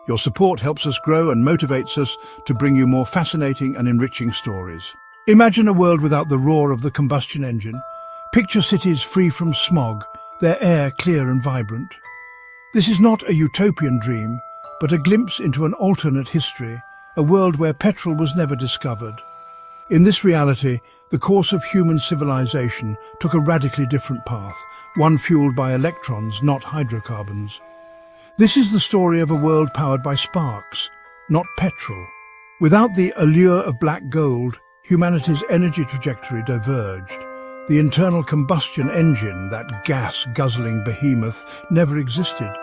Your support helps us grow and motivates us to bring you more fascinating and enriching stories. Imagine a world without the roar of the combustion engine. Picture cities free from smog, their air clear and vibrant. This is not a utopian dream, but a glimpse into an alternate history, a world where petrol was never discovered. In this reality, the course of human civilization took a radically different path, one fueled by electrons, not hydrocarbons. This is the story of a world powered by sparks, not petrol. Without the allure of black gold, humanity's energy trajectory diverged. The internal combustion engine, that gas-guzzling behemoth, never existed.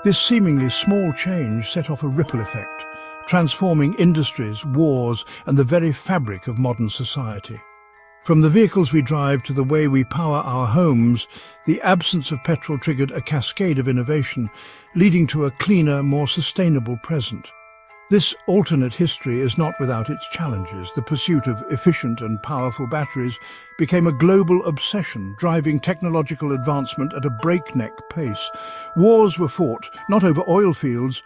This seemingly small change set off a ripple effect, transforming industries, wars, and the very fabric of modern society. From the vehicles we drive to the way we power our homes, the absence of petrol triggered a cascade of innovation, leading to a cleaner, more sustainable present. This alternate history is not without its challenges. The pursuit of efficient and powerful batteries became a global obsession, driving technological advancement at a breakneck pace. Wars were fought, not over oil fields,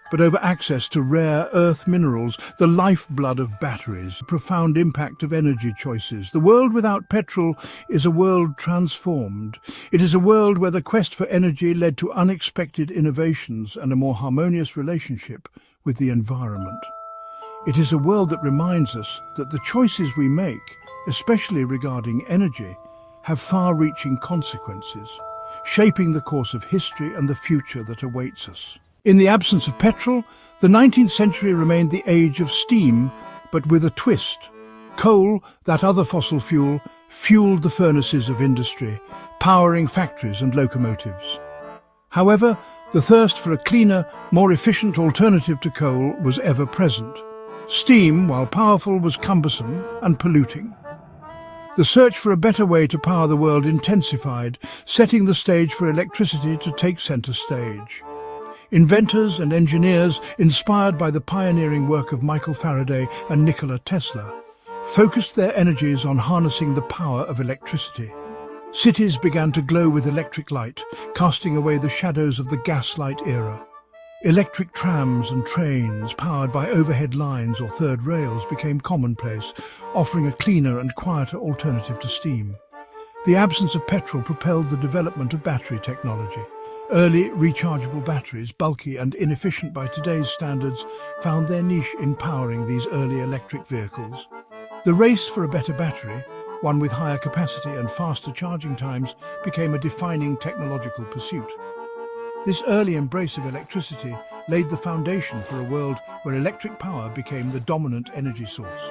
but over access to rare earth minerals, the lifeblood of batteries, the profound impact of energy choices. The world without petrol is a world transformed. It is a world where the quest for energy led to unexpected innovations and a more harmonious relationship with the environment. It is a world that reminds us that the choices we make, especially regarding energy, have far-reaching consequences, shaping the course of history and the future that awaits us. In the absence of petrol, the 19th century remained the age of steam, but with a twist. Coal, that other fossil fuel, fueled the furnaces of industry, powering factories and locomotives. However, the thirst for a cleaner, more efficient alternative to coal was ever present. Steam, while powerful, was cumbersome and polluting. The search for a better way to power the world intensified, setting the stage for electricity to take center stage. Inventors and engineers, inspired by the pioneering work of Michael Faraday and Nikola Tesla, focused their energies on harnessing the power of electricity. Cities began to glow with electric light, casting away the shadows of the gaslight era. Electric trams and trains, powered by overhead lines or third rails, became commonplace, offering a cleaner and quieter alternative to steam. The absence of petrol propelled the development of battery technology. Early rechargeable batteries, bulky and inefficient by today's standards, found their niche in powering these early electric vehicles. The race for a better battery, one with higher capacity and faster charging times, became a defining technological pursuit. This early embrace of electricity laid the foundation for a world where electric power became the dominant energy source.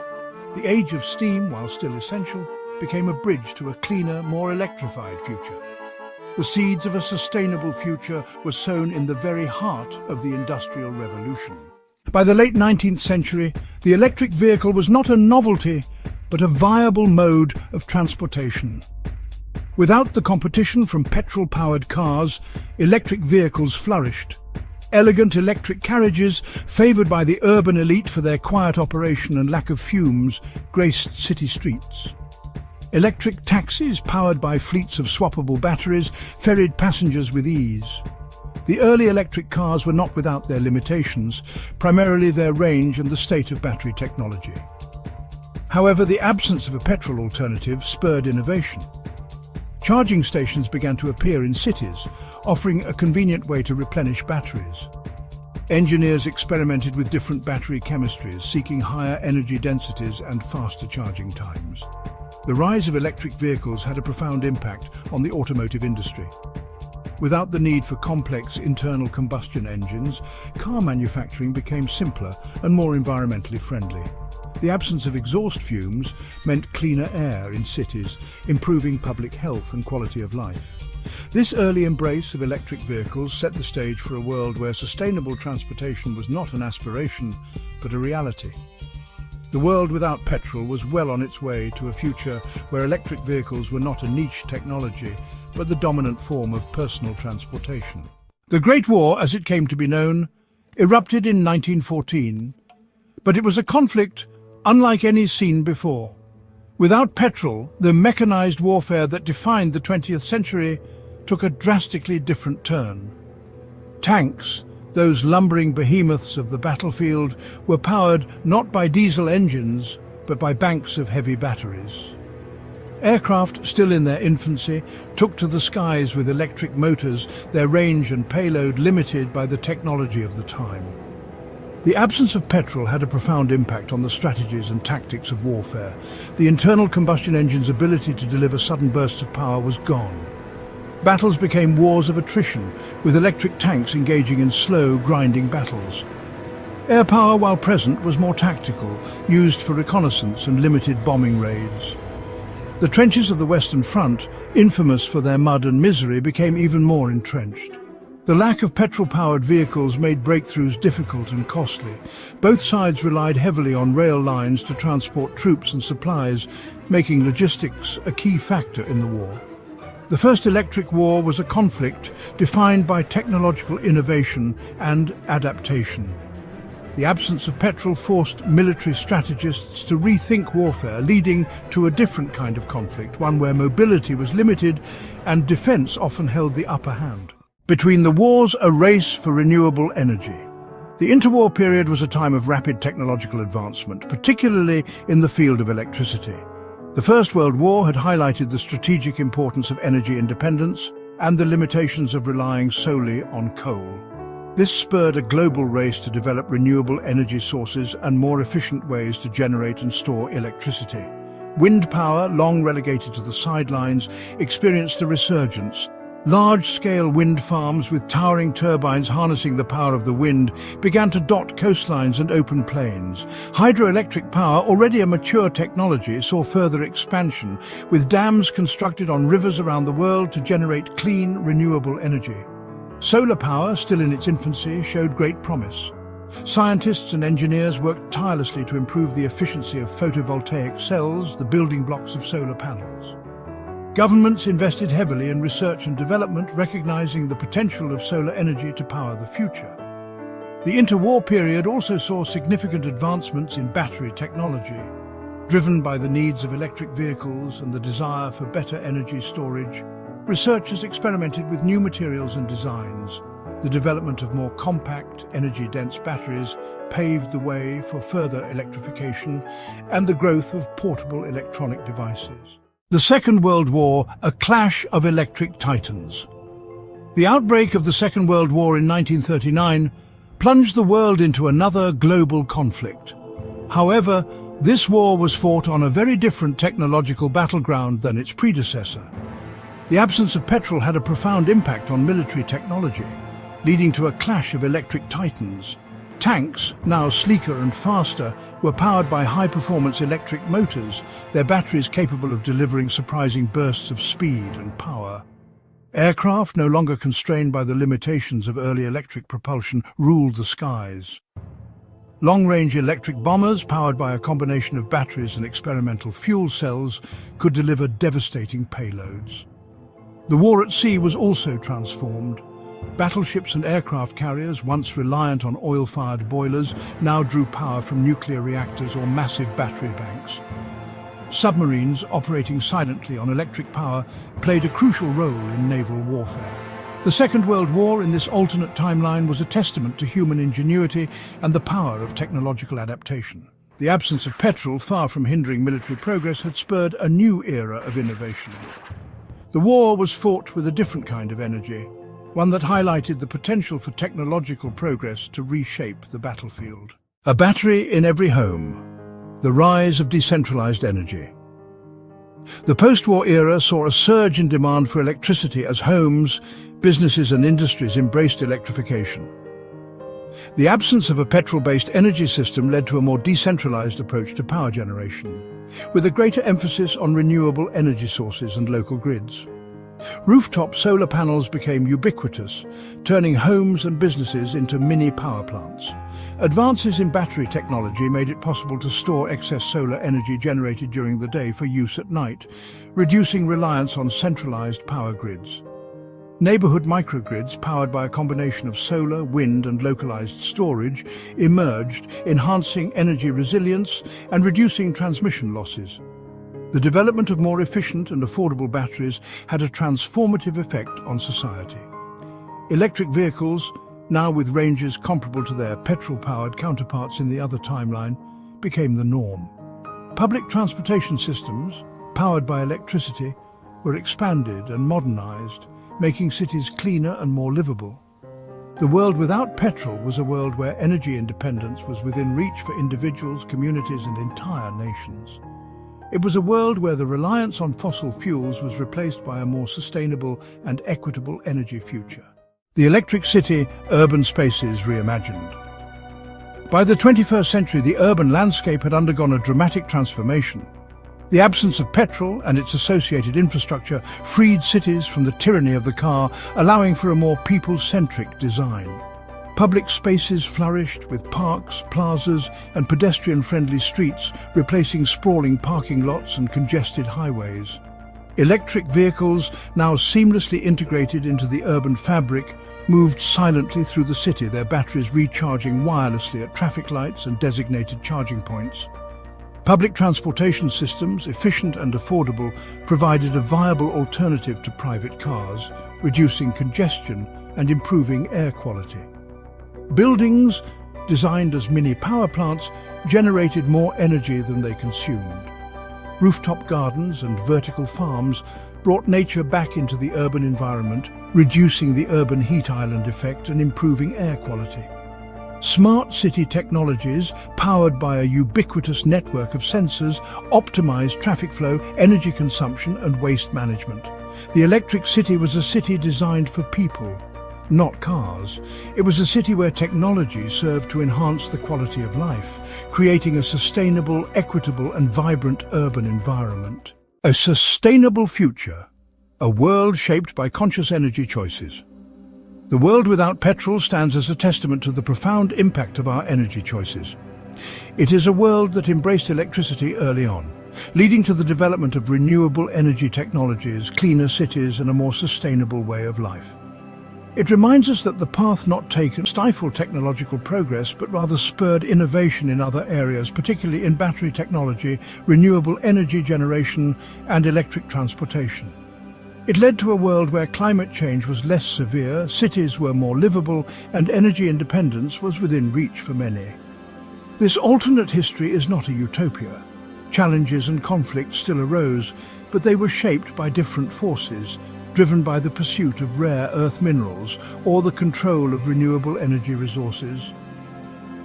The age of steam, while still essential, became a bridge to a cleaner, more electrified future. The seeds of a sustainable future were sown in the very heart of the Industrial Revolution. By the late 19th century, the electric vehicle was not a novelty, but a viable mode of transportation. Without the competition from petrol-powered cars, electric vehicles flourished. Elegant electric carriages, favoured by the urban elite for their quiet operation and lack of fumes, graced city streets. Electric taxis, powered by fleets of swappable batteries, ferried passengers with ease. The early electric cars were not without their limitations, primarily their range and the state of battery technology. However, the absence of a petrol alternative spurred innovation. Charging stations began to appear in cities, offering a convenient way to replenish batteries. Engineers experimented with different battery chemistries, seeking higher energy densities and faster charging times. The rise of electric vehicles had a profound impact on the automotive industry. Without the need for complex internal combustion engines, car manufacturing became simpler and more environmentally friendly. The absence of exhaust fumes meant cleaner air in cities, improving public health and quality of life. This early embrace of electric vehicles set the stage for a world where sustainable transportation was not an aspiration, but a reality. The world without petrol was well on its way to a future where electric vehicles were not a niche technology, but the dominant form of personal transportation. The Great War, as it came to be known, erupted in 1914, but it was a conflict unlike any seen before. Without petrol, the mechanized warfare that defined the 20th century took a drastically different turn. Tanks, Those lumbering behemoths of the battlefield were powered not by diesel engines, but by banks of heavy batteries. Aircraft, still in their infancy, took to the skies with electric motors, their range and payload limited by the technology of the time. The absence of petrol had a profound impact on the strategies and tactics of warfare. The internal combustion engine's ability to deliver sudden bursts of power was gone. Battles became wars of attrition, with electric tanks engaging in slow, grinding battles. Air power, while present, was more tactical, used for reconnaissance and limited bombing raids. The trenches of the Western Front, infamous for their mud and misery, became even more entrenched. The lack of petrol-powered vehicles made breakthroughs difficult and costly. Both sides relied heavily on rail lines to transport troops and supplies, making logistics a key factor in the war. The First Electric War was a conflict defined by technological innovation and adaptation. The absence of petrol forced military strategists to rethink warfare, leading to a different kind of conflict, one where mobility was limited and defense often held the upper hand. Between the wars, a race for renewable energy. The interwar period was a time of rapid technological advancement, particularly in the field of electricity. The First World War had highlighted the strategic importance of energy independence and the limitations of relying solely on coal. This spurred a global race to develop renewable energy sources and more efficient ways to generate and store electricity. Wind power, long relegated to the sidelines, experienced a resurgence. Large-scale wind farms with towering turbines harnessing the power of the wind began to dot coastlines and open plains. Hydroelectric power, already a mature technology, saw further expansion, with dams constructed on rivers around the world to generate clean, renewable energy. Solar power, still in its infancy, showed great promise. Scientists and engineers worked tirelessly to improve the efficiency of photovoltaic cells, the building blocks of solar panels. Governments invested heavily in research and development, recognizing the potential of solar energy to power the future. The interwar period also saw significant advancements in battery technology. Driven by the needs of electric vehicles and the desire for better energy storage, researchers experimented with new materials and designs. The development of more compact, energy-dense batteries paved the way for further electrification and the growth of portable electronic devices. The Second World War, a clash of electric titans. The outbreak of the Second World War in 1939 plunged the world into another global conflict. However, this war was fought on a very different technological battleground than its predecessor. The absence of petrol had a profound impact on military technology, leading to a clash of electric titans. Tanks, now sleeker and faster, were powered by high-performance electric motors, their batteries capable of delivering surprising bursts of speed and power. Aircraft, no longer constrained by the limitations of early electric propulsion, ruled the skies. Long-range electric bombers, powered by a combination of batteries and experimental fuel cells, could deliver devastating payloads. The war at sea was also transformed. Battleships and aircraft carriers, once reliant on oil-fired boilers, now drew power from nuclear reactors or massive battery banks. Submarines, operating silently on electric power, played a crucial role in naval warfare. The Second World War in this alternate timeline was a testament to human ingenuity and the power of technological adaptation. The absence of petrol, far from hindering military progress, had spurred a new era of innovation. The war was fought with a different kind of energy, one that highlighted the potential for technological progress to reshape the battlefield. A battery in every home. The rise of decentralized energy. The post-war era saw a surge in demand for electricity as homes, businesses and industries embraced electrification. The absence of a petrol-based energy system led to a more decentralized approach to power generation, with a greater emphasis on renewable energy sources and local grids. Rooftop solar panels became ubiquitous, turning homes and businesses into mini power plants. Advances in battery technology made it possible to store excess solar energy generated during the day for use at night, reducing reliance on centralized power grids. Neighborhood microgrids, powered by a combination of solar, wind and localized storage, emerged, enhancing energy resilience and reducing transmission losses. The development of more efficient and affordable batteries had a transformative effect on society. Electric vehicles, now with ranges comparable to their petrol-powered counterparts in the other timeline, became the norm. Public transportation systems, powered by electricity, were expanded and modernized, making cities cleaner and more livable. The world without petrol was a world where energy independence was within reach for individuals, communities, and entire nations. It was a world where the reliance on fossil fuels was replaced by a more sustainable and equitable energy future. The electric city, urban spaces reimagined. By the 21st century, the urban landscape had undergone a dramatic transformation. The absence of petrol and its associated infrastructure freed cities from the tyranny of the car, allowing for a more people-centric design. Public spaces flourished with parks, plazas, and pedestrian-friendly streets, replacing sprawling parking lots and congested highways. Electric vehicles, now seamlessly integrated into the urban fabric, moved silently through the city, their batteries recharging wirelessly at traffic lights and designated charging points. Public transportation systems, efficient and affordable, provided a viable alternative to private cars, reducing congestion and improving air quality. Buildings, designed as mini power plants, generated more energy than they consumed. Rooftop gardens and vertical farms brought nature back into the urban environment, reducing the urban heat island effect and improving air quality. Smart city technologies, powered by a ubiquitous network of sensors, optimized traffic flow, energy consumption, and waste management. The electric city was a city designed for people, not cars. It was a city where technology served to enhance the quality of life, creating a sustainable, equitable, and vibrant urban environment. A sustainable future, a world shaped by conscious energy choices. The world without petrol stands as a testament to the profound impact of our energy choices. It is a world that embraced electricity early on, leading to the development of renewable energy technologies, cleaner cities, and a more sustainable way of life. It reminds us that the path not taken stifled technological progress, but rather spurred innovation in other areas, particularly in battery technology, renewable energy generation, and electric transportation. It led to a world where climate change was less severe, cities were more livable, and energy independence was within reach for many. This alternate history is not a utopia. Challenges and conflicts still arose, but they were shaped by different forces, driven by the pursuit of rare earth minerals or the control of renewable energy resources.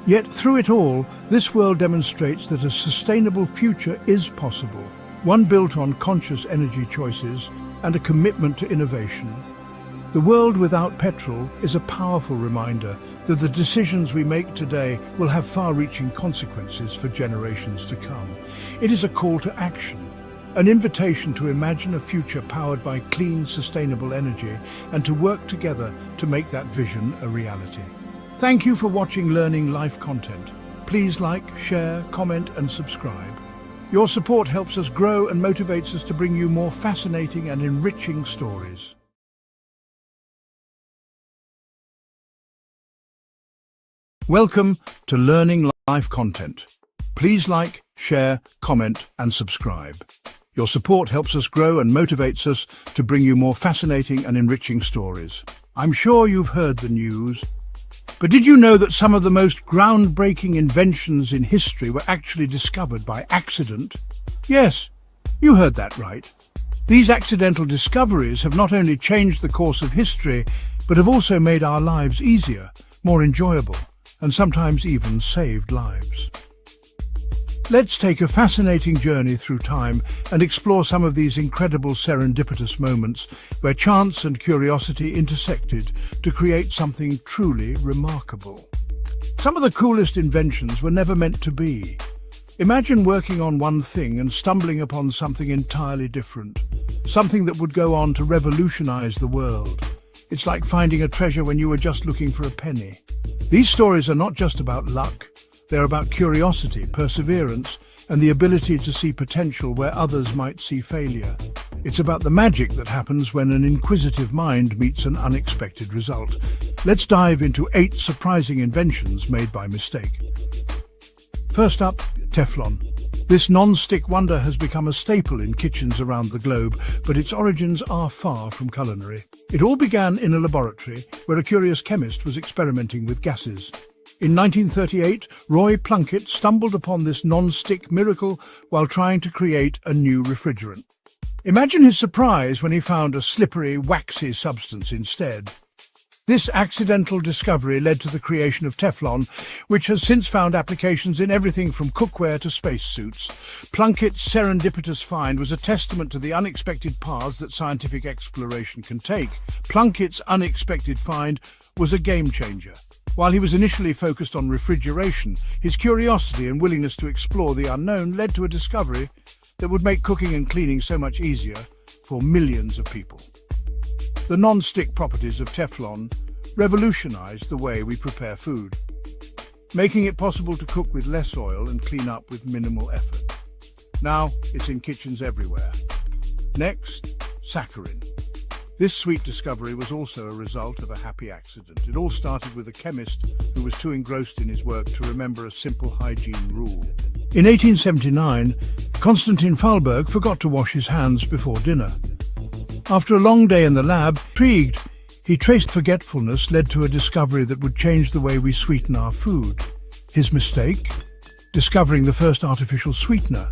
Yet through it all, this world demonstrates that a sustainable future is possible, one built on conscious energy choices and a commitment to innovation. The world without petrol is a powerful reminder that the decisions we make today will have far-reaching consequences for generations to come. It is a call to action, an invitation to imagine a future powered by clean, sustainable energy and to work together to make that vision a reality. Thank you for watching Learning Life content. Please like, share, comment, and subscribe. Your support helps us grow and motivates us to bring you more fascinating and enriching stories. Welcome to Learning Life content. Please like, share, comment, and subscribe. Your support helps us grow and motivates us to bring you more fascinating and enriching stories. I'm sure you've heard the news, but did you know that some of the most groundbreaking inventions in history were actually discovered by accident? Yes, you heard that right. These accidental discoveries have not only changed the course of history, but have also made our lives easier, more enjoyable, and sometimes even saved lives. Let's take a fascinating journey through time and explore some of these incredible serendipitous moments where chance and curiosity intersected to create something truly remarkable. Some of the coolest inventions were never meant to be. Imagine working on one thing and stumbling upon something entirely different, something that would go on to revolutionize the world. It's like finding a treasure when you were just looking for a penny. These stories are not just about luck. They're about curiosity, perseverance, and the ability to see potential where others might see failure. It's about the magic that happens when an inquisitive mind meets an unexpected result. Let's dive into 8 surprising inventions made by mistake. First up, Teflon. This non-stick wonder has become a staple in kitchens around the globe, but its origins are far from culinary. It all began in a laboratory where a curious chemist was experimenting with gases. In 1938, Roy Plunkett stumbled upon this non-stick miracle while trying to create a new refrigerant. Imagine his surprise when he found a slippery, waxy substance instead. This accidental discovery led to the creation of Teflon, which has since found applications in everything from cookware to spacesuits. Plunkett's serendipitous find was a testament to the unexpected paths that scientific exploration can take. Plunkett's unexpected find was a game changer. While he was initially focused on refrigeration, his curiosity and willingness to explore the unknown led to a discovery that would make cooking and cleaning so much easier for millions of people. The non-stick properties of Teflon revolutionized the way we prepare food, making it possible to cook with less oil and clean up with minimal effort. Now it's in kitchens everywhere. Next, saccharin. This sweet discovery was also a result of a happy accident. It all started with a chemist who was too engrossed in his work to remember a simple hygiene rule. In 1879, Konstantin Fahlberg forgot to wash his hands before dinner. After a long day in the lab, intrigued, he traced forgetfulness led to a discovery that would change the way we sweeten our food. His mistake? Discovering the first artificial sweetener.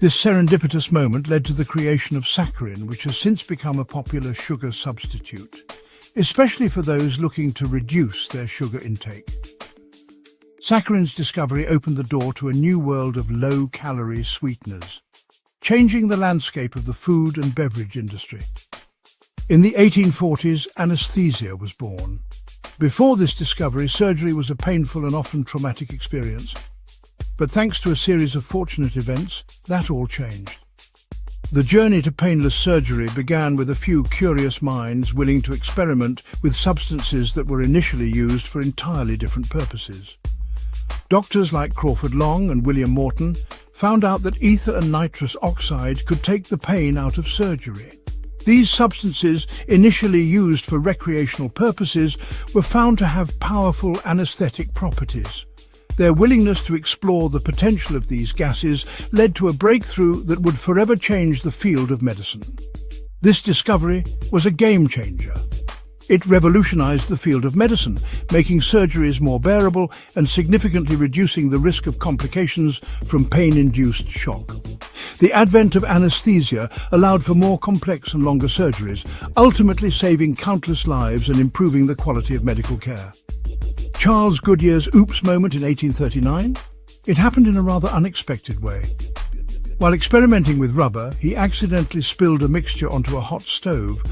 This serendipitous moment led to the creation of saccharin, which has since become a popular sugar substitute, especially for those looking to reduce their sugar intake. Saccharin's discovery opened the door to a new world of low-calorie sweeteners, changing the landscape of the food and beverage industry. In the 1840s, anesthesia was born. Before this discovery, surgery was a painful and often traumatic experience. But thanks to a series of fortunate events, that all changed. The journey to painless surgery began with a few curious minds willing to experiment with substances that were initially used for entirely different purposes. Doctors like Crawford Long and William Morton found out that ether and nitrous oxide could take the pain out of surgery. These substances, initially used for recreational purposes, were found to have powerful anesthetic properties. Their willingness to explore the potential of these gases led to a breakthrough that would forever change the field of medicine. This discovery was a game changer. It revolutionized the field of medicine, making surgeries more bearable and significantly reducing the risk of complications from pain-induced shock. The advent of anesthesia allowed for more complex and longer surgeries, ultimately saving countless lives and improving the quality of medical care. Charles Goodyear's oops moment in 1839? It happened in a rather unexpected way. While experimenting with rubber, he accidentally spilled a mixture onto a hot stove,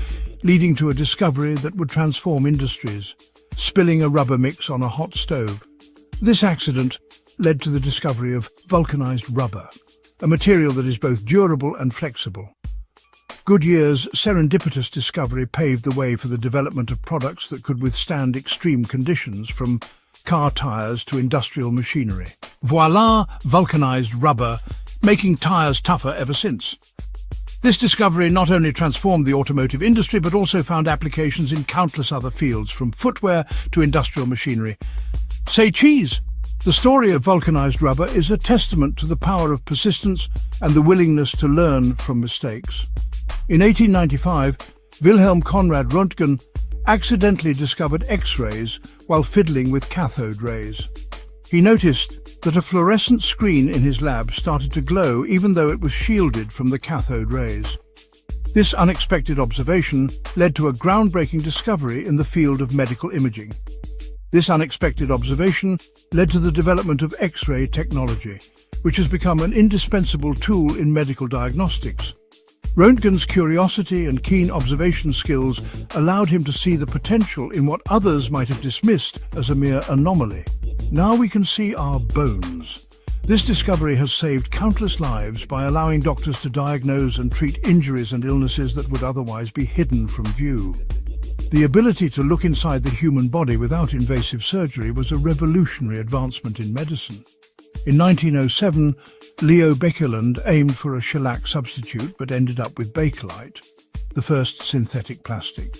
leading to a discovery that would transform industries, spilling a rubber mix on a hot stove. This accident led to the discovery of vulcanized rubber, a material that is both durable and flexible. Goodyear's serendipitous discovery paved the way for the development of products that could withstand extreme conditions, from car tires to industrial machinery. Voila, vulcanized rubber, making tires tougher ever since. This discovery not only transformed the automotive industry, but also found applications in countless other fields, from footwear to industrial machinery. Say cheese! The story of vulcanized rubber is a testament to the power of persistence and the willingness to learn from mistakes. In 1895, Wilhelm Conrad Röntgen accidentally discovered X-rays while fiddling with cathode rays. He noticed that a fluorescent screen in his lab started to glow even though it was shielded from the cathode rays. This unexpected observation led to a groundbreaking discovery in the field of medical imaging. This unexpected observation led to the development of X-ray technology, which has become an indispensable tool in medical diagnostics. Röntgen's curiosity and keen observation skills allowed him to see the potential in what others might have dismissed as a mere anomaly. Now we can see our bones. This discovery has saved countless lives by allowing doctors to diagnose and treat injuries and illnesses that would otherwise be hidden from view. The ability to look inside the human body without invasive surgery was a revolutionary advancement in medicine. In 1907, Leo Baekeland aimed for a shellac substitute but ended up with Bakelite, the first synthetic plastic.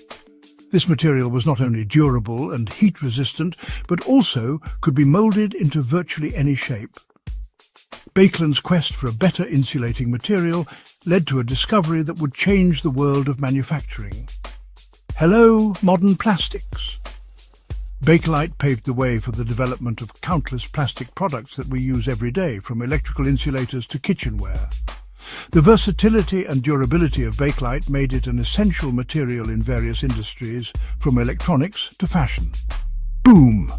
This material was not only durable and heat-resistant, but also could be molded into virtually any shape. Baekeland's quest for a better insulating material led to a discovery that would change the world of manufacturing. Hello, modern plastics. Bakelite paved the way for the development of countless plastic products that we use every day, from electrical insulators to kitchenware. The versatility and durability of bakelite made it an essential material in various industries, from electronics to fashion. Boom!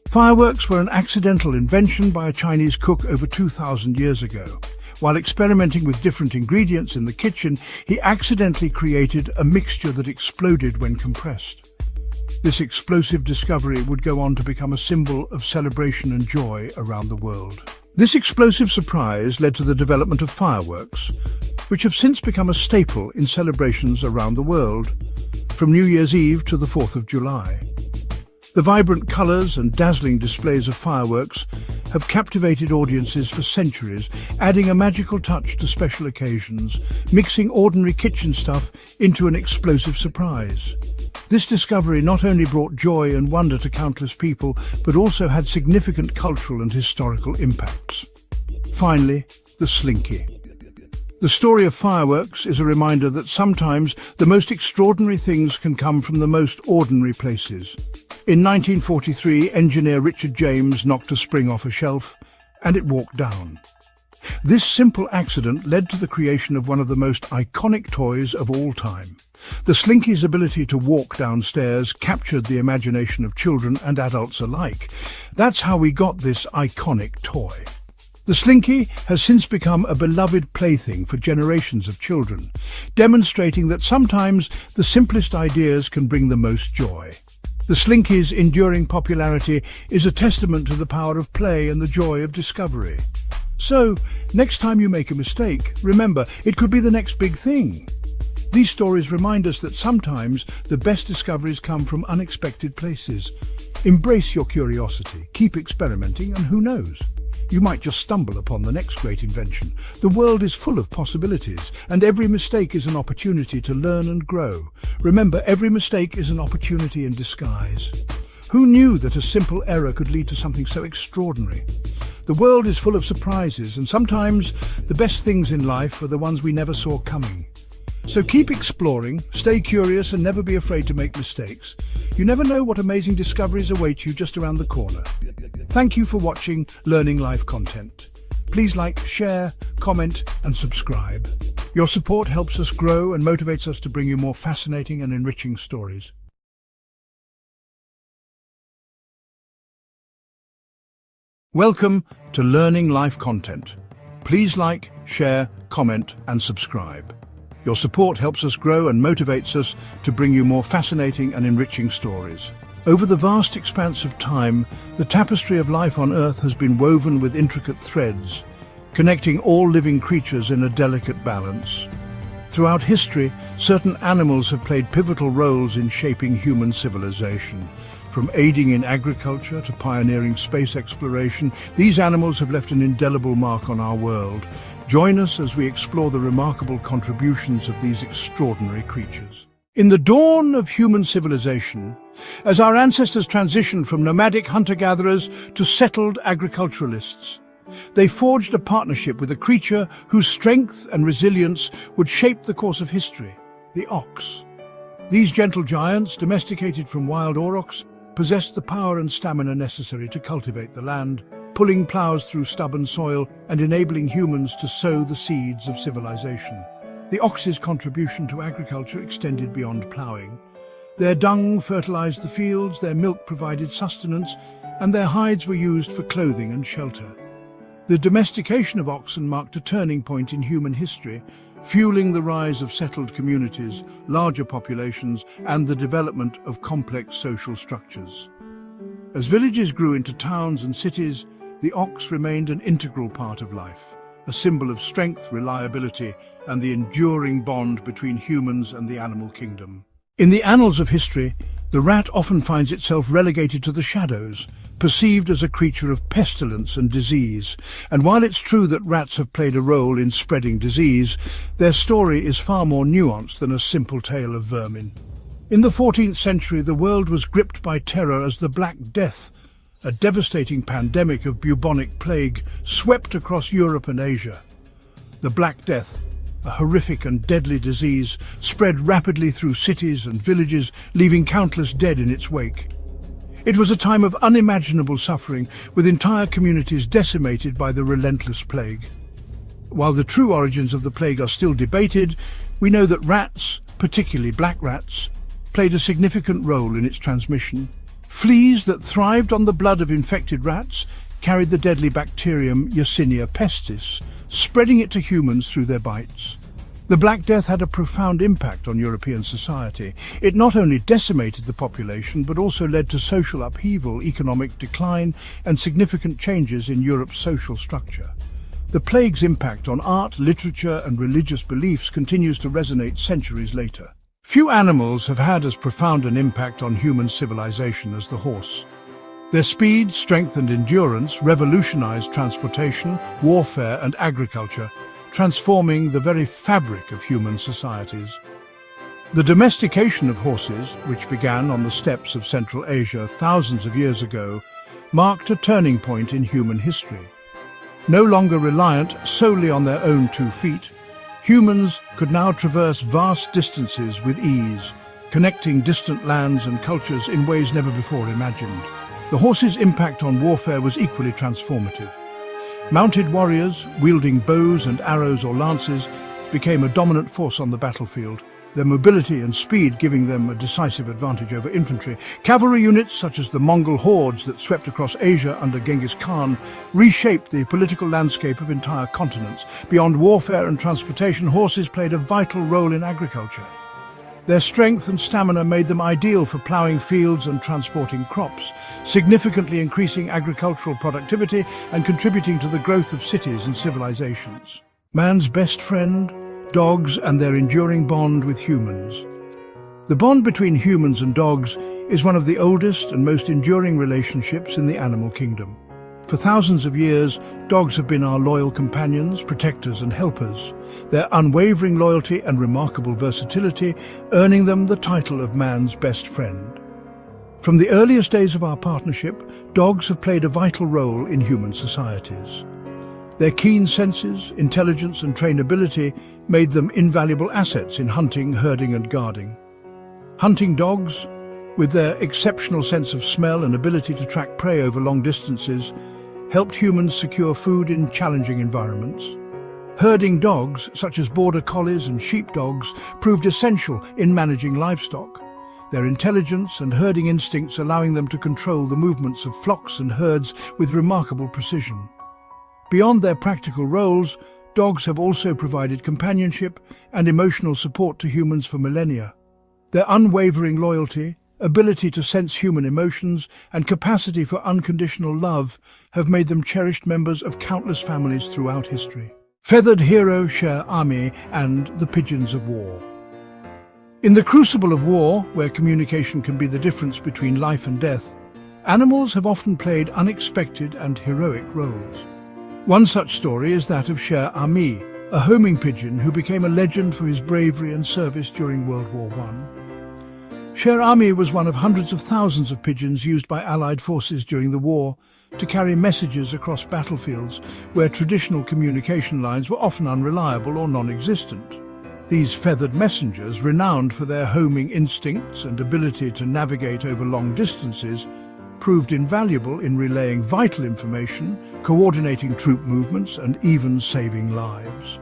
Fireworks were an accidental invention by a Chinese cook over 2,000 years ago. While experimenting with different ingredients in the kitchen, he accidentally created a mixture that exploded when compressed. This explosive discovery would go on to become a symbol of celebration and joy around the world. This explosive surprise led to the development of fireworks, which have since become a staple in celebrations around the world, from New Year's Eve to the 4th of July. The vibrant colours and dazzling displays of fireworks have captivated audiences for centuries, adding a magical touch to special occasions, mixing ordinary kitchen stuff into an explosive surprise. This discovery not only brought joy and wonder to countless people, but also had significant cultural and historical impacts. Finally, the slinky. The story of fireworks is a reminder that sometimes the most extraordinary things can come from the most ordinary places. In 1943, engineer Richard James knocked a spring off a shelf, and it walked down. This simple accident led to the creation of one of the most iconic toys of all time. The slinky's ability to walk downstairs captured the imagination of children and adults alike. That's how we got this iconic toy. The slinky has since become a beloved plaything for generations of children, demonstrating that sometimes the simplest ideas can bring the most joy. The slinky's enduring popularity is a testament to the power of play and the joy of discovery. So, next time you make a mistake, remember, it could be the next big thing. These stories remind us that sometimes the best discoveries come from unexpected places. Embrace your curiosity, keep experimenting, and who knows? You might just stumble upon the next great invention. The world is full of possibilities, and every mistake is an opportunity to learn and grow. Remember, every mistake is an opportunity in disguise. Who knew that a simple error could lead to something so extraordinary? The world is full of surprises, and sometimes the best things in life are the ones we never saw coming. So keep exploring, stay curious, and never be afraid to make mistakes. You never know what amazing discoveries await you just around the corner. Thank you for watching Learning Life content. Please like, share, comment, and subscribe. Your support helps us grow and motivates us to bring you more fascinating and enriching stories. Welcome to Learning Life content. Please like, share, comment, and subscribe. Your support helps us grow and motivates us to bring you more fascinating and enriching stories. Over the vast expanse of time, the tapestry of life on Earth has been woven with intricate threads, connecting all living creatures in a delicate balance. Throughout history, certain animals have played pivotal roles in shaping human civilization. From aiding in agriculture to pioneering space exploration, these animals have left an indelible mark on our world. Join us as we explore the remarkable contributions of these extraordinary creatures. In the dawn of human civilization, as our ancestors transitioned from nomadic hunter-gatherers to settled agriculturalists, they forged a partnership with a creature whose strength and resilience would shape the course of history: the ox. These gentle giants, domesticated from wild aurochs, possessed the power and stamina necessary to cultivate the land, pulling plows through stubborn soil and enabling humans to sow the seeds of civilization. The ox's contribution to agriculture extended beyond ploughing. Their dung fertilized the fields, their milk provided sustenance, and their hides were used for clothing and shelter. The domestication of oxen marked a turning point in human history, fueling the rise of settled communities, larger populations, and the development of complex social structures. As villages grew into towns and cities, the ox remained an integral part of life, a symbol of strength, reliability, and the enduring bond between humans and the animal kingdom. In the annals of history, the rat often finds itself relegated to the shadows, perceived as a creature of pestilence and disease. And while it's true that rats have played a role in spreading disease, their story is far more nuanced than a simple tale of vermin. In the 14th century, the world was gripped by terror as the Black Death, a devastating pandemic of bubonic plague swept across Europe and Asia. The Black Death, a horrific and deadly disease, spread rapidly through cities and villages, leaving countless dead in its wake. It was a time of unimaginable suffering, with entire communities decimated by the relentless plague. While the true origins of the plague are still debated, we know that rats, particularly black rats, played a significant role in its transmission. Fleas that thrived on the blood of infected rats carried the deadly bacterium Yersinia pestis, spreading it to humans through their bites. The Black Death had a profound impact on European society. It not only decimated the population, but also led to social upheaval, economic decline, and significant changes in Europe's social structure. The plague's impact on art, literature, and religious beliefs continues to resonate centuries later. Few animals have had as profound an impact on human civilization as the horse. Their speed, strength, and endurance revolutionized transportation, warfare, and agriculture, transforming the very fabric of human societies. The domestication of horses, which began on the steppes of Central Asia thousands of years ago, marked a turning point in human history. No longer reliant solely on their own 2 feet, humans could now traverse vast distances with ease, connecting distant lands and cultures in ways never before imagined. The horse's impact on warfare was equally transformative. Mounted warriors, wielding bows and arrows or lances, became a dominant force on the battlefield, their mobility and speed giving them a decisive advantage over infantry. Cavalry units, such as the Mongol hordes that swept across Asia under Genghis Khan, reshaped the political landscape of entire continents. Beyond warfare and transportation, horses played a vital role in agriculture. Their strength and stamina made them ideal for ploughing fields and transporting crops, significantly increasing agricultural productivity and contributing to the growth of cities and civilizations. Man's best friend, dogs and their enduring bond with humans. The bond between humans and dogs is one of the oldest and most enduring relationships in the animal kingdom. For thousands of years, dogs have been our loyal companions, protectors and helpers, their unwavering loyalty and remarkable versatility earning them the title of man's best friend. From the earliest days of our partnership, dogs have played a vital role in human societies. Their keen senses, intelligence and trainability made them invaluable assets in hunting, herding and guarding. Hunting dogs, with their exceptional sense of smell and ability to track prey over long distances, helped humans secure food in challenging environments. Herding dogs, such as border collies and sheepdogs, proved essential in managing livestock, their intelligence and herding instincts allowing them to control the movements of flocks and herds with remarkable precision. Beyond their practical roles, dogs have also provided companionship and emotional support to humans for millennia. Their unwavering loyalty, ability to sense human emotions, and capacity for unconditional love have made them cherished members of countless families throughout history. Feathered hero Cher Ami and the Pigeons of War. In the crucible of war, where communication can be the difference between life and death, animals have often played unexpected and heroic roles. One such story is that of Cher Ami, a homing pigeon who became a legend for his bravery and service during World War I. Cher Ami was one of hundreds of thousands of pigeons used by Allied forces during the war to carry messages across battlefields where traditional communication lines were often unreliable or non-existent. These feathered messengers, renowned for their homing instincts and ability to navigate over long distances, proved invaluable in relaying vital information, coordinating troop movements, and even saving lives.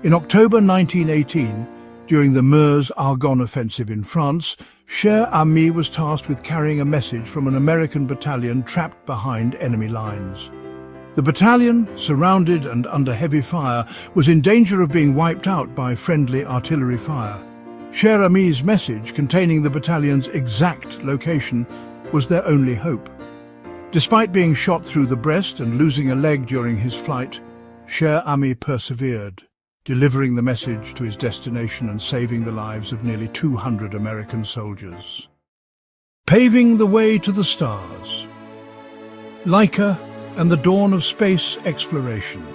In October 1918, during the Meuse-Argonne offensive in France, Cher Ami was tasked with carrying a message from an American battalion trapped behind enemy lines. The battalion, surrounded and under heavy fire, was in danger of being wiped out by friendly artillery fire. Cher Ami's message, containing the battalion's exact location, was their only hope. Despite being shot through the breast and losing a leg during his flight, Cher Ami persevered, delivering the message to his destination and saving the lives of nearly 200 American soldiers. Paving the way to the stars. Laika and the dawn of space exploration.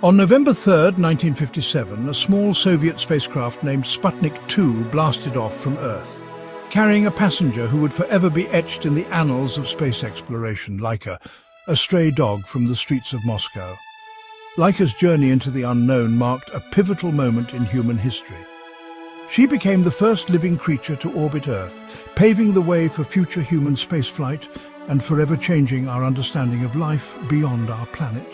On November 3, 1957, a small Soviet spacecraft named Sputnik 2 blasted off from Earth. carrying a passenger who would forever be etched in the annals of space exploration, Laika, a stray dog from the streets of Moscow. Laika's journey into the unknown marked a pivotal moment in human history. She became the first living creature to orbit Earth, paving the way for future human spaceflight and forever changing our understanding of life beyond our planet.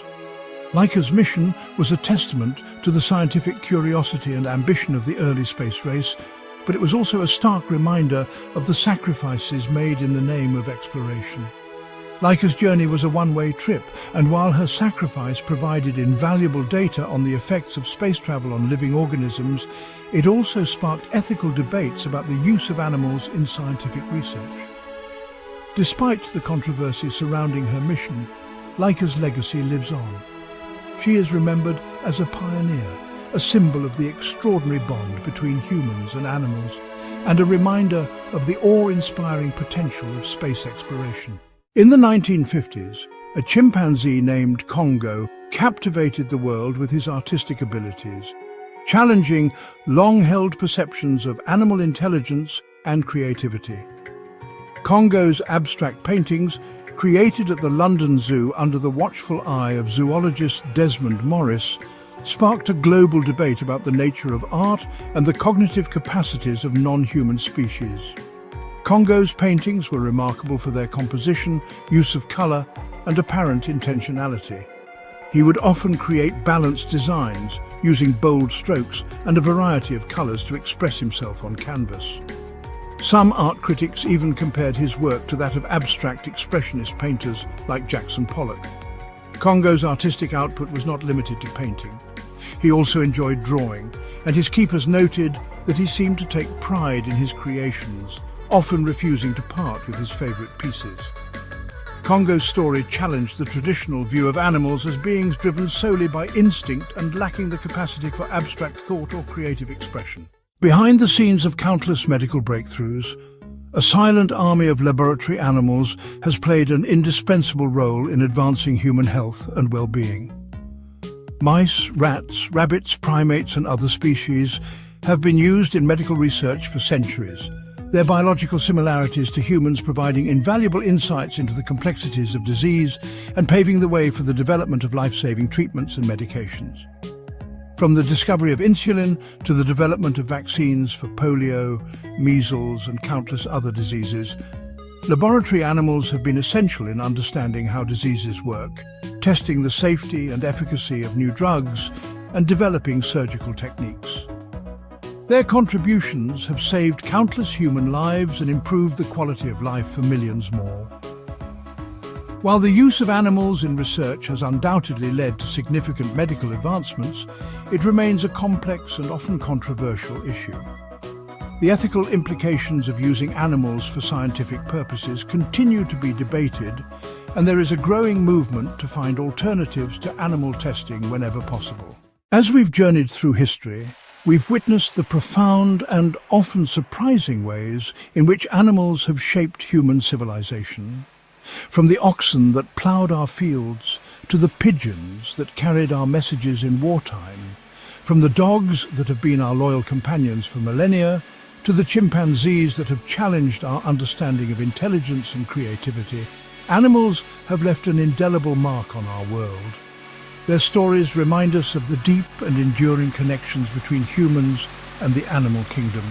Laika's mission was a testament to the scientific curiosity and ambition of the early space race, but it was also a stark reminder of the sacrifices made in the name of exploration. Laika's journey was a one-way trip, and while her sacrifice provided invaluable data on the effects of space travel on living organisms, it also sparked ethical debates about the use of animals in scientific research. Despite the controversy surrounding her mission, Laika's legacy lives on. She is remembered as a pioneer, a symbol of the extraordinary bond between humans and animals, and a reminder of the awe-inspiring potential of space exploration. In the 1950s, a chimpanzee named Congo captivated the world with his artistic abilities, challenging long-held perceptions of animal intelligence and creativity. Congo's abstract paintings, created at the London Zoo under the watchful eye of zoologist Desmond Morris, sparked a global debate about the nature of art and the cognitive capacities of non-human species. Congo's paintings were remarkable for their composition, use of color, and apparent intentionality. He would often create balanced designs, using bold strokes and a variety of colors to express himself on canvas. Some art critics even compared his work to that of abstract expressionist painters like Jackson Pollock. Congo's artistic output was not limited to painting. He also enjoyed drawing, and his keepers noted that he seemed to take pride in his creations, often refusing to part with his favorite pieces. Congo's story challenged the traditional view of animals as beings driven solely by instinct and lacking the capacity for abstract thought or creative expression. Behind the scenes of countless medical breakthroughs, a silent army of laboratory animals has played an indispensable role in advancing human health and well-being. Mice, rats, rabbits, primates, and other species have been used in medical research for centuries, their biological similarities to humans providing invaluable insights into the complexities of disease and paving the way for the development of life-saving treatments and medications. From the discovery of insulin to the development of vaccines for polio, measles, and countless other diseases, laboratory animals have been essential in understanding how diseases work, testing the safety and efficacy of new drugs, and developing surgical techniques. Their contributions have saved countless human lives and improved the quality of life for millions more. While the use of animals in research has undoubtedly led to significant medical advancements, it remains a complex and often controversial issue. The ethical implications of using animals for scientific purposes continue to be debated, and there is a growing movement to find alternatives to animal testing whenever possible. As we've journeyed through history, we've witnessed the profound and often surprising ways in which animals have shaped human civilization. From the oxen that ploughed our fields to the pigeons that carried our messages in wartime, from the dogs that have been our loyal companions for millennia to the chimpanzees that have challenged our understanding of intelligence and creativity, animals have left an indelible mark on our world. Their stories remind us of the deep and enduring connections between humans and the animal kingdom.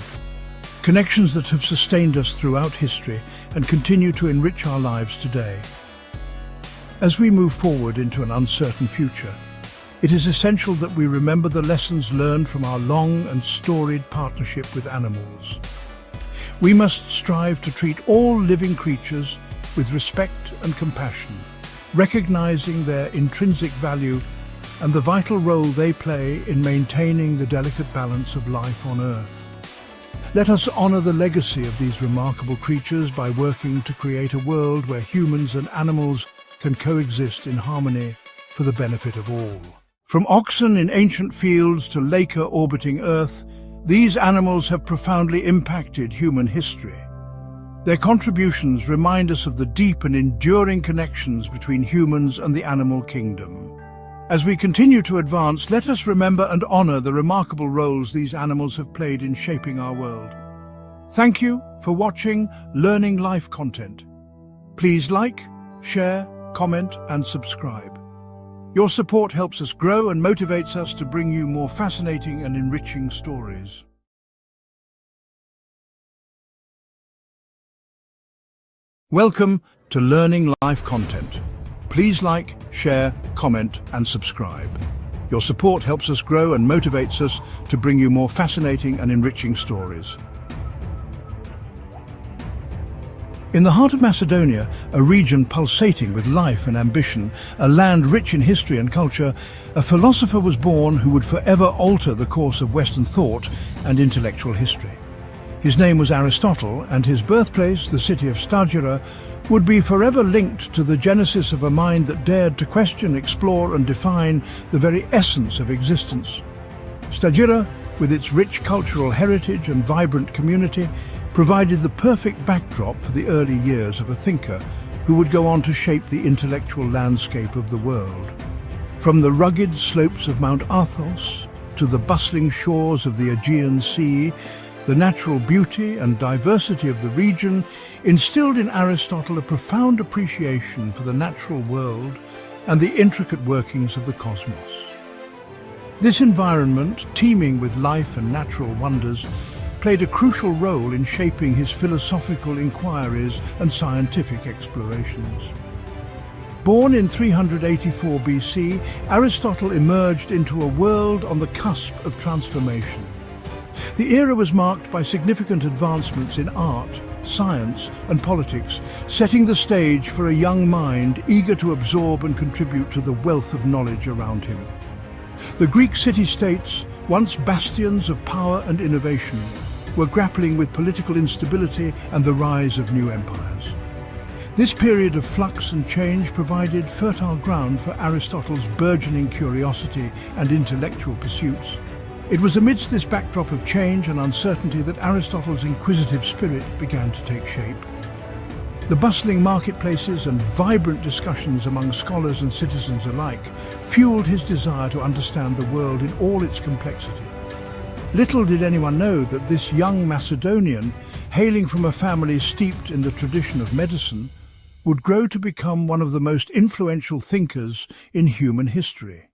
Connections that have sustained us throughout history and continue to enrich our lives today. As we move forward into an uncertain future, it is essential that we remember the lessons learned from our long and storied partnership with animals. We must strive to treat all living creatures with respect and compassion, recognizing their intrinsic value and the vital role they play in maintaining the delicate balance of life on Earth. Let us honor the legacy of these remarkable creatures by working to create a world where humans and animals can coexist in harmony for the benefit of all. From oxen in ancient fields to Laika orbiting Earth, these animals have profoundly impacted human history. Their contributions remind us of the deep and enduring connections between humans and the animal kingdom. As we continue to advance, let us remember and honor the remarkable roles these animals have played in shaping our world. Thank you for watching Learning Life content. Please like, share, comment, and subscribe. Your support helps us grow and motivates us to bring you more fascinating and enriching stories. Welcome to Learning Life content. Please like, share, comment, and subscribe. Your support helps us grow and motivates us to bring you more fascinating and enriching stories. In the heart of Macedonia, a region pulsating with life and ambition, a land rich in history and culture, a philosopher was born who would forever alter the course of Western thought and intellectual history. His name was Aristotle, and his birthplace, the city of Stargazer, would be forever linked to the genesis of a mind that dared to question, explore, and define the very essence of existence. Stargazer, with its rich cultural heritage and vibrant community, provided the perfect backdrop for the early years of a thinker who would go on to shape the intellectual landscape of the world. From the rugged slopes of Mount Athos to the bustling shores of the Aegean Sea, the natural beauty and diversity of the region instilled in Aristotle a profound appreciation for the natural world and the intricate workings of the cosmos. This environment, teeming with life and natural wonders, played a crucial role in shaping his philosophical inquiries and scientific explorations. Born in 384 BC, Aristotle emerged into a world on the cusp of transformation. The era was marked by significant advancements in art, science, and politics, setting the stage for a young mind eager to absorb and contribute to the wealth of knowledge around him. The Greek city-states, once bastions of power and innovation, were grappling with political instability and the rise of new empires. This period of flux and change provided fertile ground for Aristotle's burgeoning curiosity and intellectual pursuits. It was amidst this backdrop of change and uncertainty that Aristotle's inquisitive spirit began to take shape. The bustling marketplaces and vibrant discussions among scholars and citizens alike fueled his desire to understand the world in all its complexity. Little did anyone know that this young Macedonian, hailing from a family steeped in the tradition of medicine, would grow to become one of the most influential thinkers in human history.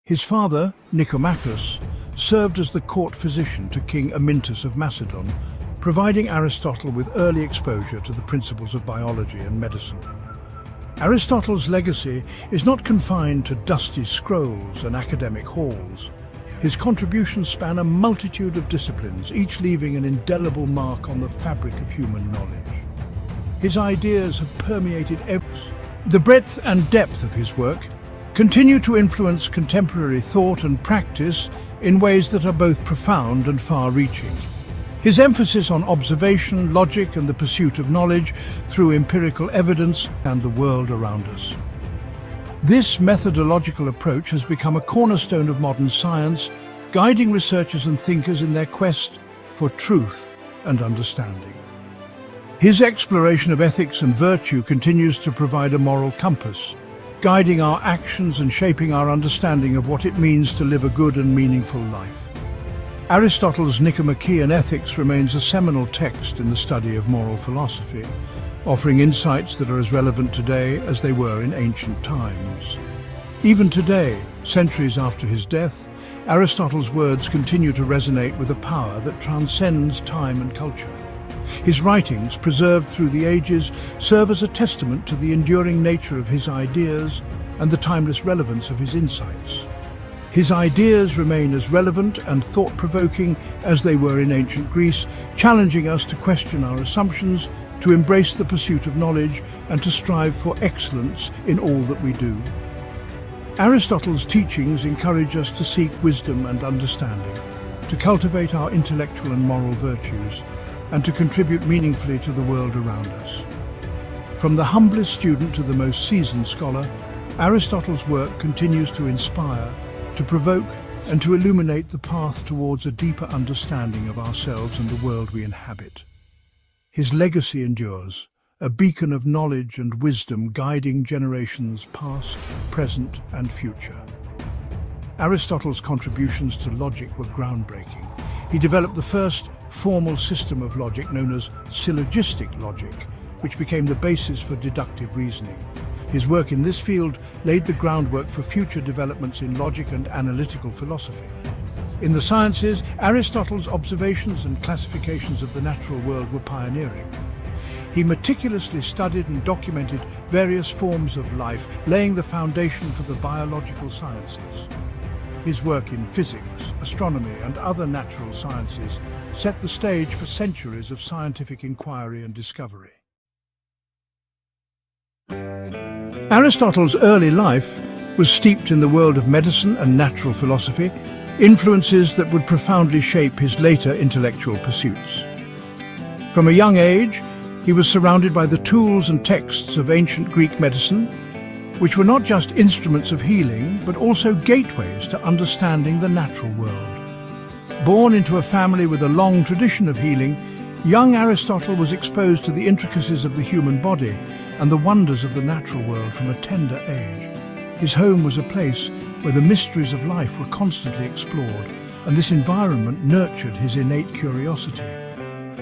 His father, Nicomachus, served as the court physician to King Amyntas of Macedon, providing Aristotle with early exposure to the principles of biology and medicine. Aristotle's legacy is not confined to dusty scrolls and academic halls. His contributions span a multitude of disciplines, each leaving an indelible mark on the fabric of human knowledge. His ideas have permeated the breadth and depth of his work continue to influence contemporary thought and practice in ways that are both profound and far-reaching. His emphasis on observation, logic, and the pursuit of knowledge through empirical evidence and the world around us. This methodological approach has become a cornerstone of modern science, guiding researchers and thinkers in their quest for truth and understanding. His exploration of ethics and virtue continues to provide a moral compass, guiding our actions and shaping our understanding of what it means to live a good and meaningful life. Aristotle's Nicomachean Ethics remains a seminal text in the study of moral philosophy, offering insights that are as relevant today as they were in ancient times. Even today, centuries after his death, Aristotle's words continue to resonate with a power that transcends time and culture. His writings, preserved through the ages, serve as a testament to the enduring nature of his ideas and the timeless relevance of his insights. His ideas remain as relevant and thought-provoking as they were in ancient Greece, challenging us to question our assumptions, to embrace the pursuit of knowledge, and to strive for excellence in all that we do. Aristotle's teachings encourage us to seek wisdom and understanding, to cultivate our intellectual and moral virtues, and to contribute meaningfully to the world around us. From the humblest student to the most seasoned scholar, Aristotle's work continues to inspire, to provoke, and to illuminate the path towards a deeper understanding of ourselves and the world we inhabit. His legacy endures, a beacon of knowledge and wisdom guiding generations past, present, and future. Aristotle's contributions to logic were groundbreaking. He developed the first formal system of logic known as syllogistic logic, which became the basis for deductive reasoning. His work in this field laid the groundwork for future developments in logic and analytical philosophy. In the sciences, Aristotle's observations and classifications of the natural world were pioneering. He meticulously studied and documented various forms of life, laying the foundation for the biological sciences. His work in physics, astronomy, and other natural sciences set the stage for centuries of scientific inquiry and discovery. Aristotle's early life was steeped in the world of medicine and natural philosophy, influences that would profoundly shape his later intellectual pursuits. From a young age, he was surrounded by the tools and texts of ancient Greek medicine, which were not just instruments of healing, but also gateways to understanding the natural world. Born into a family with a long tradition of healing, young Aristotle was exposed to the intricacies of the human body and the wonders of the natural world from a tender age. His home was a place where the mysteries of life were constantly explored, and this environment nurtured his innate curiosity.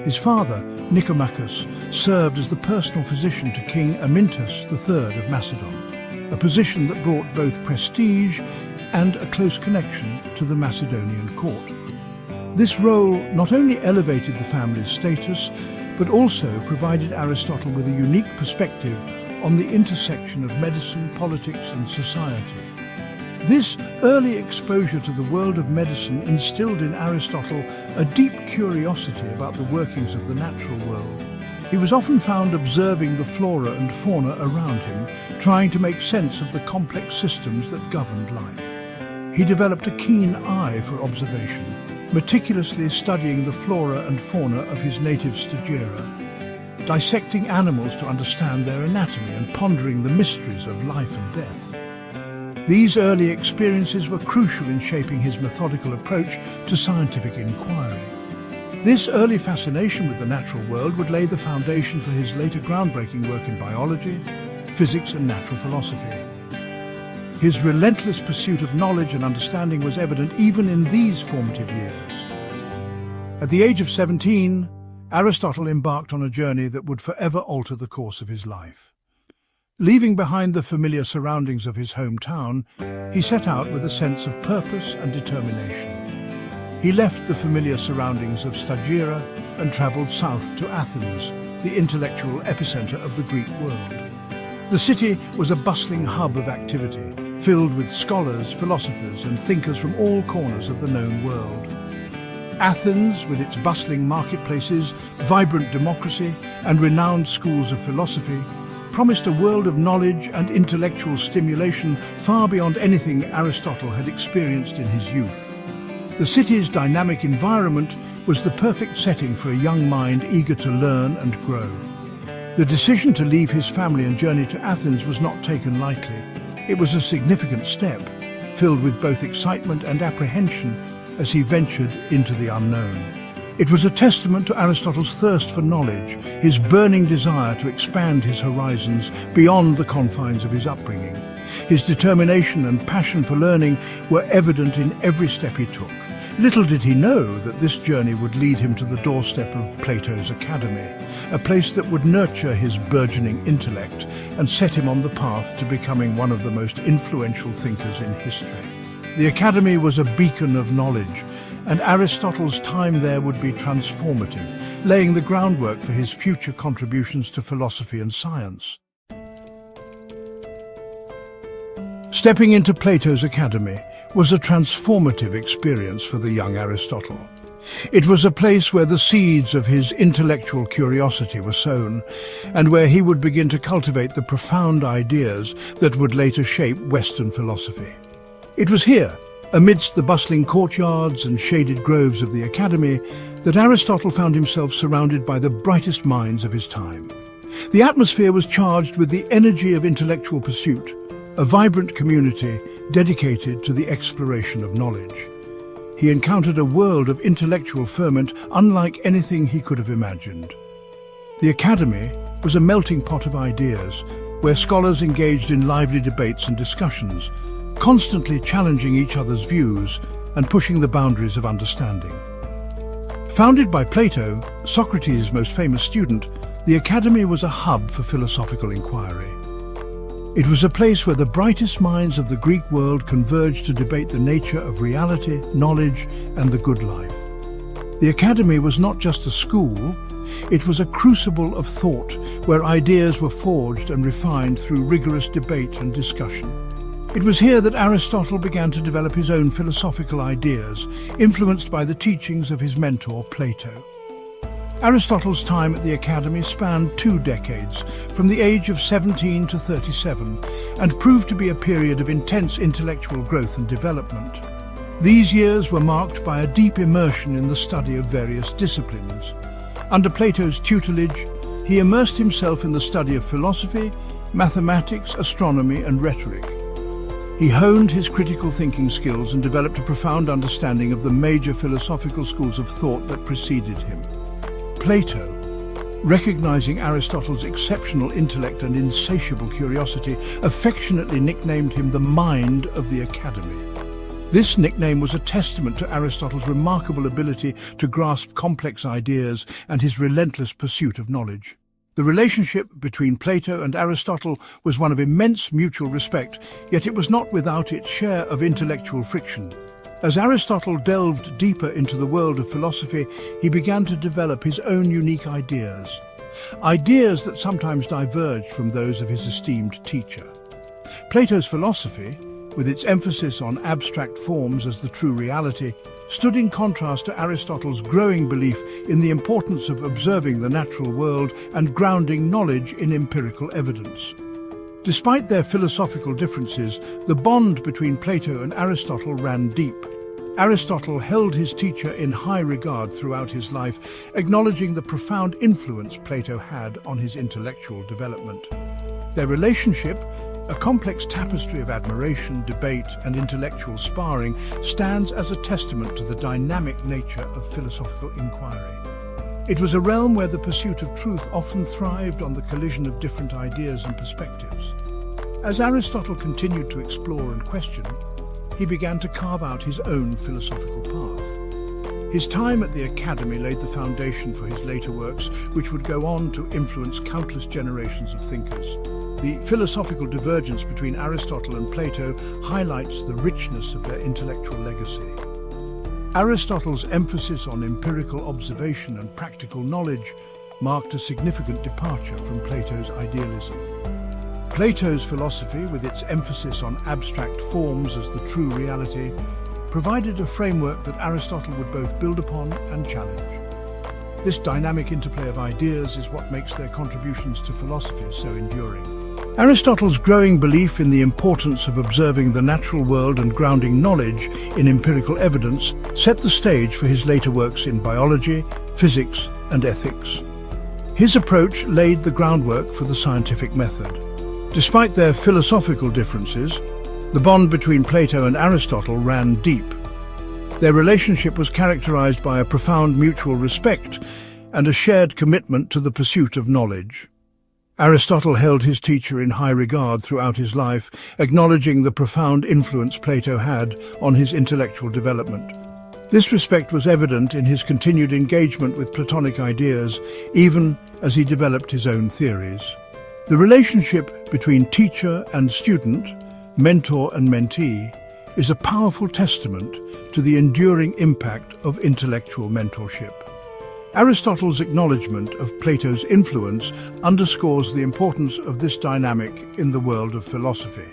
His father, Nicomachus, served as the personal physician to King Amyntas III of Macedon, a position that brought both prestige and a close connection to the Macedonian court. This role not only elevated the family's status, but also provided Aristotle with a unique perspective on the intersection of medicine, politics, and society. This early exposure to the world of medicine instilled in Aristotle a deep curiosity about the workings of the natural world. He was often found observing the flora and fauna around him, trying to make sense of the complex systems that governed life. He developed a keen eye for observation, meticulously studying the flora and fauna of his native Stagira, dissecting animals to understand their anatomy and pondering the mysteries of life and death. These early experiences were crucial in shaping his methodical approach to scientific inquiry. This early fascination with the natural world would lay the foundation for his later groundbreaking work in biology, physics, and natural philosophy. His relentless pursuit of knowledge and understanding was evident even in these formative years. At the age of 17, Aristotle embarked on a journey that would forever alter the course of his life. Leaving behind the familiar surroundings of his hometown, he set out with a sense of purpose and determination. He left the familiar surroundings of Stagira and travelled south to Athens, the intellectual epicenter of the Greek world. The city was a bustling hub of activity, filled with scholars, philosophers, and thinkers from all corners of the known world. Athens, with its bustling marketplaces, vibrant democracy, and renowned schools of philosophy, promised a world of knowledge and intellectual stimulation far beyond anything Aristotle had experienced in his youth. The city's dynamic environment was the perfect setting for a young mind eager to learn and grow. The decision to leave his family and journey to Athens was not taken lightly. It was a significant step, filled with both excitement and apprehension as he ventured into the unknown. It was a testament to Aristotle's thirst for knowledge, his burning desire to expand his horizons beyond the confines of his upbringing. His determination and passion for learning were evident in every step he took. Little did he know that this journey would lead him to the doorstep of Plato's Academy, a place that would nurture his burgeoning intellect and set him on the path to becoming one of the most influential thinkers in history. The Academy was a beacon of knowledge, and Aristotle's time there would be transformative, laying the groundwork for his future contributions to philosophy and science. Stepping into Plato's Academy was a transformative experience for the young Aristotle. It was a place where the seeds of his intellectual curiosity were sown, and where he would begin to cultivate the profound ideas that would later shape Western philosophy. It was here, amidst the bustling courtyards and shaded groves of the Academy, that Aristotle found himself surrounded by the brightest minds of his time. The atmosphere was charged with the energy of intellectual pursuit, a vibrant community dedicated to the exploration of knowledge. He encountered a world of intellectual ferment unlike anything he could have imagined. The Academy was a melting pot of ideas, where scholars engaged in lively debates and discussions, constantly challenging each other's views and pushing the boundaries of understanding. Founded by Plato, Socrates' most famous student, the Academy was a hub for philosophical inquiry. It was a place where the brightest minds of the Greek world converged to debate the nature of reality, knowledge, and the good life. The Academy was not just a school, it was a crucible of thought where ideas were forged and refined through rigorous debate and discussion. It was here that Aristotle began to develop his own philosophical ideas, influenced by the teachings of his mentor, Plato. Aristotle's time at the Academy spanned 2 decades, from the age of 17 to 37, and proved to be a period of intense intellectual growth and development. These years were marked by a deep immersion in the study of various disciplines. Under Plato's tutelage, he immersed himself in the study of philosophy, mathematics, astronomy, and rhetoric. He honed his critical thinking skills and developed a profound understanding of the major philosophical schools of thought that preceded him. Plato, recognizing Aristotle's exceptional intellect and insatiable curiosity, affectionately nicknamed him the Mind of the Academy. This nickname was a testament to Aristotle's remarkable ability to grasp complex ideas and his relentless pursuit of knowledge. The relationship between Plato and Aristotle was one of immense mutual respect, yet it was not without its share of intellectual friction. As Aristotle delved deeper into the world of philosophy, he began to develop his own unique ideas that sometimes diverged from those of his esteemed teacher. Plato's philosophy, with its emphasis on abstract forms as the true reality, stood in contrast to Aristotle's growing belief in the importance of observing the natural world and grounding knowledge in empirical evidence. Despite their philosophical differences, the bond between Plato and Aristotle ran deep. Aristotle held his teacher in high regard throughout his life, acknowledging the profound influence Plato had on his intellectual development. Their relationship, a complex tapestry of admiration, debate, and intellectual sparring, stands as a testament to the dynamic nature of philosophical inquiry. It was a realm where the pursuit of truth often thrived on the collision of different ideas and perspectives. As Aristotle continued to explore and question, he began to carve out his own philosophical path. His time at the Academy laid the foundation for his later works, which would go on to influence countless generations of thinkers. The philosophical divergence between Aristotle and Plato highlights the richness of their intellectual legacy. Aristotle's emphasis on empirical observation and practical knowledge marked a significant departure from Plato's idealism. Plato's philosophy, with its emphasis on abstract forms as the true reality, provided a framework that Aristotle would both build upon and challenge. This dynamic interplay of ideas is what makes their contributions to philosophy so enduring. Aristotle's growing belief in the importance of observing the natural world and grounding knowledge in empirical evidence set the stage for his later works in biology, physics, and ethics. His approach laid the groundwork for the scientific method. Despite their philosophical differences, the bond between Plato and Aristotle ran deep. Their relationship was characterized by a profound mutual respect and a shared commitment to the pursuit of knowledge. Aristotle held his teacher in high regard throughout his life, acknowledging the profound influence Plato had on his intellectual development. This respect was evident in his continued engagement with Platonic ideas, even as he developed his own theories. The relationship between teacher and student, mentor and mentee, is a powerful testament to the enduring impact of intellectual mentorship. Aristotle's acknowledgement of Plato's influence underscores the importance of this dynamic in the world of philosophy.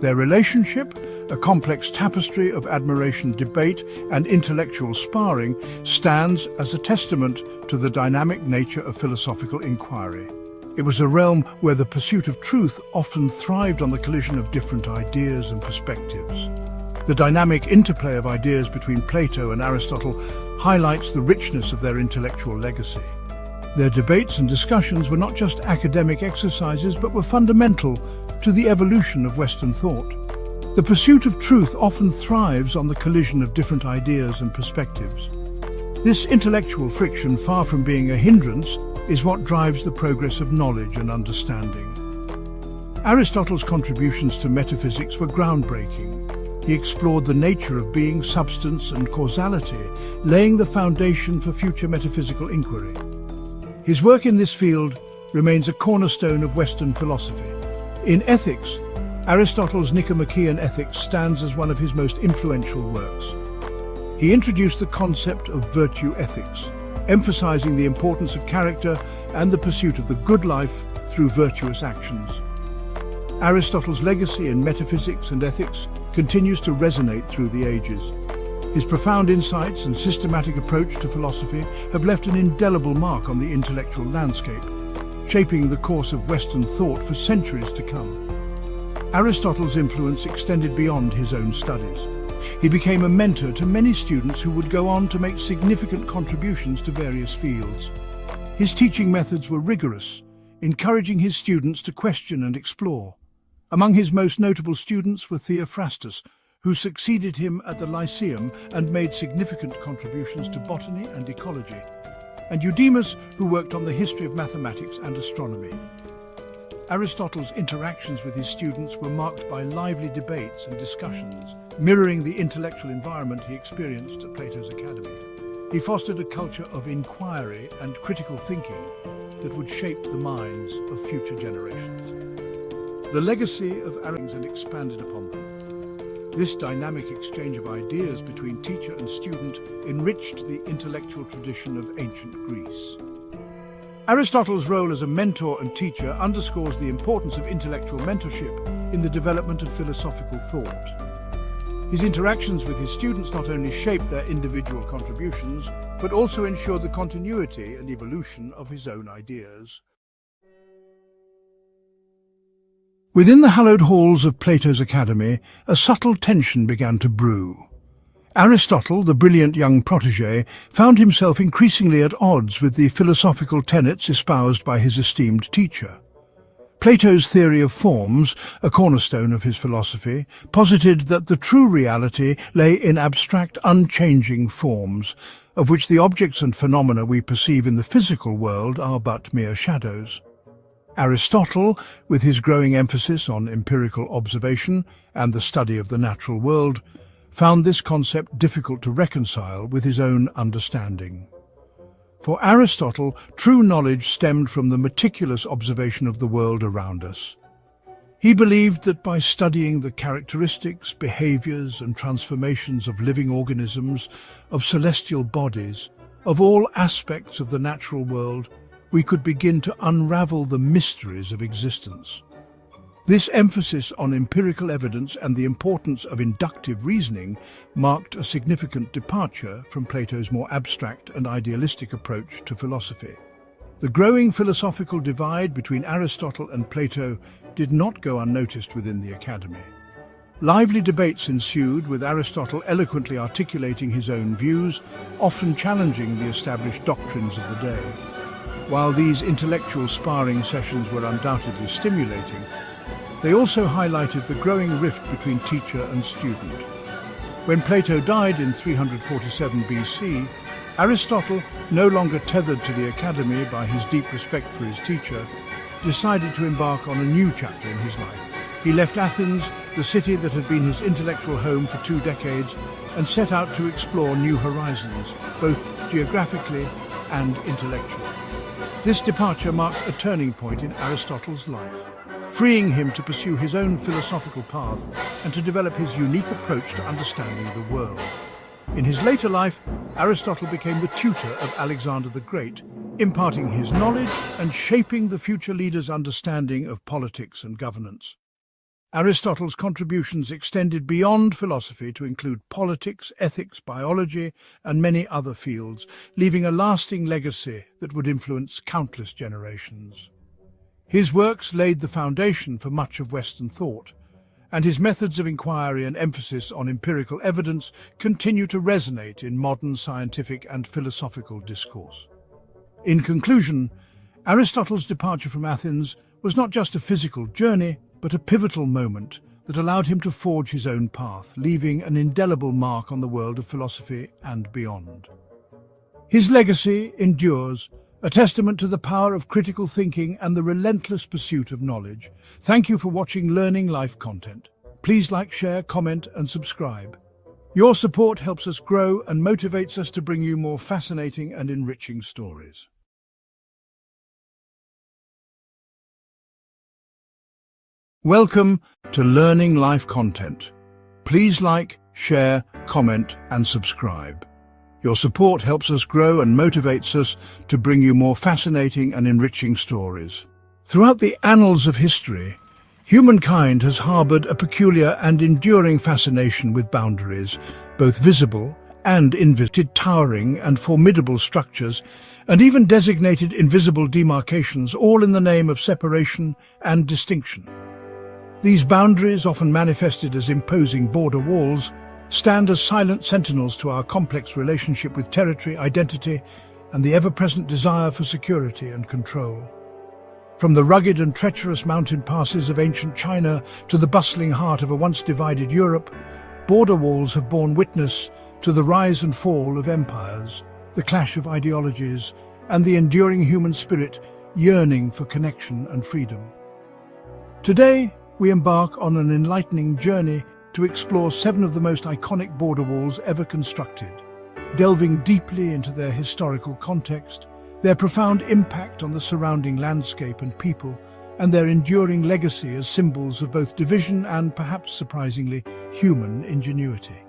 Their relationship, a complex tapestry of admiration, debate, and intellectual sparring, stands as a testament to the dynamic nature of philosophical inquiry. It was a realm where the pursuit of truth often thrived on the collision of different ideas and perspectives. The dynamic interplay of ideas between Plato and Aristotle highlights the richness of their intellectual legacy. Their debates and discussions were not just academic exercises, but were fundamental to the evolution of Western thought. The pursuit of truth often thrives on the collision of different ideas and perspectives. This intellectual friction, far from being a hindrance, is what drives the progress of knowledge and understanding. Aristotle's contributions to metaphysics were groundbreaking. he explored the nature of being, substance, and causality, laying the foundation for future metaphysical inquiry. His work in this field remains a cornerstone of Western philosophy. In ethics, Aristotle's Nicomachean Ethics stands as one of his most influential works. He introduced the concept of virtue ethics, emphasizing the importance of character and the pursuit of the good life through virtuous actions. Aristotle's legacy in metaphysics and ethics continues to resonate through the ages. His profound insights and systematic approach to philosophy have left an indelible mark on the intellectual landscape, shaping the course of Western thought for centuries to come. Aristotle's influence extended beyond his own studies. He became a mentor to many students who would go on to make significant contributions to various fields. His teaching methods were rigorous, encouraging his students to question and explore. Among his most notable students were Theophrastus, who succeeded him at the Lyceum and made significant contributions to botany and ecology, and Eudemus, who worked on the history of mathematics and astronomy. Aristotle's interactions with his students were marked by lively debates and discussions, mirroring the intellectual environment he experienced at Plato's Academy. He fostered a culture of inquiry and critical thinking that would shape the minds of future generations. The legacy of Aristotle's expanded upon them. This dynamic exchange of ideas between teacher and student enriched the intellectual tradition of ancient Greece. Aristotle's role as a mentor and teacher underscores the importance of intellectual mentorship in the development of philosophical thought. His interactions with his students not only shaped their individual contributions, but also ensured the continuity and evolution of his own ideas. Within the hallowed halls of Plato's Academy, a subtle tension began to brew. Aristotle, the brilliant young protégé, found himself increasingly at odds with the philosophical tenets espoused by his esteemed teacher. Plato's theory of forms, a cornerstone of his philosophy, posited that the true reality lay in abstract, unchanging forms, of which the objects and phenomena we perceive in the physical world are but mere shadows. Aristotle, with his growing emphasis on empirical observation and the study of the natural world, found this concept difficult to reconcile with his own understanding. For Aristotle, true knowledge stemmed from the meticulous observation of the world around us. He believed that by studying the characteristics, behaviors, and transformations of living organisms, of celestial bodies, of all aspects of the natural world, we could begin to unravel the mysteries of existence. This emphasis on empirical evidence and the importance of inductive reasoning marked a significant departure from Plato's more abstract and idealistic approach to philosophy. The growing philosophical divide between Aristotle and Plato did not go unnoticed within the Academy. Lively debates ensued, with Aristotle eloquently articulating his own views, often challenging the established doctrines of the day. While these intellectual sparring sessions were undoubtedly stimulating, they also highlighted the growing rift between teacher and student. When Plato died in 347 BC, Aristotle, no longer tethered to the Academy by his deep respect for his teacher, decided to embark on a new chapter in his life. He left Athens, the city that had been his intellectual home for 2 decades, and set out to explore new horizons, both geographically and intellectually. This departure marked a turning point in Aristotle's life, freeing him to pursue his own philosophical path and to develop his unique approach to understanding the world. In his later life, Aristotle became the tutor of Alexander the Great, imparting his knowledge and shaping the future leader's understanding of politics and governance. Aristotle's contributions extended beyond philosophy to include politics, ethics, biology, and many other fields, leaving a lasting legacy that would influence countless generations. His works laid the foundation for much of Western thought, and his methods of inquiry and emphasis on empirical evidence continue to resonate in modern scientific and philosophical discourse. In conclusion, Aristotle's departure from Athens was not just a physical journey, but a pivotal moment that allowed him to forge his own path, leaving an indelible mark on the world of philosophy and beyond. His legacy endures, a testament to the power of critical thinking and the relentless pursuit of knowledge. Thank you for watching Learning Life content. Please like, share, comment, and subscribe. Your support helps us grow and motivates us to bring you more fascinating and enriching stories. Welcome to Learning Life Content. Please like, share, comment, and subscribe. Your support helps us grow and motivates us to bring you more fascinating and enriching stories. Throughout the annals of history, humankind has harbored a peculiar and enduring fascination with boundaries, both visible and invisible, towering and formidable structures, and even designated invisible demarcations, all in the name of separation and distinction. These boundaries, often manifested as imposing border walls, stand as silent sentinels to our complex relationship with territory, identity, and the ever-present desire for security and control. From the rugged and treacherous mountain passes of ancient China to the bustling heart of a once divided Europe, border walls have borne witness to the rise and fall of empires, the clash of ideologies, and the enduring human spirit yearning for connection and freedom. Today, we embark on an enlightening journey to explore 7 of the most iconic border walls ever constructed, delving deeply into their historical context, their profound impact on the surrounding landscape and people, and their enduring legacy as symbols of both division and, perhaps surprisingly, human ingenuity.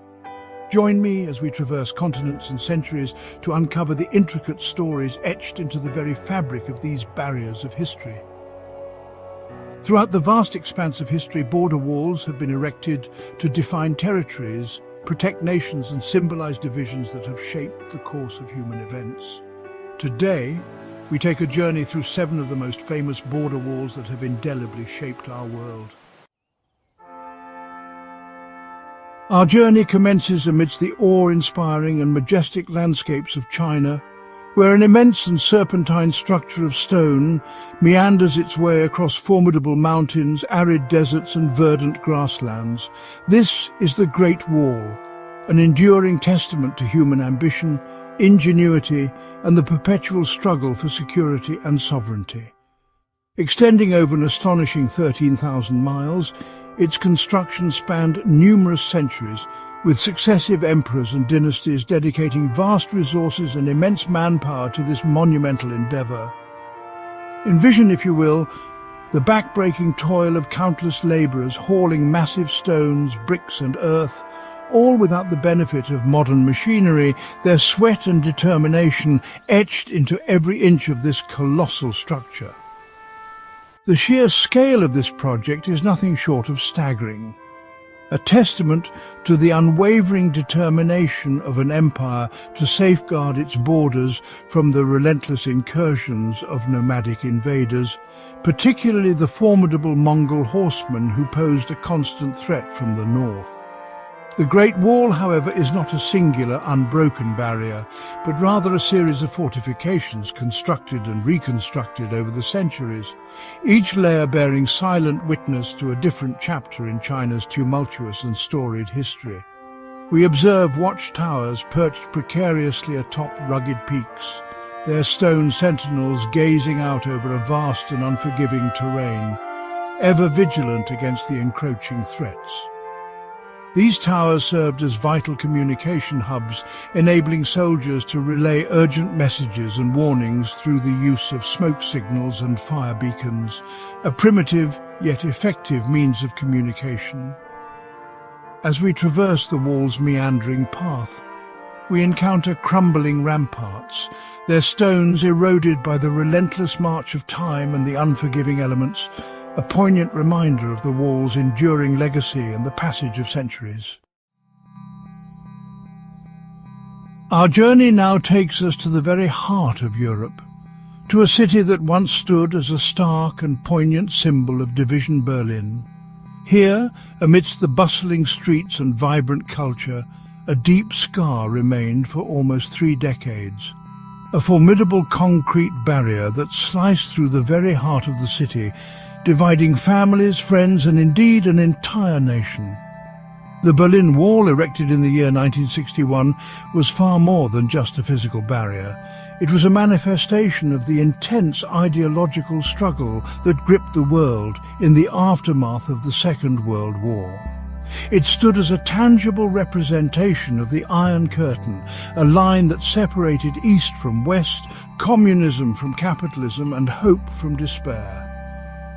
Join me as we traverse continents and centuries to uncover the intricate stories etched into the very fabric of these barriers of history. Throughout the vast expanse of history, border walls have been erected to define territories, protect nations, and symbolize divisions that have shaped the course of human events. Today, we take a journey through 7 of the most famous border walls that have indelibly shaped our world. Our journey commences amidst the awe-inspiring and majestic landscapes of China, where an immense and serpentine structure of stone meanders its way across formidable mountains, arid deserts, and verdant grasslands. This is the Great Wall, an enduring testament to human ambition, ingenuity, and the perpetual struggle for security and sovereignty. Extending over an astonishing 13,000 miles, its construction spanned numerous centuries, with successive emperors and dynasties dedicating vast resources and immense manpower to this monumental endeavor. Envision, if you will, the back-breaking toil of countless laborers hauling massive stones, bricks, and earth, all without the benefit of modern machinery, their sweat and determination etched into every inch of this colossal structure. The sheer scale of this project is nothing short of staggering, a testament to the unwavering determination of an empire to safeguard its borders from the relentless incursions of nomadic invaders, particularly the formidable Mongol horsemen who posed a constant threat from the north. The Great Wall, however, is not a singular, unbroken barrier, but rather a series of fortifications constructed and reconstructed over the centuries, each layer bearing silent witness to a different chapter in China's tumultuous and storied history. We observe watchtowers perched precariously atop rugged peaks, their stone sentinels gazing out over a vast and unforgiving terrain, ever vigilant against the encroaching threats. These towers served as vital communication hubs, enabling soldiers to relay urgent messages and warnings through the use of smoke signals and fire beacons, a primitive yet effective means of communication. As we traverse the wall's meandering path, we encounter crumbling ramparts, their stones eroded by the relentless march of time and the unforgiving elements, a poignant reminder of the wall's enduring legacy and the passage of centuries. Our journey now takes us to the very heart of Europe, to a city that once stood as a stark and poignant symbol of division, Berlin. Here, amidst the bustling streets and vibrant culture, a deep scar remained for almost 3 decades. A formidable concrete barrier that sliced through the very heart of the city, dividing families, friends, and indeed an entire nation. The Berlin Wall, erected in the year 1961, was far more than just a physical barrier. It was a manifestation of the intense ideological struggle that gripped the world in the aftermath of the Second World War. It stood as a tangible representation of the Iron Curtain, a line that separated East from West, communism from capitalism, and hope from despair.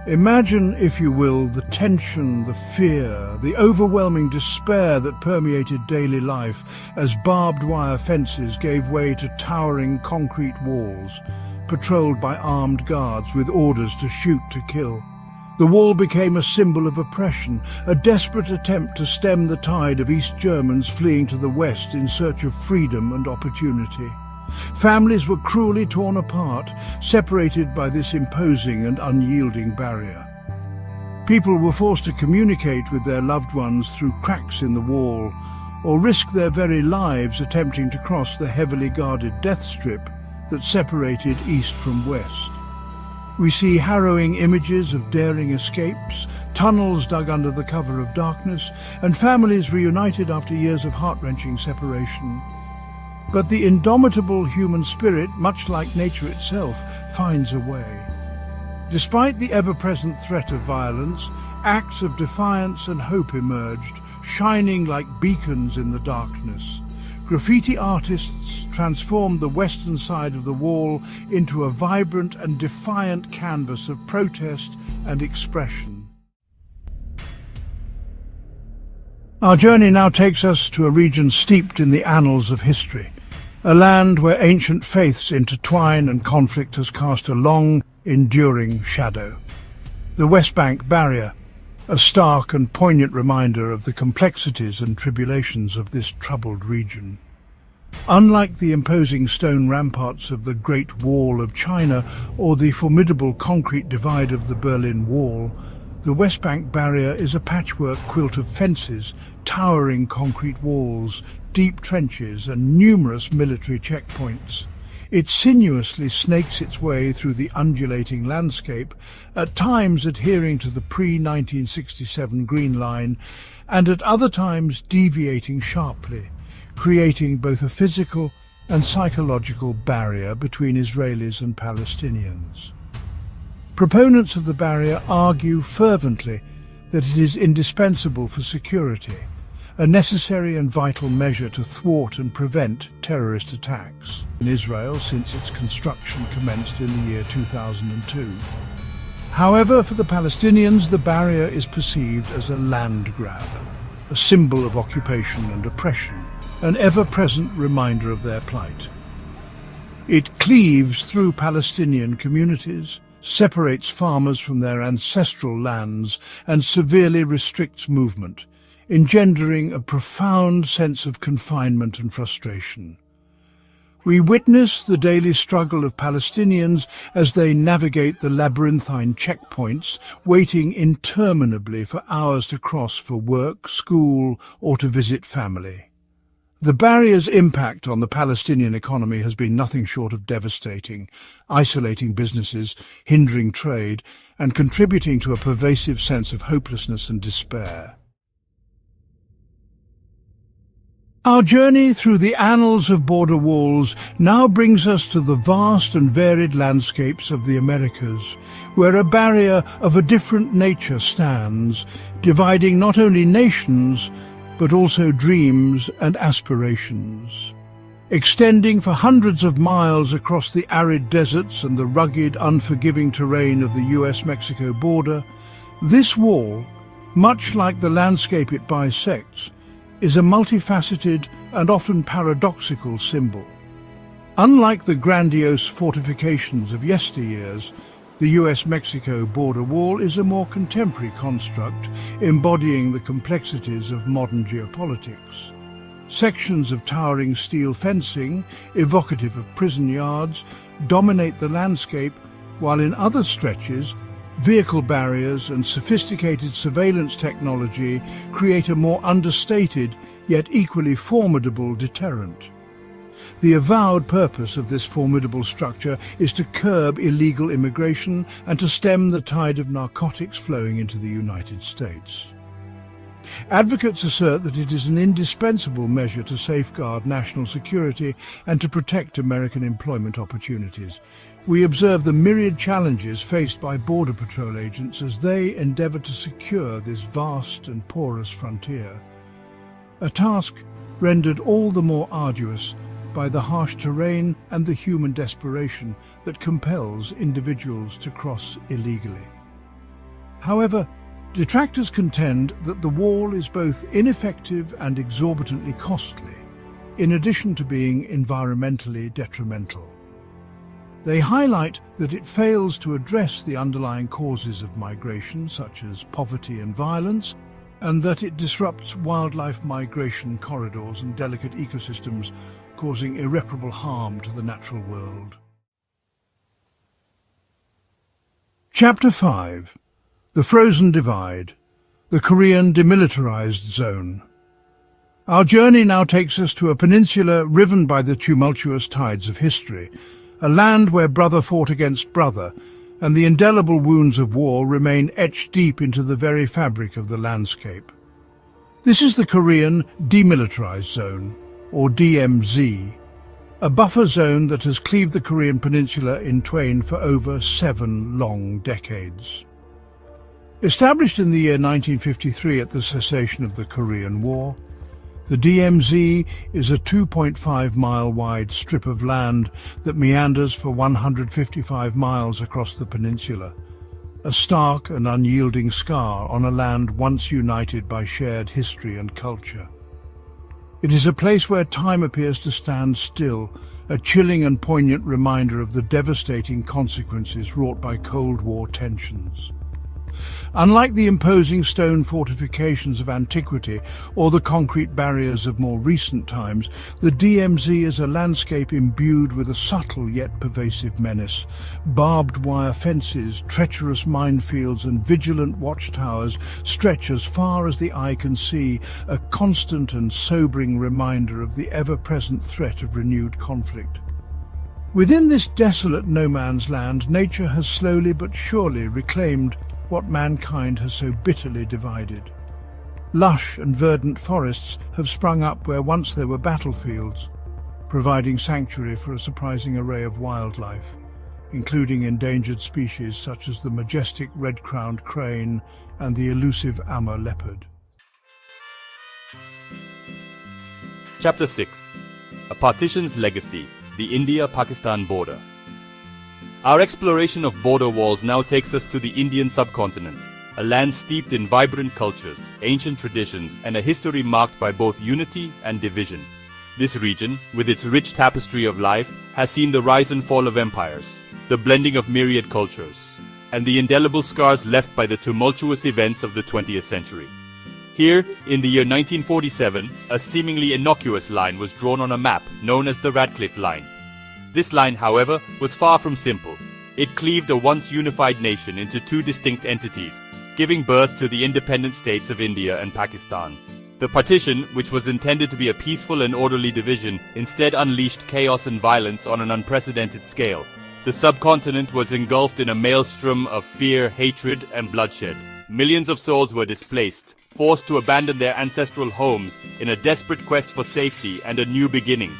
Imagine, if you will, the tension, the fear, the overwhelming despair that permeated daily life as barbed wire fences gave way to towering concrete walls, patrolled by armed guards with orders to shoot to kill. The wall became a symbol of oppression, a desperate attempt to stem the tide of East Germans fleeing to the West in search of freedom and opportunity. Families were cruelly torn apart, separated by this imposing and unyielding barrier. People were forced to communicate with their loved ones through cracks in the wall, or risk their very lives attempting to cross the heavily guarded death strip that separated East from West. We see harrowing images of daring escapes, tunnels dug under the cover of darkness, and families reunited after years of heart-wrenching separation. But the indomitable human spirit, much like nature itself, finds a way. Despite the ever-present threat of violence, acts of defiance and hope emerged, shining like beacons in the darkness. Graffiti artists transformed the western side of the wall into a vibrant and defiant canvas of protest and expression. Our journey now takes us to a region steeped in the annals of history, a land where ancient faiths intertwine and conflict has cast a long, enduring shadow. The West Bank Barrier, a stark and poignant reminder of the complexities and tribulations of this troubled region. Unlike the imposing stone ramparts of the Great Wall of China or the formidable concrete divide of the Berlin Wall, the West Bank Barrier is a patchwork quilt of fences, towering concrete walls, deep trenches and numerous military checkpoints. It sinuously snakes its way through the undulating landscape, at times adhering to the pre-1967 Green Line and at other times deviating sharply, creating both a physical and psychological barrier between Israelis and Palestinians. Proponents of the barrier argue fervently that it is indispensable for security, a necessary and vital measure to thwart and prevent terrorist attacks in Israel since its construction commenced in the year 2002. However, for the Palestinians, the barrier is perceived as a land grab, a symbol of occupation and oppression, an ever-present reminder of their plight. It cleaves through Palestinian communities, separates farmers from their ancestral lands, and severely restricts movement, engendering a profound sense of confinement and frustration. We witness the daily struggle of Palestinians as they navigate the labyrinthine checkpoints, waiting interminably for hours to cross for work, school, or to visit family. The barrier's impact on the Palestinian economy has been nothing short of devastating, isolating businesses, hindering trade, and contributing to a pervasive sense of hopelessness and despair. Our journey through the annals of border walls now brings us to the vast and varied landscapes of the Americas, where a barrier of a different nature stands, dividing not only nations, but also dreams and aspirations. Extending for hundreds of miles across the arid deserts and the rugged, unforgiving terrain of the US-Mexico border, this wall, much like the landscape it bisects, is a multifaceted and often paradoxical symbol. Unlike the grandiose fortifications of yesteryears, the US-Mexico border wall is a more contemporary construct, embodying the complexities of modern geopolitics. Sections of towering steel fencing, evocative of prison yards, dominate the landscape, while in other stretches, vehicle barriers and sophisticated surveillance technology create a more understated yet equally formidable deterrent. The avowed purpose of this formidable structure is to curb illegal immigration and to stem the tide of narcotics flowing into the United States. Advocates assert that it is an indispensable measure to safeguard national security and to protect American employment opportunities, We observe the myriad challenges faced by Border Patrol agents as they endeavour to secure this vast and porous frontier. A task rendered all the more arduous by the harsh terrain and the human desperation that compels individuals to cross illegally. However, detractors contend that the wall is both ineffective and exorbitantly costly, in addition to being environmentally detrimental. They highlight that it fails to address the underlying causes of migration, such as poverty and violence, and that it disrupts wildlife migration corridors and delicate ecosystems, causing irreparable harm to the natural world. Chapter 5. The Frozen Divide, the Korean Demilitarized Zone. Our journey now takes us to a peninsula riven by the tumultuous tides of history, a land where brother fought against brother, and the indelible wounds of war remain etched deep into the very fabric of the landscape. This is the Korean Demilitarized Zone, or DMZ, a buffer zone that has cleaved the Korean peninsula in twain for over 7 long decades. Established in the year 1953 at the cessation of the Korean War, the DMZ is a 2.5-mile-wide strip of land that meanders for 155 miles across the peninsula, a stark and unyielding scar on a land once united by shared history and culture. It is a place where time appears to stand still, a chilling and poignant reminder of the devastating consequences wrought by Cold War tensions. Unlike the imposing stone fortifications of antiquity or the concrete barriers of more recent times, the DMZ is a landscape imbued with a subtle yet pervasive menace. Barbed wire fences, treacherous minefields and vigilant watchtowers stretch as far as the eye can see, a constant and sobering reminder of the ever-present threat of renewed conflict. Within this desolate no-man's land, nature has slowly but surely reclaimed what mankind has so bitterly divided. Lush and verdant forests have sprung up where once there were battlefields, providing sanctuary for a surprising array of wildlife, including endangered species such as the majestic red-crowned crane and the elusive Amur leopard. Chapter 6. A Partition's Legacy, the India-Pakistan Border. Our exploration of border walls now takes us to the Indian subcontinent, a land steeped in vibrant cultures, ancient traditions, and a history marked by both unity and division. This region, with its rich tapestry of life, has seen the rise and fall of empires, the blending of myriad cultures, and the indelible scars left by the tumultuous events of the 20th century. Here, in the year 1947, a seemingly innocuous line was drawn on a map known as the Radcliffe Line. This line, however, was far from simple. It cleaved a once unified nation into 2 distinct entities, giving birth to the independent states of India and Pakistan. The partition, which was intended to be a peaceful and orderly division, instead unleashed chaos and violence on an unprecedented scale. The subcontinent was engulfed in a maelstrom of fear, hatred, and bloodshed. Millions of souls were displaced, forced to abandon their ancestral homes in a desperate quest for safety and a new beginning.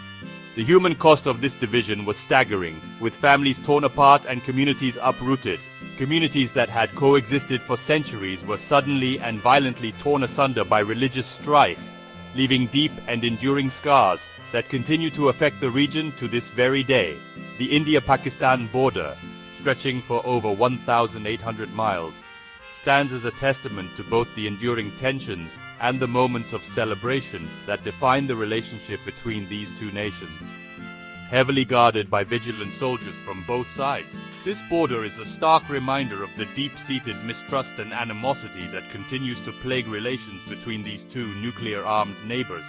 The human cost of this division was staggering, with families torn apart and communities uprooted. Communities that had coexisted for centuries were suddenly and violently torn asunder by religious strife, leaving deep and enduring scars that continue to affect the region to this very day. The India-Pakistan border, stretching for over 1,800 miles, stands as a testament to both the enduring tensions and the moments of celebration that define the relationship between these 2 nations. Heavily guarded by vigilant soldiers from both sides, this border is a stark reminder of the deep-seated mistrust and animosity that continues to plague relations between these 2 nuclear-armed neighbors.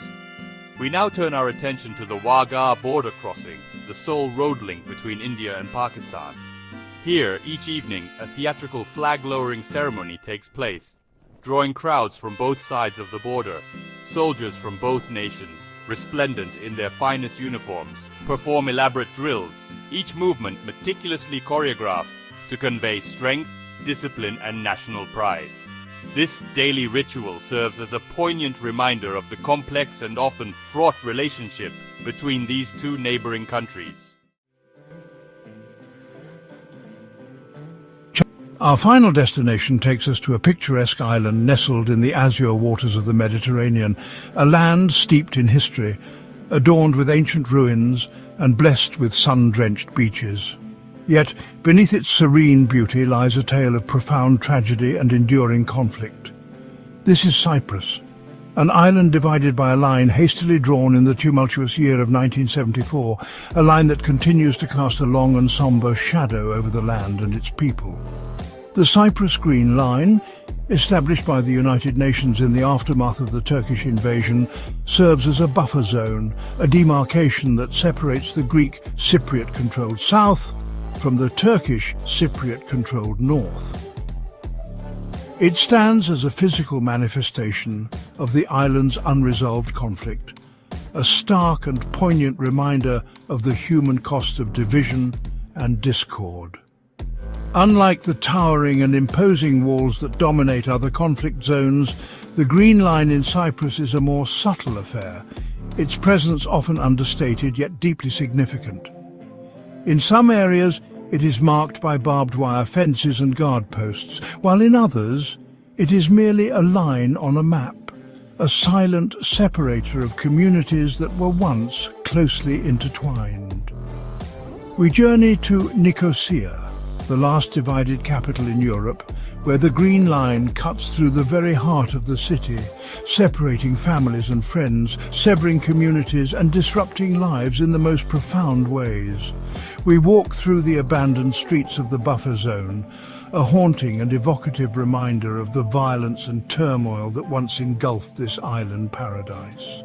We now turn our attention to the Wagah border crossing, the sole road link between India and Pakistan. Here, each evening, a theatrical flag-lowering ceremony takes place, drawing crowds from both sides of the border. Soldiers from both nations, resplendent in their finest uniforms, perform elaborate drills, each movement meticulously choreographed to convey strength, discipline, and national pride. This daily ritual serves as a poignant reminder of the complex and often fraught relationship between these 2 neighboring countries. Our final destination takes us to a picturesque island nestled in the azure waters of the Mediterranean, a land steeped in history, adorned with ancient ruins and blessed with sun-drenched beaches. Yet, beneath its serene beauty lies a tale of profound tragedy and enduring conflict. This is Cyprus, an island divided by a line hastily drawn in the tumultuous year of 1974, a line that continues to cast a long and sombre shadow over the land and its people. The Cyprus Green Line, established by the United Nations in the aftermath of the Turkish invasion, serves as a buffer zone, a demarcation that separates the Greek Cypriot-controlled south from the Turkish Cypriot-controlled north. It stands as a physical manifestation of the island's unresolved conflict, a stark and poignant reminder of the human cost of division and discord. Unlike the towering and imposing walls that dominate other conflict zones, the Green Line in Cyprus is a more subtle affair, its presence often understated yet deeply significant. In some areas, it is marked by barbed wire fences and guard posts, while in others, it is merely a line on a map, a silent separator of communities that were once closely intertwined. We journey to Nicosia, the last divided capital in Europe, where the Green Line cuts through the very heart of the city, separating families and friends, severing communities and disrupting lives in the most profound ways. We walk through the abandoned streets of the buffer zone, a haunting and evocative reminder of the violence and turmoil that once engulfed this island paradise.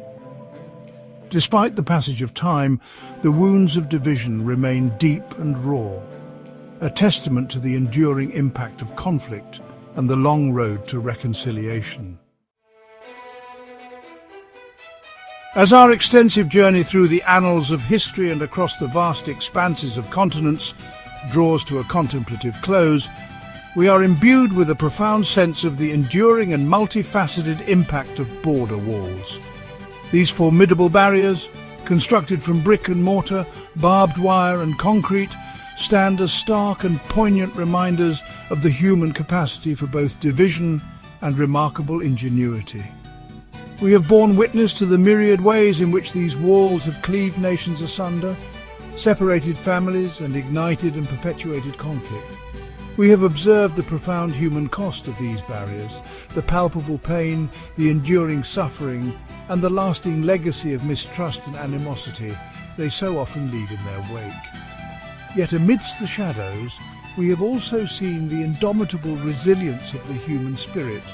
Despite the passage of time, the wounds of division remain deep and raw, a testament to the enduring impact of conflict and the long road to reconciliation. As our extensive journey through the annals of history and across the vast expanses of continents draws to a contemplative close, we are imbued with a profound sense of the enduring and multifaceted impact of border walls. These formidable barriers, constructed from brick and mortar, barbed wire and concrete, stand as stark and poignant reminders of the human capacity for both division and remarkable ingenuity. We have borne witness to the myriad ways in which these walls have cleaved nations asunder, separated families and ignited and perpetuated conflict. We have observed the profound human cost of these barriers, the palpable pain, the enduring suffering, and the lasting legacy of mistrust and animosity they so often leave in their wake. Yet amidst the shadows, we have also seen the indomitable resilience of the human spirit,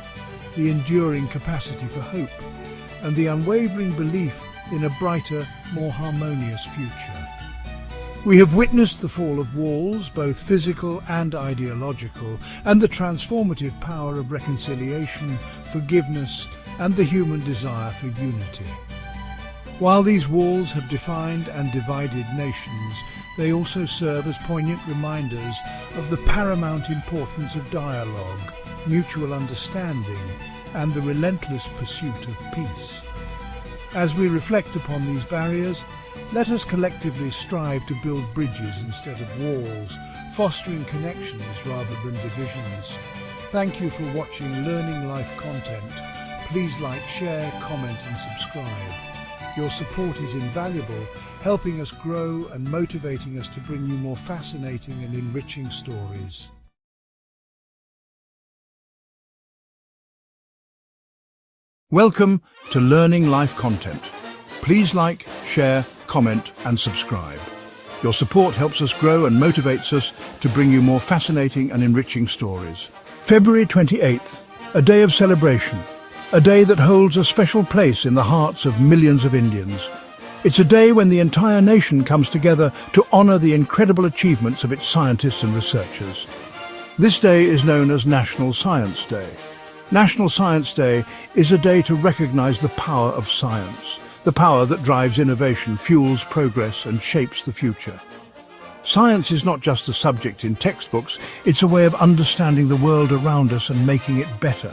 the enduring capacity for hope, and the unwavering belief in a brighter, more harmonious future. We have witnessed the fall of walls, both physical and ideological, and the transformative power of reconciliation, forgiveness, and the human desire for unity. While these walls have defined and divided nations, they also serve as poignant reminders of the paramount importance of dialogue, mutual understanding, and the relentless pursuit of peace. As we reflect upon these barriers, let us collectively strive to build bridges instead of walls, fostering connections rather than divisions. Thank you for watching Learning Life content. Please like, share, comment and subscribe. Your support is invaluable, helping us grow and motivating us to bring you more fascinating and enriching stories. Welcome to Learning Life content. Please like, share, comment and subscribe. Your support helps us grow and motivates us to bring you more fascinating and enriching stories. February 28th, a day of celebration, a day that holds a special place in the hearts of millions of Indians. It's a day when the entire nation comes together to honor the incredible achievements of its scientists and researchers. This day is known as National Science Day. National Science Day is a day to recognize the power of science, the power that drives innovation, fuels progress and shapes the future. Science is not just a subject in textbooks, it's a way of understanding the world around us and making it better.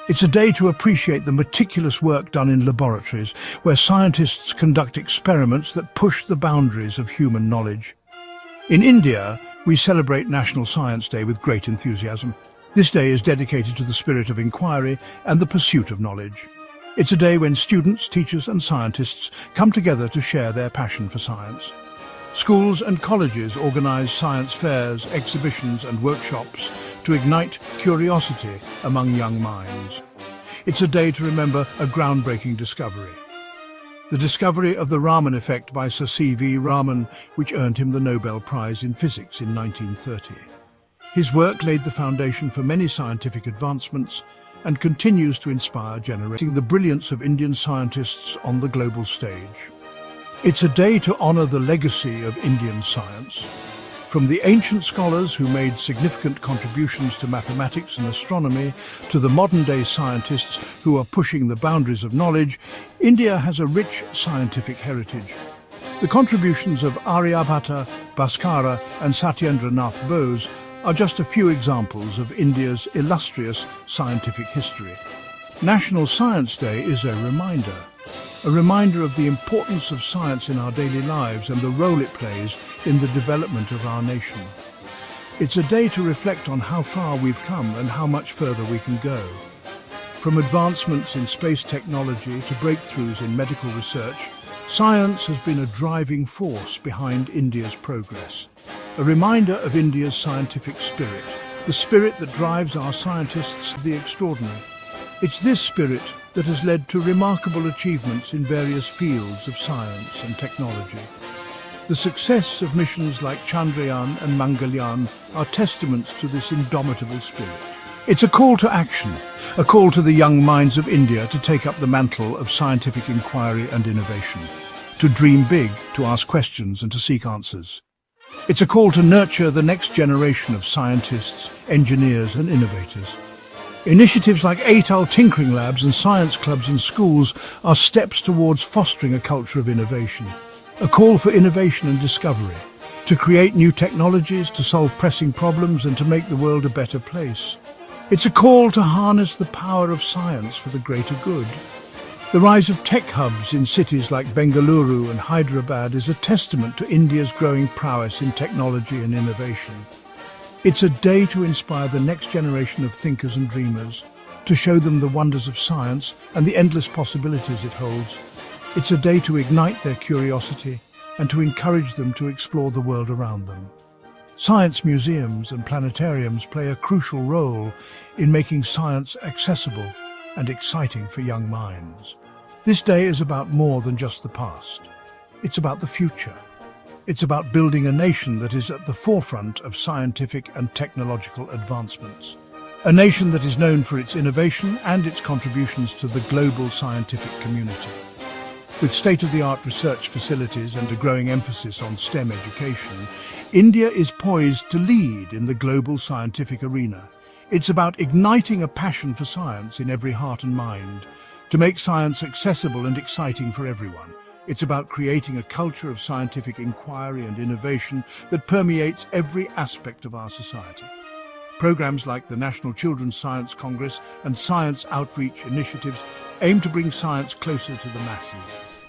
It's a day to appreciate the meticulous work done in laboratories, where scientists conduct experiments that push the boundaries of human knowledge. In India, we celebrate National Science Day with great enthusiasm. This day is dedicated to the spirit of inquiry and the pursuit of knowledge. It's a day when students, teachers and scientists come together to share their passion for science. Schools and colleges organise science fairs, exhibitions and workshops to ignite curiosity among young minds. It's a day to remember a groundbreaking discovery. The discovery of the Raman effect by Sir C.V. Raman, which earned him the Nobel Prize in Physics in 1930. His work laid the foundation for many scientific advancements and continues to inspire generating the brilliance of Indian scientists on the global stage. It's a day to honour the legacy of Indian science. From the ancient scholars who made significant contributions to mathematics and astronomy to the modern-day scientists who are pushing the boundaries of knowledge, India has a rich scientific heritage. The contributions of Aryabhata, Bhaskara and Satyendra Nath Bose are just a few examples of India's illustrious scientific history. National Science Day is a reminder of the importance of science in our daily lives and the role it plays in the development of our nation. It's a day to reflect on how far we've come and how much further we can go. From advancements in space technology to breakthroughs in medical research, science has been a driving force behind India's progress. A reminder of India's scientific spirit, the spirit that drives our scientists to the extraordinary. It's this spirit that has led to remarkable achievements in various fields of science and technology. The success of missions like Chandrayaan and Mangalyaan are testaments to this indomitable spirit. It's a call to action, a call to the young minds of India to take up the mantle of scientific inquiry and innovation, to dream big, to ask questions and to seek answers. It's a call to nurture the next generation of scientists, engineers and innovators. Initiatives like Atal tinkering labs and science clubs in schools are steps towards fostering a culture of innovation. A call for innovation and discovery, to create new technologies, to solve pressing problems and to make the world a better place. It's a call to harness the power of science for the greater good. The rise of tech hubs in cities like Bengaluru and Hyderabad is a testament to India's growing prowess in technology and innovation. It's a day to inspire the next generation of thinkers and dreamers, to show them the wonders of science and the endless possibilities it holds. It's a day to ignite their curiosity and to encourage them to explore the world around them. Science museums and planetariums play a crucial role in making science accessible and exciting for young minds. This day is about more than just the past. It's about the future. It's about building a nation that is at the forefront of scientific and technological advancements. A nation that is known for its innovation and its contributions to the global scientific community. With state-of-the-art research facilities and a growing emphasis on STEM education, India is poised to lead in the global scientific arena. It's about igniting a passion for science in every heart and mind, to make science accessible and exciting for everyone. It's about creating a culture of scientific inquiry and innovation that permeates every aspect of our society. Programs like the National Children's Science Congress and science outreach initiatives aim to bring science closer to the masses.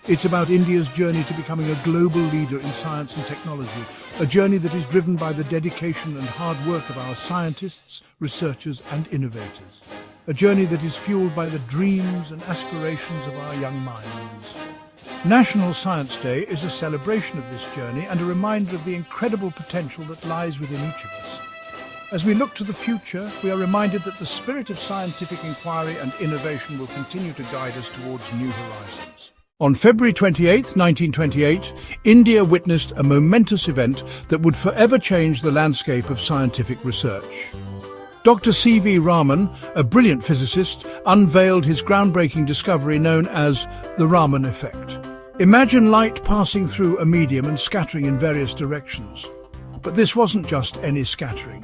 It's about India's journey to becoming a global leader in science and technology, a journey that is driven by the dedication and hard work of our scientists, researchers and innovators. A journey that is fueled by the dreams and aspirations of our young minds. National Science Day is a celebration of this journey and a reminder of the incredible potential that lies within each of us. As we look to the future, we are reminded that the spirit of scientific inquiry and innovation will continue to guide us towards new horizons. On February 28, 1928, India witnessed a momentous event that would forever change the landscape of scientific research. Dr. C.V. Raman, a brilliant physicist, unveiled his groundbreaking discovery known as the Raman effect. Imagine light passing through a medium and scattering in various directions. But this wasn't just any scattering.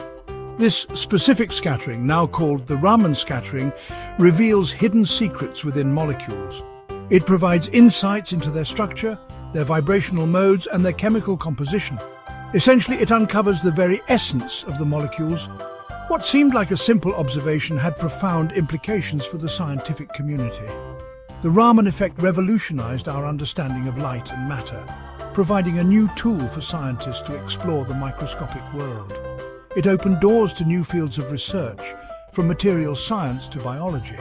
This specific scattering, now called the Raman scattering, reveals hidden secrets within molecules. It provides insights into their structure, their vibrational modes, and their chemical composition. Essentially, it uncovers the very essence of the molecules. What seemed like a simple observation had profound implications for the scientific community. The Raman effect revolutionized our understanding of light and matter. providing a new tool for scientists to explore the microscopic world. It opened doors to new fields of research, from materials science to biology,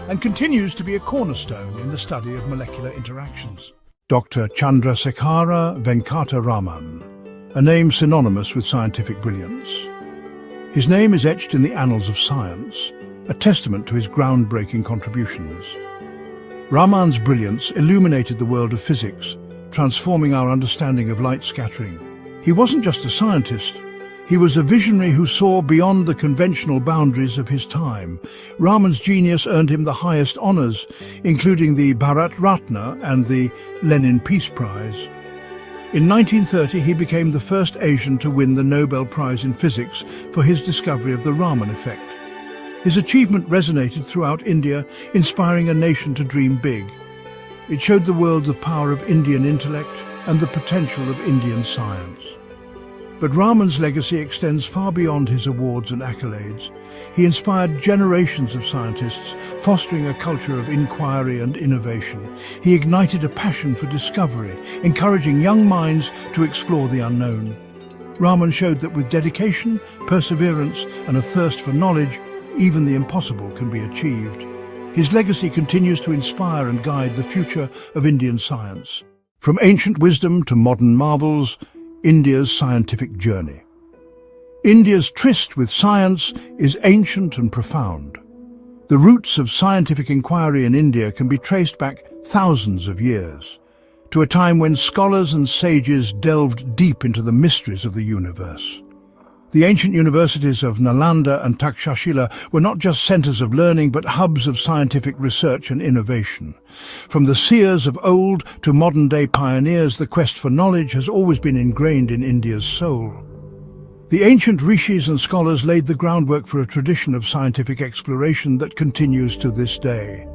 and continues to be a cornerstone in the study of molecular interactions. Dr. Chandrasekhara Venkata Raman, a name synonymous with scientific brilliance. His name is etched in the annals of science, a testament to his groundbreaking contributions. Raman's brilliance illuminated the world of physics, transforming our understanding of light scattering. He wasn't just a scientist, he was a visionary who saw beyond the conventional boundaries of his time. Raman's genius earned him the highest honours, including the Bharat Ratna and the Lenin Peace Prize. In 1930, he became the first Asian to win the Nobel Prize in Physics for his discovery of the Raman effect. His achievement resonated throughout India, inspiring a nation to dream big. It showed the world the power of Indian intellect and the potential of Indian science. But Raman's legacy extends far beyond his awards and accolades. He inspired generations of scientists, fostering a culture of inquiry and innovation. He ignited a passion for discovery, encouraging young minds to explore the unknown. Raman showed that with dedication, perseverance, and a thirst for knowledge, even the impossible can be achieved. His legacy continues to inspire and guide the future of Indian science. From ancient wisdom to modern marvels, India's scientific journey. India's tryst with science is ancient and profound. The roots of scientific inquiry in India can be traced back thousands of years, to a time when scholars and sages delved deep into the mysteries of the universe. The ancient universities of Nalanda and Takshashila were not just centers of learning, but hubs of scientific research and innovation. From the seers of old to modern-day pioneers, the quest for knowledge has always been ingrained in India's soul. The ancient rishis and scholars laid the groundwork for a tradition of scientific exploration that continues to this day.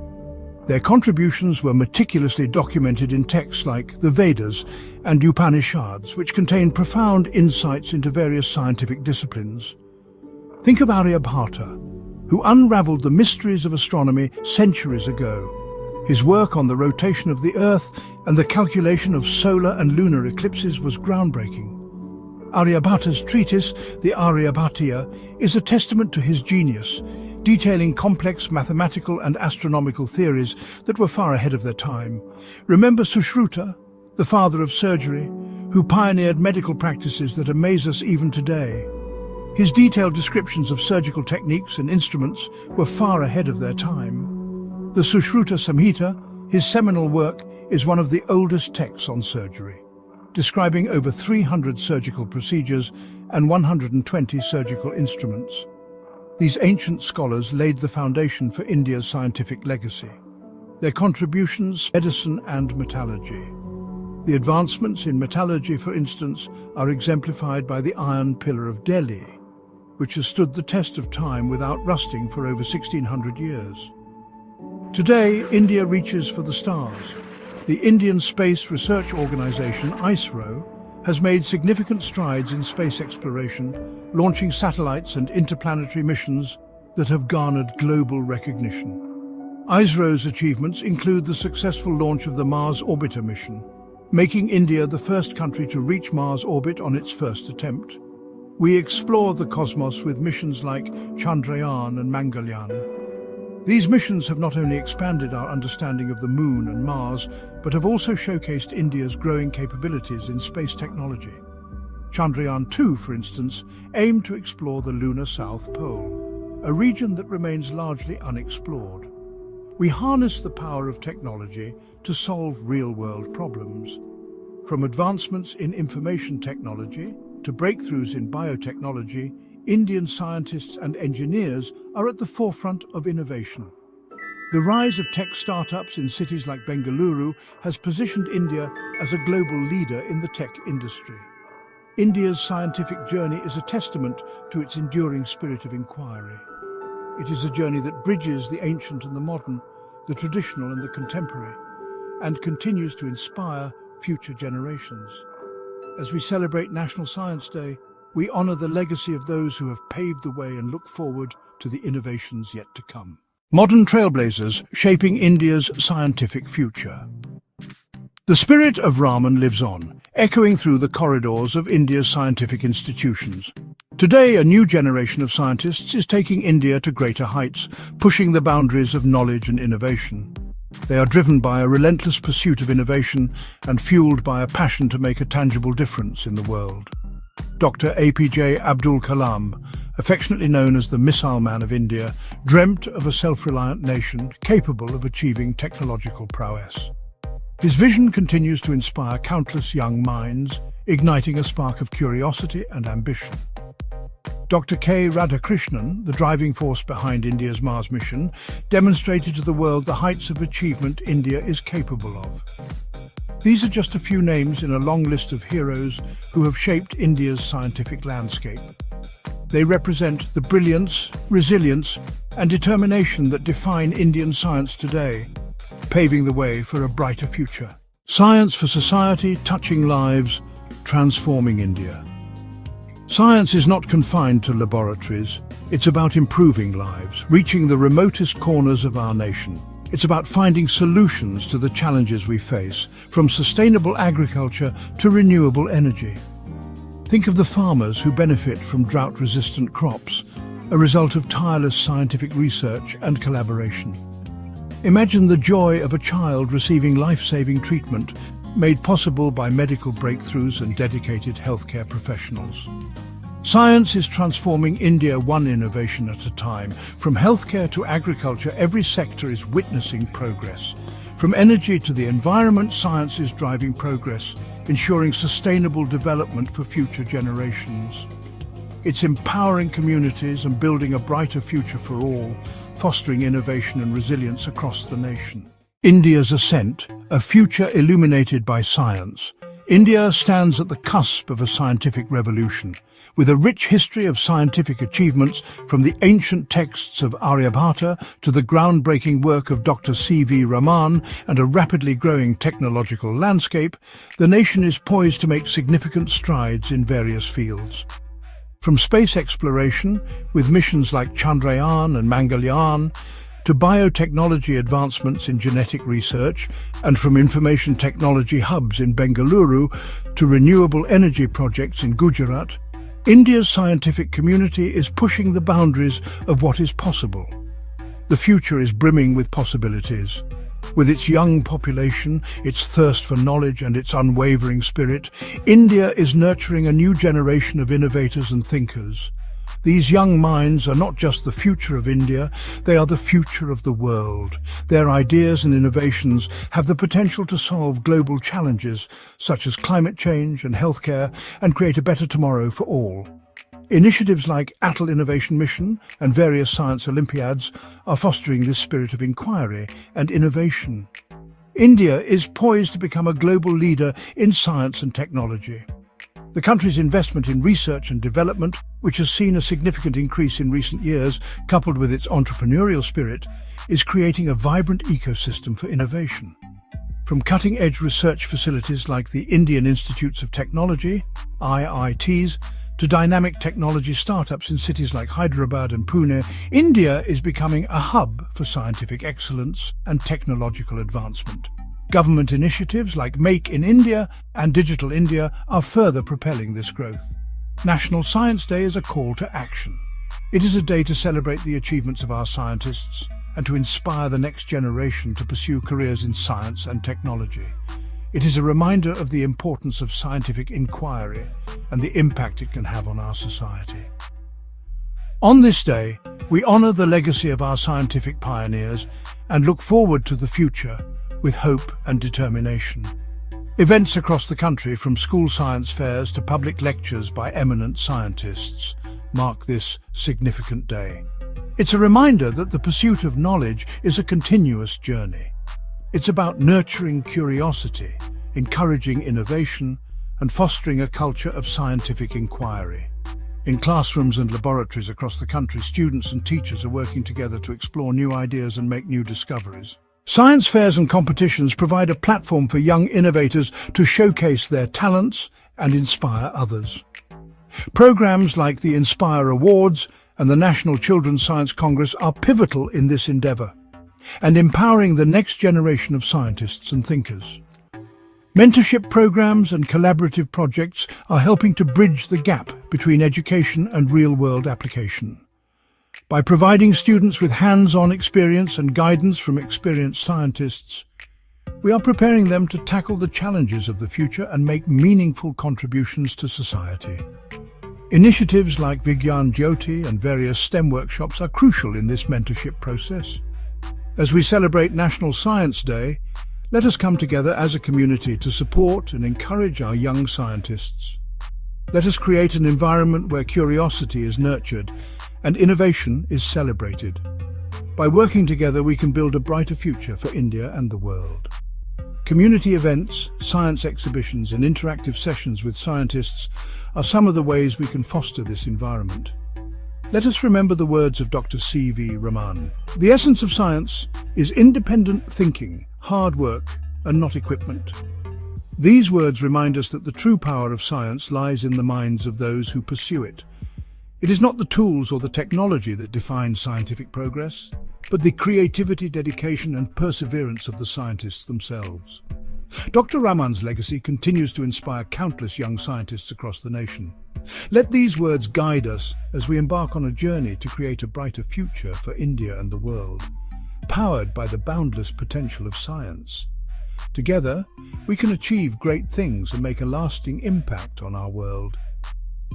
Their contributions were meticulously documented in texts like the Vedas and Upanishads, which contain profound insights into various scientific disciplines. Think of Aryabhata, who unraveled the mysteries of astronomy centuries ago. His work on the rotation of the Earth and the calculation of solar and lunar eclipses was groundbreaking. Aryabhata's treatise, the Aryabhatiya, is a testament to his genius, detailing complex mathematical and astronomical theories that were far ahead of their time. Remember Sushruta, the father of surgery, who pioneered medical practices that amaze us even today. His detailed descriptions of surgical techniques and instruments were far ahead of their time. The Sushruta Samhita, his seminal work, is one of the oldest texts on surgery, describing over 300 surgical procedures and 120 surgical instruments. These ancient scholars laid the foundation for India's scientific legacy. Their contributions, medicine and metallurgy. The advancements in metallurgy, for instance, are exemplified by the Iron Pillar of Delhi, which has stood the test of time without rusting for over 1600 years. Today, India reaches for the stars. The Indian Space Research Organization, ISRO, has made significant strides in space exploration, launching satellites and interplanetary missions that have garnered global recognition. ISRO's achievements include the successful launch of the Mars Orbiter mission, making India the first country to reach Mars orbit on its first attempt. We explore the cosmos with missions like Chandrayaan and Mangalyaan. These missions have not only expanded our understanding of the Moon and Mars, but have also showcased India's growing capabilities in space technology. Chandrayaan-2, for instance, aimed to explore the lunar South Pole, a region that remains largely unexplored. We harness the power of technology to solve real-world problems. From advancements in information technology to breakthroughs in biotechnology, Indian scientists and engineers are at the forefront of innovation. The rise of tech startups in cities like Bengaluru has positioned India as a global leader in the tech industry. India's scientific journey is a testament to its enduring spirit of inquiry. It is a journey that bridges the ancient and the modern, the traditional and the contemporary, and continues to inspire future generations. As we celebrate National Science Day, we honor the legacy of those who have paved the way and look forward to the innovations yet to come. Modern trailblazers shaping India's scientific future. The spirit of Raman lives on, echoing through the corridors of India's scientific institutions. Today, a new generation of scientists is taking India to greater heights, pushing the boundaries of knowledge and innovation. They are driven by a relentless pursuit of innovation and fueled by a passion to make a tangible difference in the world. Dr. APJ Abdul Kalam, affectionately known as the Missile Man of India, dreamt of a self-reliant nation capable of achieving technological prowess. His vision continues to inspire countless young minds, igniting a spark of curiosity and ambition. Dr. K. Radhakrishnan, the driving force behind India's Mars mission, demonstrated to the world the heights of achievement India is capable of. These are just a few names in a long list of heroes who have shaped India's scientific landscape. They represent the brilliance, resilience, and determination that define Indian science today, paving the way for a brighter future. Science for society, touching lives, transforming India. Science is not confined to laboratories. It's about improving lives, reaching the remotest corners of our nation. It's about finding solutions to the challenges we face, from sustainable agriculture to renewable energy. Think of the farmers who benefit from drought-resistant crops, a result of tireless scientific research and collaboration. Imagine the joy of a child receiving life-saving treatment made possible by medical breakthroughs and dedicated healthcare professionals. Science is transforming India one innovation at a time. From healthcare to agriculture, every sector is witnessing progress. From energy to the environment, science is driving progress, ensuring sustainable development for future generations. It's empowering communities and building a brighter future for all, fostering innovation and resilience across the nation. India's ascent, a future illuminated by science. India stands at the cusp of a scientific revolution, with a rich history of scientific achievements from the ancient texts of Aryabhata to the groundbreaking work of Dr. C.V. Raman and a rapidly growing technological landscape. The nation is poised to make significant strides in various fields. From space exploration, with missions like Chandrayaan and Mangalyaan, to biotechnology advancements in genetic research, and from information technology hubs in Bengaluru to renewable energy projects in Gujarat, India's scientific community is pushing the boundaries of what is possible. The future is brimming with possibilities. With its young population, its thirst for knowledge and its unwavering spirit, India is nurturing a new generation of innovators and thinkers. These young minds are not just the future of India, they are the future of the world. Their ideas and innovations have the potential to solve global challenges such as climate change and healthcare and create a better tomorrow for all. Initiatives like Atal Innovation Mission and various science Olympiads are fostering this spirit of inquiry and innovation. India is poised to become a global leader in science and technology. The country's investment in research and development, which has seen a significant increase in recent years, coupled with its entrepreneurial spirit, is creating a vibrant ecosystem for innovation. From cutting-edge research facilities like the Indian Institutes of Technology, IITs, to dynamic technology startups in cities like Hyderabad and Pune, India is becoming a hub for scientific excellence and technological advancement. Government initiatives like Make in India and Digital India are further propelling this growth. National Science Day is a call to action. It is a day to celebrate the achievements of our scientists and to inspire the next generation to pursue careers in science and technology. It is a reminder of the importance of scientific inquiry and the impact it can have on our society. On this day, we honor the legacy of our scientific pioneers and look forward to the future with hope and determination. Events across the country, from school science fairs to public lectures by eminent scientists, mark this significant day. It's a reminder that the pursuit of knowledge is a continuous journey. It's about nurturing curiosity, encouraging innovation, and fostering a culture of scientific inquiry. In classrooms and laboratories across the country, students and teachers are working together to explore new ideas and make new discoveries. Science fairs and competitions provide a platform for young innovators to showcase their talents and inspire others. Programs like the Inspire Awards and the National Children's Science Congress are pivotal in this endeavor and empowering the next generation of scientists and thinkers. Mentorship programs and collaborative projects are helping to bridge the gap between education and real-world application. By providing students with hands-on experience and guidance from experienced scientists, we are preparing them to tackle the challenges of the future and make meaningful contributions to society. Initiatives like Vigyan Jyoti and various STEM workshops are crucial in this mentorship process. As we celebrate National Science Day, let us come together as a community to support and encourage our young scientists. Let us create an environment where curiosity is nurtured and innovation is celebrated. By working together, we can build a brighter future for India and the world. Community events, science exhibitions, and interactive sessions with scientists are some of the ways we can foster this environment. Let us remember the words of Dr. C.V. Raman. The essence of science is independent thinking, hard work, and not equipment. These words remind us that the true power of science lies in the minds of those who pursue it. It is not the tools or the technology that define scientific progress, but the creativity, dedication, and perseverance of the scientists themselves. Dr. Raman's legacy continues to inspire countless young scientists across the nation. Let these words guide us as we embark on a journey to create a brighter future for India and the world, powered by the boundless potential of science. Together, we can achieve great things and make a lasting impact on our world.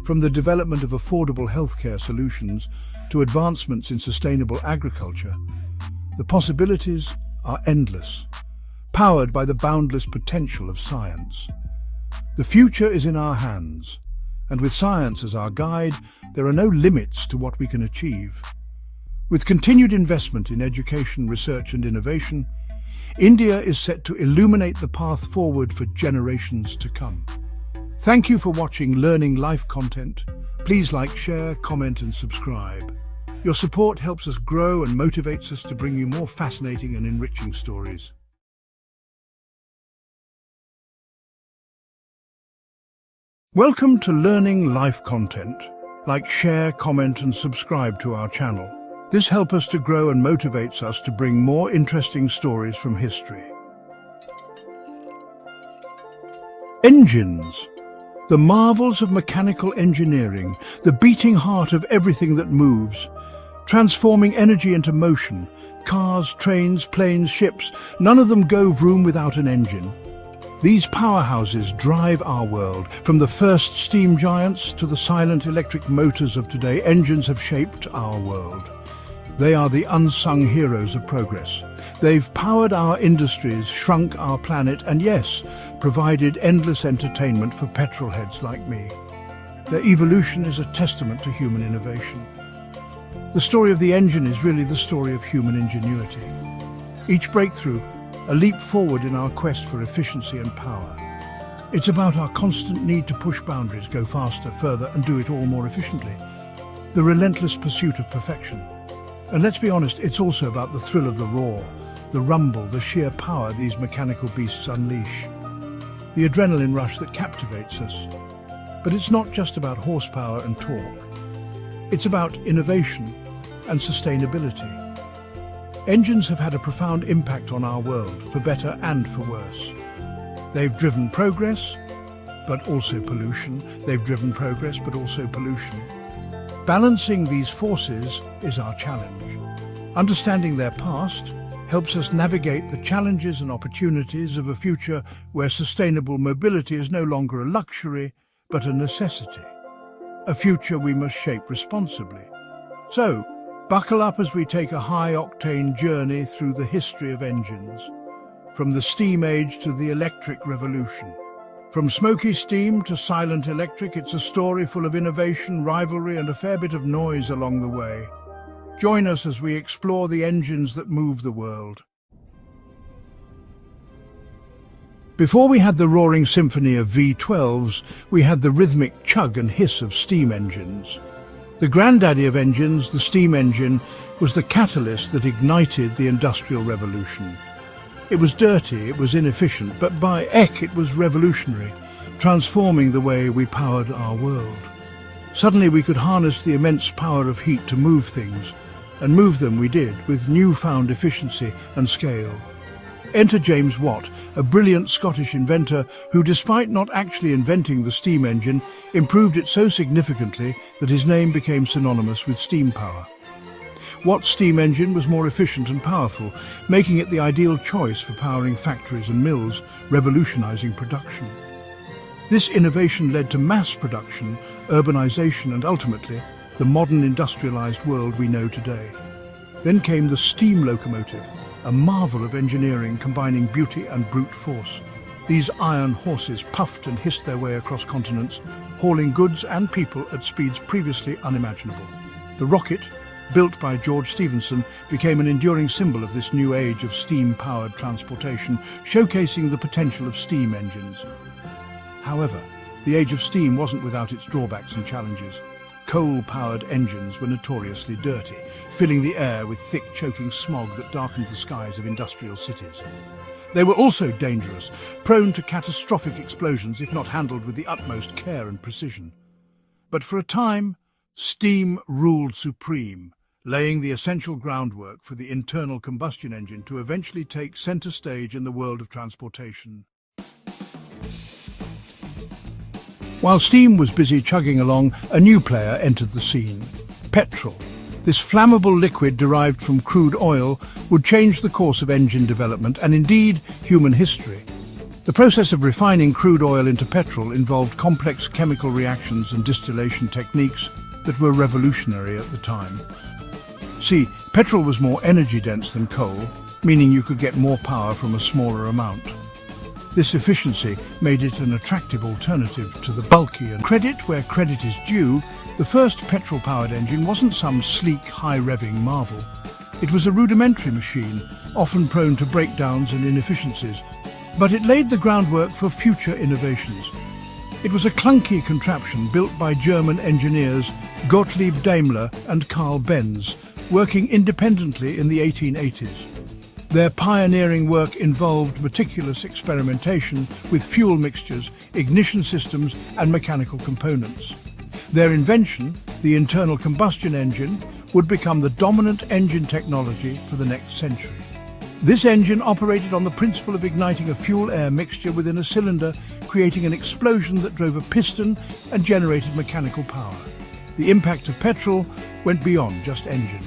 From the development of affordable healthcare solutions to advancements in sustainable agriculture, the possibilities are endless, powered by the boundless potential of science. The future is in our hands, and with science as our guide, there are no limits to what we can achieve. With continued investment in education, research and innovation, India is set to illuminate the path forward for generations to come. Thank you for watching Learning Life content. Please like, share, comment and subscribe. Your support helps us grow and motivates us to bring you more fascinating and enriching stories. Welcome to Learning Life content. Like, share, comment and subscribe to our channel. This helps us to grow and motivates us to bring more interesting stories from history. Engines. The marvels of mechanical engineering, the beating heart of everything that moves, transforming energy into motion. Cars, trains, planes, ships, none of them go vroom without an engine. These powerhouses drive our world. From the first steam giants to the silent electric motors of today, engines have shaped our world. They are the unsung heroes of progress. They've powered our industries, shrunk our planet, and yes, provided endless entertainment for petrolheads like me. Their evolution is a testament to human innovation. The story of the engine is really the story of human ingenuity. Each breakthrough, a leap forward in our quest for efficiency and power. It's about our constant need to push boundaries, go faster, further, and do it all more efficiently. The relentless pursuit of perfection. And let's be honest, it's also about the thrill of the roar, the rumble, the sheer power these mechanical beasts unleash. The adrenaline rush that captivates us. But it's not just about horsepower and torque. It's about innovation and sustainability. Engines have had a profound impact on our world, for better and for worse. They've driven progress, but also pollution. They've driven progress, but also pollution. Balancing these forces is our challenge. Understanding their past helps us navigate the challenges and opportunities of a future where sustainable mobility is no longer a luxury, but a necessity. A future we must shape responsibly. So, buckle up as we take a high-octane journey through the history of engines, from the steam age to the electric revolution. From smoky steam to silent electric, it's a story full of innovation, rivalry, and a fair bit of noise along the way. Join us as we explore the engines that move the world. Before we had the roaring symphony of V12s, we had the rhythmic chug and hiss of steam engines. The granddaddy of engines, the steam engine, was the catalyst that ignited the Industrial Revolution. It was dirty, it was inefficient, but by heck it was revolutionary, transforming the way we powered our world. Suddenly we could harness the immense power of heat to move things, and move them we did, with newfound efficiency and scale. Enter James Watt, a brilliant Scottish inventor who, despite not actually inventing the steam engine, improved it so significantly that his name became synonymous with steam power. Watt's steam engine was more efficient and powerful, making it the ideal choice for powering factories and mills, revolutionizing production. This innovation led to mass production, urbanization, and ultimately, the modern industrialized world we know today. Then came the steam locomotive, a marvel of engineering combining beauty and brute force. These iron horses puffed and hissed their way across continents, hauling goods and people at speeds previously unimaginable. The rocket, built by George Stephenson, became an enduring symbol of this new age of steam-powered transportation, showcasing the potential of steam engines. However, the age of steam wasn't without its drawbacks and challenges. Coal-powered engines were notoriously dirty, filling the air with thick, choking smog that darkened the skies of industrial cities. They were also dangerous, prone to catastrophic explosions if not handled with the utmost care and precision. But for a time, steam ruled supreme, laying the essential groundwork for the internal combustion engine to eventually take center stage in the world of transportation. While steam was busy chugging along, a new player entered the scene: petrol. This flammable liquid derived from crude oil would change the course of engine development and indeed human history. The process of refining crude oil into petrol involved complex chemical reactions and distillation techniques that were revolutionary at the time. See, petrol was more energy-dense than coal, meaning you could get more power from a smaller amount. This efficiency made it an attractive alternative to the bulky and credit where credit is due. The first petrol-powered engine wasn't some sleek, high-revving marvel. It was a rudimentary machine, often prone to breakdowns and inefficiencies, but it laid the groundwork for future innovations. It was a clunky contraption built by German engineers Gottlieb Daimler and Carl Benz, working independently in the 1880s. Their pioneering work involved meticulous experimentation with fuel mixtures, ignition systems, and mechanical components. Their invention, the internal combustion engine, would become the dominant engine technology for the next century. This engine operated on the principle of igniting a fuel-air mixture within a cylinder, creating an explosion that drove a piston and generated mechanical power. The impact of petrol went beyond just engines.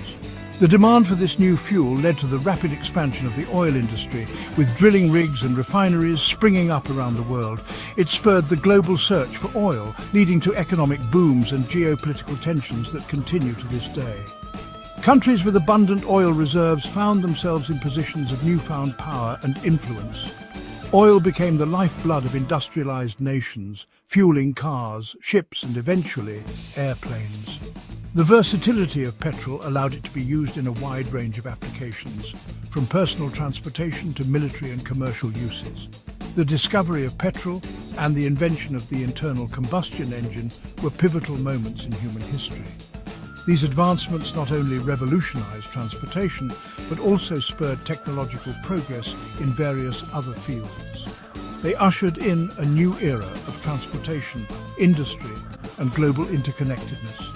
The demand for this new fuel led to the rapid expansion of the oil industry, with drilling rigs and refineries springing up around the world. It spurred the global search for oil, leading to economic booms and geopolitical tensions that continue to this day. Countries with abundant oil reserves found themselves in positions of newfound power and influence. Oil became the lifeblood of industrialized nations, fueling cars, ships, and eventually airplanes. The versatility of petrol allowed it to be used in a wide range of applications, from personal transportation to military and commercial uses. The discovery of petrol and the invention of the internal combustion engine were pivotal moments in human history. These advancements not only revolutionized transportation, but also spurred technological progress in various other fields. They ushered in a new era of transportation, industry, and global interconnectedness.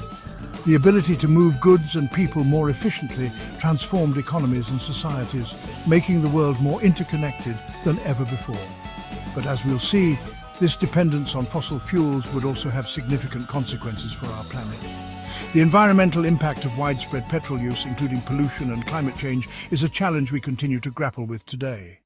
The ability to move goods and people more efficiently transformed economies and societies, making the world more interconnected than ever before. But as we'll see, this dependence on fossil fuels would also have significant consequences for our planet. The environmental impact of widespread petrol use, including pollution and climate change, is a challenge we continue to grapple with today.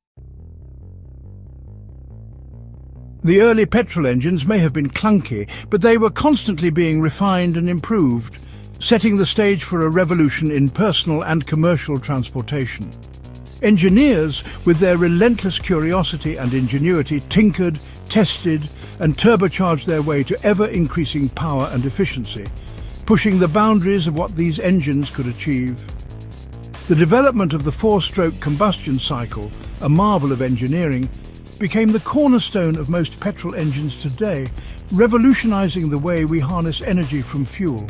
The early petrol engines may have been clunky, but they were constantly being refined and improved, setting the stage for a revolution in personal and commercial transportation. Engineers, with their relentless curiosity and ingenuity, tinkered, tested, and turbocharged their way to ever-increasing power and efficiency, pushing the boundaries of what these engines could achieve. The development of the four-stroke combustion cycle, a marvel of engineering, became the cornerstone of most petrol engines today, revolutionizing the way we harness energy from fuel.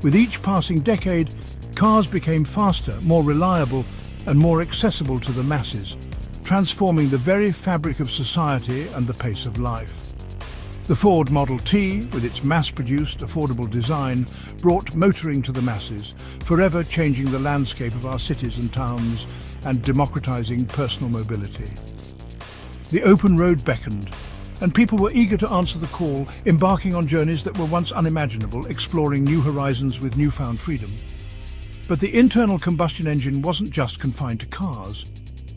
With each passing decade, cars became faster, more reliable, and more accessible to the masses, transforming the very fabric of society and the pace of life. The Ford Model T, with its mass-produced, affordable design, brought motoring to the masses, forever changing the landscape of our cities and towns and democratizing personal mobility. The open road beckoned, and people were eager to answer the call, embarking on journeys that were once unimaginable, exploring new horizons with newfound freedom. But the internal combustion engine wasn't just confined to cars.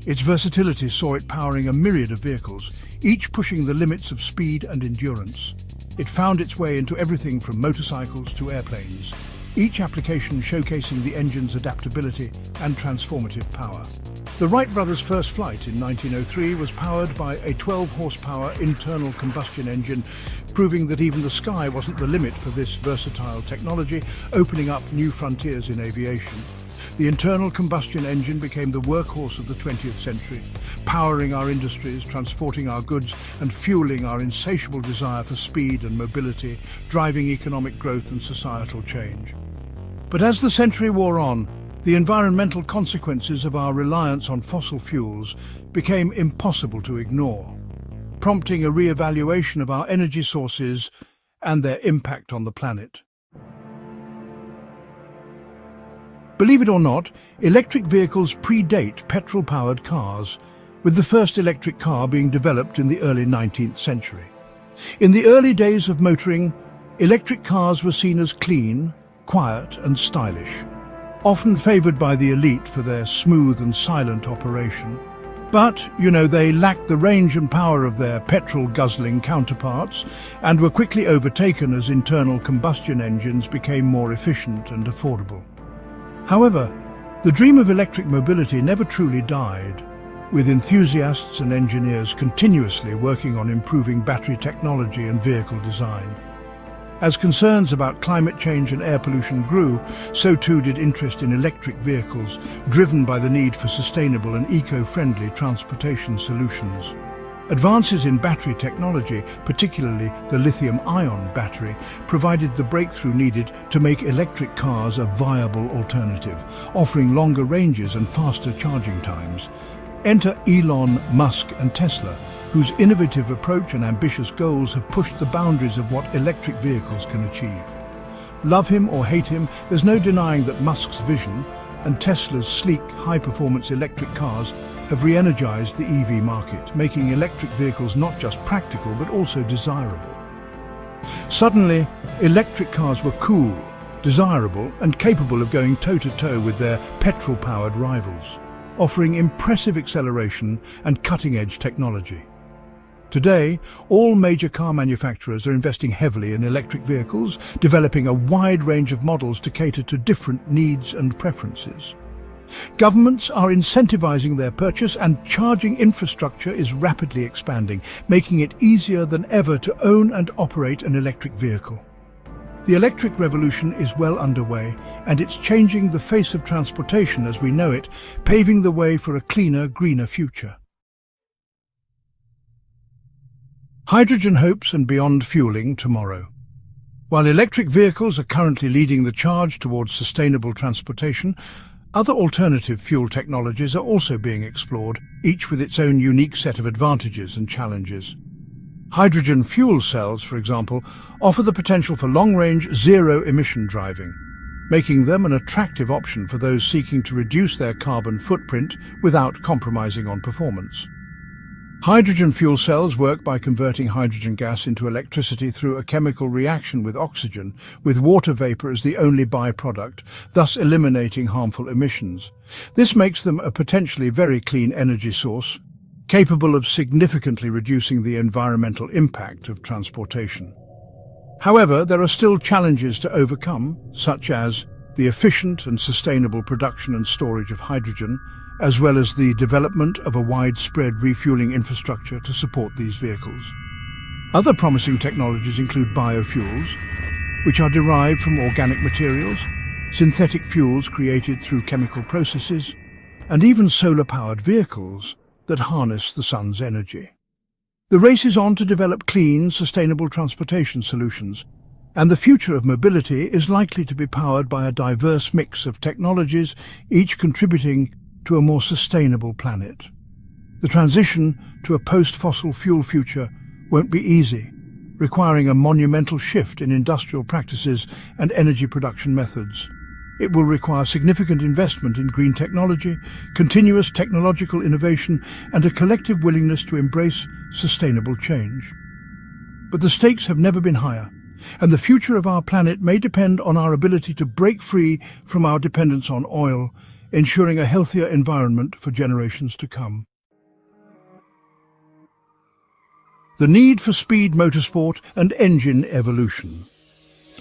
Its versatility saw it powering a myriad of vehicles, each pushing the limits of speed and endurance. It found its way into everything from motorcycles to airplanes, each application showcasing the engine's adaptability and transformative power. The Wright brothers' first flight in 1903 was powered by a 12-horsepower internal combustion engine, proving that even the sky wasn't the limit for this versatile technology, opening up new frontiers in aviation. The internal combustion engine became the workhorse of the 20th century, powering our industries, transporting our goods, and fueling our insatiable desire for speed and mobility, driving economic growth and societal change. But as the century wore on, the environmental consequences of our reliance on fossil fuels became impossible to ignore, prompting a re-evaluation of our energy sources and their impact on the planet. Believe it or not, electric vehicles predate petrol-powered cars, with the first electric car being developed in the early 19th century. In the early days of motoring, electric cars were seen as clean, quiet and stylish, often favoured by the elite for their smooth and silent operation. But, they lacked the range and power of their petrol-guzzling counterparts and were quickly overtaken as internal combustion engines became more efficient and affordable. However, the dream of electric mobility never truly died, with enthusiasts and engineers continuously working on improving battery technology and vehicle design. As concerns about climate change and air pollution grew, so too did interest in electric vehicles, driven by the need for sustainable and eco-friendly transportation solutions. Advances in battery technology, particularly the lithium-ion battery, provided the breakthrough needed to make electric cars a viable alternative, offering longer ranges and faster charging times. Enter Elon Musk and Tesla, whose innovative approach and ambitious goals have pushed the boundaries of what electric vehicles can achieve. Love him or hate him, there's no denying that Musk's vision and Tesla's sleek, high-performance electric cars have re-energized the EV market, making electric vehicles not just practical but also desirable. Suddenly, electric cars were cool, desirable and capable of going toe-to-toe with their petrol-powered rivals, offering impressive acceleration and cutting-edge technology. Today, all major car manufacturers are investing heavily in electric vehicles, developing a wide range of models to cater to different needs and preferences. Governments are incentivizing their purchase, and charging infrastructure is rapidly expanding, making it easier than ever to own and operate an electric vehicle. The electric revolution is well underway, and it's changing the face of transportation as we know it, paving the way for a cleaner, greener future. Hydrogen hopes and beyond fueling tomorrow. While electric vehicles are currently leading the charge towards sustainable transportation, other alternative fuel technologies are also being explored, each with its own unique set of advantages and challenges. Hydrogen fuel cells, for example, offer the potential for long-range, zero-emission driving, making them an attractive option for those seeking to reduce their carbon footprint without compromising on performance. Hydrogen fuel cells work by converting hydrogen gas into electricity through a chemical reaction with oxygen, with water vapor as the only byproduct, thus eliminating harmful emissions. This makes them a potentially very clean energy source, capable of significantly reducing the environmental impact of transportation. However, there are still challenges to overcome, such as the efficient and sustainable production and storage of hydrogen, as well as the development of a widespread refueling infrastructure to support these vehicles. Other promising technologies include biofuels, which are derived from organic materials, synthetic fuels created through chemical processes, and even solar-powered vehicles that harness the sun's energy. The race is on to develop clean, sustainable transportation solutions, and the future of mobility is likely to be powered by a diverse mix of technologies, each contributing to a more sustainable planet. The transition to a post-fossil fuel future won't be easy, requiring a monumental shift in industrial practices and energy production methods. It will require significant investment in green technology, continuous technological innovation, and a collective willingness to embrace sustainable change. But the stakes have never been higher, and the future of our planet may depend on our ability to break free from our dependence on oil, ensuring a healthier environment for generations to come. The need for speed motorsport and engine evolution.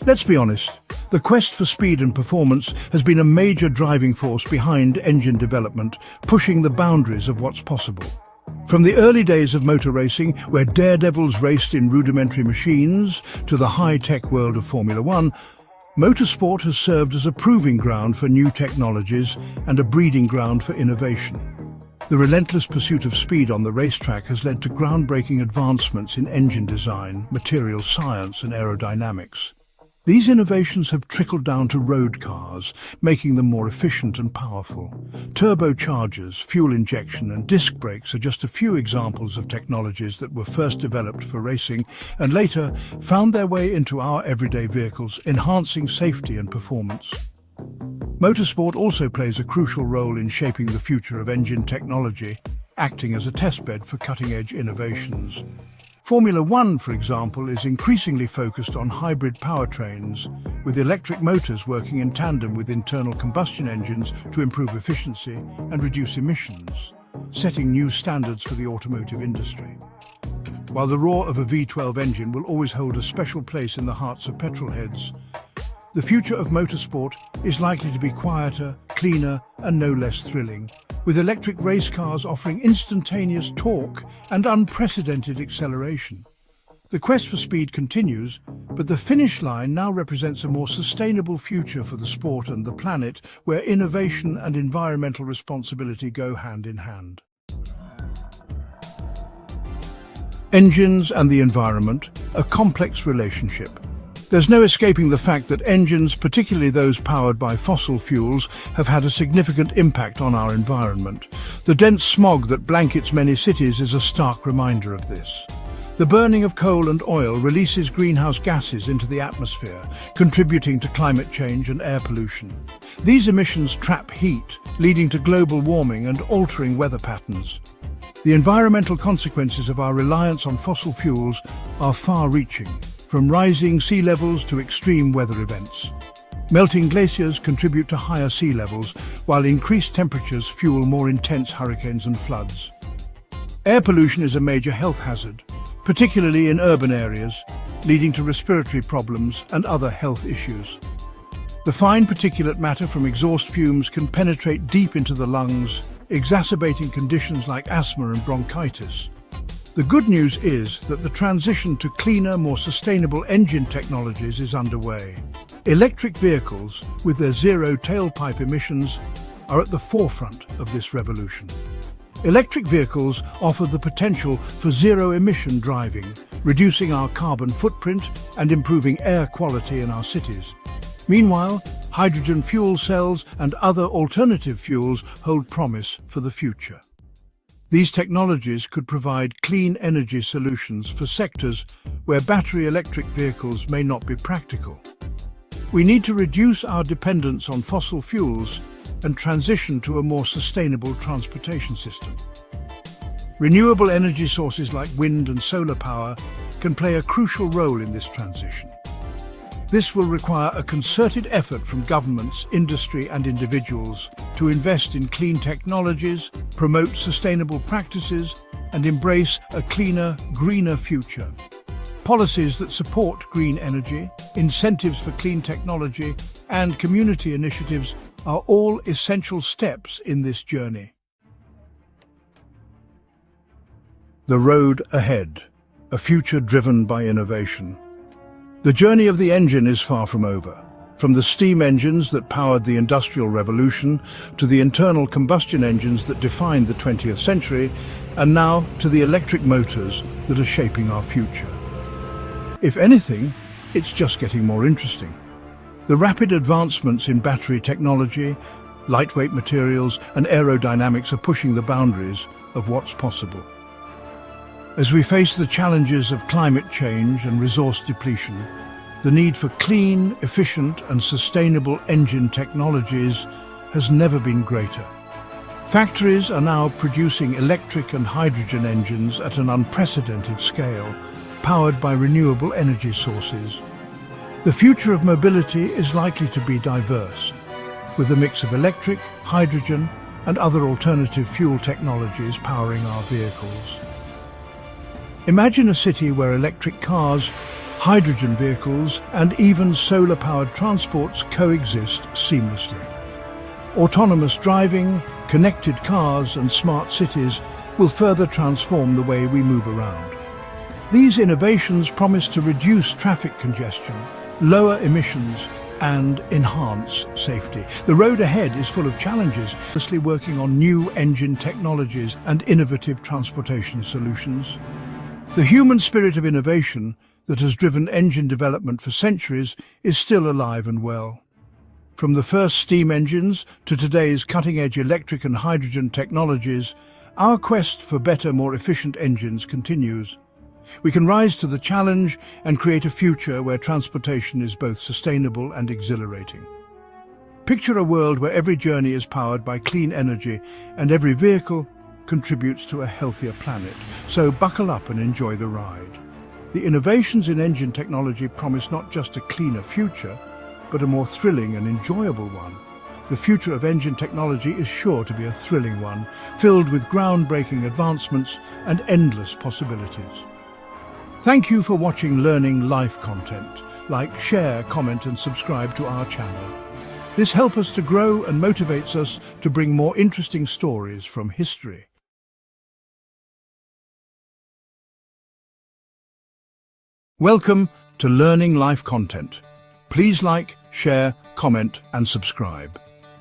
Let's be honest, the quest for speed and performance has been a major driving force behind engine development, pushing the boundaries of what's possible. From the early days of motor racing, where daredevils raced in rudimentary machines, to the high-tech world of Formula One, motorsport has served as a proving ground for new technologies and a breeding ground for innovation. The relentless pursuit of speed on the racetrack has led to groundbreaking advancements in engine design, material science, and aerodynamics. These innovations have trickled down to road cars, making them more efficient and powerful. Turbochargers, fuel injection, and disc brakes are just a few examples of technologies that were first developed for racing and later found their way into our everyday vehicles, enhancing safety and performance. Motorsport also plays a crucial role in shaping the future of engine technology, acting as a testbed for cutting-edge innovations. Formula One, for example, is increasingly focused on hybrid powertrains, with electric motors working in tandem with internal combustion engines to improve efficiency and reduce emissions, setting new standards for the automotive industry. While the roar of a V12 engine will always hold a special place in the hearts of petrolheads, the future of motorsport is likely to be quieter, cleaner, and no less thrilling, with electric race cars offering instantaneous torque and unprecedented acceleration. The quest for speed continues, but the finish line now represents a more sustainable future for the sport and the planet, where innovation and environmental responsibility go hand in hand. Engines and the environment, a complex relationship. There's no escaping the fact that engines, particularly those powered by fossil fuels, have had a significant impact on our environment. The dense smog that blankets many cities is a stark reminder of this. The burning of coal and oil releases greenhouse gases into the atmosphere, contributing to climate change and air pollution. These emissions trap heat, leading to global warming and altering weather patterns. The environmental consequences of our reliance on fossil fuels are far-reaching, from rising sea levels to extreme weather events. Melting glaciers contribute to higher sea levels, while increased temperatures fuel more intense hurricanes and floods. Air pollution is a major health hazard, particularly in urban areas, leading to respiratory problems and other health issues. The fine particulate matter from exhaust fumes can penetrate deep into the lungs, exacerbating conditions like asthma and bronchitis. The good news is that the transition to cleaner, more sustainable engine technologies is underway. Electric vehicles, with their zero tailpipe emissions, are at the forefront of this revolution. Electric vehicles offer the potential for zero-emission driving, reducing our carbon footprint and improving air quality in our cities. Meanwhile, hydrogen fuel cells and other alternative fuels hold promise for the future. These technologies could provide clean energy solutions for sectors where battery electric vehicles may not be practical. We need to reduce our dependence on fossil fuels and transition to a more sustainable transportation system. Renewable energy sources like wind and solar power can play a crucial role in this transition. This will require a concerted effort from governments, industry and individuals to invest in clean technologies, promote sustainable practices and embrace a cleaner, greener future. Policies that support green energy, incentives for clean technology and community initiatives are all essential steps in this journey. The road ahead, a future driven by innovation. The journey of the engine is far from over. From the steam engines that powered the Industrial Revolution to the internal combustion engines that defined the 20th century, and now to the electric motors that are shaping our future. If anything, it's just getting more interesting. The rapid advancements in battery technology, lightweight materials, and aerodynamics are pushing the boundaries of what's possible. As we face the challenges of climate change and resource depletion, The need for clean, efficient and sustainable engine technologies has never been greater. Factories are now producing electric and hydrogen engines at an unprecedented scale, powered by renewable energy sources. The future of mobility is likely to be diverse, with a mix of electric, hydrogen and other alternative fuel technologies powering our vehicles. Imagine a city where electric cars, hydrogen vehicles and even solar-powered transports coexist seamlessly. Autonomous driving, connected cars and smart cities will further transform the way we move around. These innovations promise to reduce traffic congestion, lower emissions and enhance safety. The road ahead is full of challenges, mostly working on new engine technologies and innovative transportation solutions. The human spirit of innovation that has driven engine development for centuries is still alive and well. From the first steam engines to today's cutting-edge electric and hydrogen technologies, our quest for better, more efficient engines continues. We can rise to the challenge and create a future where transportation is both sustainable and exhilarating. Picture a world where every journey is powered by clean energy and every vehicle contributes to a healthier planet. So buckle up and enjoy the ride. The innovations in engine technology promise not just a cleaner future, but a more thrilling and enjoyable one. The future of engine technology is sure to be a thrilling one, filled with groundbreaking advancements and endless possibilities. Thank you for watching Learning Life content. Like, share, comment and subscribe to our channel. This helps us to grow and motivates us to bring more interesting stories from history. Welcome to Learning Life content. Please like, share, comment and subscribe.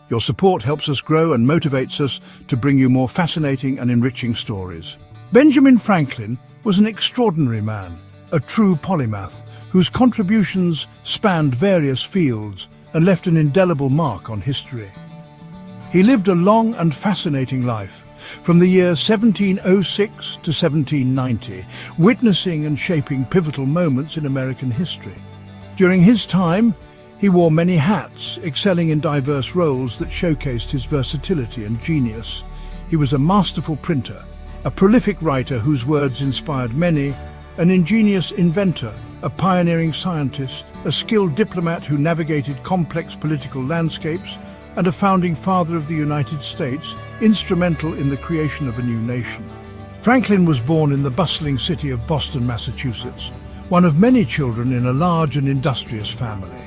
Your support helps us grow and motivates us to bring you more fascinating and enriching stories. Benjamin Franklin was an extraordinary man, a true polymath whose contributions spanned various fields and left an indelible mark on history. He lived a long and fascinating life, from the year 1706 to 1790, witnessing and shaping pivotal moments in American history. During his time, he wore many hats, excelling in diverse roles that showcased his versatility and genius. He was a masterful printer, a prolific writer whose words inspired many, an ingenious inventor, a pioneering scientist, a skilled diplomat who navigated complex political landscapes, and a founding father of the United States, instrumental in the creation of a new nation. Franklin was born in the bustling city of Boston, Massachusetts, one of many children in a large and industrious family.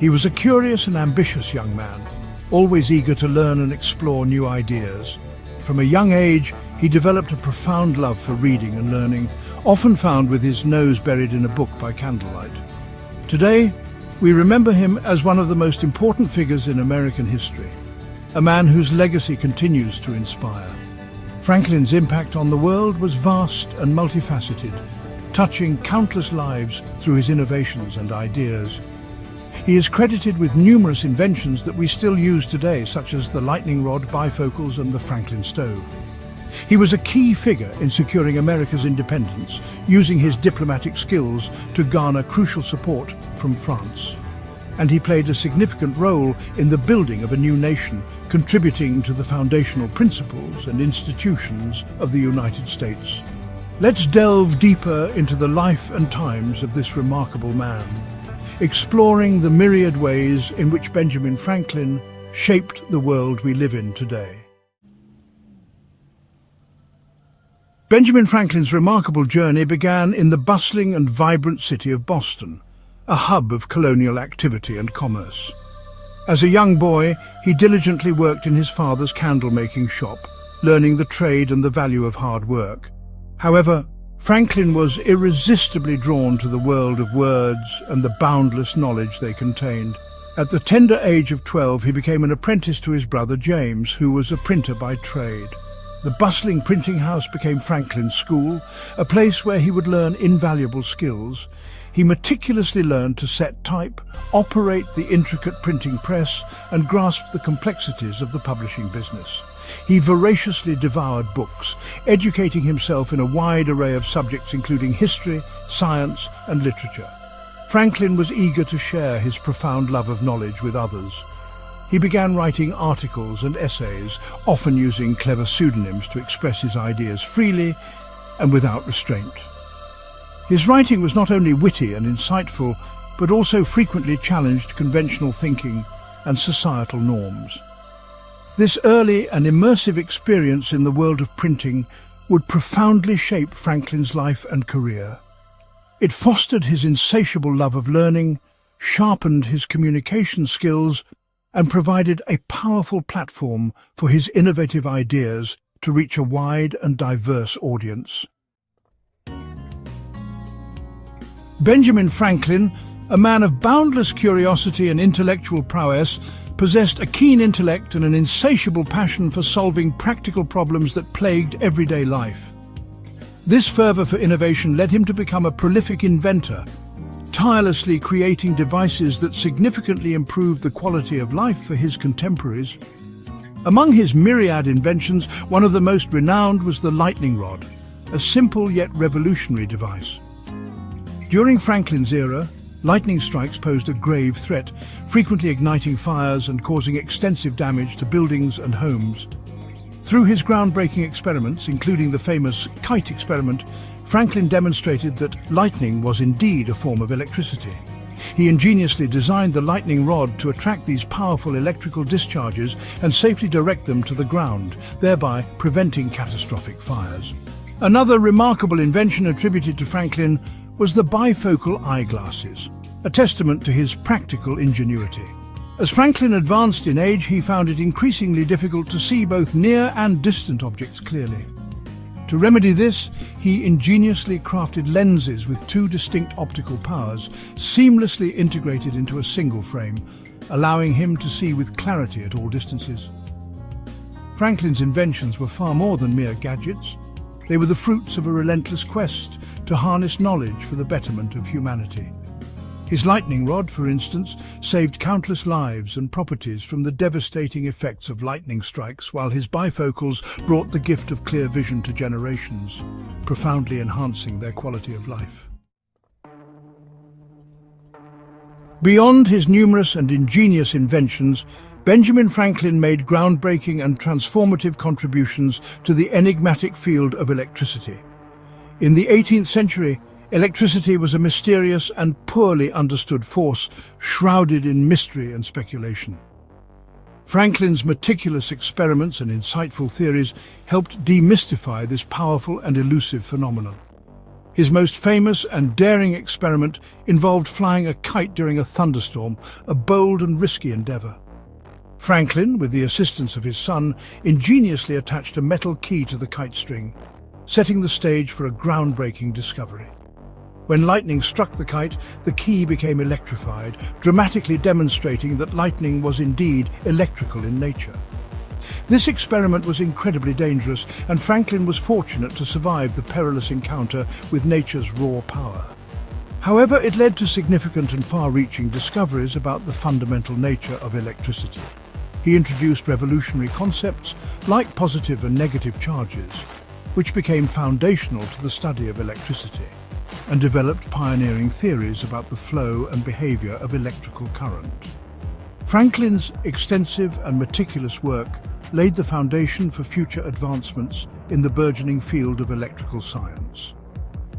He was a curious and ambitious young man, always eager to learn and explore new ideas. From a young age, he developed a profound love for reading and learning, often found with his nose buried in a book by candlelight. Today, we remember him as one of the most important figures in American history, a man whose legacy continues to inspire. Franklin's impact on the world was vast and multifaceted, touching countless lives through his innovations and ideas. He is credited with numerous inventions that we still use today, such as the lightning rod, bifocals and the Franklin stove. He was a key figure in securing America's independence, using his diplomatic skills to garner crucial support from France. And he played a significant role in the building of a new nation, contributing to the foundational principles and institutions of the United States. Let's delve deeper into the life and times of this remarkable man, exploring the myriad ways in which Benjamin Franklin shaped the world we live in today. Benjamin Franklin's remarkable journey began in the bustling and vibrant city of Boston, a hub of colonial activity and commerce. As a young boy, he diligently worked in his father's candle-making shop, learning the trade and the value of hard work. However, Franklin was irresistibly drawn to the world of words and the boundless knowledge they contained. At the tender age of 12, he became an apprentice to his brother James, who was a printer by trade. The bustling printing house became Franklin's school, a place where he would learn invaluable skills. He meticulously learned to set type, operate the intricate printing press, and grasp the complexities of the publishing business. He voraciously devoured books, educating himself in a wide array of subjects including history, science, and literature. Franklin was eager to share his profound love of knowledge with others. He began writing articles and essays, often using clever pseudonyms to express his ideas freely and without restraint. His writing was not only witty and insightful, but also frequently challenged conventional thinking and societal norms. This early and immersive experience in the world of printing would profoundly shape Franklin's life and career. It fostered his insatiable love of learning, sharpened his communication skills, and provided a powerful platform for his innovative ideas to reach a wide and diverse audience. Benjamin Franklin, a man of boundless curiosity and intellectual prowess, possessed a keen intellect and an insatiable passion for solving practical problems that plagued everyday life. This fervor for innovation led him to become a prolific inventor, tirelessly creating devices that significantly improved the quality of life for his contemporaries. Among his myriad inventions, one of the most renowned was the lightning rod, a simple yet revolutionary device. During Franklin's era, lightning strikes posed a grave threat, frequently igniting fires and causing extensive damage to buildings and homes. Through his groundbreaking experiments, including the famous kite experiment, Franklin demonstrated that lightning was indeed a form of electricity. He ingeniously designed the lightning rod to attract these powerful electrical discharges and safely direct them to the ground, thereby preventing catastrophic fires. Another remarkable invention attributed to Franklin was the bifocal eyeglasses, a testament to his practical ingenuity. As Franklin advanced in age, he found it increasingly difficult to see both near and distant objects clearly. To remedy this, he ingeniously crafted lenses with two distinct optical powers, seamlessly integrated into a single frame, allowing him to see with clarity at all distances. Franklin's inventions were far more than mere gadgets. They were the fruits of a relentless quest to harness knowledge for the betterment of humanity. His lightning rod, for instance, saved countless lives and properties from the devastating effects of lightning strikes, while his bifocals brought the gift of clear vision to generations, profoundly enhancing their quality of life. Beyond his numerous and ingenious inventions, Benjamin Franklin made groundbreaking and transformative contributions to the enigmatic field of electricity. In the 18th century, electricity was a mysterious and poorly understood force, shrouded in mystery and speculation. Franklin's meticulous experiments and insightful theories helped demystify this powerful and elusive phenomenon. His most famous and daring experiment involved flying a kite during a thunderstorm, a bold and risky endeavor. Franklin, with the assistance of his son, ingeniously attached a metal key to the kite string, setting the stage for a groundbreaking discovery. When lightning struck the kite, the key became electrified, dramatically demonstrating that lightning was indeed electrical in nature. This experiment was incredibly dangerous, and Franklin was fortunate to survive the perilous encounter with nature's raw power. However, it led to significant and far-reaching discoveries about the fundamental nature of electricity. He introduced revolutionary concepts like positive and negative charges, which became foundational to the study of electricity, and developed pioneering theories about the flow and behavior of electrical current. Franklin's extensive and meticulous work laid the foundation for future advancements in the burgeoning field of electrical science.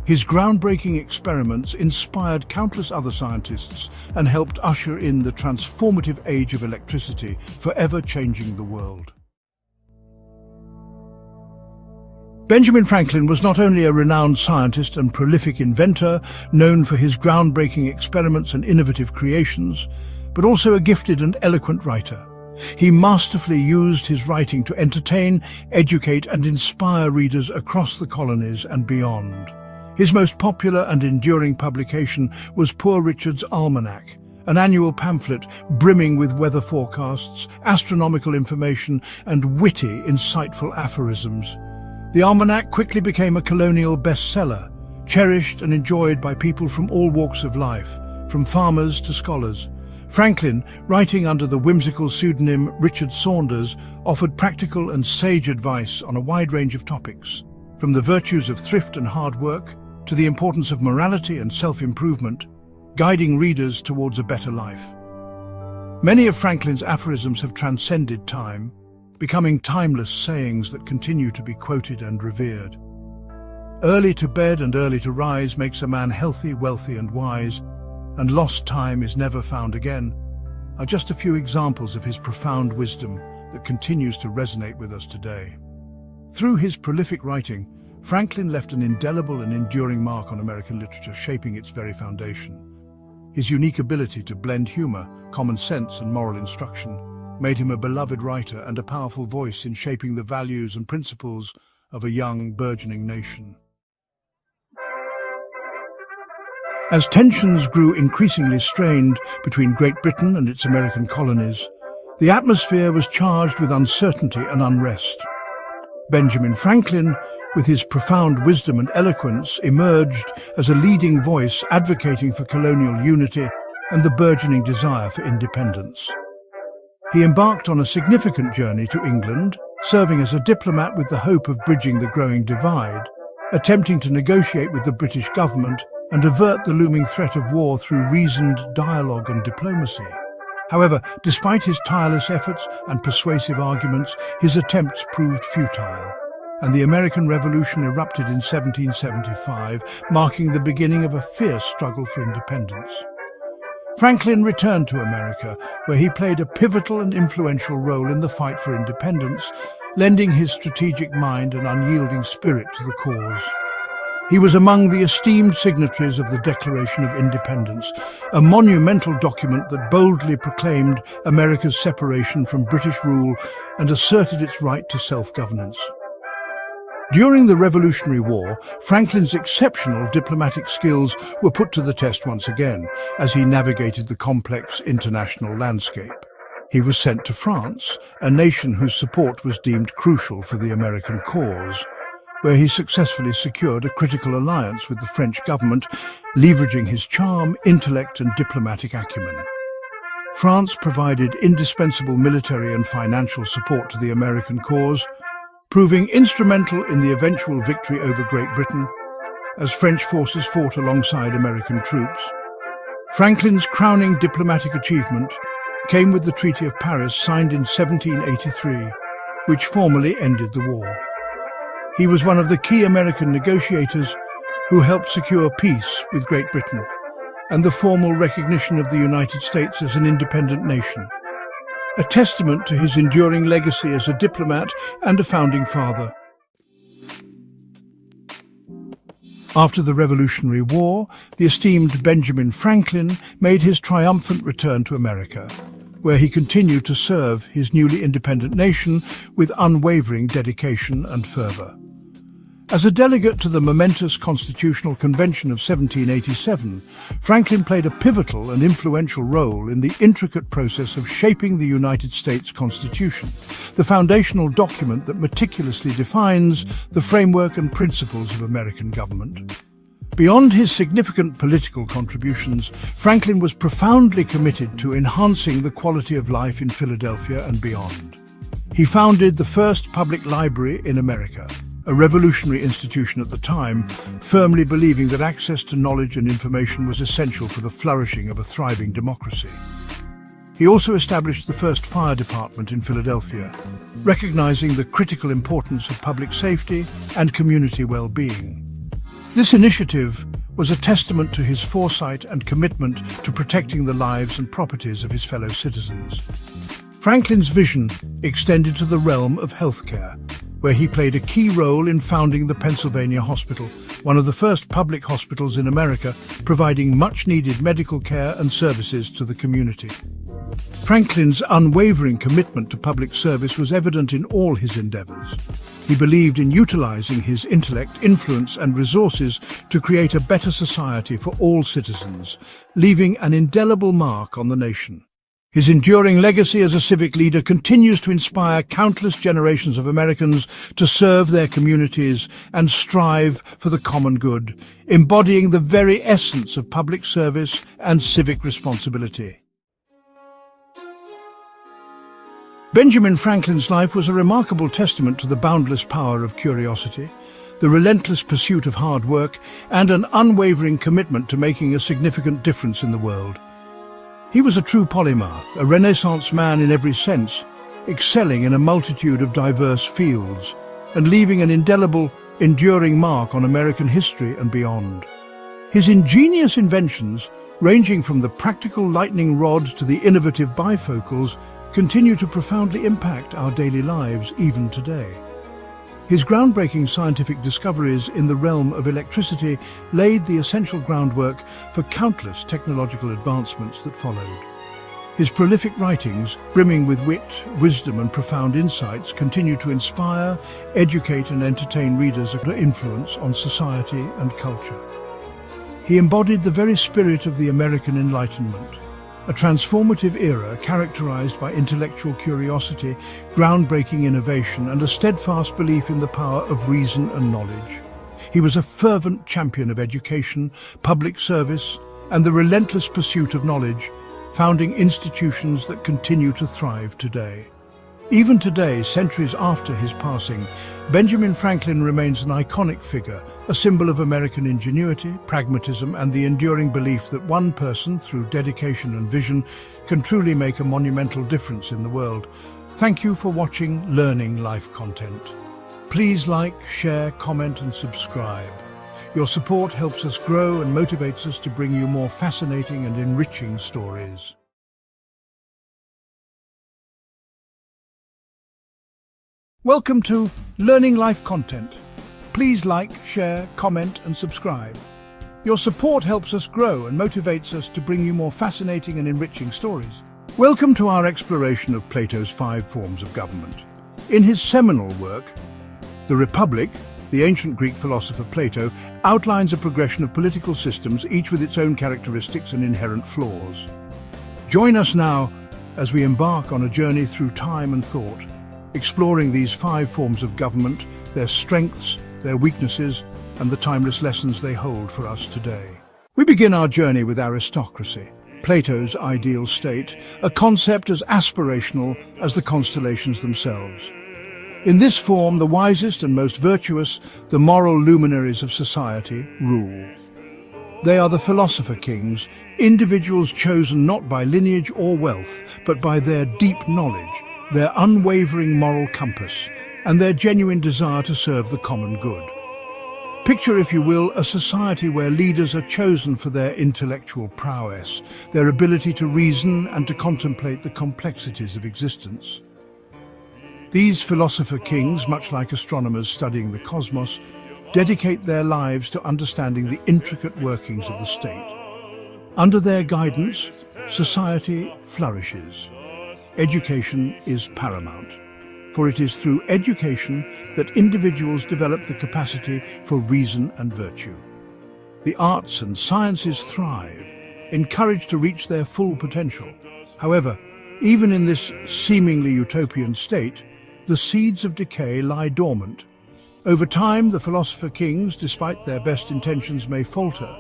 His groundbreaking experiments inspired countless other scientists and helped usher in the transformative age of electricity, forever changing the world. Benjamin Franklin was not only a renowned scientist and prolific inventor, known for his groundbreaking experiments and innovative creations, but also a gifted and eloquent writer. He masterfully used his writing to entertain, educate, and inspire readers across the colonies and beyond. His most popular and enduring publication was Poor Richard's Almanac, an annual pamphlet brimming with weather forecasts, astronomical information, and witty, insightful aphorisms. The almanac quickly became a colonial bestseller, cherished and enjoyed by people from all walks of life, from farmers to scholars. Franklin, writing under the whimsical pseudonym Richard Saunders, offered practical and sage advice on a wide range of topics, from the virtues of thrift and hard work to the importance of morality and self-improvement. guiding readers towards a better life. Many of Franklin's aphorisms have transcended time, becoming timeless sayings that continue to be quoted and revered. Early to bed and early to rise makes a man healthy, wealthy and wise, and lost time is never found again, are just a few examples of his profound wisdom that continues to resonate with us today. Through his prolific writing, Franklin left an indelible and enduring mark on American literature, shaping its very foundation. His unique ability to blend humor, common sense and moral instruction made him a beloved writer and a powerful voice in shaping the values and principles of a young, burgeoning nation. As tensions grew increasingly strained between Great Britain and its American colonies, the atmosphere was charged with uncertainty and unrest. Benjamin Franklin, with his profound wisdom and eloquence, emerged as a leading voice advocating for colonial unity and the burgeoning desire for independence. He embarked on a significant journey to England, serving as a diplomat with the hope of bridging the growing divide, attempting to negotiate with the British government and avert the looming threat of war through reasoned dialogue and diplomacy. However, despite his tireless efforts and persuasive arguments, his attempts proved futile, and the American Revolution erupted in 1775, marking the beginning of a fierce struggle for independence. Franklin returned to America, where he played a pivotal and influential role in the fight for independence, lending his strategic mind and unyielding spirit to the cause. He was among the esteemed signatories of the Declaration of Independence, a monumental document that boldly proclaimed America's separation from British rule and asserted its right to self-governance. During the Revolutionary War, Franklin's exceptional diplomatic skills were put to the test once again, as he navigated the complex international landscape. He was sent to France, a nation whose support was deemed crucial for the American cause, where he successfully secured a critical alliance with the French government, leveraging his charm, intellect and diplomatic acumen. France provided indispensable military and financial support to the American cause, proving instrumental in the eventual victory over Great Britain, as French forces fought alongside American troops. Franklin's crowning diplomatic achievement came with the Treaty of Paris, signed in 1783, which formally ended the war. He was one of the key American negotiators who helped secure peace with Great Britain and the formal recognition of the United States as an independent nation, a testament to his enduring legacy as a diplomat and a founding father. After the Revolutionary War, the esteemed Benjamin Franklin made his triumphant return to America, where he continued to serve his newly independent nation with unwavering dedication and fervor. As a delegate to the momentous Constitutional Convention of 1787, Franklin played a pivotal and influential role in the intricate process of shaping the United States Constitution, the foundational document that meticulously defines the framework and principles of American government. Beyond his significant political contributions, Franklin was profoundly committed to enhancing the quality of life in Philadelphia and beyond. He founded the first public library in America, a revolutionary institution at the time, firmly believing that access to knowledge and information was essential for the flourishing of a thriving democracy. He also established the first fire department in Philadelphia, recognizing the critical importance of public safety and community well-being. This initiative was a testament to his foresight and commitment to protecting the lives and properties of his fellow citizens. Franklin's vision extended to the realm of healthcare, where he played a key role in founding the Pennsylvania Hospital, one of the first public hospitals in America, providing much-needed medical care and services to the community. Franklin's unwavering commitment to public service was evident in all his endeavors. He believed in utilizing his intellect, influence and resources to create a better society for all citizens, leaving an indelible mark on the nation. His enduring legacy as a civic leader continues to inspire countless generations of Americans to serve their communities and strive for the common good, embodying the very essence of public service and civic responsibility. Benjamin Franklin's life was a remarkable testament to the boundless power of curiosity, the relentless pursuit of hard work, and an unwavering commitment to making a significant difference in the world. He was a true polymath, a Renaissance man in every sense, excelling in a multitude of diverse fields and leaving an indelible, enduring mark on American history and beyond. His ingenious inventions, ranging from the practical lightning rod to the innovative bifocals, continue to profoundly impact our daily lives even today. His groundbreaking scientific discoveries in the realm of electricity laid the essential groundwork for countless technological advancements that followed. His prolific writings, brimming with wit, wisdom and profound insights, continue to inspire, educate and entertain readers of their influence on society and culture. He embodied the very spirit of the American Enlightenment, a transformative era characterized by intellectual curiosity, groundbreaking innovation, and a steadfast belief in the power of reason and knowledge. He was a fervent champion of education, public service, and the relentless pursuit of knowledge, founding institutions that continue to thrive today. Even today, centuries after his passing, Benjamin Franklin remains an iconic figure, a symbol of American ingenuity, pragmatism, and the enduring belief that one person, through dedication and vision, can truly make a monumental difference in the world. Thank you for watching Learning Life content. Please like, share, comment, and subscribe. Your support helps us grow and motivates us to bring you more fascinating and enriching stories. Welcome to Learning Life content. Please like, share, comment and subscribe. Your support helps us grow and motivates us to bring you more fascinating and enriching stories. Welcome to our exploration of Plato's 5 forms of government. In his seminal work, The Republic, the ancient Greek philosopher Plato outlines a progression of political systems, each with its own characteristics and inherent flaws. Join us now as we embark on a journey through time and thought, exploring these 5 forms of government, their strengths, their weaknesses, and the timeless lessons they hold for us today. We begin our journey with aristocracy, Plato's ideal state, a concept as aspirational as the constellations themselves. In this form, the wisest and most virtuous, the moral luminaries of society, rule. They are the philosopher kings, individuals chosen not by lineage or wealth, but by their deep knowledge, their unwavering moral compass, and their genuine desire to serve the common good. Picture, if you will, a society where leaders are chosen for their intellectual prowess, their ability to reason and to contemplate the complexities of existence. These philosopher kings, much like astronomers studying the cosmos, dedicate their lives to understanding the intricate workings of the state. Under their guidance, society flourishes. Education is paramount, for it is through education that individuals develop the capacity for reason and virtue. The arts and sciences thrive, encouraged to reach their full potential. However, even in this seemingly utopian state, the seeds of decay lie dormant. Over time, the philosopher kings, despite their best intentions, may falter.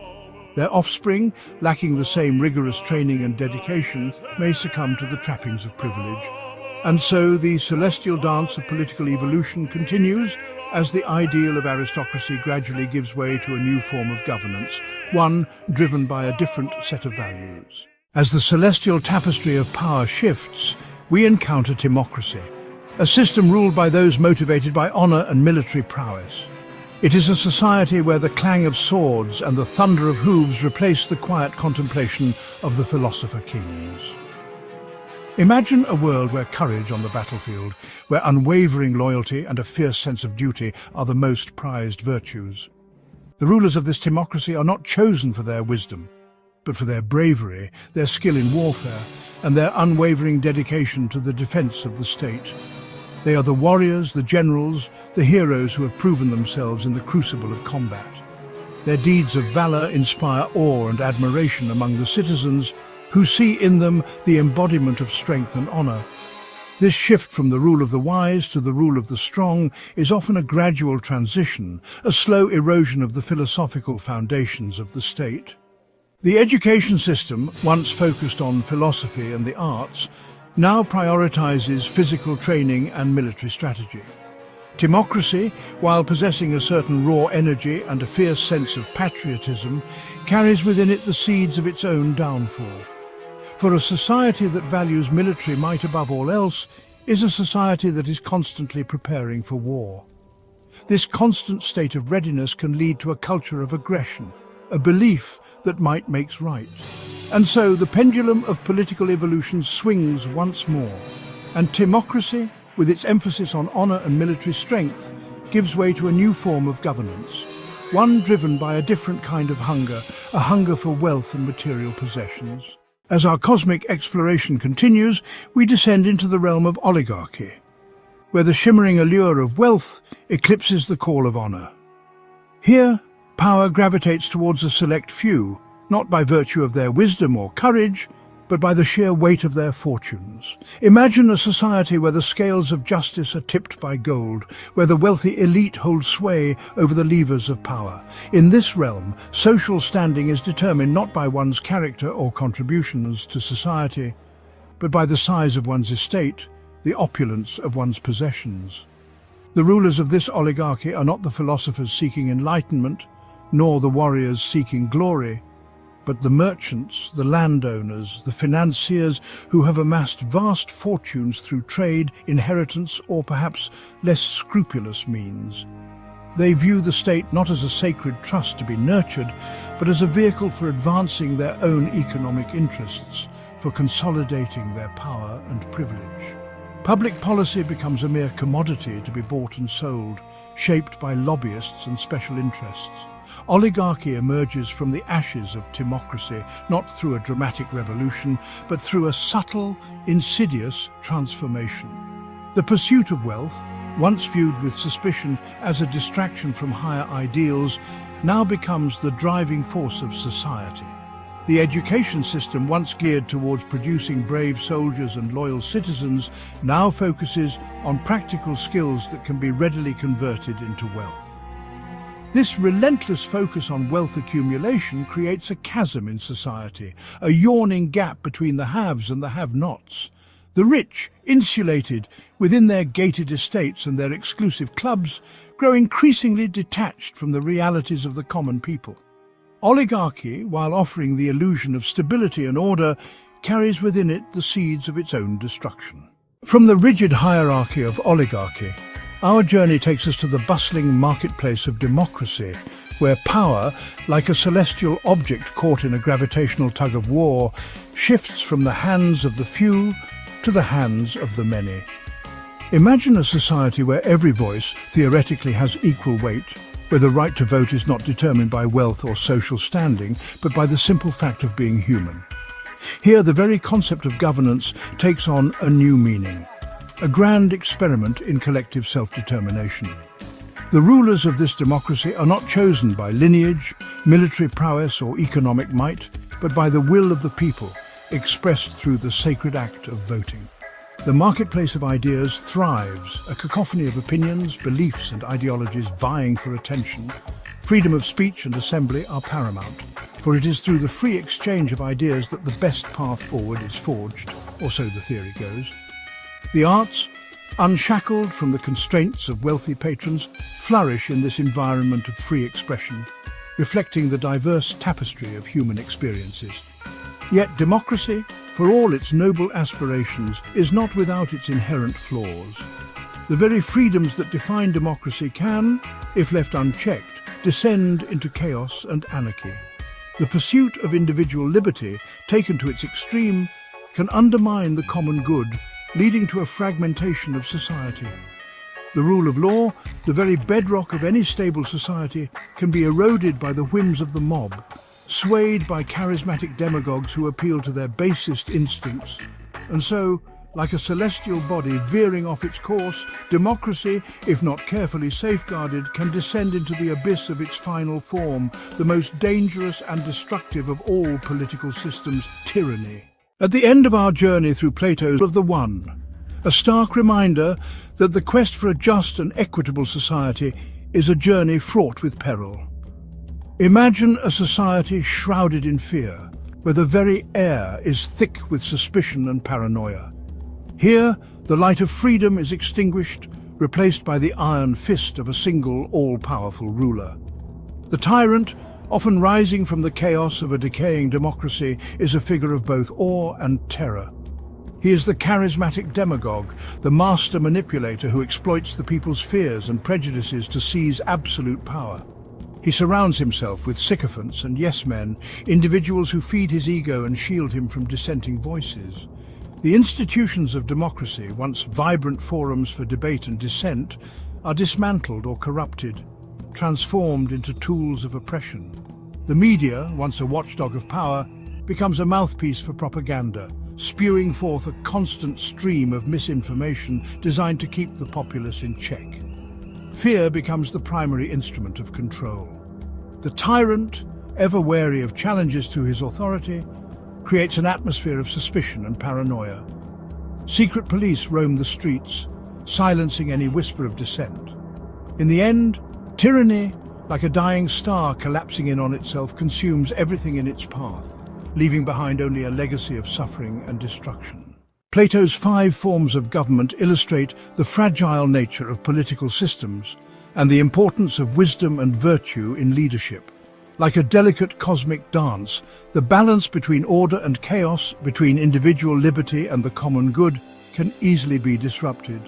Their offspring, lacking the same rigorous training and dedication, may succumb to the trappings of privilege. And so the celestial dance of political evolution continues as the ideal of aristocracy gradually gives way to a new form of governance, one driven by a different set of values. As the celestial tapestry of power shifts, we encounter timocracy, a system ruled by those motivated by honor and military prowess. It is a society where the clang of swords and the thunder of hooves replace the quiet contemplation of the philosopher kings. Imagine a world where courage on the battlefield, where unwavering loyalty and a fierce sense of duty are the most prized virtues. The rulers of this timocracy are not chosen for their wisdom, but for their bravery, their skill in warfare, and their unwavering dedication to the defense of the state. They are the warriors, the generals, the heroes who have proven themselves in the crucible of combat. Their deeds of valor inspire awe and admiration among the citizens, who see in them the embodiment of strength and honor. This shift from the rule of the wise to the rule of the strong is often a gradual transition, a slow erosion of the philosophical foundations of the state. The education system, once focused on philosophy and the arts, now prioritizes physical training and military strategy. Democracy, while possessing a certain raw energy and a fierce sense of patriotism, carries within it the seeds of its own downfall. For a society that values military might above all else is a society that is constantly preparing for war. This constant state of readiness can lead to a culture of aggression, a belief that might makes right. And so the pendulum of political evolution swings once more, and democracy, with its emphasis on honor and military strength, gives way to a new form of governance, one driven by a different kind of hunger, a hunger for wealth and material possessions. As our cosmic exploration continues, we descend into the realm of oligarchy, where the shimmering allure of wealth eclipses the call of honor. Here, power gravitates towards a select few, not by virtue of their wisdom or courage, but by the sheer weight of their fortunes. Imagine a society where the scales of justice are tipped by gold, where the wealthy elite holds sway over the levers of power. In this realm, social standing is determined not by one's character or contributions to society, but by the size of one's estate, the opulence of one's possessions. The rulers of this oligarchy are not the philosophers seeking enlightenment, nor the warriors seeking glory, but the merchants, the landowners, the financiers who have amassed vast fortunes through trade, inheritance, or perhaps less scrupulous means. They view the state not as a sacred trust to be nurtured, but as a vehicle for advancing their own economic interests, for consolidating their power and privilege. Public policy becomes a mere commodity to be bought and sold, shaped by lobbyists and special interests. Oligarchy emerges from the ashes of democracy, not through a dramatic revolution, but through a subtle, insidious transformation. The pursuit of wealth, once viewed with suspicion as a distraction from higher ideals, now becomes the driving force of society. The education system, once geared towards producing brave soldiers and loyal citizens, now focuses on practical skills that can be readily converted into wealth. This relentless focus on wealth accumulation creates a chasm in society, a yawning gap between the haves and the have-nots. The rich, insulated within their gated estates and their exclusive clubs, grow increasingly detached from the realities of the common people. Oligarchy, while offering the illusion of stability and order, carries within it the seeds of its own destruction. From the rigid hierarchy of oligarchy, our journey takes us to the bustling marketplace of democracy, where power, like a celestial object caught in a gravitational tug-of-war, shifts from the hands of the few to the hands of the many. Imagine a society where every voice theoretically has equal weight, where the right to vote is not determined by wealth or social standing, but by the simple fact of being human. Here, the very concept of governance takes on a new meaning, a grand experiment in collective self-determination. The rulers of this democracy are not chosen by lineage, military prowess or economic might, but by the will of the people, expressed through the sacred act of voting. The marketplace of ideas thrives, a cacophony of opinions, beliefs and ideologies vying for attention. Freedom of speech and assembly are paramount, for it is through the free exchange of ideas that the best path forward is forged, or so the theory goes. The arts, unshackled from the constraints of wealthy patrons, flourish in this environment of free expression, reflecting the diverse tapestry of human experiences. Yet democracy, for all its noble aspirations, is not without its inherent flaws. The very freedoms that define democracy can, if left unchecked, descend into chaos and anarchy. The pursuit of individual liberty, taken to its extreme, can undermine the common good, leading to a fragmentation of society. The rule of law, the very bedrock of any stable society, can be eroded by the whims of the mob, swayed by charismatic demagogues who appeal to their basest instincts. And so, like a celestial body veering off its course, democracy, if not carefully safeguarded, can descend into the abyss of its final form, the most dangerous and destructive of all political systems, tyranny. At the end of our journey through Plato's of the One, a stark reminder that the quest for a just and equitable society is a journey fraught with peril. Imagine a society shrouded in fear, where the very air is thick with suspicion and paranoia. Here, the light of freedom is extinguished, replaced by the iron fist of a single, all-powerful ruler. The tyrant, often rising from the chaos of a decaying democracy, is a figure of both awe and terror. He is the charismatic demagogue, the master manipulator who exploits the people's fears and prejudices to seize absolute power. He surrounds himself with sycophants and yes-men, individuals who feed his ego and shield him from dissenting voices. The institutions of democracy, once vibrant forums for debate and dissent, are dismantled or corrupted, transformed into tools of oppression. The media, once a watchdog of power, becomes a mouthpiece for propaganda, spewing forth a constant stream of misinformation designed to keep the populace in check. Fear becomes the primary instrument of control. The tyrant, ever wary of challenges to his authority, creates an atmosphere of suspicion and paranoia. Secret police roam the streets, silencing any whisper of dissent. In the end, tyranny, like a dying star collapsing in on itself, consumes everything in its path, leaving behind only a legacy of suffering and destruction. Plato's 5 forms of government illustrate the fragile nature of political systems and the importance of wisdom and virtue in leadership. Like a delicate cosmic dance, the balance between order and chaos, between individual liberty and the common good, can easily be disrupted.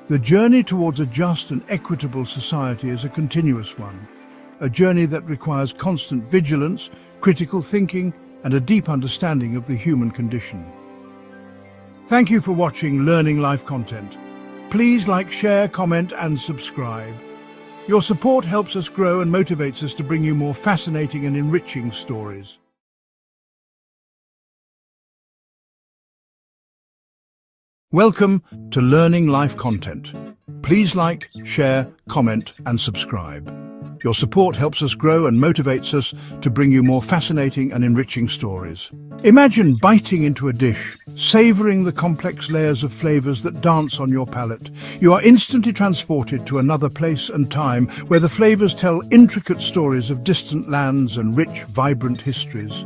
The journey towards a just and equitable society is a continuous one, a journey that requires constant vigilance, critical thinking, and a deep understanding of the human condition. Thank you for watching Learning Life content. Please like, share, comment, and subscribe. Your support helps us grow and motivates us to bring you more fascinating and enriching stories. Welcome to Learning Life content. Please like, share, comment, and subscribe. Your support helps us grow and motivates us to bring you more fascinating and enriching stories. Imagine biting into a dish, savoring the complex layers of flavors that dance on your palate. You are instantly transported to another place and time where the flavors tell intricate stories of distant lands and rich, vibrant histories.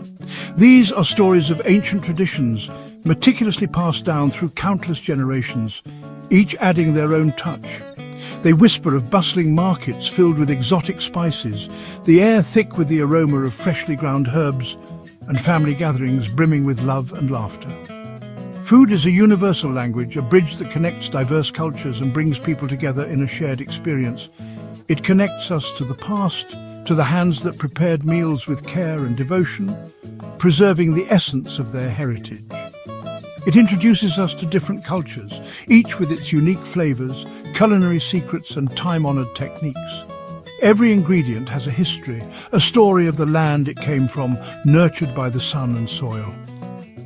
These are stories of ancient traditions, meticulously passed down through countless generations, each adding their own touch. They whisper of bustling markets filled with exotic spices, the air thick with the aroma of freshly ground herbs, and family gatherings brimming with love and laughter. Food is a universal language, a bridge that connects diverse cultures and brings people together in a shared experience. It connects us to the past, to the hands that prepared meals with care and devotion, preserving the essence of their heritage. It introduces us to different cultures, each with its unique flavors, culinary secrets, and time-honored techniques. Every ingredient has a history, a story of the land it came from, nurtured by the sun and soil.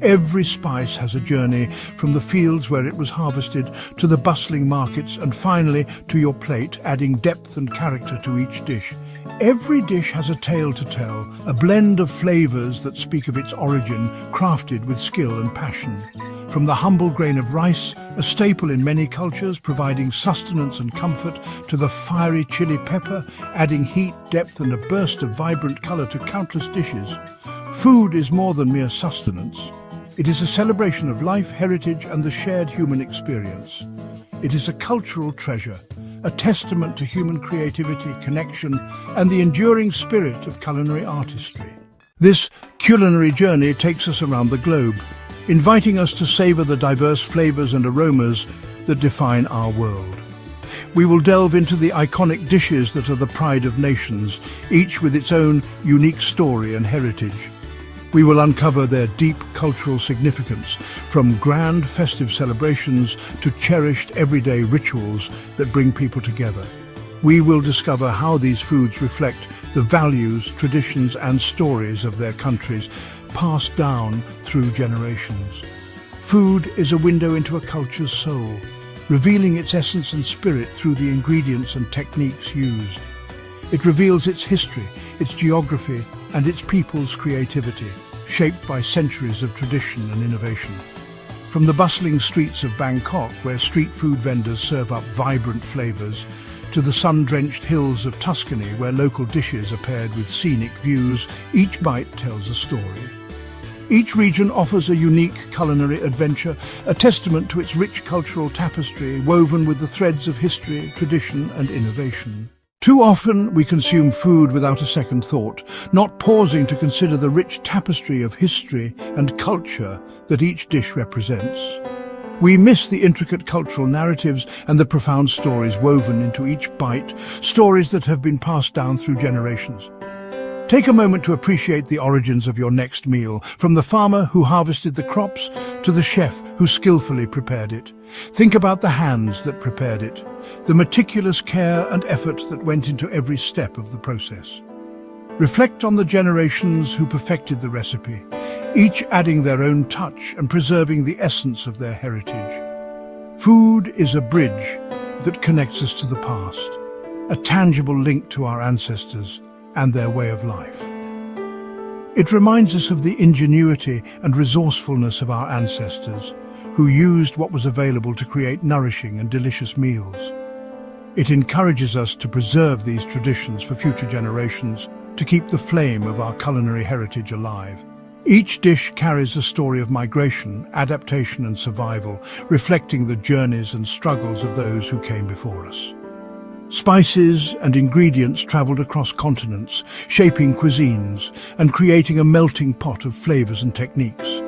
Every spice has a journey, from the fields where it was harvested to the bustling markets and finally to your plate, adding depth and character to each dish. Every dish has a tale to tell, a blend of flavors that speak of its origin, crafted with skill and passion. From the humble grain of rice, a staple in many cultures, providing sustenance and comfort, to the fiery chili pepper, adding heat, depth, and a burst of vibrant color to countless dishes. Food is more than mere sustenance. It is a celebration of life, heritage, and the shared human experience. It is a cultural treasure, a testament to human creativity, connection, and the enduring spirit of culinary artistry. This culinary journey takes us around the globe, inviting us to savor the diverse flavors and aromas that define our world. We will delve into the iconic dishes that are the pride of nations, each with its own unique story and heritage. We will uncover their deep cultural significance, from grand festive celebrations to cherished everyday rituals that bring people together. We will discover how these foods reflect the values, traditions, and stories of their countries, passed down through generations. Food is a window into a culture's soul, revealing its essence and spirit through the ingredients and techniques used. It reveals its history, its geography, and its people's creativity, shaped by centuries of tradition and innovation. From the bustling streets of Bangkok, where street food vendors serve up vibrant flavors, to the sun-drenched hills of Tuscany, where local dishes are paired with scenic views, each bite tells a story. Each region offers a unique culinary adventure, a testament to its rich cultural tapestry woven with the threads of history, tradition and innovation. Too often we consume food without a second thought, not pausing to consider the rich tapestry of history and culture that each dish represents. We miss the intricate cultural narratives and the profound stories woven into each bite, stories that have been passed down through generations. Take a moment to appreciate the origins of your next meal, from the farmer who harvested the crops to the chef who skillfully prepared it. Think about the hands that prepared it, the meticulous care and effort that went into every step of the process. Reflect on the generations who perfected the recipe, each adding their own touch and preserving the essence of their heritage. Food is a bridge that connects us to the past, a tangible link to our ancestors and their way of life. It reminds us of the ingenuity and resourcefulness of our ancestors, who used what was available to create nourishing and delicious meals. It encourages us to preserve these traditions for future generations, to keep the flame of our culinary heritage alive. Each dish carries a story of migration, adaptation and survival, reflecting the journeys and struggles of those who came before us. Spices and ingredients traveled across continents, shaping cuisines and creating a melting pot of flavors and techniques.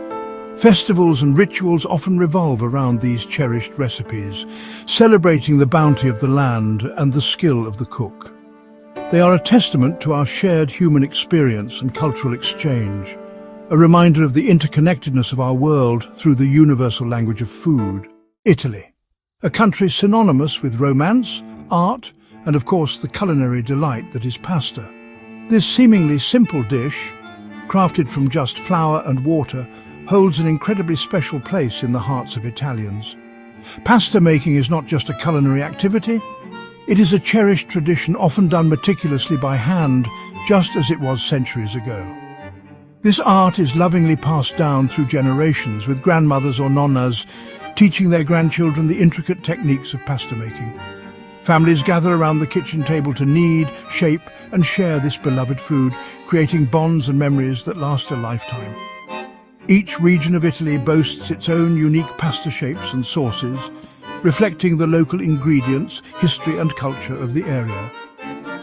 Festivals and rituals often revolve around these cherished recipes, celebrating the bounty of the land and the skill of the cook. They are a testament to our shared human experience and cultural exchange, a reminder of the interconnectedness of our world through the universal language of food. Italy, a country synonymous with romance, art, and of course the culinary delight that is pasta. This seemingly simple dish, crafted from just flour and water, holds an incredibly special place in the hearts of Italians. Pasta making is not just a culinary activity, it is a cherished tradition often done meticulously by hand, just as it was centuries ago. This art is lovingly passed down through generations, with grandmothers or nonnas teaching their grandchildren the intricate techniques of pasta making. Families gather around the kitchen table to knead, shape and share this beloved food, creating bonds and memories that last a lifetime. Each region of Italy boasts its own unique pasta shapes and sauces, reflecting the local ingredients, history and culture of the area.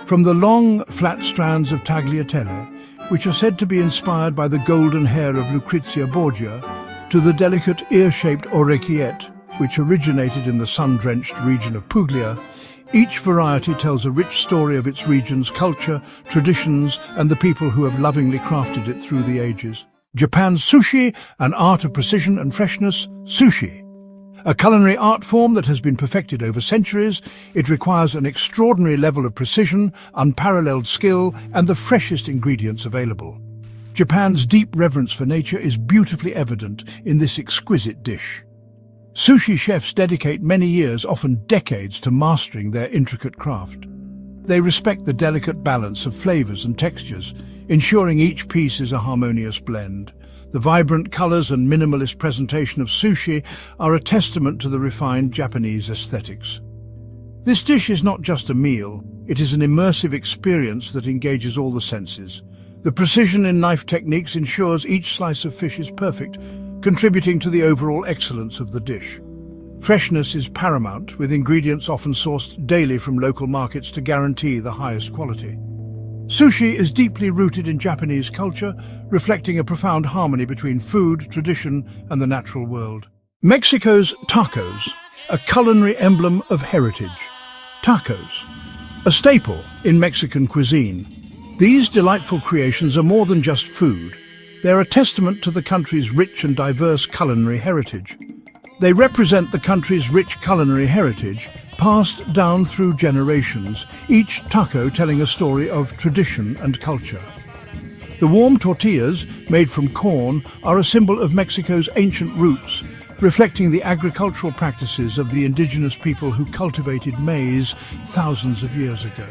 From the long, flat strands of tagliatelle, which are said to be inspired by the golden hair of Lucrezia Borgia, to the delicate ear-shaped orecchiette, which originated in the sun-drenched region of Puglia, each variety tells a rich story of its region's culture, traditions, and the people who have lovingly crafted it through the ages. Japan's sushi, an art of precision and freshness. Sushi, a culinary art form that has been perfected over centuries, it requires an extraordinary level of precision, unparalleled skill, and the freshest ingredients available. Japan's deep reverence for nature is beautifully evident in this exquisite dish. Sushi chefs dedicate many years, often decades, to mastering their intricate craft. They respect the delicate balance of flavors and textures, ensuring each piece is a harmonious blend. The vibrant colors and minimalist presentation of sushi are a testament to the refined Japanese aesthetics. This dish is not just a meal, it is an immersive experience that engages all the senses. The precision in knife techniques ensures each slice of fish is perfect, contributing to the overall excellence of the dish. Freshness is paramount, with ingredients often sourced daily from local markets to guarantee the highest quality. Sushi is deeply rooted in Japanese culture, reflecting a profound harmony between food, tradition, and the natural world. Mexico's tacos, a culinary emblem of heritage. Tacos, a staple in Mexican cuisine. These delightful creations are more than just food. They're a testament to the country's rich and diverse culinary heritage. They represent the country's rich culinary heritage, passed down through generations, each taco telling a story of tradition and culture. The warm tortillas, made from corn, are a symbol of Mexico's ancient roots, reflecting the agricultural practices of the indigenous people who cultivated maize thousands of years ago.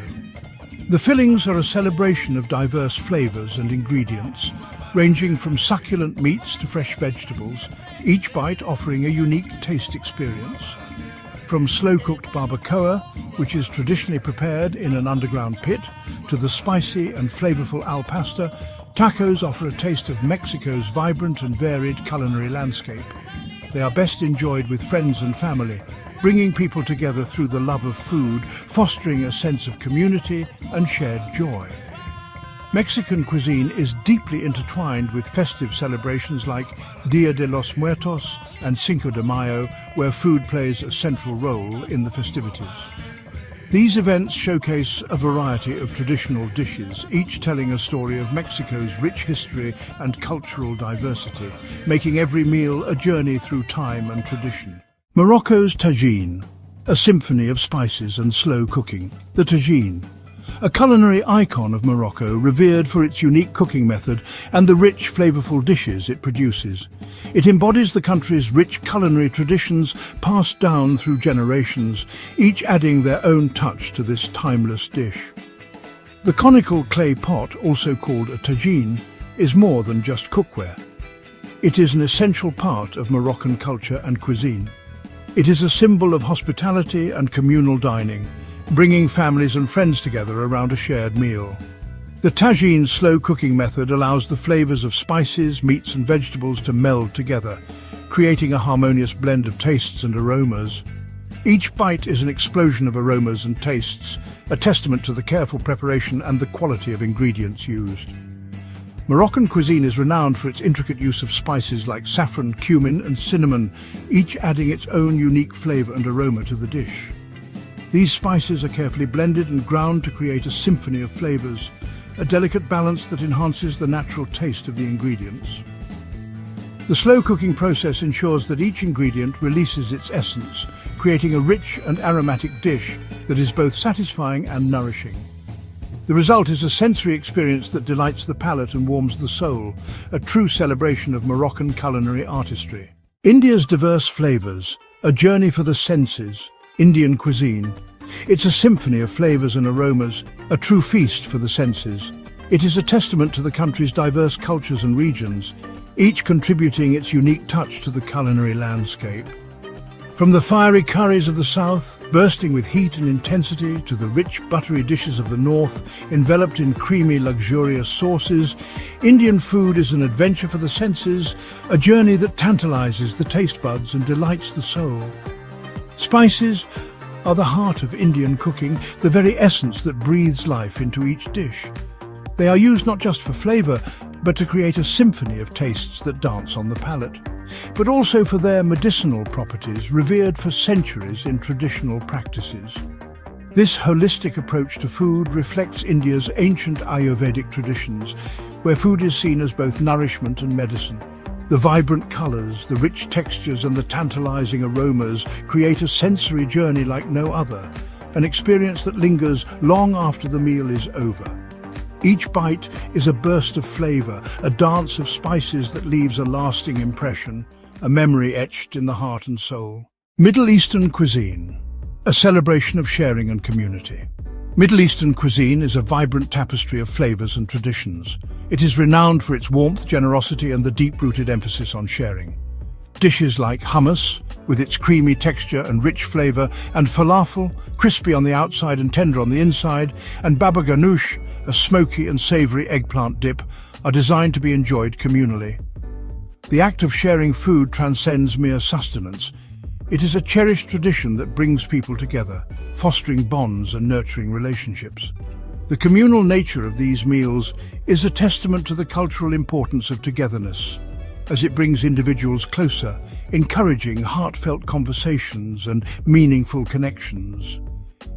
The fillings are a celebration of diverse flavors and ingredients, ranging from succulent meats to fresh vegetables, each bite offering a unique taste experience. From slow-cooked barbacoa, which is traditionally prepared in an underground pit, to the spicy and flavorful al pastor, Tacos offer a taste of Mexico's vibrant and varied culinary landscape. They are best enjoyed with friends and family, bringing people together through the love of food, fostering a sense of community and shared joy. Mexican cuisine is deeply intertwined with festive celebrations like Dia de los Muertos and Cinco de Mayo, where food plays a central role in the festivities. These events showcase a variety of traditional dishes, each telling a story of Mexico's rich history and cultural diversity, making every meal a journey through time and tradition. Morocco's tagine, a symphony of spices and slow cooking. The tagine, a culinary icon of Morocco, revered for its unique cooking method and the rich, flavorful dishes it produces. It embodies the country's rich culinary traditions passed down through generations, each adding their own touch to this timeless dish. The conical clay pot, also called a tagine, is more than just cookware. It is an essential part of Moroccan culture and cuisine. It is a symbol of hospitality and communal dining, bringing families and friends together around a shared meal. The tagine's slow cooking method allows the flavors of spices, meats and vegetables to meld together, creating a harmonious blend of tastes and aromas. Each bite is an explosion of aromas and tastes, a testament to the careful preparation and the quality of ingredients used. Moroccan cuisine is renowned for its intricate use of spices like saffron, cumin and cinnamon, each adding its own unique flavor and aroma to the dish. These spices are carefully blended and ground to create a symphony of flavors, a delicate balance that enhances the natural taste of the ingredients. The slow cooking process ensures that each ingredient releases its essence, creating a rich and aromatic dish that is both satisfying and nourishing. The result is a sensory experience that delights the palate and warms the soul, a true celebration of Moroccan culinary artistry. India's diverse flavors, a journey for the senses. Indian cuisine. It's a symphony of flavors and aromas, a true feast for the senses. It is a testament to the country's diverse cultures and regions, each contributing its unique touch to the culinary landscape. From the fiery curries of the south, bursting with heat and intensity, to the rich buttery dishes of the north, enveloped in creamy, luxurious sauces, Indian food is an adventure for the senses, a journey that tantalizes the taste buds and delights the soul. Spices are the heart of Indian cooking, the very essence that breathes life into each dish. They are used not just for flavor, but to create a symphony of tastes that dance on the palate, but also for their medicinal properties, revered for centuries in traditional practices. This holistic approach to food reflects India's ancient Ayurvedic traditions, where food is seen as both nourishment and medicine. The vibrant colors, the rich textures and the tantalizing aromas create a sensory journey like no other, an experience that lingers long after the meal is over. Each bite is a burst of flavor, a dance of spices that leaves a lasting impression, a memory etched in the heart and soul. Middle Eastern cuisine, a celebration of sharing and community. Middle Eastern cuisine is a vibrant tapestry of flavors and traditions. It is renowned for its warmth, generosity, and the deep-rooted emphasis on sharing. Dishes like hummus, with its creamy texture and rich flavor, and falafel, crispy on the outside and tender on the inside, and baba ganoush, a smoky and savory eggplant dip, are designed to be enjoyed communally. The act of sharing food transcends mere sustenance. It is a cherished tradition that brings people together, fostering bonds and nurturing relationships. The communal nature of these meals is a testament to the cultural importance of togetherness, as it brings individuals closer, encouraging heartfelt conversations and meaningful connections.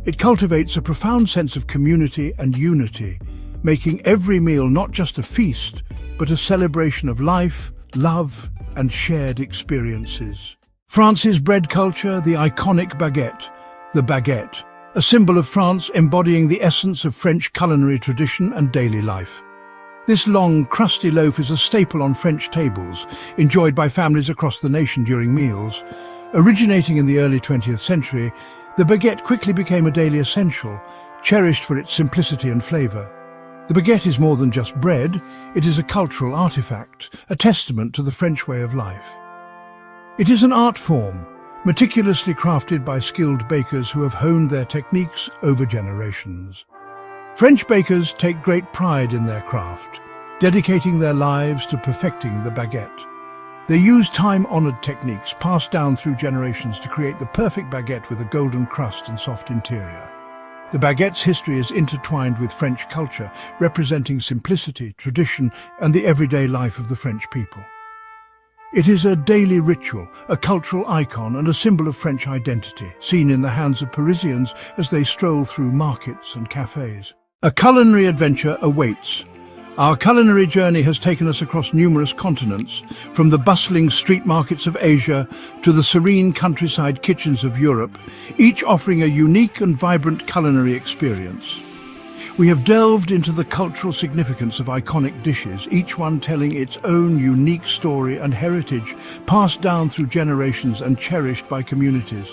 It cultivates a profound sense of community and unity, making every meal not just a feast, but a celebration of life, love, and shared experiences. France's bread culture, the iconic baguette. The baguette, a symbol of France embodying the essence of French culinary tradition and daily life. This long, crusty loaf is a staple on French tables, enjoyed by families across the nation during meals. Originating in the early 20th century, the baguette quickly became a daily essential, cherished for its simplicity and flavor. The baguette is more than just bread, it is a cultural artifact, a testament to the French way of life. It is an art form, meticulously crafted by skilled bakers who have honed their techniques over generations. French bakers take great pride in their craft, dedicating their lives to perfecting the baguette. They use time-honored techniques passed down through generations to create the perfect baguette with a golden crust and soft interior. The baguette's history is intertwined with French culture, representing simplicity, tradition, and the everyday life of the French people. It is a daily ritual, a cultural icon, and a symbol of French identity, seen in the hands of Parisians as they stroll through markets and cafes. A culinary adventure awaits. Our culinary journey has taken us across numerous continents, from the bustling street markets of Asia to the serene countryside kitchens of Europe, each offering a unique and vibrant culinary experience. We have delved into the cultural significance of iconic dishes, each one telling its own unique story and heritage, passed down through generations and cherished by communities.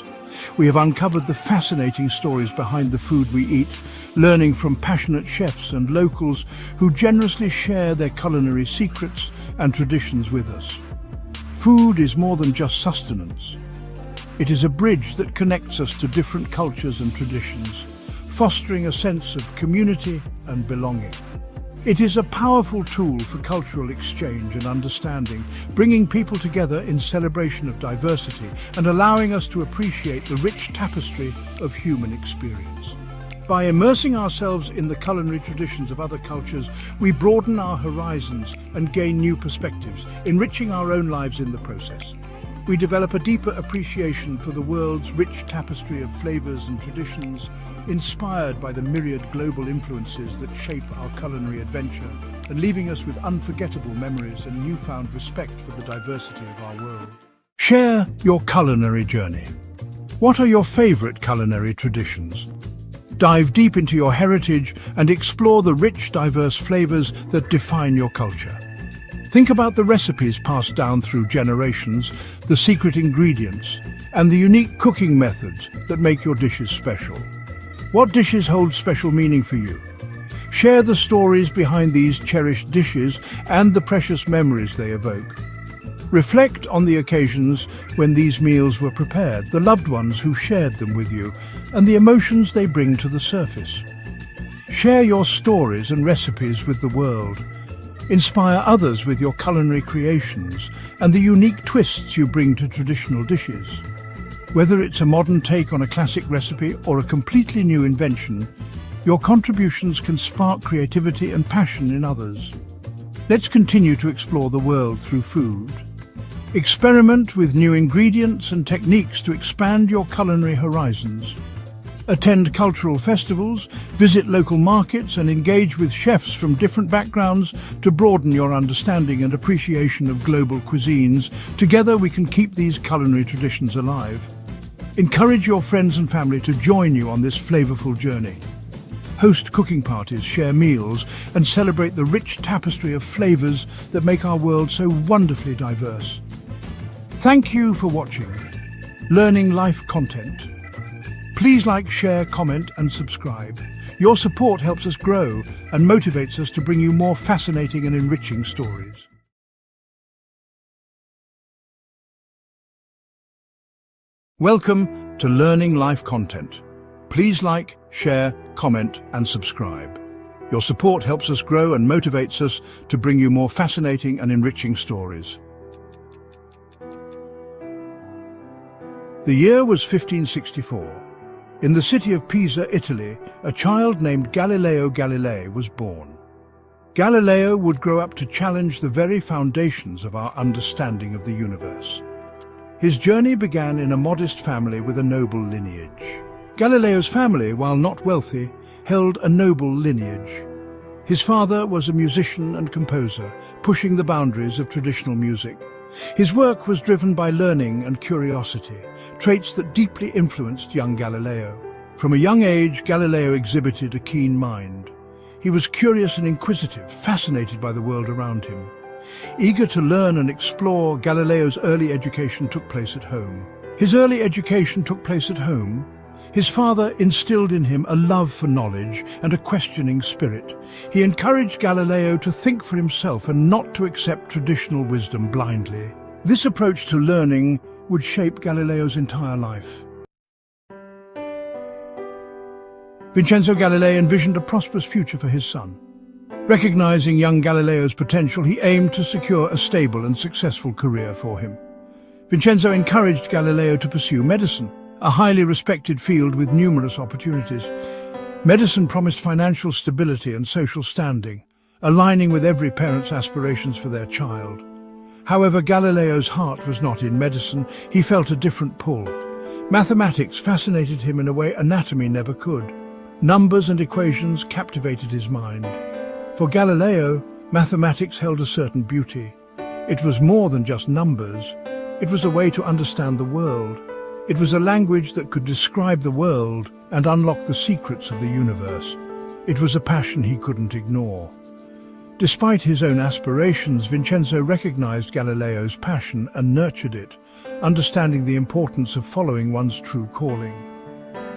We have uncovered the fascinating stories behind the food we eat, learning from passionate chefs and locals who generously share their culinary secrets and traditions with us. Food is more than just sustenance. It is a bridge that connects us to different cultures and traditions, fostering a sense of community and belonging. It is a powerful tool for cultural exchange and understanding, bringing people together in celebration of diversity and allowing us to appreciate the rich tapestry of human experience. By immersing ourselves in the culinary traditions of other cultures, we broaden our horizons and gain new perspectives, enriching our own lives in the process. We develop a deeper appreciation for the world's rich tapestry of flavors and traditions, inspired by the myriad global influences that shape our culinary adventure, and leaving us with unforgettable memories and newfound respect for the diversity of our world. Share your culinary journey. What are your favorite culinary traditions? Dive deep into your heritage and explore the rich, diverse flavors that define your culture. Think about the recipes passed down through generations, the secret ingredients, and the unique cooking methods that make your dishes special. What dishes hold special meaning for you? Share the stories behind these cherished dishes and the precious memories they evoke. Reflect on the occasions when these meals were prepared, the loved ones who shared them with you, and the emotions they bring to the surface. Share your stories and recipes with the world. Inspire others with your culinary creations and the unique twists you bring to traditional dishes. Whether it's a modern take on a classic recipe or a completely new invention, your contributions can spark creativity and passion in others. Let's continue to explore the world through food. Experiment with new ingredients and techniques to expand your culinary horizons. Attend cultural festivals, visit local markets, and engage with chefs from different backgrounds to broaden your understanding and appreciation of global cuisines. Together we can keep these culinary traditions alive. Encourage your friends and family to join you on this flavorful journey. Host cooking parties, share meals, and celebrate the rich tapestry of flavors that make our world so wonderfully diverse. Thank you for watching Learning Life Content. Please like, share, comment, and subscribe. Your support helps us grow and motivates us to bring you more fascinating and enriching stories. Welcome to Learning Life Content. Please like, share, comment, and subscribe. Your support helps us grow and motivates us to bring you more fascinating and enriching stories. The year was 1564. In the city of Pisa, Italy, a child named Galileo Galilei was born. Galileo would grow up to challenge the very foundations of our understanding of the universe. His journey began in a modest family with a noble lineage. Galileo's family, while not wealthy, held a noble lineage. His father was a musician and composer, pushing the boundaries of traditional music. His work was driven by learning and curiosity, traits that deeply influenced young Galileo. From a young age, Galileo exhibited a keen mind. He was curious and inquisitive, fascinated by the world around him. Eager to learn and explore, Galileo's early education took place at home. His father instilled in him a love for knowledge and a questioning spirit. He encouraged Galileo to think for himself and not to accept traditional wisdom blindly. This approach to learning would shape Galileo's entire life. Vincenzo Galilei envisioned a prosperous future for his son. Recognizing young Galileo's potential, he aimed to secure a stable and successful career for him. Vincenzo encouraged Galileo to pursue medicine, a highly respected field with numerous opportunities. Medicine promised financial stability and social standing, aligning with every parent's aspirations for their child. However, Galileo's heart was not in medicine. He felt a different pull. Mathematics fascinated him in a way anatomy never could. Numbers and equations captivated his mind. For Galileo, mathematics held a certain beauty. It was more than just numbers. It was a way to understand the world. It was a language that could describe the world and unlock the secrets of the universe. It was a passion he couldn't ignore. Despite his own aspirations, Vincenzo recognized Galileo's passion and nurtured it, understanding the importance of following one's true calling.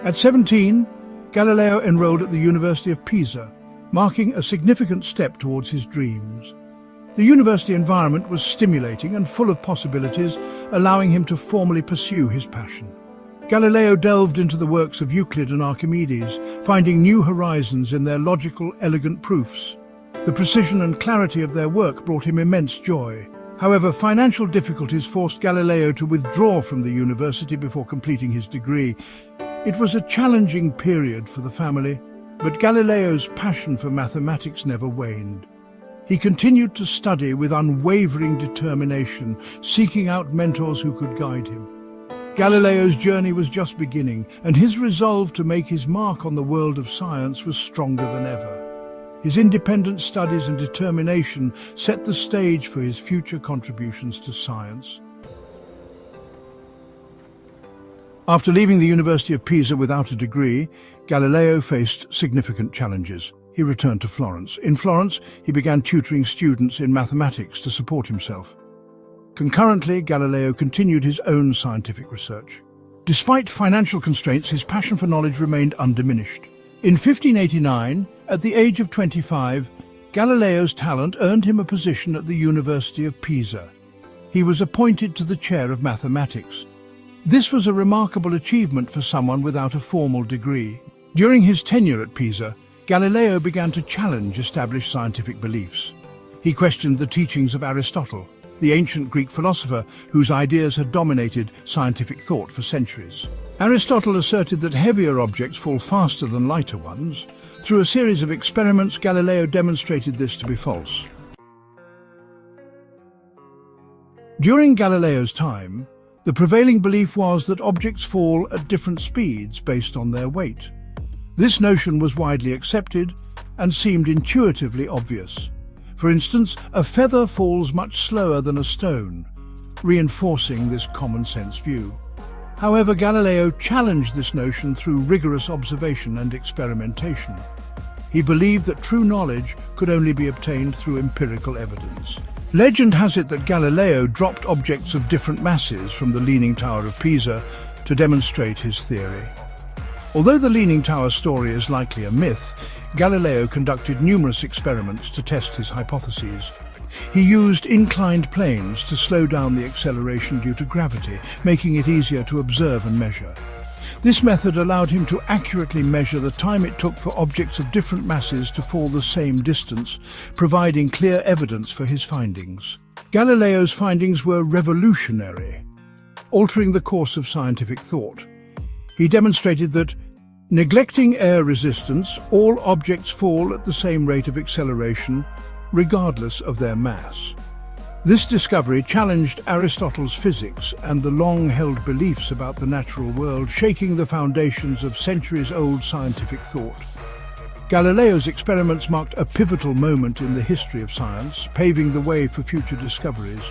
At 17, Galileo enrolled at the University of Pisa, marking a significant step towards his dreams. The university environment was stimulating and full of possibilities, allowing him to formally pursue his passion. Galileo delved into the works of Euclid and Archimedes, finding new horizons in their logical, elegant proofs. The precision and clarity of their work brought him immense joy. However, financial difficulties forced Galileo to withdraw from the university before completing his degree. It was a challenging period for the family, but Galileo's passion for mathematics never waned. He continued to study with unwavering determination, seeking out mentors who could guide him. Galileo's journey was just beginning, and his resolve to make his mark on the world of science was stronger than ever. His independent studies and determination set the stage for his future contributions to science. After leaving the University of Pisa without a degree, Galileo faced significant challenges. He returned to Florence. In Florence, he began tutoring students in mathematics to support himself. Concurrently, Galileo continued his own scientific research. Despite financial constraints, his passion for knowledge remained undiminished. In 1589, at the age of 25, Galileo's talent earned him a position at the University of Pisa. He was appointed to the chair of mathematics. This was a remarkable achievement for someone without a formal degree. During his tenure at Pisa, Galileo began to challenge established scientific beliefs. He questioned the teachings of Aristotle, the ancient Greek philosopher whose ideas had dominated scientific thought for centuries. Aristotle asserted that heavier objects fall faster than lighter ones. Through a series of experiments, Galileo demonstrated this to be false. During Galileo's time, the prevailing belief was that objects fall at different speeds based on their weight. This notion was widely accepted and seemed intuitively obvious. For instance, a feather falls much slower than a stone, reinforcing this common-sense view. However, Galileo challenged this notion through rigorous observation and experimentation. He believed that true knowledge could only be obtained through empirical evidence. Legend has it that Galileo dropped objects of different masses from the Leaning Tower of Pisa to demonstrate his theory. Although the Leaning Tower story is likely a myth, Galileo conducted numerous experiments to test his hypotheses. He used inclined planes to slow down the acceleration due to gravity, making it easier to observe and measure. This method allowed him to accurately measure the time it took for objects of different masses to fall the same distance, providing clear evidence for his findings. Galileo's findings were revolutionary, altering the course of scientific thought. He demonstrated that, neglecting air resistance, all objects fall at the same rate of acceleration, regardless of their mass. This discovery challenged Aristotle's physics and the long-held beliefs about the natural world, shaking the foundations of centuries-old scientific thought. Galileo's experiments marked a pivotal moment in the history of science, paving the way for future discoveries.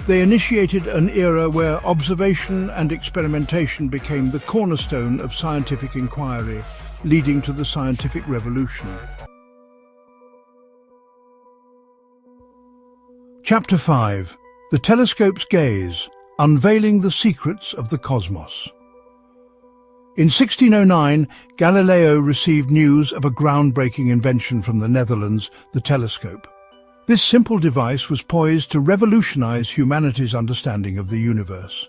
They initiated an era where observation and experimentation became the cornerstone of scientific inquiry, leading to the scientific revolution. Chapter 5. The Telescope's Gaze, Unveiling the Secrets of the Cosmos. In 1609, Galileo received news of a groundbreaking invention from the Netherlands, the telescope. This simple device was poised to revolutionize humanity's understanding of the universe.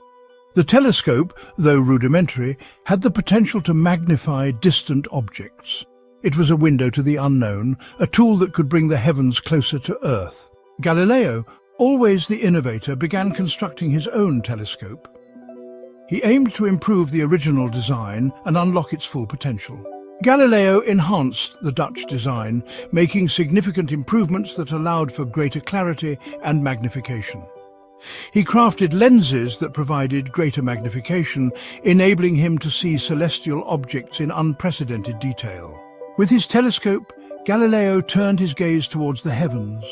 The telescope, though rudimentary, had the potential to magnify distant objects. It was a window to the unknown, a tool that could bring the heavens closer to Earth. Galileo, always the innovator, began constructing his own telescope. He aimed to improve the original design and unlock its full potential. Galileo enhanced the Dutch design, making significant improvements that allowed for greater clarity and magnification. He crafted lenses that provided greater magnification, enabling him to see celestial objects in unprecedented detail. With his telescope, Galileo turned his gaze towards the heavens.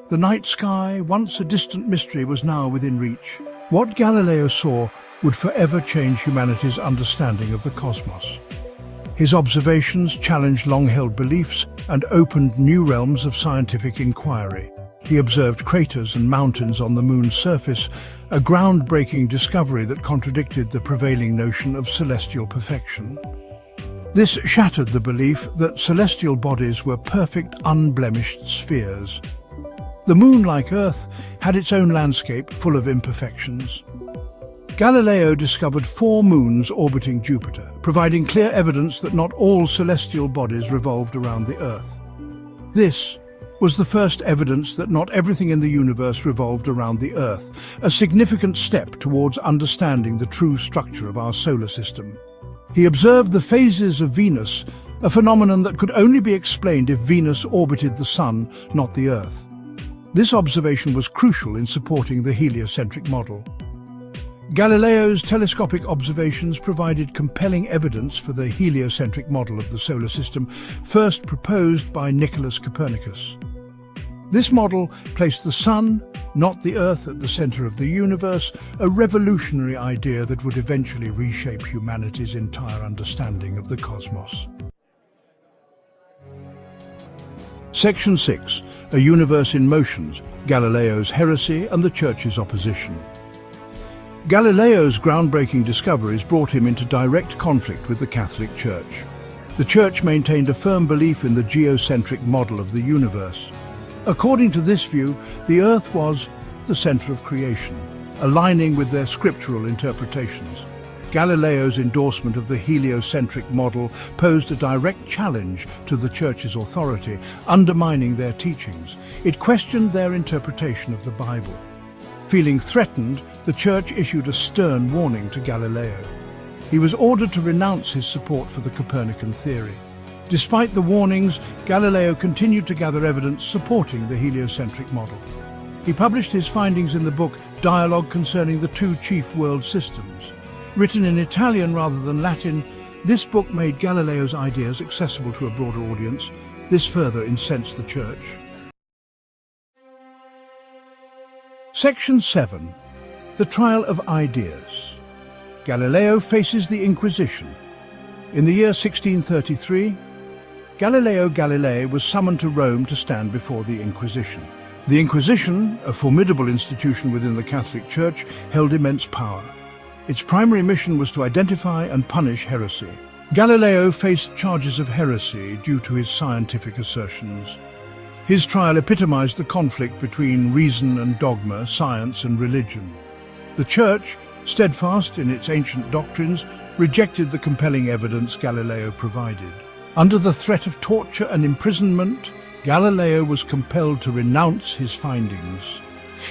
The night sky, once a distant mystery, was now within reach. What Galileo saw would forever change humanity's understanding of the cosmos. His observations challenged long-held beliefs and opened new realms of scientific inquiry. He observed craters and mountains on the moon's surface, a groundbreaking discovery that contradicted the prevailing notion of celestial perfection. This shattered the belief that celestial bodies were perfect, unblemished spheres. The moon, like Earth, had its own landscape full of imperfections. Galileo discovered 4 moons orbiting Jupiter, providing clear evidence that not all celestial bodies revolved around the Earth. This was the first evidence that not everything in the universe revolved around the Earth, a significant step towards understanding the true structure of our solar system. He observed the phases of Venus, a phenomenon that could only be explained if Venus orbited the Sun, not the Earth. This observation was crucial in supporting the heliocentric model. Galileo's telescopic observations provided compelling evidence for the heliocentric model of the solar system, first proposed by Nicholas Copernicus. This model placed the Sun, not the Earth, at the center of the universe, a revolutionary idea that would eventually reshape humanity's entire understanding of the cosmos. Section 6. A Universe in Motions, Galileo's Heresy and the Church's Opposition. Galileo's groundbreaking discoveries brought him into direct conflict with the Catholic Church. The Church maintained a firm belief in the geocentric model of the universe. According to this view, the Earth was the center of creation, aligning with their scriptural interpretations. Galileo's endorsement of the heliocentric model posed a direct challenge to the Church's authority, undermining their teachings. It questioned their interpretation of the Bible. Feeling threatened, the Church issued a stern warning to Galileo. He was ordered to renounce his support for the Copernican theory. Despite the warnings, Galileo continued to gather evidence supporting the heliocentric model. He published his findings in the book Dialogue Concerning the Two Chief World Systems. Written in Italian rather than Latin, this book made Galileo's ideas accessible to a broader audience. This further incensed the Church. Section 7. The Trial of Ideas. Galileo faces the Inquisition. In the year 1633, Galileo Galilei was summoned to Rome to stand before the Inquisition. The Inquisition, a formidable institution within the Catholic Church, held immense power. Its primary mission was to identify and punish heresy. Galileo faced charges of heresy due to his scientific assertions. His trial epitomized the conflict between reason and dogma, science and religion. The Church, steadfast in its ancient doctrines, rejected the compelling evidence Galileo provided. Under the threat of torture and imprisonment, Galileo was compelled to renounce his findings.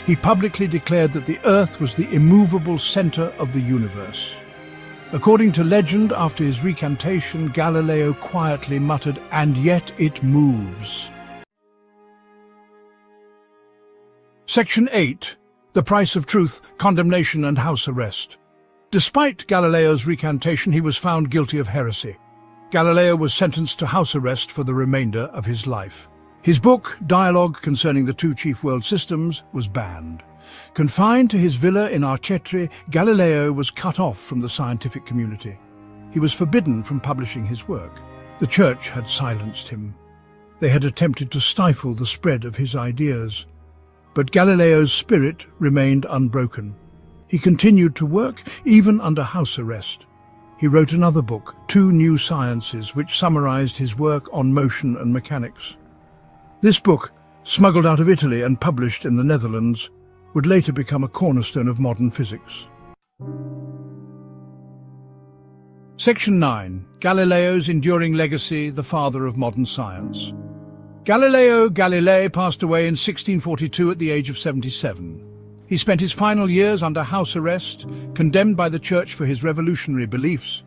He publicly declared that the Earth was the immovable center of the universe. According to legend, after his recantation, Galileo quietly muttered, "And yet it moves." Section 8. The Price of Truth, Condemnation and House Arrest. Despite Galileo's recantation, he was found guilty of heresy. Galileo was sentenced to house arrest for the remainder of his life. His book, Dialogue Concerning the Two Chief World Systems, was banned. Confined to his villa in Arcetri, Galileo was cut off from the scientific community. He was forbidden from publishing his work. The Church had silenced him. They had attempted to stifle the spread of his ideas. But Galileo's spirit remained unbroken. He continued to work even under house arrest. He wrote another book, Two New Sciences, which summarized his work on motion and mechanics. This book, smuggled out of Italy and published in the Netherlands, would later become a cornerstone of modern physics. Section 9. Galileo's enduring legacy, the father of modern science. Galileo Galilei passed away in 1642 at the age of 77. He spent his final years under house arrest, condemned by the church for his revolutionary beliefs.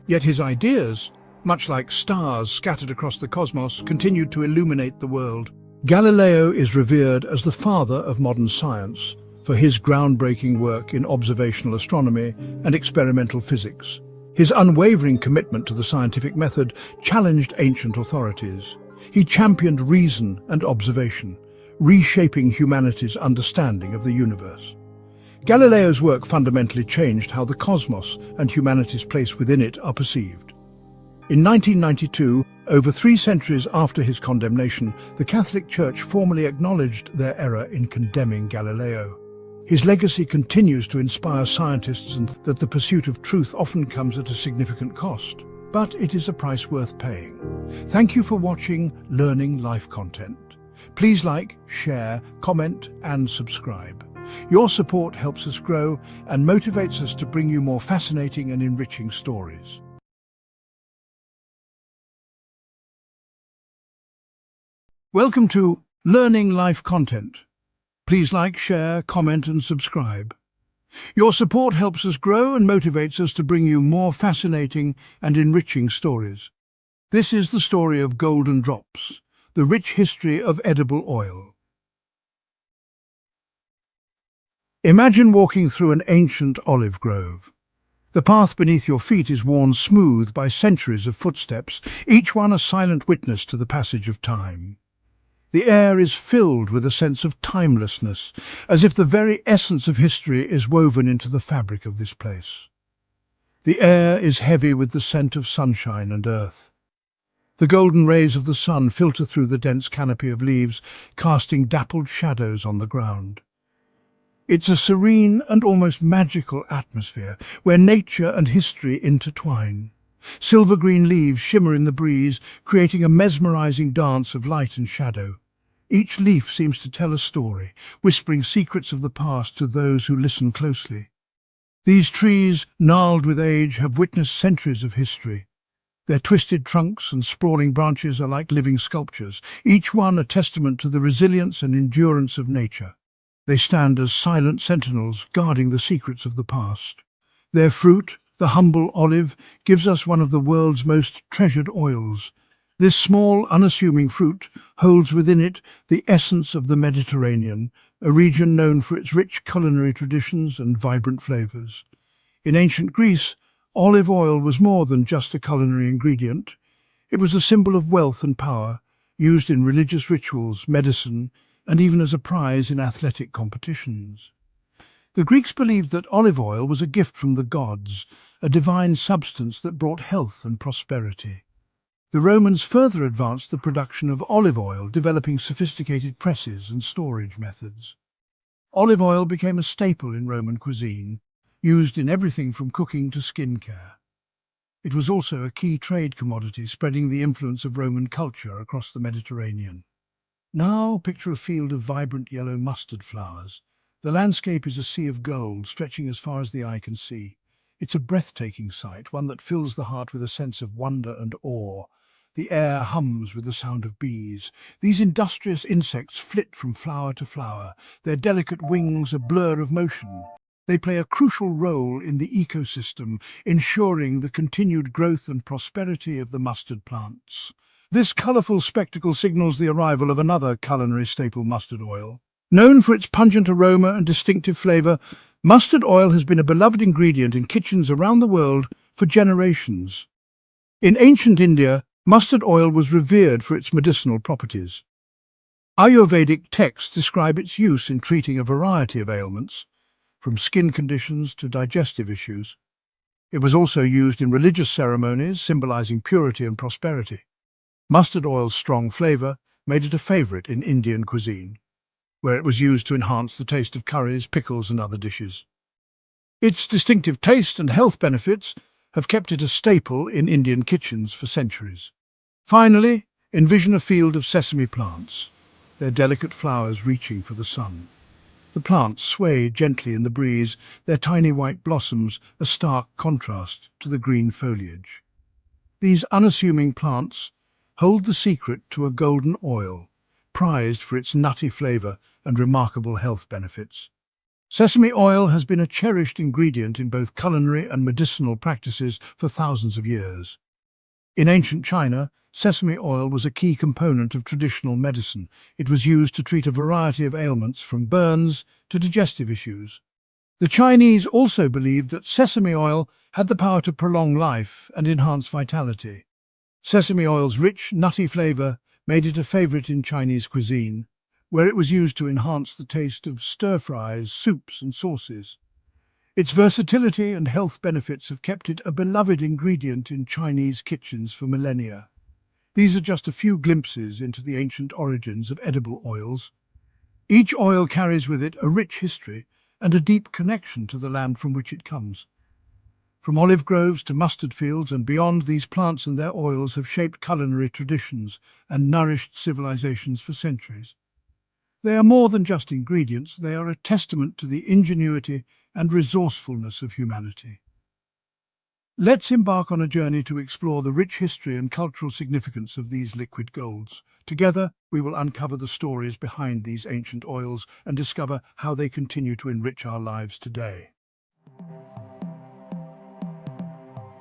Yet his ideas, much like stars scattered across the cosmos, continued to illuminate the world. Galileo is revered as the father of modern science for his groundbreaking work in observational astronomy and experimental physics. His unwavering commitment to the scientific method challenged ancient authorities. He championed reason and observation, reshaping humanity's understanding of the universe. Galileo's work fundamentally changed how the cosmos and humanity's place within it are perceived. In 1992, over 3 centuries after his condemnation, the Catholic Church formally acknowledged their error in condemning Galileo. His legacy continues to inspire scientists and that the pursuit of truth often comes at a significant cost, but it is a price worth paying. Thank you for watching Learning Life content. Please like, share, comment, and subscribe. Your support helps us grow and motivates us to bring you more fascinating and enriching stories. Welcome to Learning Life content. Please like, share, comment, and subscribe. Your support helps us grow and motivates us to bring you more fascinating and enriching stories. This is the story of golden drops, the rich history of edible oil. Imagine walking through an ancient olive grove. The path beneath your feet is worn smooth by centuries of footsteps, each one a silent witness to the passage of time. The air is filled with a sense of timelessness, as if the very essence of history is woven into the fabric of this place. The air is heavy with the scent of sunshine and earth. The golden rays of the sun filter through the dense canopy of leaves, casting dappled shadows on the ground. It's a serene and almost magical atmosphere, where nature and history intertwine. Silver-green leaves shimmer in the breeze, creating a mesmerizing dance of light and shadow. Each leaf seems to tell a story, whispering secrets of the past to those who listen closely. These trees, gnarled with age, have witnessed centuries of history. Their twisted trunks and sprawling branches are like living sculptures, each one a testament to the resilience and endurance of nature. They stand as silent sentinels, guarding the secrets of the past. Their fruit, the humble olive, gives us one of the world's most treasured oils. This small, unassuming fruit holds within it the essence of the Mediterranean, a region known for its rich culinary traditions and vibrant flavors. In ancient Greece, olive oil was more than just a culinary ingredient. It was a symbol of wealth and power, used in religious rituals, medicine, and even as a prize in athletic competitions. The Greeks believed that olive oil was a gift from the gods, a divine substance that brought health and prosperity. The Romans further advanced the production of olive oil, developing sophisticated presses and storage methods. Olive oil became a staple in Roman cuisine, used in everything from cooking to skincare. It was also a key trade commodity, spreading the influence of Roman culture across the Mediterranean. Now picture a field of vibrant yellow mustard flowers. The landscape is a sea of gold, stretching as far as the eye can see. It's a breathtaking sight, one that fills the heart with a sense of wonder and awe. The air hums with the sound of bees. These industrious insects flit from flower to flower, their delicate wings a blur of motion. They play a crucial role in the ecosystem, ensuring the continued growth and prosperity of the mustard plants. This colourful spectacle signals the arrival of another culinary staple, mustard oil. Known for its pungent aroma and distinctive flavour, mustard oil has been a beloved ingredient in kitchens around the world for generations. In ancient India, mustard oil was revered for its medicinal properties. Ayurvedic texts describe its use in treating a variety of ailments, from skin conditions to digestive issues. It was also used in religious ceremonies, symbolizing purity and prosperity. Mustard oil's strong flavour made it a favourite in Indian cuisine, where it was used to enhance the taste of curries, pickles and other dishes. Its distinctive taste and health benefits have kept it a staple in Indian kitchens for centuries. Finally, envision a field of sesame plants, their delicate flowers reaching for the sun. The plants sway gently in the breeze, their tiny white blossoms a stark contrast to the green foliage. These unassuming plants hold the secret to a golden oil, prized for its nutty flavor and remarkable health benefits. Sesame oil has been a cherished ingredient in both culinary and medicinal practices for thousands of years. In ancient China, sesame oil was a key component of traditional medicine. It was used to treat a variety of ailments, from burns to digestive issues. The Chinese also believed that sesame oil had the power to prolong life and enhance vitality. Sesame oil's rich, nutty flavor made it a favorite in Chinese cuisine, where it was used to enhance the taste of stir-fries, soups and sauces. Its versatility and health benefits have kept it a beloved ingredient in Chinese kitchens for millennia. These are just a few glimpses into the ancient origins of edible oils. Each oil carries with it a rich history and a deep connection to the land from which it comes. From olive groves to mustard fields and beyond, these plants and their oils have shaped culinary traditions and nourished civilizations for centuries. They are more than just ingredients, they are a testament to the ingenuity and resourcefulness of humanity. Let's embark on a journey to explore the rich history and cultural significance of these liquid golds. Together, we will uncover the stories behind these ancient oils and discover how they continue to enrich our lives today.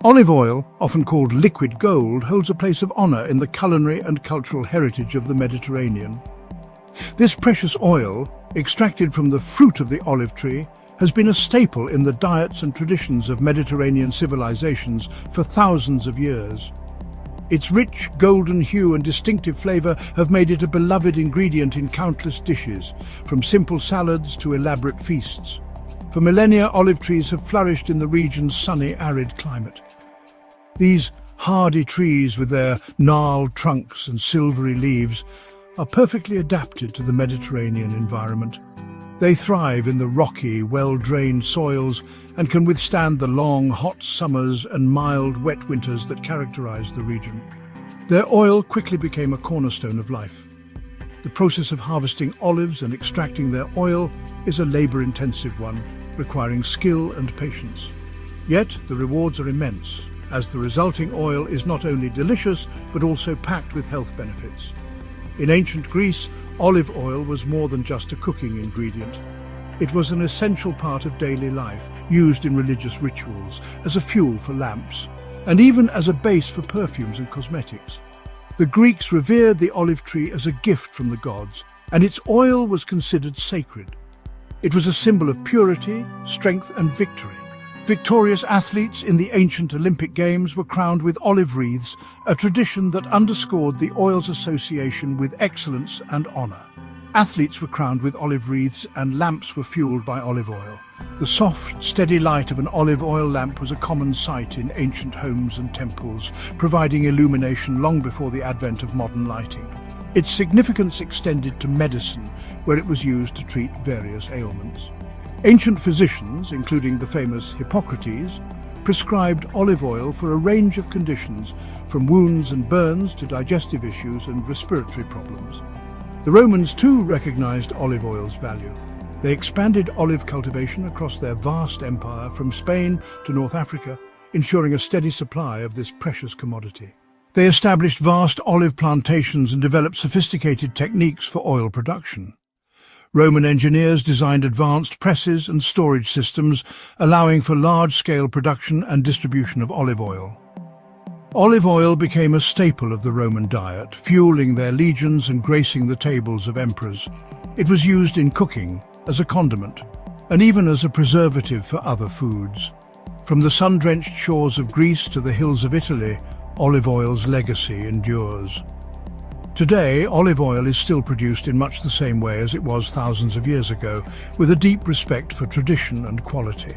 Olive oil, often called liquid gold, holds a place of honor in the culinary and cultural heritage of the Mediterranean. This precious oil, extracted from the fruit of the olive tree, has been a staple in the diets and traditions of Mediterranean civilizations for thousands of years. Its rich, golden hue and distinctive flavor have made it a beloved ingredient in countless dishes, from simple salads to elaborate feasts. For millennia, olive trees have flourished in the region's sunny, arid climate. These hardy trees, with their gnarled trunks and silvery leaves, are perfectly adapted to the Mediterranean environment. They thrive in the rocky, well-drained soils and can withstand the long, hot summers and mild, wet winters that characterize the region. Their oil quickly became a cornerstone of life. The process of harvesting olives and extracting their oil is a labor-intensive one, requiring skill and patience. Yet, the rewards are immense, as the resulting oil is not only delicious, but also packed with health benefits. In ancient Greece, olive oil was more than just a cooking ingredient. It was an essential part of daily life, used in religious rituals, as a fuel for lamps, and even as a base for perfumes and cosmetics. The Greeks revered the olive tree as a gift from the gods, and its oil was considered sacred. It was a symbol of purity, strength, and victory. Victorious athletes in the ancient Olympic Games were crowned with olive wreaths, a tradition that underscored the oil's association with excellence and honor. Athletes were crowned with olive wreaths and lamps were fueled by olive oil. The soft, steady light of an olive oil lamp was a common sight in ancient homes and temples, providing illumination long before the advent of modern lighting. Its significance extended to medicine, where it was used to treat various ailments. Ancient physicians, including the famous Hippocrates, prescribed olive oil for a range of conditions, from wounds and burns to digestive issues and respiratory problems. The Romans too recognized olive oil's value. They expanded olive cultivation across their vast empire from Spain to North Africa, ensuring a steady supply of this precious commodity. They established vast olive plantations and developed sophisticated techniques for oil production. Roman engineers designed advanced presses and storage systems, allowing for large-scale production and distribution of olive oil. Olive oil became a staple of the Roman diet, fueling their legions and gracing the tables of emperors. It was used in cooking, as a condiment, and even as a preservative for other foods. From the sun-drenched shores of Greece to the hills of Italy, olive oil's legacy endures. Today, olive oil is still produced in much the same way as it was thousands of years ago, with a deep respect for tradition and quality.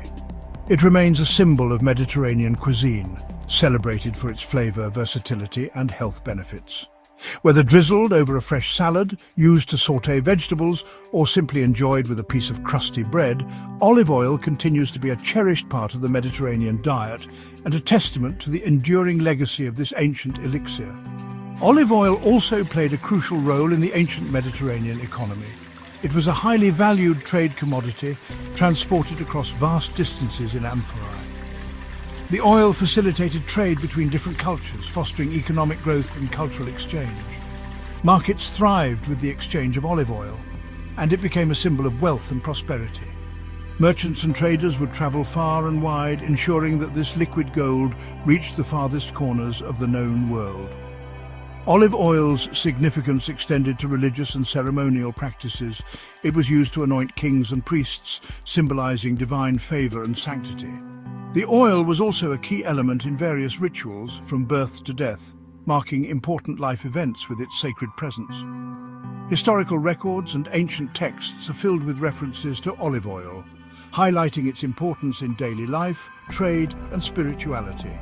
It remains a symbol of Mediterranean cuisine, celebrated for its flavor, versatility, and health benefits. Whether drizzled over a fresh salad, used to sauté vegetables, or simply enjoyed with a piece of crusty bread, olive oil continues to be a cherished part of the Mediterranean diet and a testament to the enduring legacy of this ancient elixir. Olive oil also played a crucial role in the ancient Mediterranean economy. It was a highly valued trade commodity, transported across vast distances in amphorae. The oil facilitated trade between different cultures, fostering economic growth and cultural exchange. Markets thrived with the exchange of olive oil, and it became a symbol of wealth and prosperity. Merchants and traders would travel far and wide, ensuring that this liquid gold reached the farthest corners of the known world. Olive oil's significance extended to religious and ceremonial practices. It was used to anoint kings and priests, symbolizing divine favor and sanctity. The oil was also a key element in various rituals, from birth to death, marking important life events with its sacred presence. Historical records and ancient texts are filled with references to olive oil, highlighting its importance in daily life, trade, and spirituality.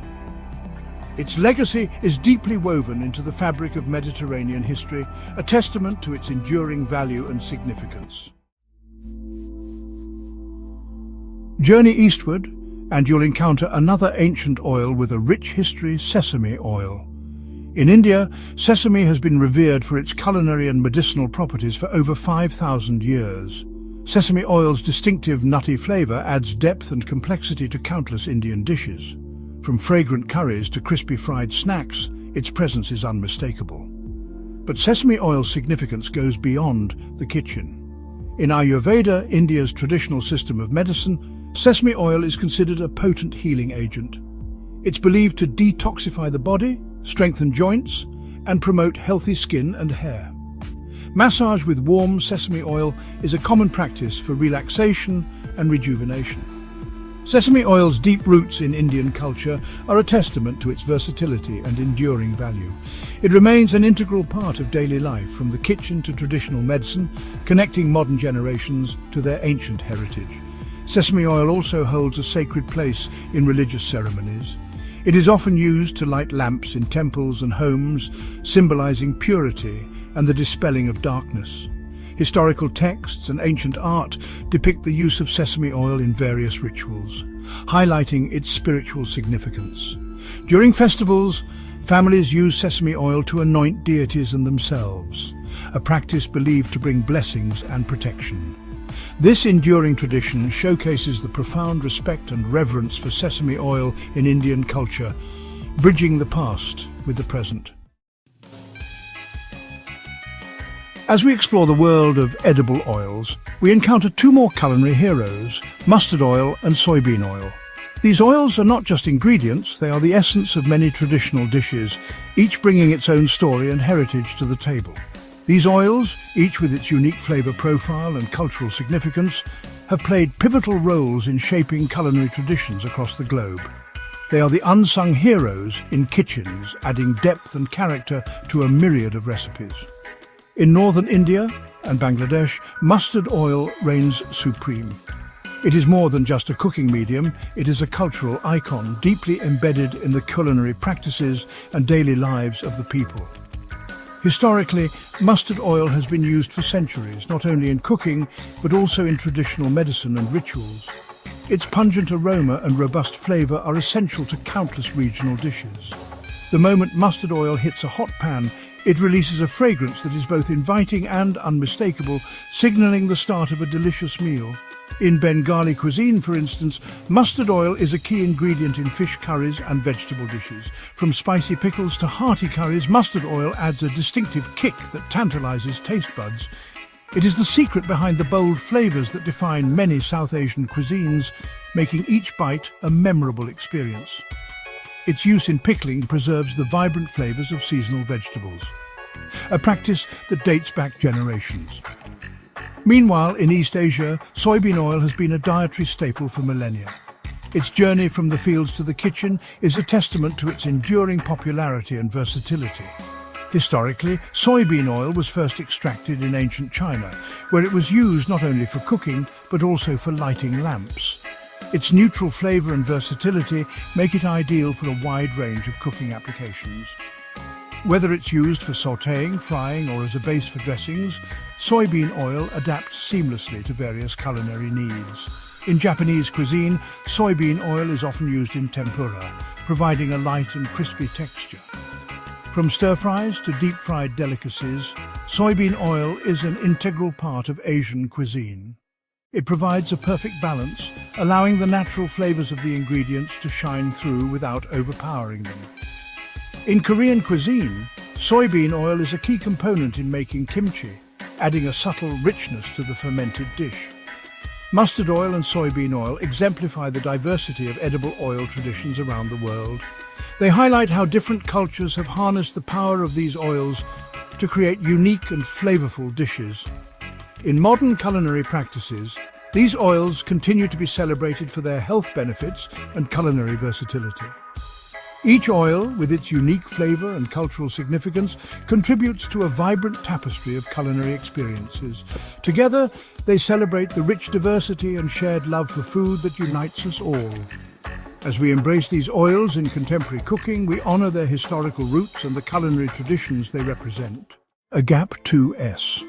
Its legacy is deeply woven into the fabric of Mediterranean history, a testament to its enduring value and significance. Journey eastward, and you'll encounter another ancient oil with a rich history: sesame oil. In India, sesame has been revered for its culinary and medicinal properties for over 5,000 years. Sesame oil's distinctive nutty flavor adds depth and complexity to countless Indian dishes. From fragrant curries to crispy fried snacks, its presence is unmistakable. But sesame oil's significance goes beyond the kitchen. In Ayurveda, India's traditional system of medicine, sesame oil is considered a potent healing agent. It's believed to detoxify the body, strengthen joints, and promote healthy skin and hair. Massage with warm sesame oil is a common practice for relaxation and rejuvenation. Sesame oil's deep roots in Indian culture are a testament to its versatility and enduring value. It remains an integral part of daily life, from the kitchen to traditional medicine, connecting modern generations to their ancient heritage. Sesame oil also holds a sacred place in religious ceremonies. It is often used to light lamps in temples and homes, symbolizing purity and the dispelling of darkness. Historical texts and ancient art depict the use of sesame oil in various rituals, highlighting its spiritual significance. During festivals, families use sesame oil to anoint deities and themselves, a practice believed to bring blessings and protection. This enduring tradition showcases the profound respect and reverence for sesame oil in Indian culture, bridging the past with the present. As we explore the world of edible oils, we encounter two more culinary heroes: mustard oil and soybean oil. These oils are not just ingredients, they are the essence of many traditional dishes, each bringing its own story and heritage to the table. These oils, each with its unique flavor profile and cultural significance, have played pivotal roles in shaping culinary traditions across the globe. They are the unsung heroes in kitchens, adding depth and character to a myriad of recipes. In northern India and Bangladesh, mustard oil reigns supreme. It is more than just a cooking medium, it is a cultural icon deeply embedded in the culinary practices and daily lives of the people. Historically, mustard oil has been used for centuries, not only in cooking, but also in traditional medicine and rituals. Its pungent aroma and robust flavor are essential to countless regional dishes. The moment mustard oil hits a hot pan, it releases a fragrance that is both inviting and unmistakable, signaling the start of a delicious meal. In Bengali cuisine, for instance, mustard oil is a key ingredient in fish curries and vegetable dishes. From spicy pickles to hearty curries, mustard oil adds a distinctive kick that tantalizes taste buds. It is the secret behind the bold flavors that define many South Asian cuisines, making each bite a memorable experience. Its use in pickling preserves the vibrant flavors of seasonal vegetables, a practice that dates back generations. Meanwhile, in East Asia, soybean oil has been a dietary staple for millennia. Its journey from the fields to the kitchen is a testament to its enduring popularity and versatility. Historically, soybean oil was first extracted in ancient China, where it was used not only for cooking, but also for lighting lamps. Its neutral flavor and versatility make it ideal for a wide range of cooking applications. Whether it's used for sautéing, frying, or as a base for dressings, soybean oil adapts seamlessly to various culinary needs. In Japanese cuisine, soybean oil is often used in tempura, providing a light and crispy texture. From stir-fries to deep-fried delicacies, Soybean oil is an integral part of Asian cuisine. It provides a perfect balance, allowing the natural flavors of the ingredients to shine through without overpowering them. In Korean cuisine, soybean oil is a key component in making kimchi, adding a subtle richness to the fermented dish. Mustard oil and soybean oil exemplify the diversity of edible oil traditions around the world. They highlight how different cultures have harnessed the power of these oils to create unique and flavorful dishes. In modern culinary practices, these oils continue to be celebrated for their health benefits and culinary versatility. Each oil, with its unique flavor and cultural significance, contributes to a vibrant tapestry of culinary experiences. Together, they celebrate the rich diversity and shared love for food that unites us all. As we embrace these oils in contemporary cooking, we honor their historical roots and the culinary traditions they represent. A Gap 2S.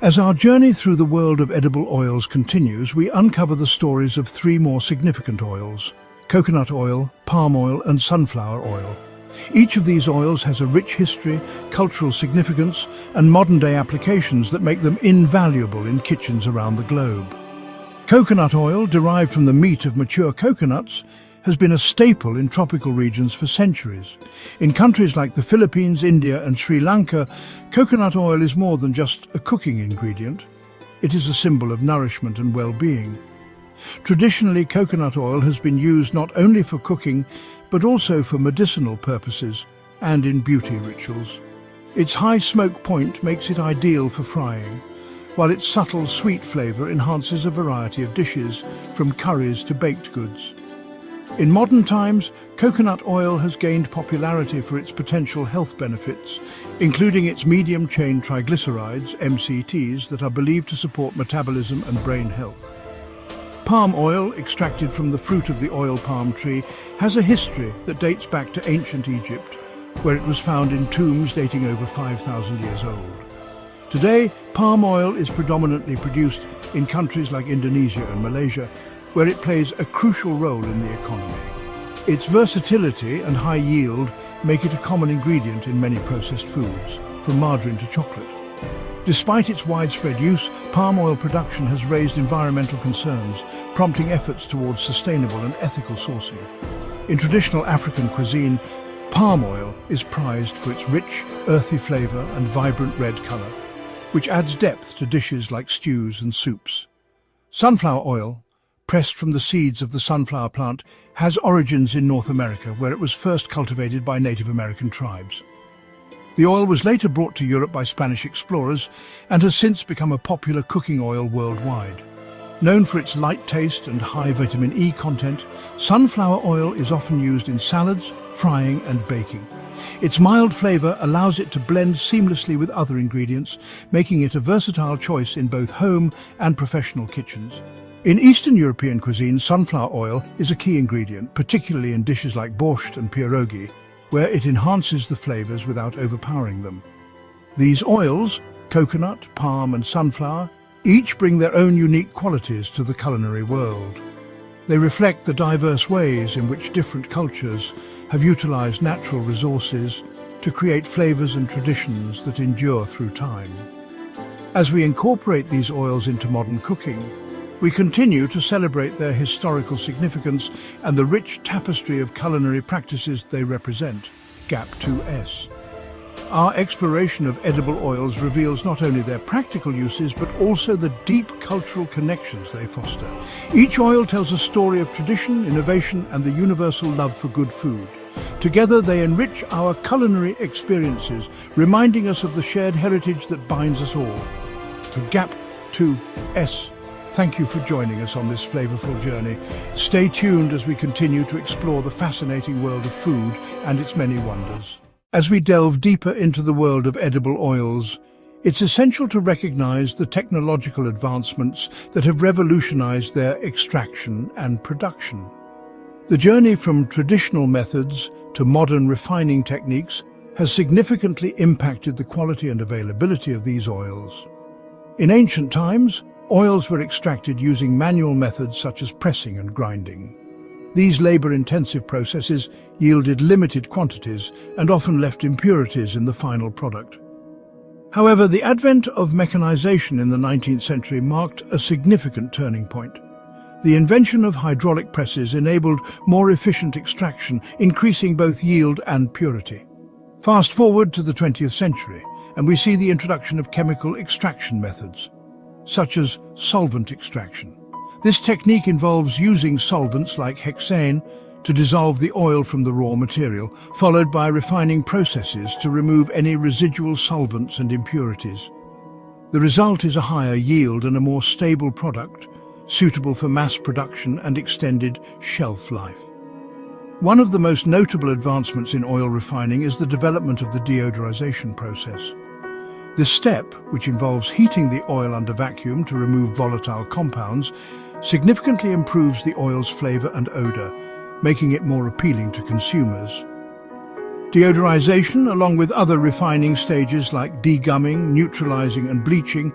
As our journey through the world of edible oils continues, we uncover the stories of three more significant oils: coconut oil, palm oil, and sunflower oil. Each of these oils has a rich history, cultural significance, and modern-day applications that make them invaluable in kitchens around the globe. Coconut oil, derived from the meat of mature coconuts, has been a staple in tropical regions for centuries. In countries like the Philippines, India, and Sri Lanka, coconut oil is more than just a cooking ingredient. It is a symbol of nourishment and well-being. Traditionally, coconut oil has been used not only for cooking, but also for medicinal purposes and in beauty rituals. Its high smoke point makes it ideal for frying, while its subtle, sweet flavor enhances a variety of dishes, from curries to baked goods. In modern times, coconut oil has gained popularity for its potential health benefits, including its medium-chain triglycerides, MCTs, that are believed to support metabolism and brain health. Palm oil, extracted from the fruit of the oil palm tree, has a history that dates back to ancient Egypt, where it was found in tombs dating over 5,000 years old. Today, palm oil is predominantly produced in countries like Indonesia and Malaysia, where it plays a crucial role in the economy. Its versatility and high yield make it a common ingredient in many processed foods, from margarine to chocolate. Despite its widespread use, palm oil production has raised environmental concerns, prompting efforts towards sustainable and ethical sourcing. In traditional African cuisine, palm oil is prized for its rich, earthy flavor and vibrant red color, which adds depth to dishes like stews and soups. Sunflower oil, pressed from the seeds of the sunflower plant, has origins in North America, where it was first cultivated by Native American tribes. The oil was later brought to Europe by Spanish explorers and has since become a popular cooking oil worldwide. Known for its light taste and high vitamin E content, sunflower oil is often used in salads, frying and baking. Its mild flavor allows it to blend seamlessly with other ingredients, making it a versatile choice in both home and professional kitchens. In Eastern European cuisine, sunflower oil is a key ingredient, particularly in dishes like borscht and pierogi, where it enhances the flavors without overpowering them. These oils, coconut, palm and sunflower, each bring their own unique qualities to the culinary world. They reflect the diverse ways in which different cultures have utilized natural resources to create flavors and traditions that endure through time. As we incorporate these oils into modern cooking, we continue to celebrate their historical significance and the rich tapestry of culinary practices they represent. Gap 2S. Our exploration of edible oils reveals not only their practical uses, but also the deep cultural connections they foster. Each oil tells a story of tradition, innovation, and the universal love for good food. Together, they enrich our culinary experiences, reminding us of the shared heritage that binds us all. To Gap 2S. Thank you for joining us on this flavorful journey. Stay tuned as we continue to explore the fascinating world of food and its many wonders. As we delve deeper into the world of edible oils, it's essential to recognize the technological advancements that have revolutionized their extraction and production. The journey from traditional methods to modern refining techniques has significantly impacted the quality and availability of these oils. In ancient times, oils were extracted using manual methods such as pressing and grinding. These labor-intensive processes yielded limited quantities and often left impurities in the final product. However, the advent of mechanization in the 19th century marked a significant turning point. The invention of hydraulic presses enabled more efficient extraction, increasing both yield and purity. Fast forward to the 20th century, and we see the introduction of chemical extraction methods, such as solvent extraction. This technique involves using solvents like hexane to dissolve the oil from the raw material, followed by refining processes to remove any residual solvents and impurities. The result is a higher yield and a more stable product, suitable for mass production and extended shelf life. One of the most notable advancements in oil refining is the development of the deodorization process. This step, which involves heating the oil under vacuum to remove volatile compounds, significantly improves the oil's flavor and odor, making it more appealing to consumers. Deodorization, along with other refining stages like degumming, neutralizing and bleaching,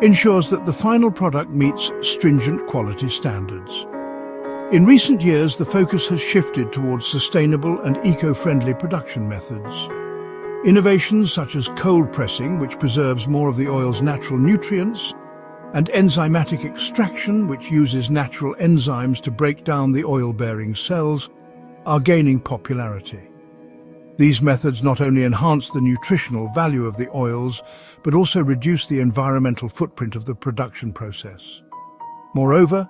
ensures that the final product meets stringent quality standards. In recent years, the focus has shifted towards sustainable and eco-friendly production methods. Innovations such as cold pressing, which preserves more of the oil's natural nutrients, and enzymatic extraction, which uses natural enzymes to break down the oil-bearing cells, are gaining popularity. These methods not only enhance the nutritional value of the oils, but also reduce the environmental footprint of the production process. Moreover,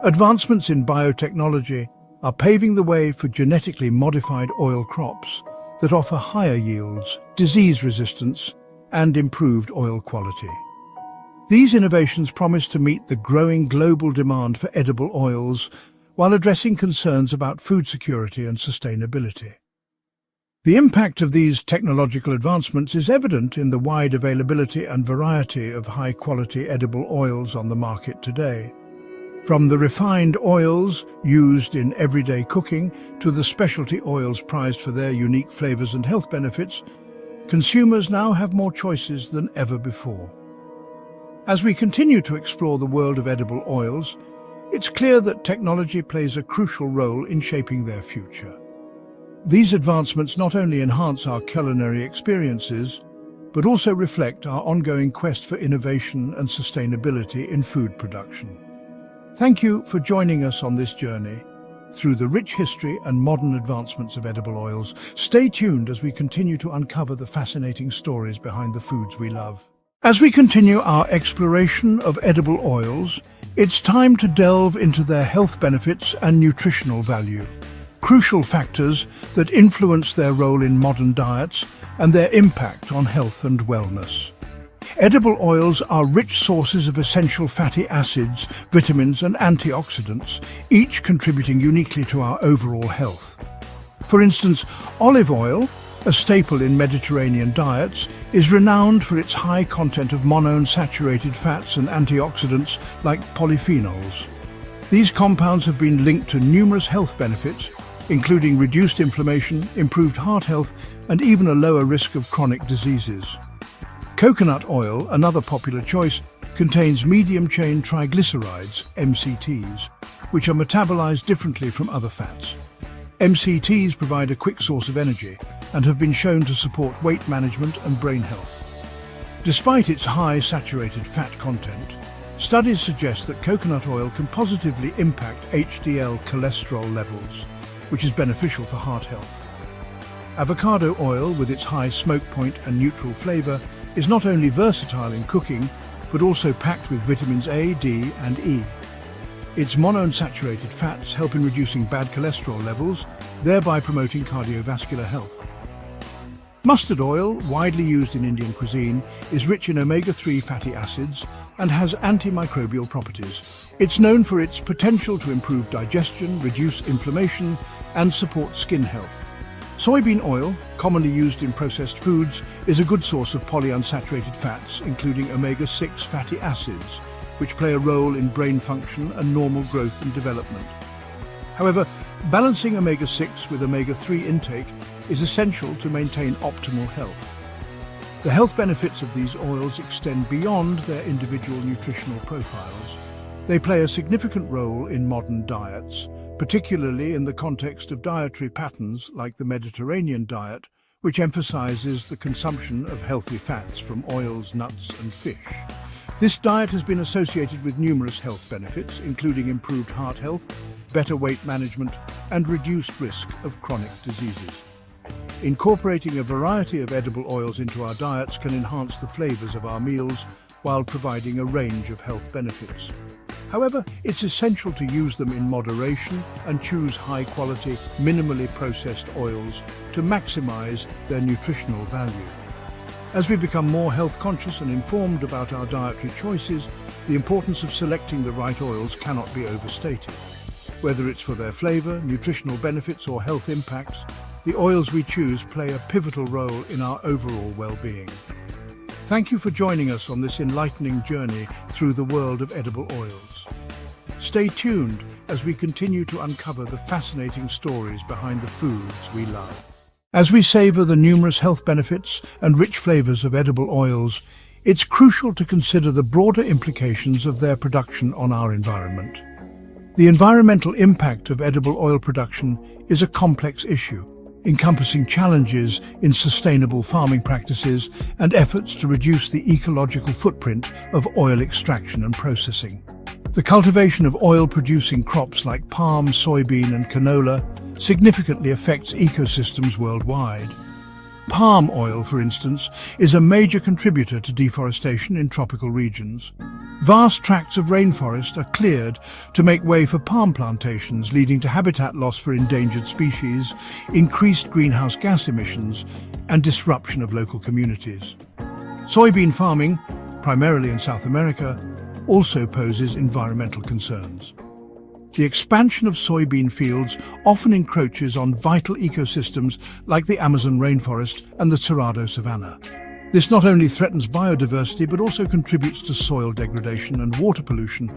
advancements in biotechnology are paving the way for genetically modified oil crops that offer higher yields, disease resistance, and improved oil quality. These innovations promise to meet the growing global demand for edible oils while addressing concerns about food security and sustainability. The impact of these technological advancements is evident in the wide availability and variety of high-quality edible oils on the market today. From the refined oils used in everyday cooking to the specialty oils prized for their unique flavors and health benefits, consumers now have more choices than ever before. As we continue to explore the world of edible oils, it's clear that technology plays a crucial role in shaping their future. These advancements not only enhance our culinary experiences, but also reflect our ongoing quest for innovation and sustainability in food production. Thank you for joining us on this journey through the rich history and modern advancements of edible oils. Stay tuned as we continue to uncover the fascinating stories behind the foods we love. As we continue our exploration of edible oils, it's time to delve into their health benefits and nutritional value, crucial factors that influence their role in modern diets and their impact on health and wellness. Edible oils are rich sources of essential fatty acids, vitamins and antioxidants, each contributing uniquely to our overall health. For instance, olive oil, a staple in Mediterranean diets, is renowned for its high content of monounsaturated fats and antioxidants like polyphenols. These compounds have been linked to numerous health benefits, including reduced inflammation, improved heart health, and even a lower risk of chronic diseases. Coconut oil, another popular choice, contains medium-chain triglycerides, MCTs, which are metabolized differently from other fats. MCTs provide a quick source of energy and have been shown to support weight management and brain health. Despite its high saturated fat content, studies suggest that coconut oil can positively impact HDL cholesterol levels, which is beneficial for heart health. Avocado oil, with its high smoke point and neutral flavor, is not only versatile in cooking, but also packed with vitamins A, D, and E. Its monounsaturated fats help in reducing bad cholesterol levels, thereby promoting cardiovascular health. Mustard oil, widely used in Indian cuisine, is rich in omega-3 fatty acids and has antimicrobial properties. It's known for its potential to improve digestion, reduce inflammation, and support skin health. Soybean oil, commonly used in processed foods, is a good source of polyunsaturated fats, including omega-6 fatty acids, which play a role in brain function and normal growth and development. However, balancing omega-6 with omega-3 intake is essential to maintain optimal health. The health benefits of these oils extend beyond their individual nutritional profiles. They play a significant role in modern diets, particularly in the context of dietary patterns like the Mediterranean diet, which emphasizes the consumption of healthy fats from oils, nuts, and fish. This diet has been associated with numerous health benefits, including improved heart health, better weight management, and reduced risk of chronic diseases. Incorporating a variety of edible oils into our diets can enhance the flavors of our meals while providing a range of health benefits. However, it's essential to use them in moderation and choose high-quality, minimally processed oils to maximize their nutritional value. As we become more health-conscious and informed about our dietary choices, the importance of selecting the right oils cannot be overstated. Whether it's for their flavor, nutritional benefits, or health impacts, the oils we choose play a pivotal role in our overall well-being. Thank you for joining us on this enlightening journey through the world of edible oils. Stay tuned as we continue to uncover the fascinating stories behind the foods we love. As we savor the numerous health benefits and rich flavors of edible oils, it's crucial to consider the broader implications of their production on our environment. The environmental impact of edible oil production is a complex issue, encompassing challenges in sustainable farming practices and efforts to reduce the ecological footprint of oil extraction and processing. The cultivation of oil-producing crops like palm, soybean, and canola significantly affects ecosystems worldwide. Palm oil, for instance, is a major contributor to deforestation in tropical regions. Vast tracts of rainforest are cleared to make way for palm plantations, leading to habitat loss for endangered species, increased greenhouse gas emissions, and disruption of local communities. Soybean farming, primarily in South America, also poses environmental concerns. The expansion of soybean fields often encroaches on vital ecosystems like the Amazon rainforest and the Cerrado savanna. This not only threatens biodiversity but also contributes to soil degradation and water pollution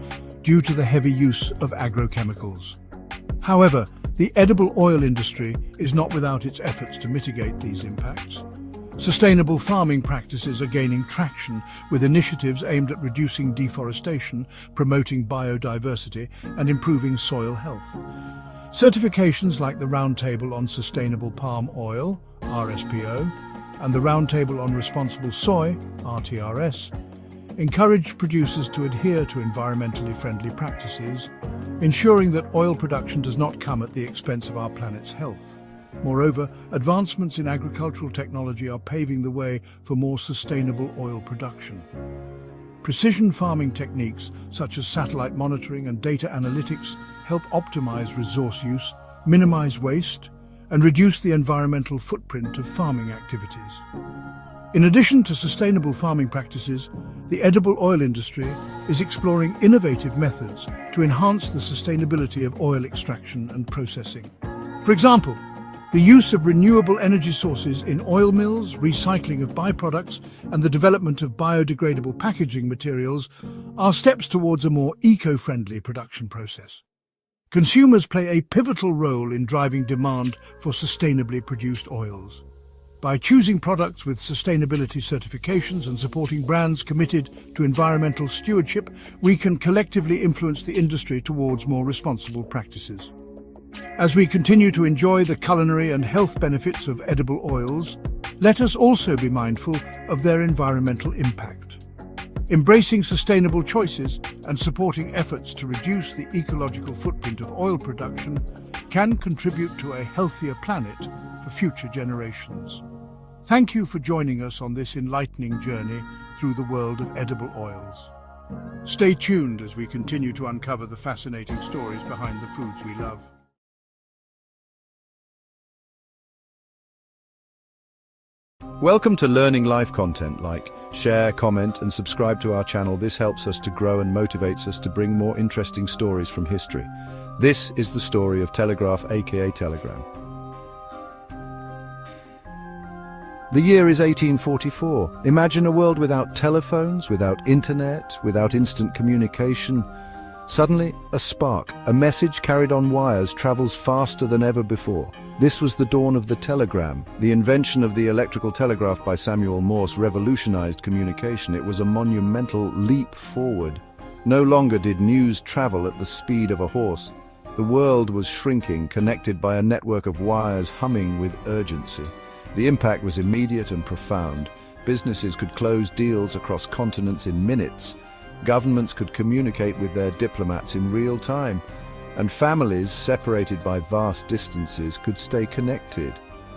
due to the heavy use of agrochemicals. However, the edible oil industry is not without its efforts to mitigate these impacts. Sustainable farming practices are gaining traction with initiatives aimed at reducing deforestation, promoting biodiversity, and improving soil health. Certifications like the Roundtable on Sustainable Palm Oil, RSPO, and the Roundtable on Responsible Soy, RTRS, encourage producers to adhere to environmentally friendly practices, ensuring that oil production does not come at the expense of our planet's health. Moreover, advancements in agricultural technology are paving the way for more sustainable oil production. Precision farming techniques such as satellite monitoring and data analytics help optimize resource use, minimize waste, and reduce the environmental footprint of farming activities. In addition to sustainable farming practices, the edible oil industry is exploring innovative methods to enhance the sustainability of oil extraction and processing. For example, the use of renewable energy sources in oil mills, recycling of byproducts, and the development of biodegradable packaging materials are steps towards a more eco-friendly production process. Consumers play a pivotal role in driving demand for sustainably produced oils. By choosing products with sustainability certifications and supporting brands committed to environmental stewardship, we can collectively influence the industry towards more responsible practices. As we continue to enjoy the culinary and health benefits of edible oils, let us also be mindful of their environmental impact. Embracing sustainable choices and supporting efforts to reduce the ecological footprint of oil production can contribute to a healthier planet for future generations. Thank you for joining us on this enlightening journey through the world of edible oils. Stay tuned as we continue to uncover the fascinating stories behind the foods we love. Welcome to Learning Life content. Like, share, comment, and subscribe to our channel. This helps us to grow and motivates us to bring more interesting stories from history. This is the story of telegraph, aka telegram. The year is 1844. Imagine a world without telephones, without internet, without instant communication. Suddenly, a spark, a message carried on wires, travels faster than ever before. This was the dawn of the telegram. The invention of the electrical telegraph by Samuel Morse revolutionized communication. It was a monumental leap forward. No longer did news travel at the speed of a horse. The world was shrinking, connected by a network of wires humming with urgency. The impact was immediate and profound. Businesses could close deals across continents in minutes. Governments could communicate with their diplomats in real time. And families, separated by vast distances, could stay connected.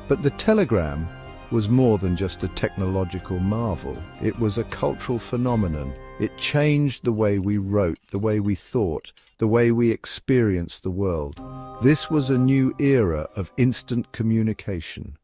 But the telegram was more than just a technological marvel. It was a cultural phenomenon. It changed the way we wrote, the way we thought, the way we experienced the world. This was a new era of instant communication.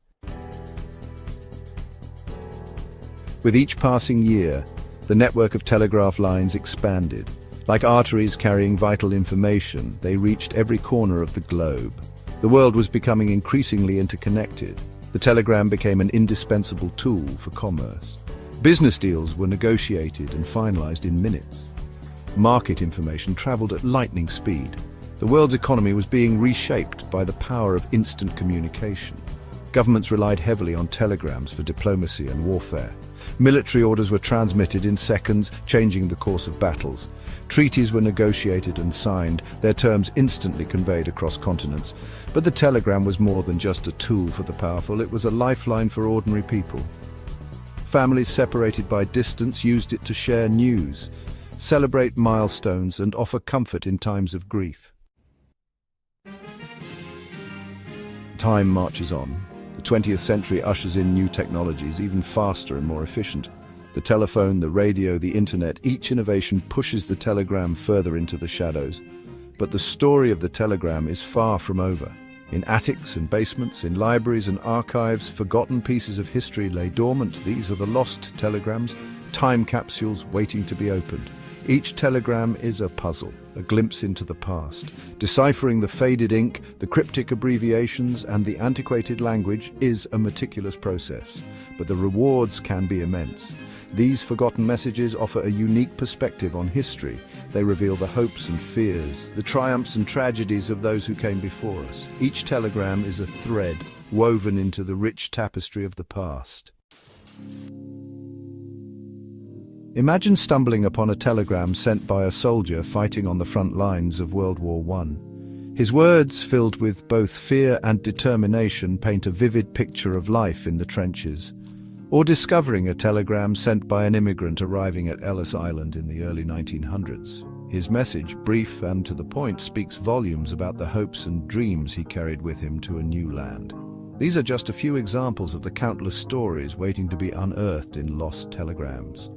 With each passing year, the network of telegraph lines expanded. Like arteries carrying vital information, they reached every corner of the globe. The world was becoming increasingly interconnected. The telegram became an indispensable tool for commerce. Business deals were negotiated and finalized in minutes. Market information traveled at lightning speed. The world's economy was being reshaped by the power of instant communication. Governments relied heavily on telegrams for diplomacy and warfare. Military orders were transmitted in seconds, changing the course of battles. Treaties were negotiated and signed, their terms instantly conveyed across continents. But the telegram was more than just a tool for the powerful, it was a lifeline for ordinary people. Families separated by distance used it to share news, celebrate milestones, and offer comfort in times of grief. Time marches on. The 20th century ushers in new technologies, even faster and more efficient. The telephone, the radio, the internet, each innovation pushes the telegram further into the shadows. But the story of the telegram is far from over. In attics and basements, in libraries and archives, forgotten pieces of history lay dormant. These are the lost telegrams, time capsules waiting to be opened. Each telegram is a puzzle, a glimpse into the past. Deciphering the faded ink, the cryptic abbreviations, and the antiquated language is a meticulous process. But the rewards can be immense. These forgotten messages offer a unique perspective on history. They reveal the hopes and fears, the triumphs and tragedies of those who came before us. Each telegram is a thread woven into the rich tapestry of the past. Imagine stumbling upon a telegram sent by a soldier fighting on the front lines of World War I. His words, filled with both fear and determination, paint a vivid picture of life in the trenches. Or discovering a telegram sent by an immigrant arriving at Ellis Island in the early 1900s. His message, brief and to the point, speaks volumes about the hopes and dreams he carried with him to a new land. These are just a few examples of the countless stories waiting to be unearthed in lost telegrams.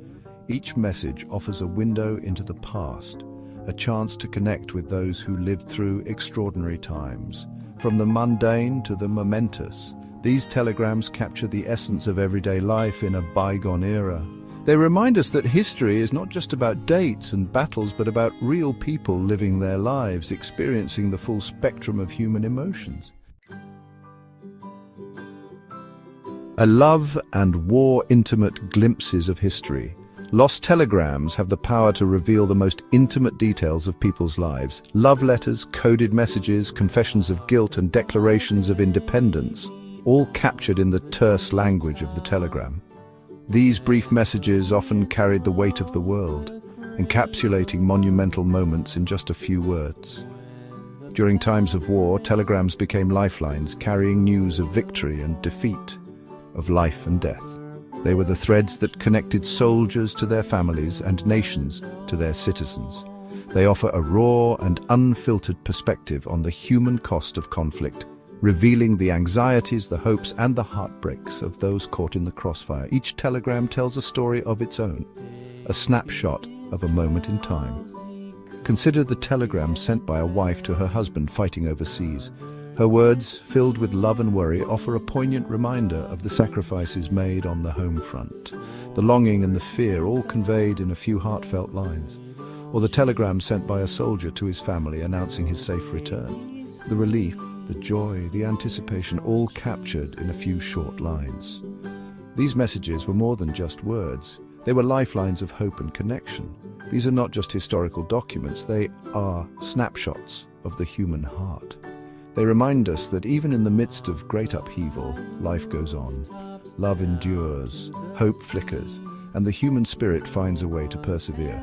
Each message offers a window into the past, a chance to connect with those who lived through extraordinary times. From the mundane to the momentous, these telegrams capture the essence of everyday life in a bygone era. They remind us that history is not just about dates and battles, but about real people living their lives, experiencing the full spectrum of human emotions. A love and war intimate glimpses of history. Lost telegrams have the power to reveal the most intimate details of people's lives. Love letters, coded messages, confessions of guilt, and declarations of independence, all captured in the terse language of the telegram. These brief messages often carried the weight of the world, encapsulating monumental moments in just a few words. During times of war, telegrams became lifelines, carrying news of victory and defeat, of life and death. They were the threads that connected soldiers to their families and nations to their citizens. They offer a raw and unfiltered perspective on the human cost of conflict, revealing the anxieties, the hopes, and the heartbreaks of those caught in the crossfire. Each telegram tells a story of its own, a snapshot of a moment in time. Consider the telegram sent by a wife to her husband fighting overseas. Her words, filled with love and worry, offer a poignant reminder of the sacrifices made on the home front. The longing and the fear, all conveyed in a few heartfelt lines. Or the telegram sent by a soldier to his family announcing his safe return. The relief, the joy, the anticipation, all captured in a few short lines. These messages were more than just words. They were lifelines of hope and connection. These are not just historical documents, they are snapshots of the human heart. They remind us that even in the midst of great upheaval, life goes on. Love endures, hope flickers, and the human spirit finds a way to persevere.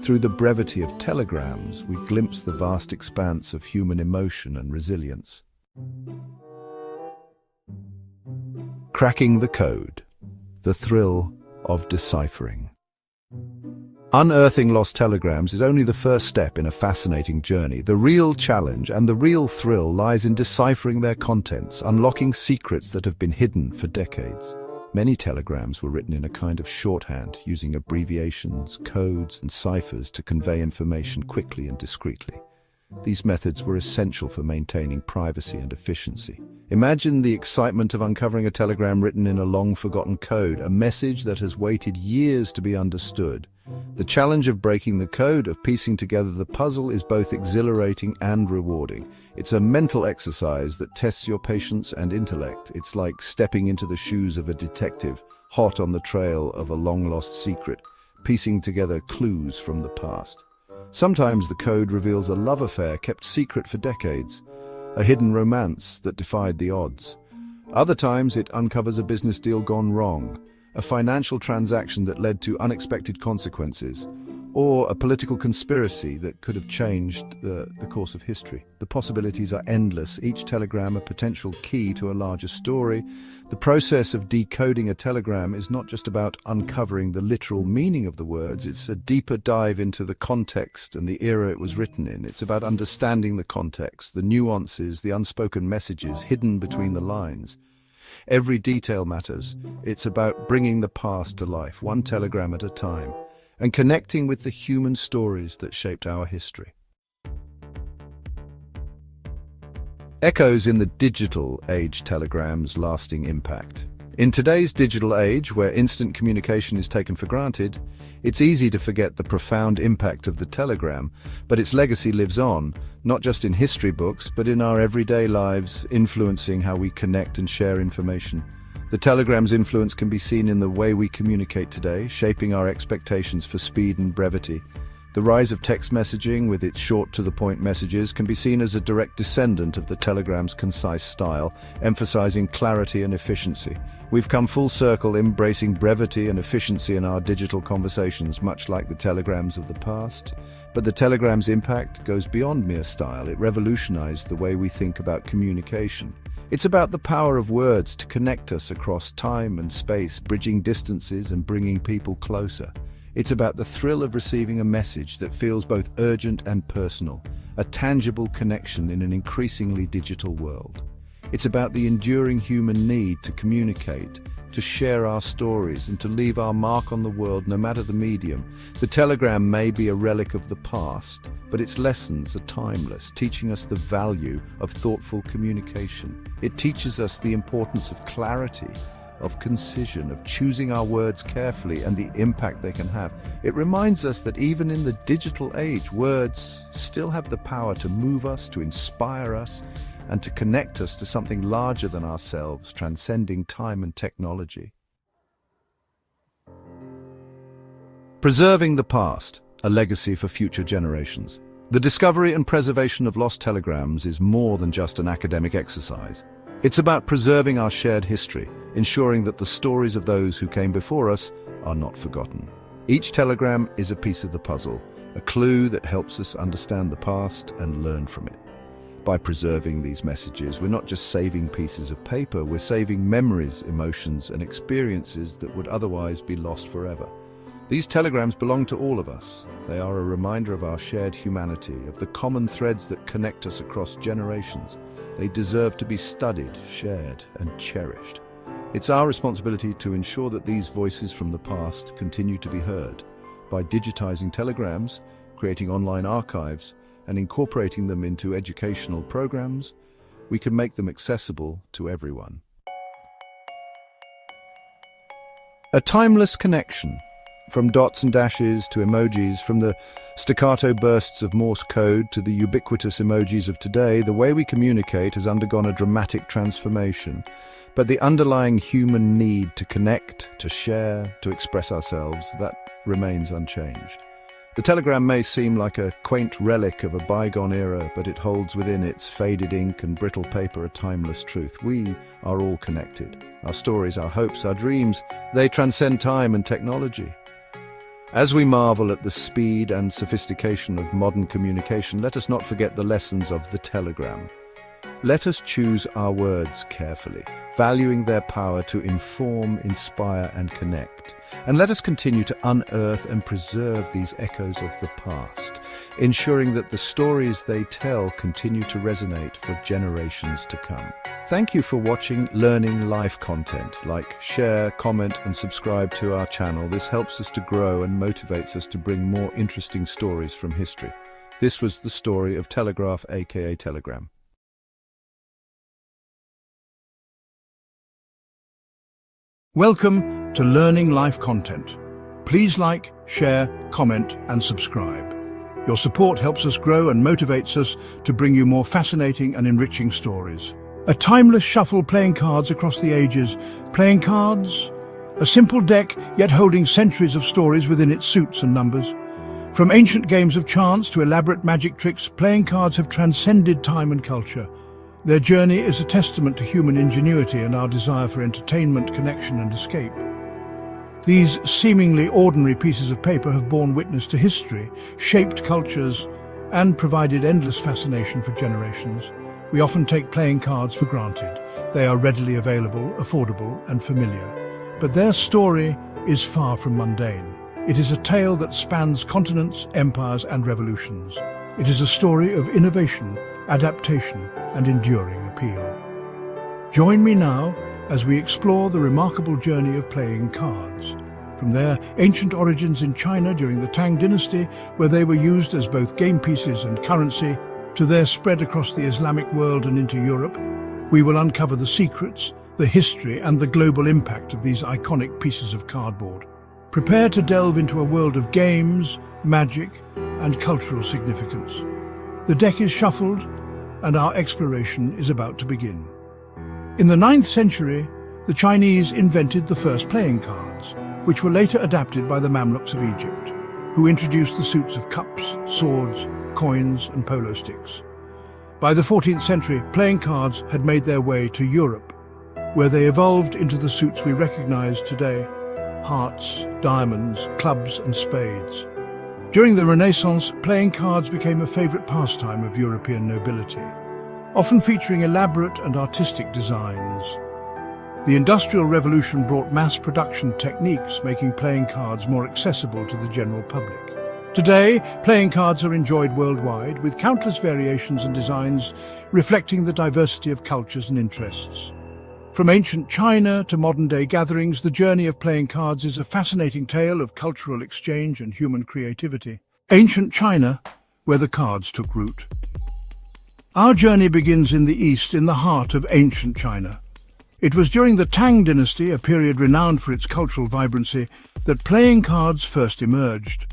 Through the brevity of telegrams, we glimpse the vast expanse of human emotion and resilience. Cracking the code. The thrill of deciphering. Unearthing lost telegrams is only the first step in a fascinating journey. The real challenge and the real thrill lies in deciphering their contents, unlocking secrets that have been hidden for decades. Many telegrams were written in a kind of shorthand, using abbreviations, codes, and ciphers to convey information quickly and discreetly. These methods were essential for maintaining privacy and efficiency. Imagine the excitement of uncovering a telegram written in a long-forgotten code, a message that has waited years to be understood. The challenge of breaking the code, of piecing together the puzzle, is both exhilarating and rewarding. It's a mental exercise that tests your patience and intellect. It's like stepping into the shoes of a detective, hot on the trail of a long-lost secret, piecing together clues from the past. Sometimes the code reveals a love affair kept secret for decades, a hidden romance that defied the odds. Other times it uncovers a business deal gone wrong, a financial transaction that led to unexpected consequences, or a political conspiracy that could have changed the course of history. The possibilities are endless, each telegram a potential key to a larger story. The process of decoding a telegram is not just about uncovering the literal meaning of the words, it's a deeper dive into the context and the era it was written in. It's about understanding the context, the nuances, the unspoken messages hidden between the lines. Every detail matters. It's about bringing the past to life, one telegram at a time, and connecting with the human stories that shaped our history. Echoes in the digital age telegram's lasting impact. In today's digital age, where instant communication is taken for granted, it's easy to forget the profound impact of the telegram, but its legacy lives on, not just in history books, but in our everyday lives, influencing how we connect and share information. The telegram's influence can be seen in the way we communicate today, shaping our expectations for speed and brevity. The rise of text messaging, with its short-to-the-point messages, can be seen as a direct descendant of the telegram's concise style, emphasizing clarity and efficiency. We've come full circle, embracing brevity and efficiency in our digital conversations, much like the telegrams of the past. But the telegram's impact goes beyond mere style. It revolutionized the way we think about communication. It's about the power of words to connect us across time and space, bridging distances and bringing people closer. It's about the thrill of receiving a message that feels both urgent and personal, a tangible connection in an increasingly digital world. It's about the enduring human need to communicate, to share our stories, and to leave our mark on the world no matter the medium. The telegram may be a relic of the past, but its lessons are timeless, teaching us the value of thoughtful communication. It teaches us the importance of clarity, of concision, of choosing our words carefully and the impact they can have. It reminds us that even in the digital age, words still have the power to move us, to inspire us, and to connect us to something larger than ourselves, transcending time and technology. Preserving the past, a legacy for future generations. The discovery and preservation of lost telegrams is more than just an academic exercise. It's about preserving our shared history, ensuring that the stories of those who came before us are not forgotten. Each telegram is a piece of the puzzle, a clue that helps us understand the past and learn from it. By preserving these messages, we're not just saving pieces of paper, we're saving memories, emotions, and experiences that would otherwise be lost forever. These telegrams belong to all of us. They are a reminder of our shared humanity, of the common threads that connect us across generations. They deserve to be studied, shared, and cherished. It's our responsibility to ensure that these voices from the past continue to be heard. By digitizing telegrams, creating online archives, and incorporating them into educational programs, we can make them accessible to everyone. A timeless connection. From dots and dashes to emojis, from the staccato bursts of Morse code to the ubiquitous emojis of today, the way we communicate has undergone a dramatic transformation. But the underlying human need to connect, to share, to express ourselves, that remains unchanged. The telegram may seem like a quaint relic of a bygone era, but it holds within its faded ink and brittle paper a timeless truth. We are all connected. Our stories, our hopes, our dreams, they transcend time and technology. As we marvel at the speed and sophistication of modern communication, let us not forget the lessons of the telegram. Let us choose our words carefully, valuing their power to inform, inspire, and connect. And let us continue to unearth and preserve these echoes of the past, ensuring that the stories they tell continue to resonate for generations to come. Thank you for watching Learning Life content. Like, share, comment, and subscribe to our channel. This helps us to grow and motivates us to bring more interesting stories from history. This was the story of Telegraph, aka Telegram. Welcome to Learning Life content. Please like, share, comment, and subscribe. Your support helps us grow and motivates us to bring you more fascinating and enriching stories. A timeless shuffle playing cards across the ages. Playing cards? A simple deck, yet holding centuries of stories within its suits and numbers. From ancient games of chance to elaborate magic tricks, playing cards have transcended time and culture. Their journey is a testament to human ingenuity and our desire for entertainment, connection, and escape. These seemingly ordinary pieces of paper have borne witness to history, shaped cultures, and provided endless fascination for generations. We often take playing cards for granted. They are readily available, affordable, and familiar. But their story is far from mundane. It is a tale that spans continents, empires, and revolutions. It is a story of innovation, adaptation, and enduring appeal. Join me now as we explore the remarkable journey of playing cards. From their ancient origins in China during the Tang dynasty, where they were used as both game pieces and currency, to their spread across the Islamic world and into Europe, we will uncover the secrets, the history, and the global impact of these iconic pieces of cardboard. Prepare to delve into a world of games, magic, and cultural significance. The deck is shuffled, and our exploration is about to begin. In the 9th century, the Chinese invented the first playing cards, which were later adapted by the Mamluks of Egypt, who introduced the suits of cups, swords, coins, and polo sticks. By the 14th century, playing cards had made their way to Europe, where they evolved into the suits we recognize today: hearts, diamonds, clubs, and spades. During the Renaissance, playing cards became a favorite pastime of European nobility, often featuring elaborate and artistic designs. The Industrial Revolution brought mass production techniques, making playing cards more accessible to the general public. Today, playing cards are enjoyed worldwide, with countless variations and designs reflecting the diversity of cultures and interests. From ancient China to modern-day gatherings, the journey of playing cards is a fascinating tale of cultural exchange and human creativity. Ancient China, where the cards took root. Our journey begins in the East, in the heart of ancient China. It was during the Tang dynasty, a period renowned for its cultural vibrancy, that playing cards first emerged.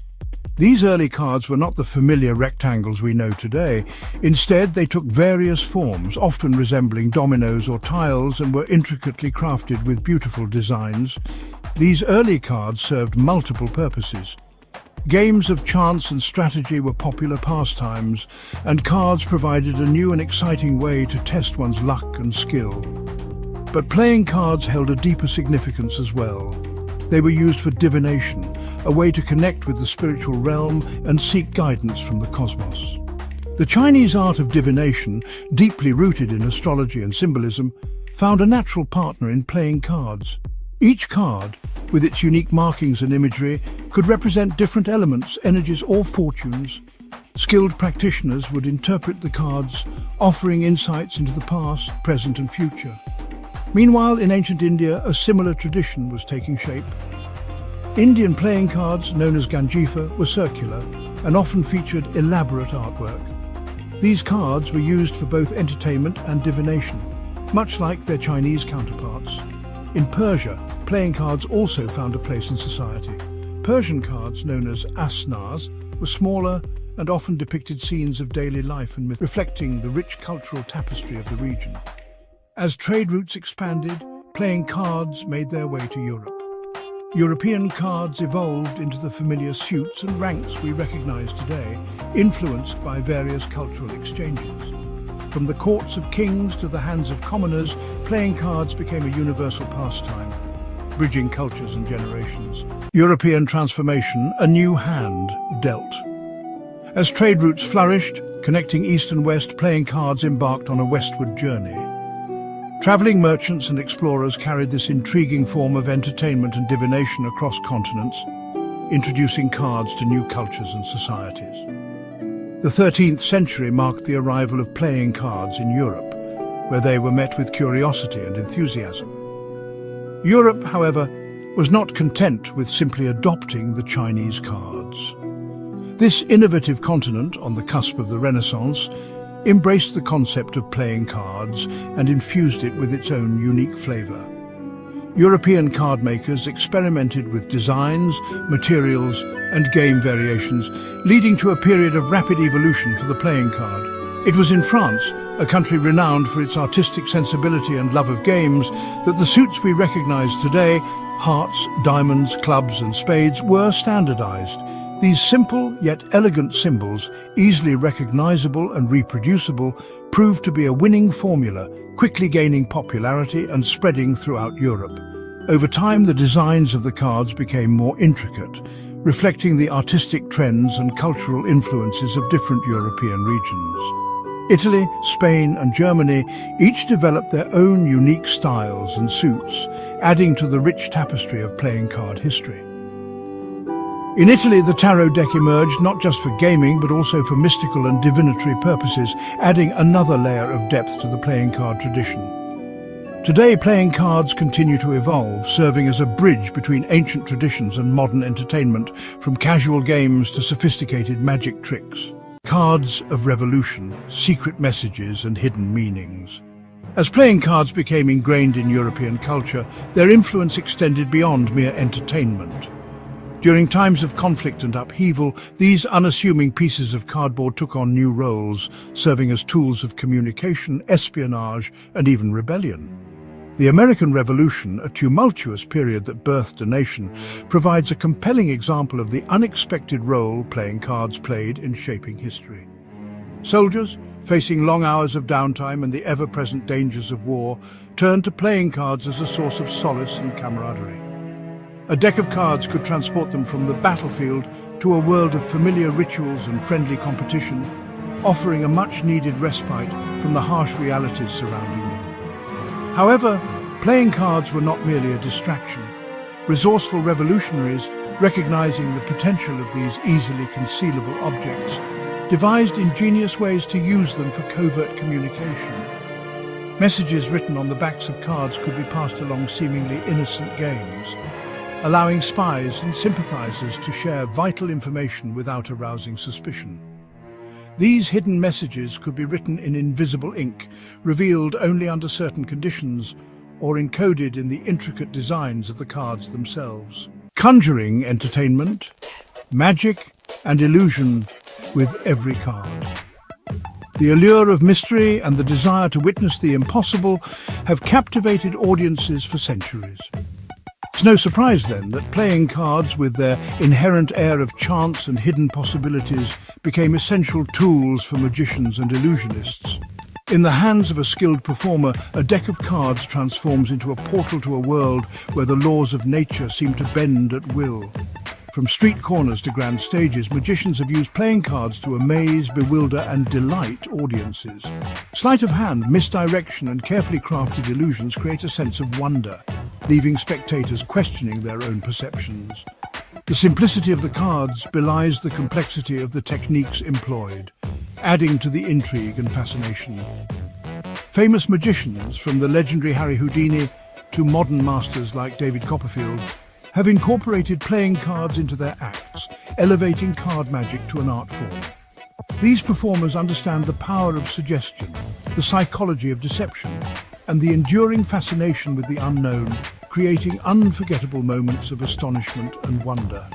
These early cards were not the familiar rectangles we know today. Instead, they took various forms, often resembling dominoes or tiles, and were intricately crafted with beautiful designs. These early cards served multiple purposes. Games of chance and strategy were popular pastimes, and cards provided a new and exciting way to test one's luck and skill. But playing cards held a deeper significance as well. They were used for divination, a way to connect with the spiritual realm and seek guidance from the cosmos. The Chinese art of divination, deeply rooted in astrology and symbolism, found a natural partner in playing cards. Each card, with its unique markings and imagery, could represent different elements, energies, or fortunes. Skilled practitioners would interpret the cards, offering insights into the past, present, and future. Meanwhile, in ancient India, a similar tradition was taking shape. Indian playing cards, known as Ganjifa, were circular and often featured elaborate artwork. These cards were used for both entertainment and divination, much like their Chinese counterparts. In Persia, playing cards also found a place in society. Persian cards, known as asnas, were smaller and often depicted scenes of daily life and myth, reflecting the rich cultural tapestry of the region. As trade routes expanded, playing cards made their way to Europe. European cards evolved into the familiar suits and ranks we recognize today, influenced by various cultural exchanges. From the courts of kings to the hands of commoners, playing cards became a universal pastime, bridging cultures and generations. European transformation, a new hand dealt. As trade routes flourished, connecting east and west, playing cards embarked on a westward journey. Traveling merchants and explorers carried this intriguing form of entertainment and divination across continents, introducing cards to new cultures and societies. The 13th century marked the arrival of playing cards in Europe, where they were met with curiosity and enthusiasm. Europe, however, was not content with simply adopting the Chinese cards. This innovative continent, on the cusp of the Renaissance, embraced the concept of playing cards and infused it with its own unique flavor. European card makers experimented with designs, materials, and game variations, leading to a period of rapid evolution for the playing card. It was in France, a country renowned for its artistic sensibility and love of games, that the suits we recognize today, hearts, diamonds, clubs, and spades, were standardized. These simple yet elegant symbols, easily recognizable and reproducible, proved to be a winning formula, quickly gaining popularity and spreading throughout Europe. Over time, the designs of the cards became more intricate, reflecting the artistic trends and cultural influences of different European regions. Italy, Spain, and Germany each developed their own unique styles and suits, adding to the rich tapestry of playing card history. In Italy, the tarot deck emerged not just for gaming, but also for mystical and divinatory purposes, adding another layer of depth to the playing card tradition. Today, playing cards continue to evolve, serving as a bridge between ancient traditions and modern entertainment, from casual games to sophisticated magic tricks. Cards of revolution, secret messages, and hidden meanings. As playing cards became ingrained in European culture, their influence extended beyond mere entertainment. During times of conflict and upheaval, these unassuming pieces of cardboard took on new roles, serving as tools of communication, espionage, and even rebellion. The American Revolution, a tumultuous period that birthed a nation, provides a compelling example of the unexpected role playing cards played in shaping history. Soldiers, facing long hours of downtime and the ever-present dangers of war, turned to playing cards as a source of solace and camaraderie. A deck of cards could transport them from the battlefield to a world of familiar rituals and friendly competition, offering a much-needed respite from the harsh realities surrounding them. However, playing cards were not merely a distraction. Resourceful revolutionaries, recognizing the potential of these easily concealable objects, devised ingenious ways to use them for covert communication. Messages written on the backs of cards could be passed along seemingly innocent games, allowing spies and sympathizers to share vital information without arousing suspicion. These hidden messages could be written in invisible ink, revealed only under certain conditions, or encoded in the intricate designs of the cards themselves. Conjuring entertainment, magic, and illusion with every card. The allure of mystery and the desire to witness the impossible have captivated audiences for centuries. It's no surprise then that playing cards, with their inherent air of chance and hidden possibilities, became essential tools for magicians and illusionists. In the hands of a skilled performer, a deck of cards transforms into a portal to a world where the laws of nature seem to bend at will. From street corners to grand stages, magicians have used playing cards to amaze, bewilder, and delight audiences. Sleight of hand, misdirection, and carefully crafted illusions create a sense of wonder, leaving spectators questioning their own perceptions. The simplicity of the cards belies the complexity of the techniques employed, adding to the intrigue and fascination. Famous magicians, from the legendary Harry Houdini to modern masters like David Copperfield, have incorporated playing cards into their acts, elevating card magic to an art form. These performers understand the power of suggestion, the psychology of deception, and the enduring fascination with the unknown, creating unforgettable moments of astonishment and wonder.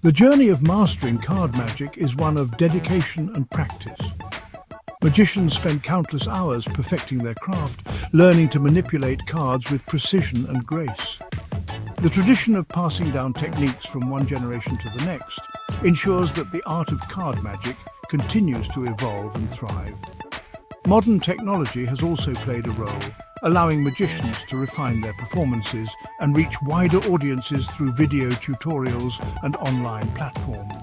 The journey of mastering card magic is one of dedication and practice. Magicians spend countless hours perfecting their craft, learning to manipulate cards with precision and grace. The tradition of passing down techniques from one generation to the next ensures that the art of card magic continues to evolve and thrive. Modern technology has also played a role, allowing magicians to refine their performances and reach wider audiences through video tutorials and online platforms.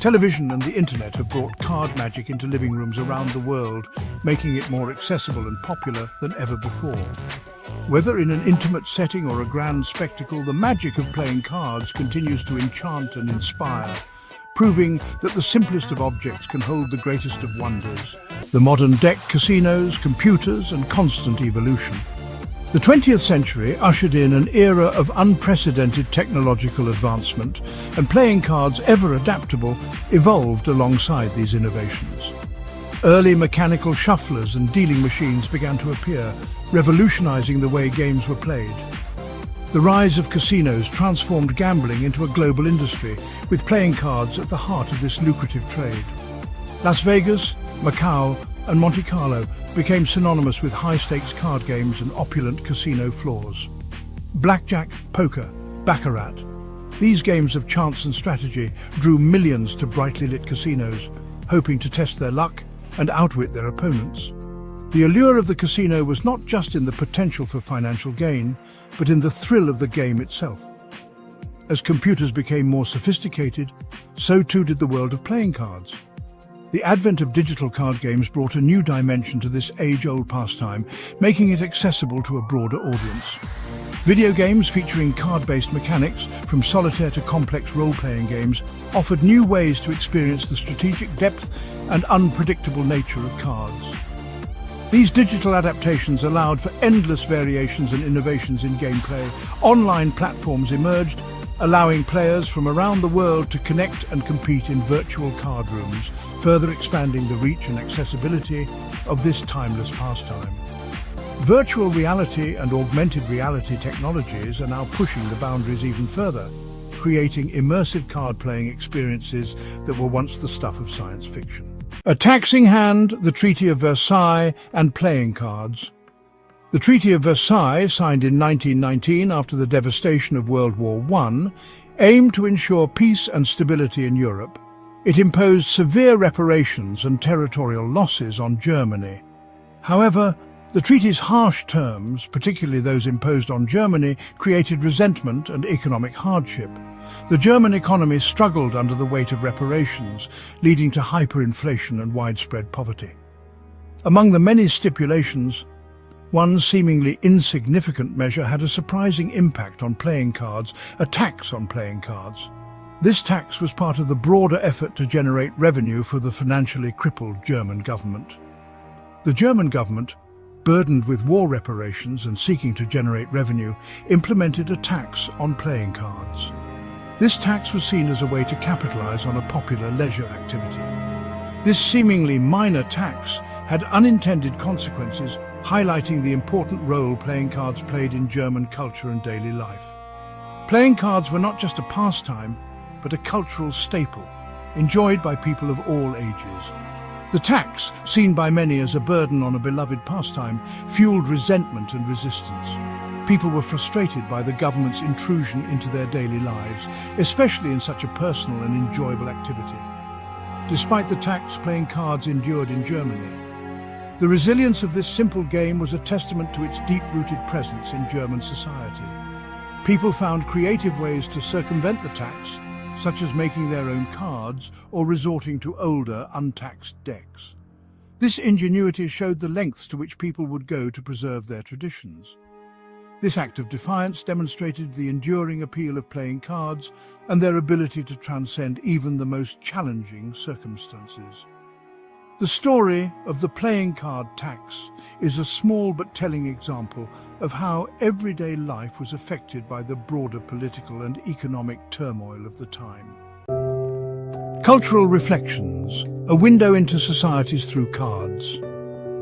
Television and the internet have brought card magic into living rooms around the world, making it more accessible and popular than ever before. Whether in an intimate setting or a grand spectacle, the magic of playing cards continues to enchant and inspire, proving that the simplest of objects can hold the greatest of wonders. The modern deck, casinos, computers, and constant evolution. The 20th century ushered in an era of unprecedented technological advancement, and playing cards, ever adaptable, evolved alongside these innovations. Early mechanical shufflers and dealing machines began to appear, revolutionizing the way games were played. The rise of casinos transformed gambling into a global industry, with playing cards at the heart of this lucrative trade. Las Vegas, Macau, and Monte Carlo became synonymous with high-stakes card games and opulent casino floors. Blackjack, poker, baccarat. These games of chance and strategy drew millions to brightly lit casinos, hoping to test their luck and outwit their opponents. The allure of the casino was not just in the potential for financial gain, but in the thrill of the game itself. As computers became more sophisticated, so too did the world of playing cards. The advent of digital card games brought a new dimension to this age-old pastime, making it accessible to a broader audience. Video games featuring card-based mechanics, from solitaire to complex role-playing games, offered new ways to experience the strategic depth and unpredictable nature of cards. These digital adaptations allowed for endless variations and innovations in gameplay. Online platforms emerged, allowing players from around the world to connect and compete in virtual card rooms, further expanding the reach and accessibility of this timeless pastime. Virtual reality and augmented reality technologies are now pushing the boundaries even further, creating immersive card-playing experiences that were once the stuff of science fiction. A taxing hand, the Treaty of Versailles, and playing cards. The Treaty of Versailles, signed in 1919 after the devastation of World War I, aimed to ensure peace and stability in Europe. It imposed severe reparations and territorial losses on Germany. However, the treaty's harsh terms, particularly those imposed on Germany, created resentment and economic hardship. The German economy struggled under the weight of reparations, leading to hyperinflation and widespread poverty. Among the many stipulations, one seemingly insignificant measure had a surprising impact on playing cards: a tax on playing cards. This tax was part of the broader effort to generate revenue for the financially crippled German government. The German government, burdened with war reparations and seeking to generate revenue, implemented a tax on playing cards. This tax was seen as a way to capitalize on a popular leisure activity. This seemingly minor tax had unintended consequences, highlighting the important role playing cards played in German culture and daily life. Playing cards were not just a pastime, but a cultural staple, enjoyed by people of all ages. The tax, seen by many as a burden on a beloved pastime, fueled resentment and resistance. People were frustrated by the government's intrusion into their daily lives, especially in such a personal and enjoyable activity. Despite the tax, playing cards endured in Germany. The resilience of this simple game was a testament to its deep-rooted presence in German society. People found creative ways to circumvent the tax, such as making their own cards or resorting to older, untaxed decks. This ingenuity showed the lengths to which people would go to preserve their traditions. This act of defiance demonstrated the enduring appeal of playing cards and their ability to transcend even the most challenging circumstances. The story of the playing card tax is a small but telling example of how everyday life was affected by the broader political and economic turmoil of the time. Cultural reflections, a window into societies through cards.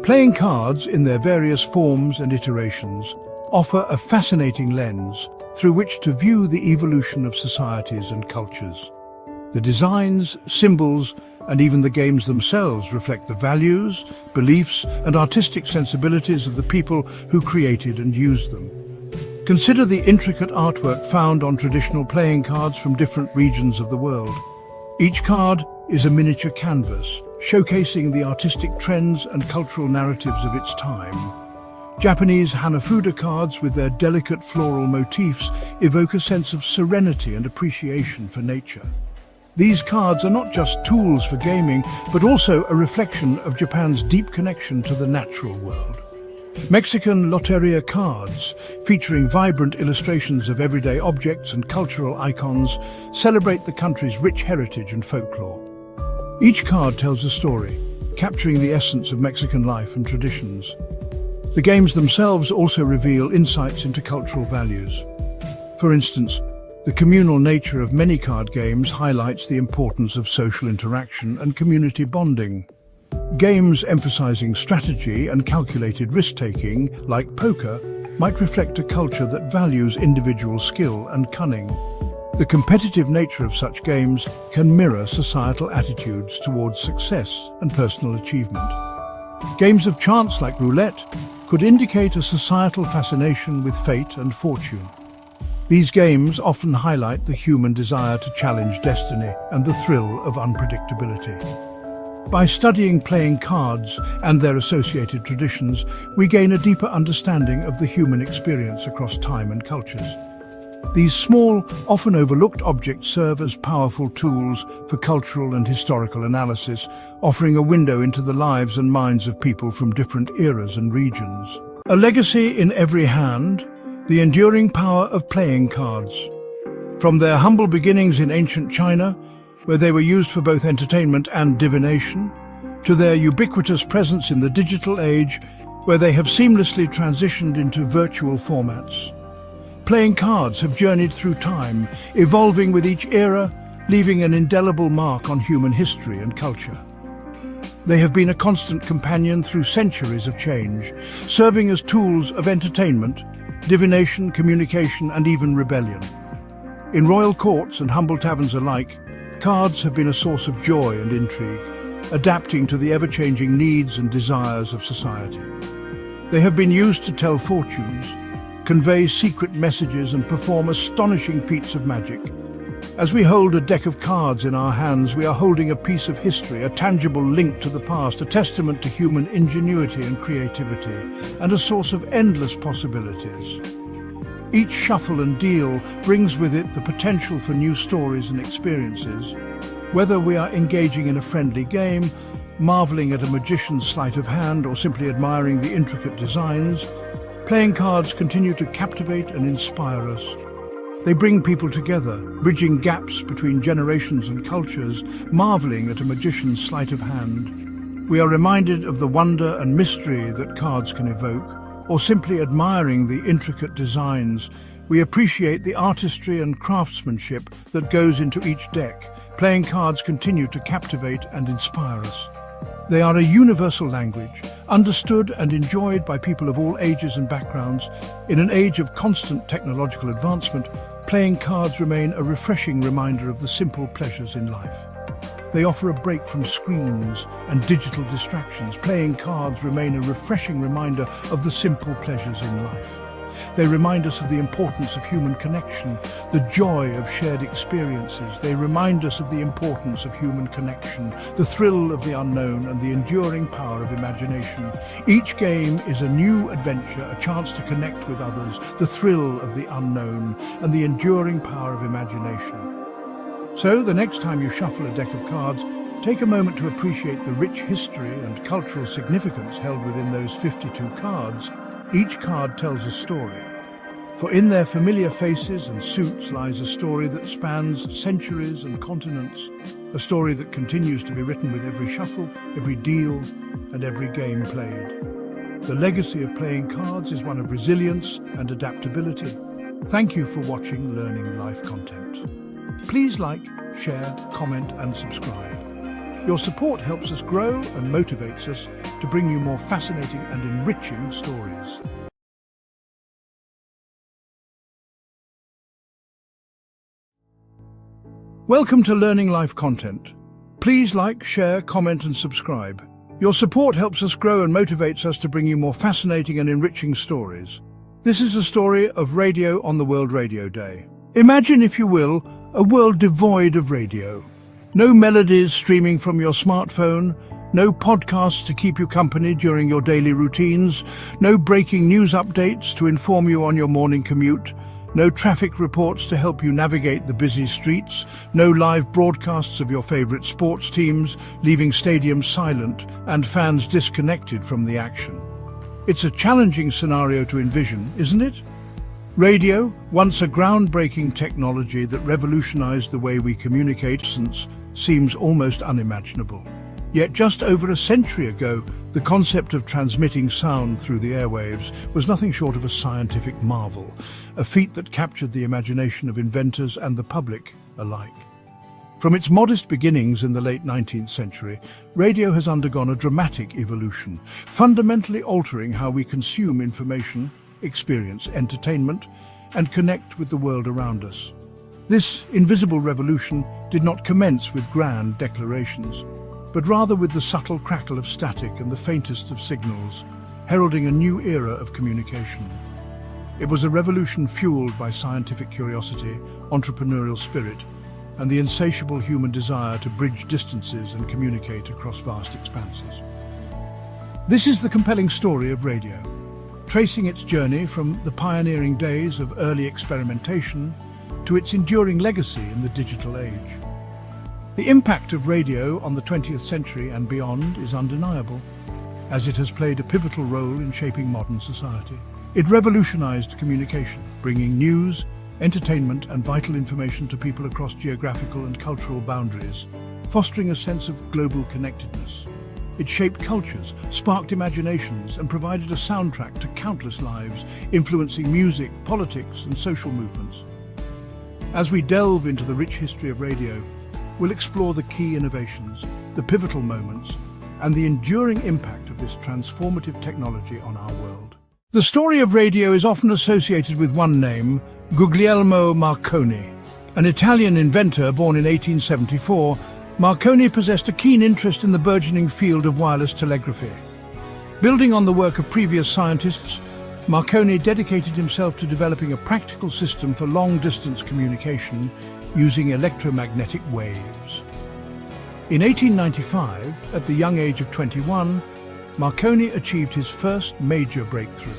Playing cards, in their various forms and iterations, offer a fascinating lens through which to view the evolution of societies and cultures. The designs, symbols, and even the games themselves reflect the values, beliefs, and artistic sensibilities of the people who created and used them. Consider the intricate artwork found on traditional playing cards from different regions of the world. Each card is a miniature canvas, showcasing the artistic trends and cultural narratives of its time. Japanese Hanafuda cards, with their delicate floral motifs, evoke a sense of serenity and appreciation for nature. These cards are not just tools for gaming, but also a reflection of Japan's deep connection to the natural world. Mexican Loteria cards, featuring vibrant illustrations of everyday objects and cultural icons, celebrate the country's rich heritage and folklore. Each card tells a story, capturing the essence of Mexican life and traditions. The games themselves also reveal insights into cultural values. For instance, the communal nature of many card games highlights the importance of social interaction and community bonding. Games emphasizing strategy and calculated risk-taking, like poker, might reflect a culture that values individual skill and cunning. The competitive nature of such games can mirror societal attitudes towards success and personal achievement. Games of chance like roulette could indicate a societal fascination with fate and fortune. These games often highlight the human desire to challenge destiny and the thrill of unpredictability. By studying playing cards and their associated traditions, we gain a deeper understanding of the human experience across time and cultures. These small, often overlooked objects serve as powerful tools for cultural and historical analysis, offering a window into the lives and minds of people from different eras and regions. A legacy in every hand, the enduring power of playing cards. From their humble beginnings in ancient China, where they were used for both entertainment and divination, to their ubiquitous presence in the digital age, where they have seamlessly transitioned into virtual formats. Playing cards have journeyed through time, evolving with each era, leaving an indelible mark on human history and culture. They have been a constant companion through centuries of change, serving as tools of entertainment, divination, communication, and even rebellion. In royal courts and humble taverns alike, cards have been a source of joy and intrigue, adapting to the ever-changing needs and desires of society. They have been used to tell fortunes, convey secret messages, and perform astonishing feats of magic. As we hold a deck of cards in our hands, we are holding a piece of history, a tangible link to the past, a testament to human ingenuity and creativity, and a source of endless possibilities. Each shuffle and deal brings with it the potential for new stories and experiences. Whether we are engaging in a friendly game, marveling at a magician's sleight of hand, or simply admiring the intricate designs, playing cards continue to captivate and inspire us. They bring people together, bridging gaps between generations and cultures, marveling at a magician's sleight of hand. We are reminded of the wonder and mystery that cards can evoke, or simply admiring the intricate designs. We appreciate the artistry and craftsmanship that goes into each deck. Playing cards continue to captivate and inspire us. They are a universal language, understood and enjoyed by people of all ages and backgrounds. In an age of constant technological advancement, playing cards remain a refreshing reminder of the simple pleasures in life. They offer a break from screens and digital distractions. Playing cards remain a refreshing reminder of the simple pleasures in life. They remind us of the importance of human connection, the joy of shared experiences. They remind us of the importance of human connection, the thrill of the unknown, and the enduring power of imagination. Each game is a new adventure, a chance to connect with others, the thrill of the unknown, and the enduring power of imagination. So, the next time you shuffle a deck of cards, take a moment to appreciate the rich history and cultural significance held within those 52 cards. Each card tells a story, for in their familiar faces and suits lies a story that spans centuries and continents, a story that continues to be written with every shuffle, every deal, and every game played. The legacy of playing cards is one of resilience and adaptability. Thank you for watching Learning Life content. Please like, share, comment, and subscribe. Your support helps us grow and motivates us to bring you more fascinating and enriching stories. Welcome to Learning Life content. Please like, share, comment, and subscribe. Your support helps us grow and motivates us to bring you more fascinating and enriching stories. This is a story of radio on the World Radio Day. Imagine, if you will, a world devoid of radio. No melodies streaming from your smartphone, no podcasts to keep you company during your daily routines, no breaking news updates to inform you on your morning commute, No traffic reports to help you navigate the busy streets, no live broadcasts of your favorite sports teams, leaving stadiums silent and fans disconnected from the action. It's a challenging scenario to envision, isn't it? Radio, once a groundbreaking technology that revolutionized the way we communicate, seems almost unimaginable. Yet just over a century ago, the concept of transmitting sound through the airwaves was nothing short of a scientific marvel, a feat that captured the imagination of inventors and the public alike. From its modest beginnings in the late 19th century, radio has undergone a dramatic evolution, fundamentally altering how we consume information, experience entertainment, and connect with the world around us. This invisible revolution did not commence with grand declarations, but rather with the subtle crackle of static and the faintest of signals, heralding a new era of communication. It was a revolution fueled by scientific curiosity, entrepreneurial spirit, and the insatiable human desire to bridge distances and communicate across vast expanses. This is the compelling story of radio, tracing its journey from the pioneering days of early experimentation to its enduring legacy in the digital age. The impact of radio on the 20th century and beyond is undeniable, as it has played a pivotal role in shaping modern society. It revolutionized communication, bringing news, entertainment, and vital information to people across geographical and cultural boundaries, fostering a sense of global connectedness. It shaped cultures, sparked imaginations, and provided a soundtrack to countless lives, influencing music, politics, and social movements. As we delve into the rich history of radio, we'll explore the key innovations, the pivotal moments, and the enduring impact of this transformative technology on our world. The story of radio is often associated with one name, Guglielmo Marconi. An Italian inventor born in 1874, Marconi possessed a keen interest in the burgeoning field of wireless telegraphy. Building on the work of previous scientists, Marconi dedicated himself to developing a practical system for long-distance communication using electromagnetic waves. In 1895, at the young age of 21, Marconi achieved his first major breakthrough.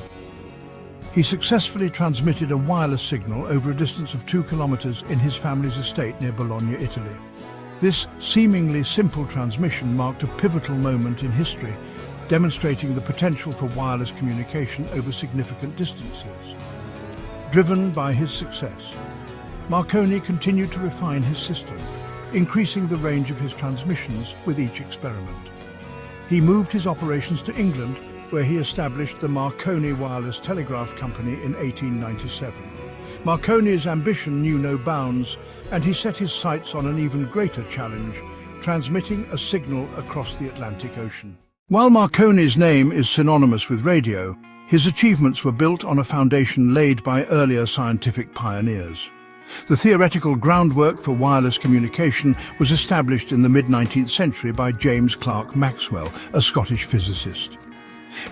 He successfully transmitted a wireless signal over a distance of 2 kilometers in his family's estate near Bologna, Italy. This seemingly simple transmission marked a pivotal moment in history, demonstrating the potential for wireless communication over significant distances. Driven by his success, Marconi continued to refine his system, increasing the range of his transmissions with each experiment. He moved his operations to England, where he established the Marconi Wireless Telegraph Company in 1897. Marconi's ambition knew no bounds, and he set his sights on an even greater challenge, transmitting a signal across the Atlantic Ocean. While Marconi's name is synonymous with radio, his achievements were built on a foundation laid by earlier scientific pioneers. The theoretical groundwork for wireless communication was established in the mid-19th century by James Clerk Maxwell, a Scottish physicist.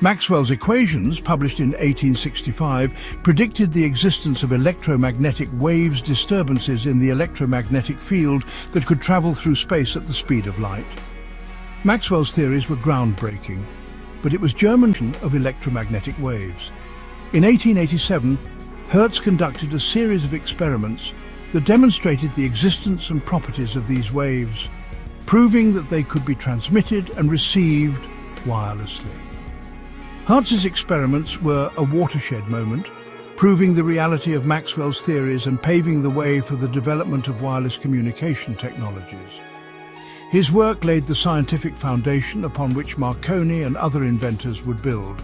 Maxwell's equations, published in 1865, predicted the existence of electromagnetic waves disturbances in the electromagnetic field that could travel through space at the speed of light. Maxwell's theories were groundbreaking, but it was German of electromagnetic waves. In 1887, Hertz conducted a series of experiments that demonstrated the existence and properties of these waves, proving that they could be transmitted and received wirelessly. Hertz's experiments were a watershed moment, proving the reality of Maxwell's theories and paving the way for the development of wireless communication technologies. His work laid the scientific foundation upon which Marconi and other inventors would build,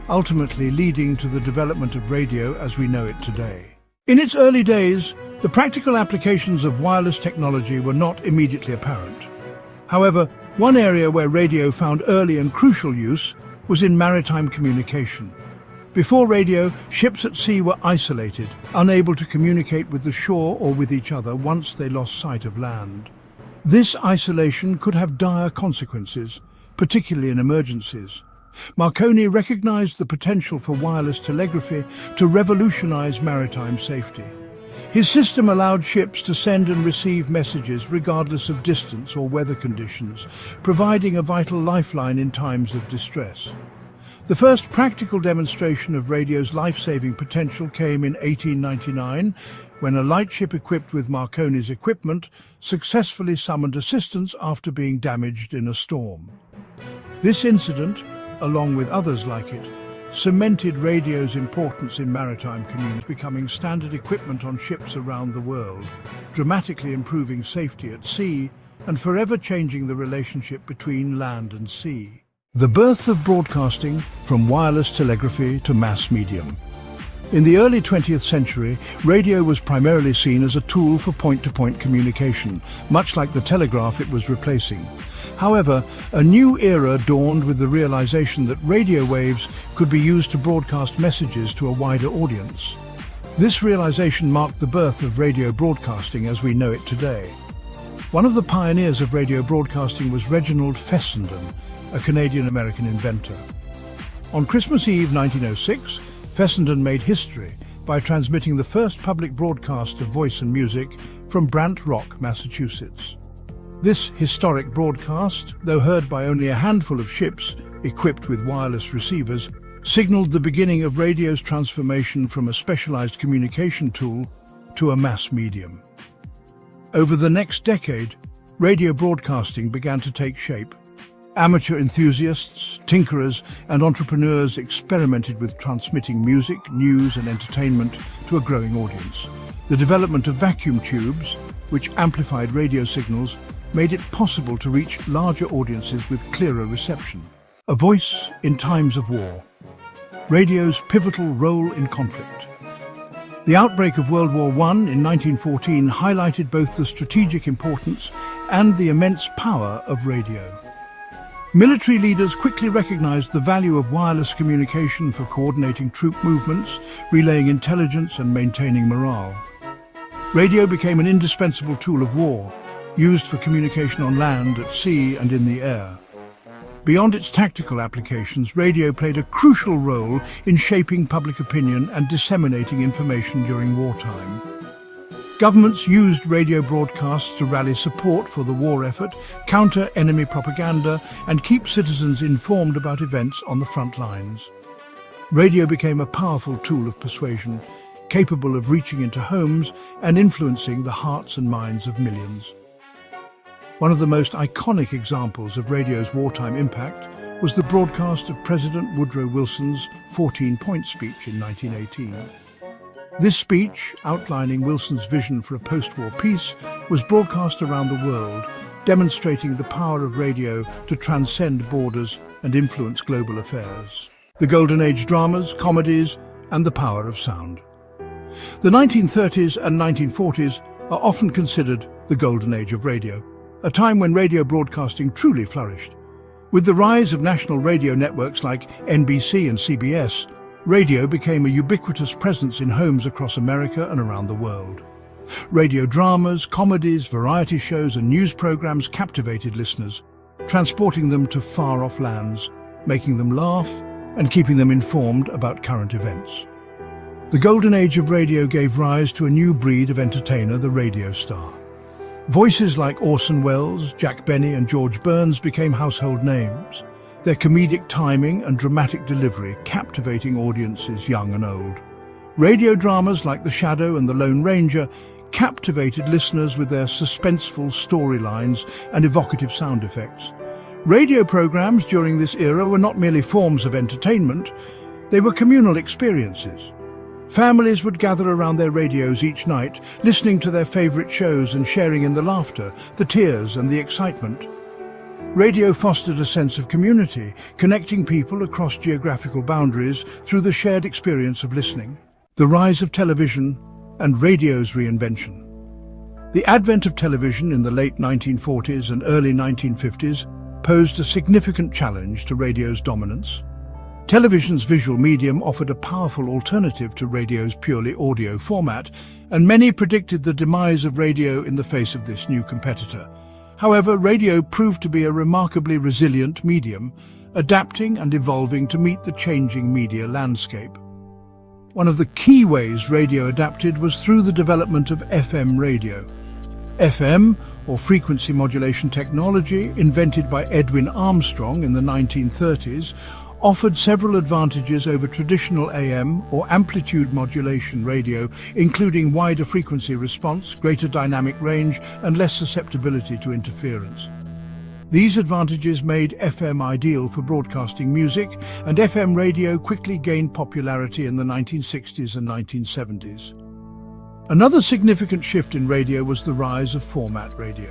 ultimately leading to the development of radio as we know it today. In its early days, the practical applications of wireless technology were not immediately apparent. However, one area where radio found early and crucial use was in maritime communication. Before radio, ships at sea were isolated, unable to communicate with the shore or with each other once they lost sight of land. This isolation could have dire consequences, particularly in emergencies. Marconi recognized the potential for wireless telegraphy to revolutionize maritime safety. His system allowed ships to send and receive messages regardless of distance or weather conditions, providing a vital lifeline in times of distress. The first practical demonstration of radio's life-saving potential came in 1899, when a lightship equipped with Marconi's equipment successfully summoned assistance after being damaged in a storm. This incident, along with others like it, cemented radio's importance in maritime communities, becoming standard equipment on ships around the world, dramatically improving safety at sea and forever changing the relationship between land and sea. The birth of broadcasting, from wireless telegraphy to mass medium. In the early 20th century, radio was primarily seen as a tool for point-to-point communication, much like the telegraph it was replacing. However, a new era dawned with the realization that radio waves could be used to broadcast messages to a wider audience. This realization marked the birth of radio broadcasting as we know it today. One of the pioneers of radio broadcasting was Reginald Fessenden, a Canadian-American inventor. On Christmas Eve 1906, Fessenden made history by transmitting the first public broadcast of voice and music from Brant Rock, Massachusetts. This historic broadcast, though heard by only a handful of ships equipped with wireless receivers, signaled the beginning of radio's transformation from a specialized communication tool to a mass medium. Over the next decade, radio broadcasting began to take shape. Amateur enthusiasts, tinkerers, and entrepreneurs experimented with transmitting music, news, and entertainment to a growing audience. The development of vacuum tubes, which amplified radio signals, made it possible to reach larger audiences with clearer reception. A voice in times of war. Radio's pivotal role in conflict. The outbreak of World War I in 1914 highlighted both the strategic importance and the immense power of radio. Military leaders quickly recognized the value of wireless communication for coordinating troop movements, relaying intelligence, and maintaining morale. Radio became an indispensable tool of war, used for communication on land, at sea, and in the air. Beyond its tactical applications, radio played a crucial role in shaping public opinion and disseminating information during wartime. Governments used radio broadcasts to rally support for the war effort, counter enemy propaganda, and keep citizens informed about events on the front lines. Radio became a powerful tool of persuasion, capable of reaching into homes and influencing the hearts and minds of millions. One of the most iconic examples of radio's wartime impact was the broadcast of President Woodrow Wilson's 14-point speech in 1918. This speech, outlining Wilson's vision for a post-war peace, was broadcast around the world, demonstrating the power of radio to transcend borders and influence global affairs. The Golden Age dramas, comedies, and the power of sound. The 1930s and 1940s are often considered the Golden Age of radio, a time when radio broadcasting truly flourished. With the rise of national radio networks like NBC and CBS, radio became a ubiquitous presence in homes across America and around the world. Radio dramas, comedies, variety shows, and news programs captivated listeners, transporting them to far-off lands, making them laugh and keeping them informed about current events. The Golden Age of radio gave rise to a new breed of entertainer, the radio star. Voices like Orson Welles, Jack Benny, and George Burns became household names, their comedic timing and dramatic delivery captivating audiences young and old. Radio dramas like The Shadow and The Lone Ranger captivated listeners with their suspenseful storylines and evocative sound effects. Radio programs during this era were not merely forms of entertainment, they were communal experiences. Families would gather around their radios each night, listening to their favorite shows and sharing in the laughter, the tears, and the excitement. Radio fostered a sense of community, connecting people across geographical boundaries through the shared experience of listening. The rise of television and radio's reinvention. The advent of television in the late 1940s and early 1950s posed a significant challenge to radio's dominance. Television's visual medium offered a powerful alternative to radio's purely audio format, and many predicted the demise of radio in the face of this new competitor. However, radio proved to be a remarkably resilient medium, adapting and evolving to meet the changing media landscape. One of the key ways radio adapted was through the development of FM radio. FM, or frequency modulation technology, invented by Edwin Armstrong in the 1930s, offered several advantages over traditional AM or amplitude modulation radio, including wider frequency response, greater dynamic range, and less susceptibility to interference. These advantages made FM ideal for broadcasting music, and FM radio quickly gained popularity in the 1960s and 1970s. Another significant shift in radio was the rise of format radio.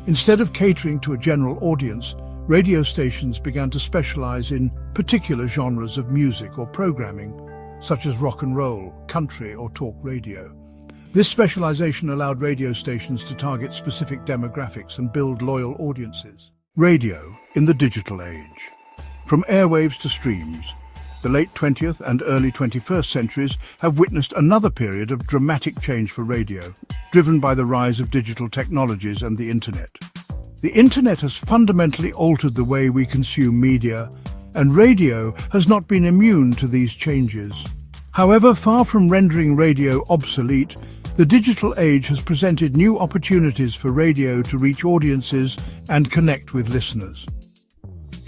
Instead of catering to a general audience, radio stations began to specialize in particular genres of music or programming, such as rock and roll, country, or talk radio. This specialization allowed radio stations to target specific demographics and build loyal audiences. Radio in the digital age. From airwaves to streams, the late 20th and early 21st centuries have witnessed another period of dramatic change for radio, driven by the rise of digital technologies and the internet. The internet has fundamentally altered the way we consume media, and radio has not been immune to these changes. However, far from rendering radio obsolete, the digital age has presented new opportunities for radio to reach audiences and connect with listeners.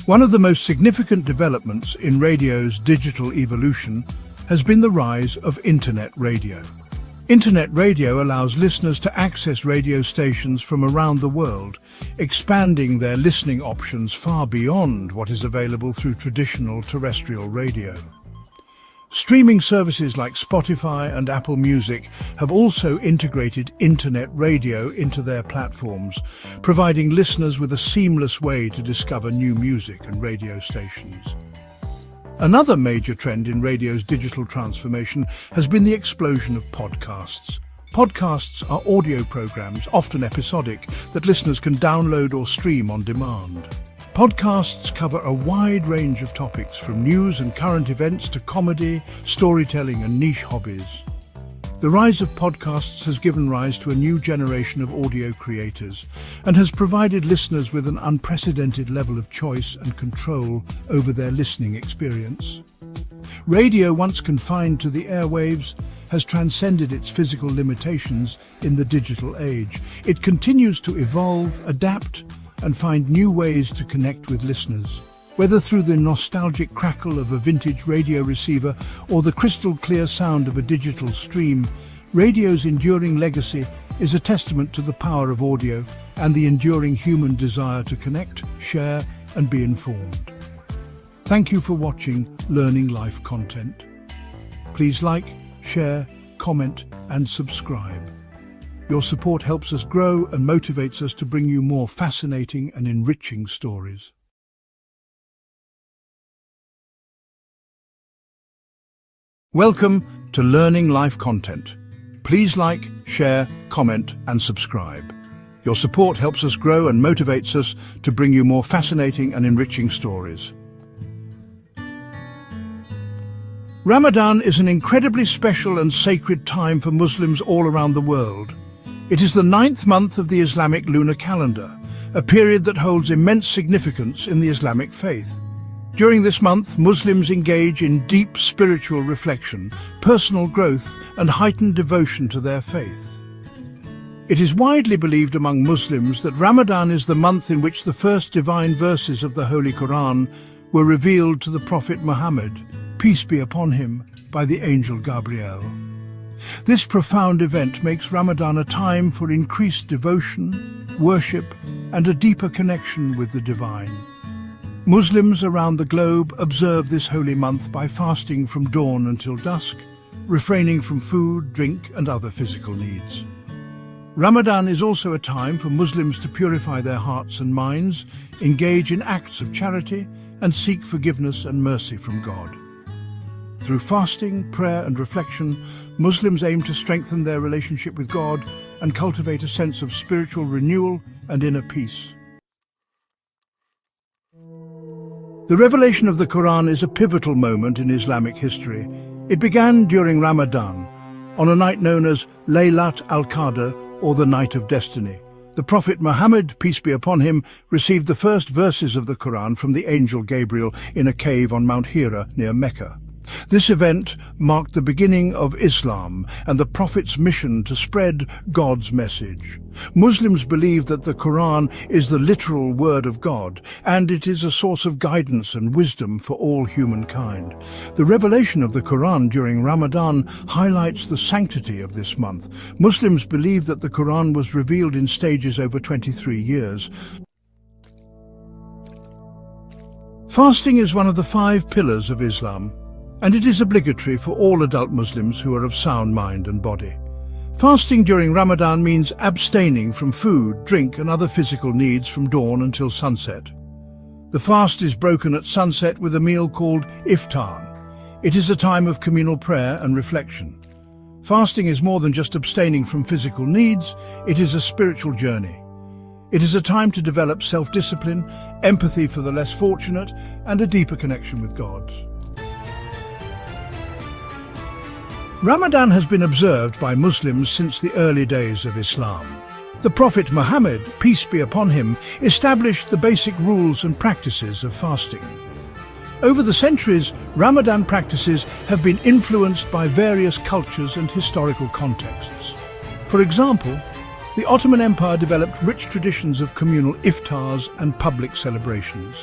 One of the most significant developments in radio's digital evolution has been the rise of internet radio. Internet radio allows listeners to access radio stations from around the world, expanding their listening options far beyond what is available through traditional terrestrial radio. Streaming services like Spotify and Apple Music have also integrated internet radio into their platforms, providing listeners with a seamless way to discover new music and radio stations. Another major trend in radio's digital transformation has been the explosion of podcasts. Podcasts are audio programs, often episodic, that listeners can download or stream on demand. Podcasts cover a wide range of topics, from news and current events to comedy, storytelling, and niche hobbies. The rise of podcasts has given rise to a new generation of audio creators and has provided listeners with an unprecedented level of choice and control over their listening experience. Radio, once confined to the airwaves, has transcended its physical limitations in the digital age. It continues to evolve, adapt, and find new ways to connect with listeners. Whether through the nostalgic crackle of a vintage radio receiver or the crystal-clear sound of a digital stream, radio's enduring legacy is a testament to the power of audio and the enduring human desire to connect, share, and be informed. Thank you for watching Learning Life content. Please like, share, comment, and subscribe. Your support helps us grow and motivates us to bring you more fascinating and enriching stories. Welcome to Learning Life content. Please like, share, comment, and subscribe. Your support helps us grow and motivates us to bring you more fascinating and enriching stories. Ramadan is an incredibly special and sacred time for Muslims all around the world. It is the 9th month of the Islamic lunar calendar, a period that holds immense significance in the Islamic faith. During this month, Muslims engage in deep spiritual reflection, personal growth, and heightened devotion to their faith. It is widely believed among Muslims that Ramadan is the month in which the first divine verses of the Holy Quran were revealed to the Prophet Muhammad, peace be upon him, by the angel Gabriel. This profound event makes Ramadan a time for increased devotion, worship, and a deeper connection with the divine. Muslims around the globe observe this holy month by fasting from dawn until dusk, refraining from food, drink, and other physical needs. Ramadan is also a time for Muslims to purify their hearts and minds, engage in acts of charity, and seek forgiveness and mercy from God. Through fasting, prayer, and reflection, Muslims aim to strengthen their relationship with God and cultivate a sense of spiritual renewal and inner peace. The revelation of the Quran is a pivotal moment in Islamic history. It began during Ramadan, on a night known as Laylat al-Qadr, or the Night of Destiny. The Prophet Muhammad, peace be upon him, received the first verses of the Quran from the angel Gabriel in a cave on Mount Hira near Mecca. This event marked the beginning of Islam and the Prophet's mission to spread God's message. Muslims believe that the Quran is the literal word of God, and it is a source of guidance and wisdom for all humankind. The revelation of the Quran during Ramadan highlights the sanctity of this month. Muslims believe that the Quran was revealed in stages over 23 years. Fasting is one of the 5 pillars of Islam, and it is obligatory for all adult Muslims who are of sound mind and body. Fasting during Ramadan means abstaining from food, drink and other physical needs from dawn until sunset. The fast is broken at sunset with a meal called iftar. It is a time of communal prayer and reflection. Fasting is more than just abstaining from physical needs, it is a spiritual journey. It is a time to develop self-discipline, empathy for the less fortunate, and a deeper connection with God. Ramadan has been observed by Muslims since the early days of Islam. The Prophet Muhammad, peace be upon him, established the basic rules and practices of fasting. Over the centuries, Ramadan practices have been influenced by various cultures and historical contexts. For example, the Ottoman Empire developed rich traditions of communal iftars and public celebrations.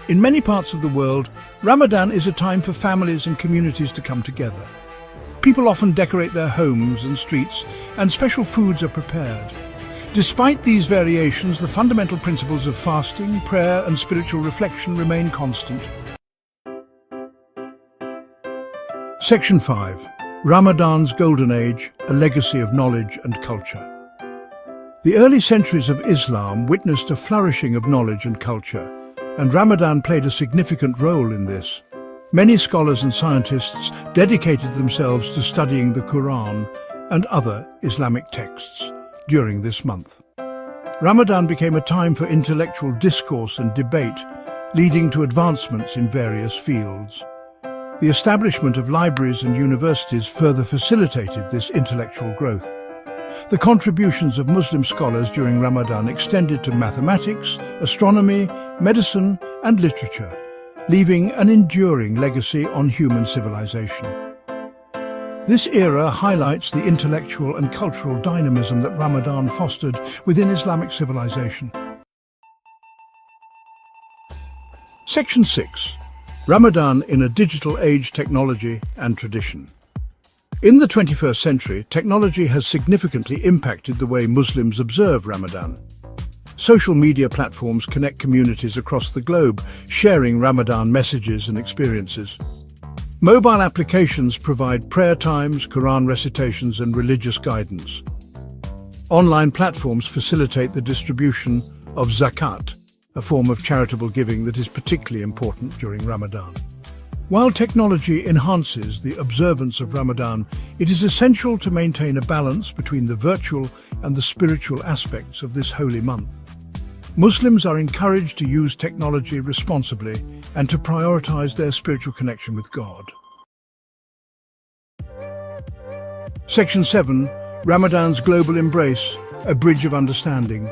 In many parts of the world, Ramadan is a time for families and communities to come together. People often decorate their homes and streets, and special foods are prepared. Despite these variations, the fundamental principles of fasting, prayer, and spiritual reflection remain constant. Section 5. Ramadan's Golden Age, a legacy of knowledge and culture. The early centuries of Islam witnessed a flourishing of knowledge and culture, and Ramadan played a significant role in this. Many scholars and scientists dedicated themselves to studying the Quran and other Islamic texts during this month. Ramadan became a time for intellectual discourse and debate, leading to advancements in various fields. The establishment of libraries and universities further facilitated this intellectual growth. The contributions of Muslim scholars during Ramadan extended to mathematics, astronomy, medicine, and literature, leaving an enduring legacy on human civilization. This era highlights the intellectual and cultural dynamism that Ramadan fostered within Islamic civilization. Section 6. Ramadan in a digital age, technology and tradition. In the 21st century, technology has significantly impacted the way Muslims observe Ramadan. Social media platforms connect communities across the globe, sharing Ramadan messages and experiences. Mobile applications provide prayer times, Quran recitations, and religious guidance. Online platforms facilitate the distribution of zakat, a form of charitable giving that is particularly important during Ramadan. While technology enhances the observance of Ramadan, it is essential to maintain a balance between the virtual and the spiritual aspects of this holy month. Muslims are encouraged to use technology responsibly and to prioritize their spiritual connection with God. Section 7. Ramadan's Global Embrace, a bridge of understanding.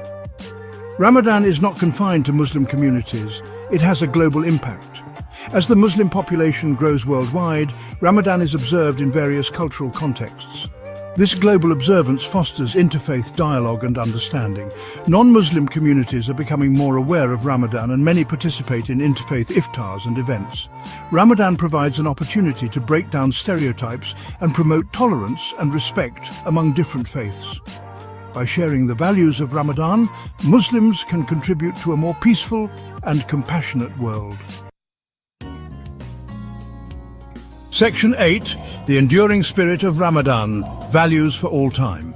Ramadan is not confined to Muslim communities, it has a global impact. As the Muslim population grows worldwide, Ramadan is observed in various cultural contexts. This global observance fosters interfaith dialogue and understanding. Non-Muslim communities are becoming more aware of Ramadan, and many participate in interfaith iftars and events. Ramadan provides an opportunity to break down stereotypes and promote tolerance and respect among different faiths. By sharing the values of Ramadan, Muslims can contribute to a more peaceful and compassionate world. Section 8. The Enduring Spirit of Ramadan, Values for All Time.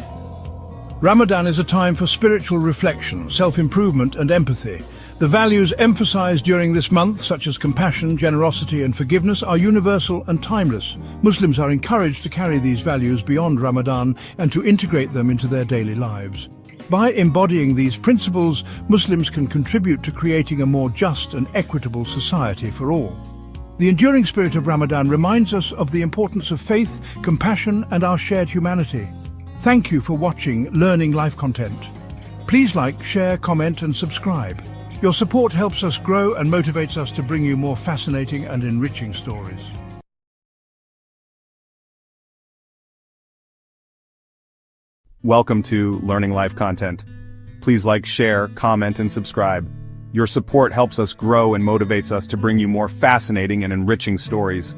Ramadan is a time for spiritual reflection, self-improvement and empathy. The values emphasized during this month, such as compassion, generosity and forgiveness, are universal and timeless. Muslims are encouraged to carry these values beyond Ramadan and to integrate them into their daily lives. By embodying these principles, Muslims can contribute to creating a more just and equitable society for all. The enduring spirit of Ramadan reminds us of the importance of faith, compassion, and our shared humanity. Thank you for watching Learning Life Content. Please like, share, comment, and subscribe. Your support helps us grow and motivates us to bring you more fascinating and enriching stories. Welcome to Learning Life Content. Please like, share, comment, and subscribe. Your support helps us grow and motivates us to bring you more fascinating and enriching stories.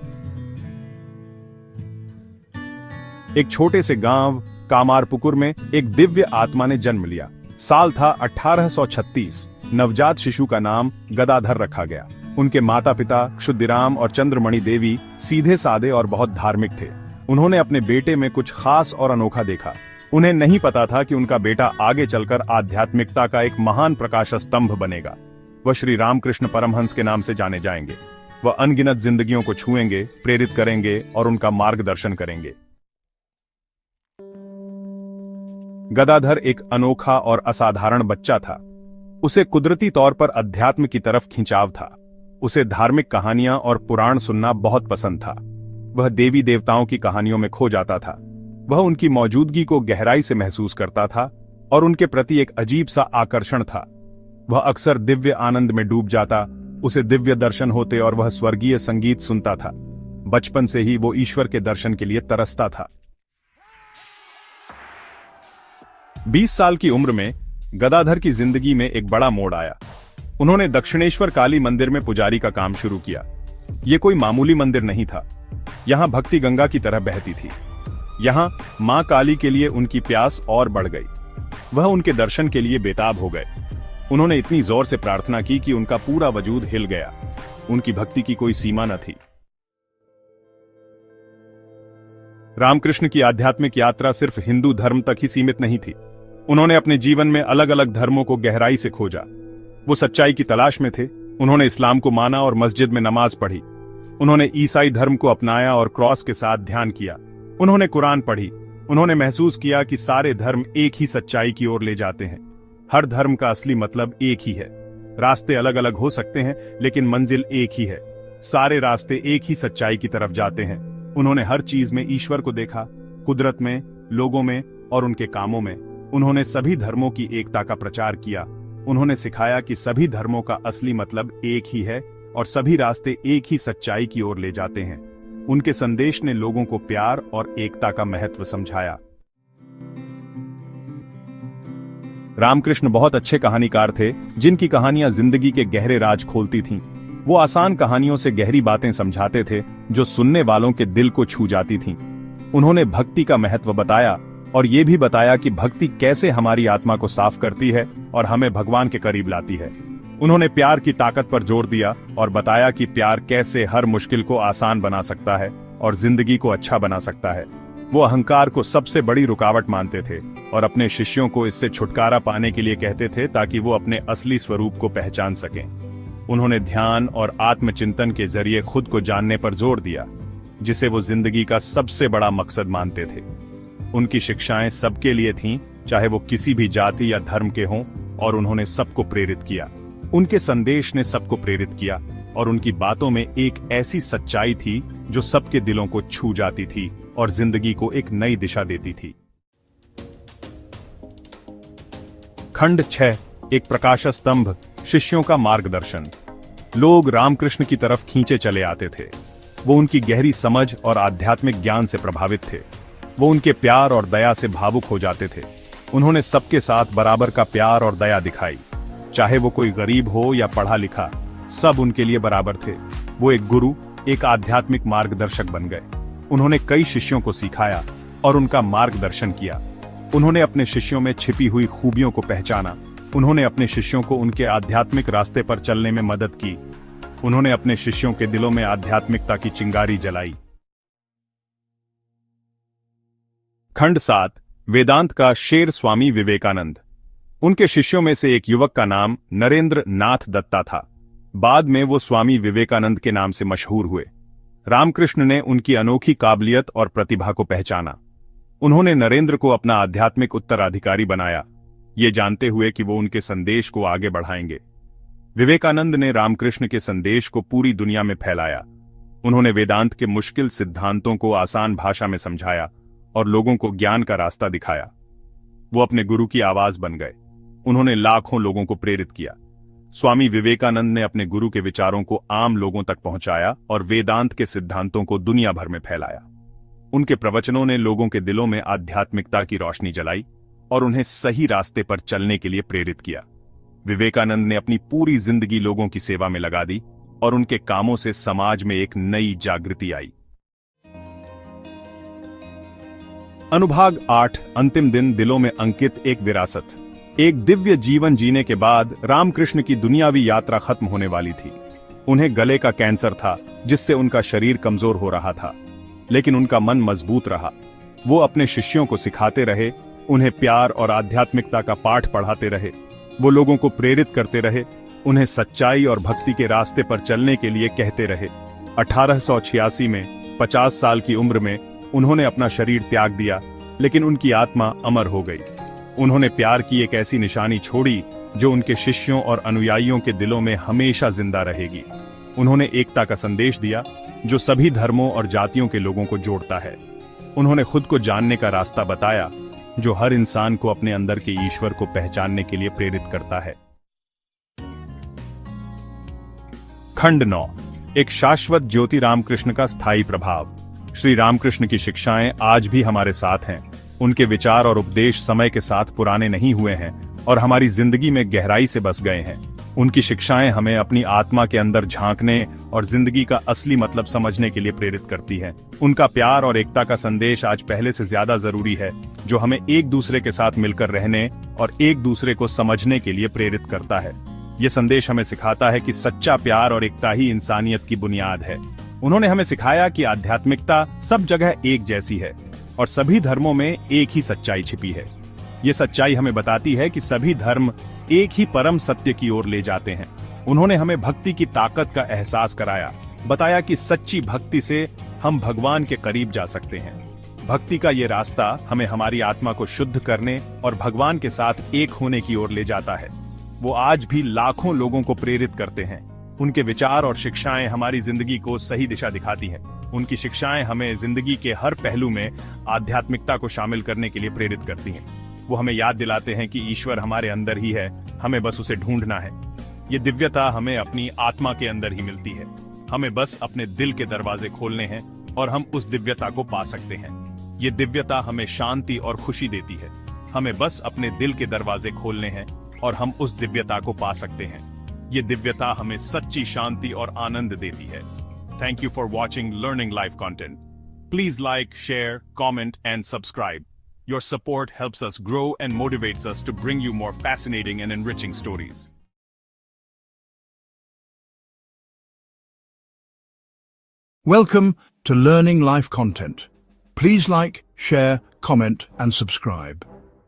एक छोटे से गांव कामारपुकुर में एक दिव्य आत्मा ने जन्म लिया। साल था 1836। नवजात शिशु का नाम गदाधर रखा गया। उनके माता पिता क्षुदिराम और चंद्रमणि देवी सीधे सादे और बहुत धार्मिक थे। उन्होंने अपने बेटे में कुछ खास और अनोखा देखा। उन्हें नहीं पता था कि उनका बेटा आगे चलकर आध्यात्मिकता का एक महान प्रकाश स्तंभ बनेगा। वह श्री रामकृष्ण परमहंस के नाम से जाने जाएंगे। वह अनगिनत जिंदगियों को छुएंगे, प्रेरित करेंगे और उनका मार्गदर्शन करेंगे। गदाधर एक अनोखा और असाधारण बच्चा था। उसे कुदरती तौर पर अध्यात्म की तरफ खिंचाव था। उसे धार्मिक कहानियां और पुराण सुनना बहुत पसंद था। वह देवी देवताओं की कहानियों में खो जाता था। वह उनकी मौजूदगी को गहराई से महसूस करता था और उनके प्रति एक अजीब सा आकर्षण था। वह अक्सर दिव्य आनंद में डूब जाता, उसे दिव्य दर्शन होते और वह स्वर्गीय संगीत सुनता था। बचपन से ही वो ईश्वर के दर्शन के लिए तरसता था। 20 साल की उम्र में गदाधर की जिंदगी में एक बड़ा मोड़ आया। उन्होंने दक्षिणेश्वर काली मंदिर में पुजारी का काम शुरू किया। यह कोई मामूली मंदिर नहीं था। यहां भक्ति गंगा की तरह बहती थी। यहां मां काली के लिए उनकी प्यास और बढ़ गई। वह उनके दर्शन के लिए बेताब हो गए। उन्होंने इतनी जोर से प्रार्थना की कि उनका पूरा वजूद हिल गया। उनकी भक्ति की कोई सीमा न थी। रामकृष्ण की आध्यात्मिक यात्रा सिर्फ हिंदू धर्म तक ही सीमित नहीं थी। उन्होंने अपने जीवन में अलग अलग धर्मों को गहराई से खोजा। वो सच्चाई की तलाश में थे। उन्होंने इस्लाम को माना और मस्जिद में नमाज पढ़ी। उन्होंने ईसाई धर्म को अपनाया और क्रॉस के साथ ध्यान किया। उन्होंने कुरान पढ़ी। उन्होंने महसूस किया कि सारे धर्म एक ही सच्चाई की ओर ले जाते हैं। हर धर्म का असली मतलब एक ही है। रास्ते अलग अलग हो सकते हैं, लेकिन मंजिल एक ही है। सारे रास्ते एक ही सच्चाई की तरफ जाते हैं। उन्होंने हर चीज में ईश्वर को देखा, कुदरत में, लोगों में और उनके कामों में। उन्होंने सभी धर्मों की एकता का प्रचार किया। उन्होंने सिखाया कि सभी धर्मों का असली मतलब एक ही है और सभी रास्ते एक ही सच्चाई की ओर ले जाते हैं। उनके संदेश ने लोगों को प्यार और एकता का महत्व समझाया। रामकृष्ण बहुत अच्छे कहानीकार थे, जिनकी कहानियां जिंदगी के गहरे राज खोलती थीं। वो आसान कहानियों से गहरी बातें समझाते थे, जो सुनने वालों के दिल को छू जाती थीं। उन्होंने भक्ति का महत्व बताया और ये भी बताया कि भक्ति कैसे हमारी आत्मा को साफ करती है और हमें भगवान के करीब लाती है। उन्होंने प्यार की ताकत पर जोर दिया और बताया कि प्यार कैसे हर मुश्किल को आसान बना सकता है और जिंदगी को अच्छा बना सकता है। वो अहंकार को सबसे बड़ी रुकावट मानते थे और अपने शिष्यों को इससे छुटकारा पाने के लिए कहते थे, ताकि वो अपने असली स्वरूप को पहचान सकें। उन्होंने ध्यान और आत्मचिंतन के जरिए खुद को जानने पर जोर दिया, जिसे वो जिंदगी का सबसे बड़ा मकसद मानते थे। उनकी शिक्षाएं सबके लिए थीं, चाहे वो किसी भी जाति या धर्म के हों, और उन्होंने सबको प्रेरित किया। उनके संदेश ने सबको प्रेरित किया और उनकी बातों में एक ऐसी सच्चाई थी जो सबके दिलों को छू जाती थी और जिंदगी को एक नई दिशा देती थी। खंड 6, एक प्रकाश स्तंभ, शिष्यों का मार्गदर्शन। लोग रामकृष्ण की तरफ खींचे चले आते थे। वो उनकी गहरी समझ और आध्यात्मिक ज्ञान से प्रभावित थे। वो उनके प्यार और दया से भावुक हो जाते थे। उन्होंने सबके साथ बराबर का प्यार और दया दिखाई। चाहे वो कोई गरीब हो या पढ़ा लिखा, सब उनके लिए बराबर थे। वो एक गुरु, एक आध्यात्मिक मार्गदर्शक बन गए। उन्होंने कई शिष्यों को सिखाया और उनका मार्गदर्शन किया। उन्होंने अपने शिष्यों में छिपी हुई खूबियों को पहचाना। उन्होंने अपने शिष्यों को उनके आध्यात्मिक रास्ते पर चलने में मदद की। उन्होंने अपने शिष्यों के दिलों में आध्यात्मिकता की चिंगारी जलाई। खंड 7, वेदांत का शेर स्वामी विवेकानंद। उनके शिष्यों में से एक युवक का नाम नरेंद्र नाथ दत्ता था। बाद में वो स्वामी विवेकानंद के नाम से मशहूर हुए। रामकृष्ण ने उनकी अनोखी काबिलियत और प्रतिभा को पहचाना। उन्होंने नरेंद्र को अपना आध्यात्मिक उत्तराधिकारी बनाया, ये जानते हुए कि वो उनके संदेश को आगे बढ़ाएंगे। विवेकानंद ने रामकृष्ण के संदेश को पूरी दुनिया में फैलाया। उन्होंने वेदांत के मुश्किल सिद्धांतों को आसान भाषा में समझाया और लोगों को ज्ञान का रास्ता दिखाया। वो अपने गुरु की आवाज बन गए। उन्होंने लाखों लोगों को प्रेरित किया। स्वामी विवेकानंद ने अपने गुरु के विचारों को आम लोगों तक पहुंचाया और वेदांत के सिद्धांतों को दुनिया भर में फैलाया। उनके प्रवचनों ने लोगों के दिलों में आध्यात्मिकता की रोशनी जलाई और उन्हें सही रास्ते पर चलने के लिए प्रेरित किया। विवेकानंद ने अपनी पूरी जिंदगी लोगों की सेवा में लगा दी और उनके कामों से समाज में एक नई जागृति आई। अनुभाग 8, अंतिम दिन, दिलों में अंकित एक विरासत। एक दिव्य जीवन जीने के बाद रामकृष्ण की दुनियावी यात्रा खत्म होने वाली थी। उन्हें गले का कैंसर था, जिससे उनका शरीर कमजोर हो रहा था, लेकिन उनका मन मजबूत रहा। वो अपने शिष्यों को सिखाते रहे, उन्हें प्यार और आध्यात्मिकता का पाठ पढ़ाते रहे। वो लोगों को प्रेरित करते रहे, उन्हें सच्चाई और भक्ति के रास्ते पर चलने के लिए कहते रहे। 1886 में 50 साल की उम्र में उन्होंने अपना शरीर त्याग दिया, लेकिन उनकी आत्मा अमर हो गई। उन्होंने प्यार की एक ऐसी निशानी छोड़ी जो उनके शिष्यों और अनुयायियों के दिलों में हमेशा जिंदा रहेगी। उन्होंने एकता का संदेश दिया जो सभी धर्मों और जातियों के लोगों को जोड़ता है। उन्होंने खुद को जानने का रास्ता बताया जो हर इंसान को अपने अंदर के ईश्वर को पहचानने के लिए प्रेरित करता है। खंड 9, एक शाश्वत ज्योति, रामकृष्ण का स्थायी प्रभाव। श्री रामकृष्ण की शिक्षाएं आज भी हमारे साथ हैं। उनके विचार और उपदेश समय के साथ पुराने नहीं हुए हैं और हमारी जिंदगी में गहराई से बस गए हैं। उनकी शिक्षाएं हमें अपनी आत्मा के अंदर झांकने और जिंदगी का असली मतलब समझने के लिए प्रेरित करती हैं। उनका प्यार और एकता का संदेश आज पहले से ज्यादा जरूरी है, जो हमें एक दूसरे के साथ मिलकर रहने और एक दूसरे को समझने के लिए प्रेरित करता है। ये संदेश हमें सिखाता है कि सच्चा प्यार और एकता ही इंसानियत की बुनियाद है। उन्होंने हमें सिखाया कि आध्यात्मिकता सब जगह एक जैसी है और सभी धर्मों में एक ही सच्चाई छिपी है। ये सच्चाई हमें बताती है कि सभी धर्म एक ही परम सत्य की ओर ले जाते हैं। उन्होंने हमें भक्ति की ताकत का एहसास कराया, बताया कि सच्ची भक्ति से हम भगवान के करीब जा सकते हैं। भक्ति का ये रास्ता हमें हमारी आत्मा को शुद्ध करने और भगवान के साथ एक होने की ओर ले जाता है। वो आज भी लाखों लोगों को प्रेरित करते हैं। उनके विचार और शिक्षाएं हमारी जिंदगी को सही दिशा दिखाती हैं। उनकी शिक्षाएं हमें जिंदगी के हर पहलू में आध्यात्मिकता को शामिल करने के लिए प्रेरित करती हैं। वो हमें याद दिलाते हैं कि ईश्वर हमारे अंदर ही है, हमें बस उसे ढूंढना है। ये दिव्यता हमें अपनी आत्मा के अंदर ही मिलती है। हमें बस अपने दिल के दरवाजे खोलने हैं और हम उस दिव्यता को पा सकते हैं। ये दिव्यता हमें शांति और खुशी देती है। हमें बस अपने दिल के दरवाजे खोलने हैं और हम उस दिव्यता को पा सकते हैं। ये दिव्यता हमें सच्ची शांति और आनंद देती है। Thank you for watching Learning Life content. Please like, share, comment, and subscribe. Your support helps us grow and motivates us to bring you more fascinating and enriching stories. Welcome to Learning Life content. Please like, share, comment, and subscribe.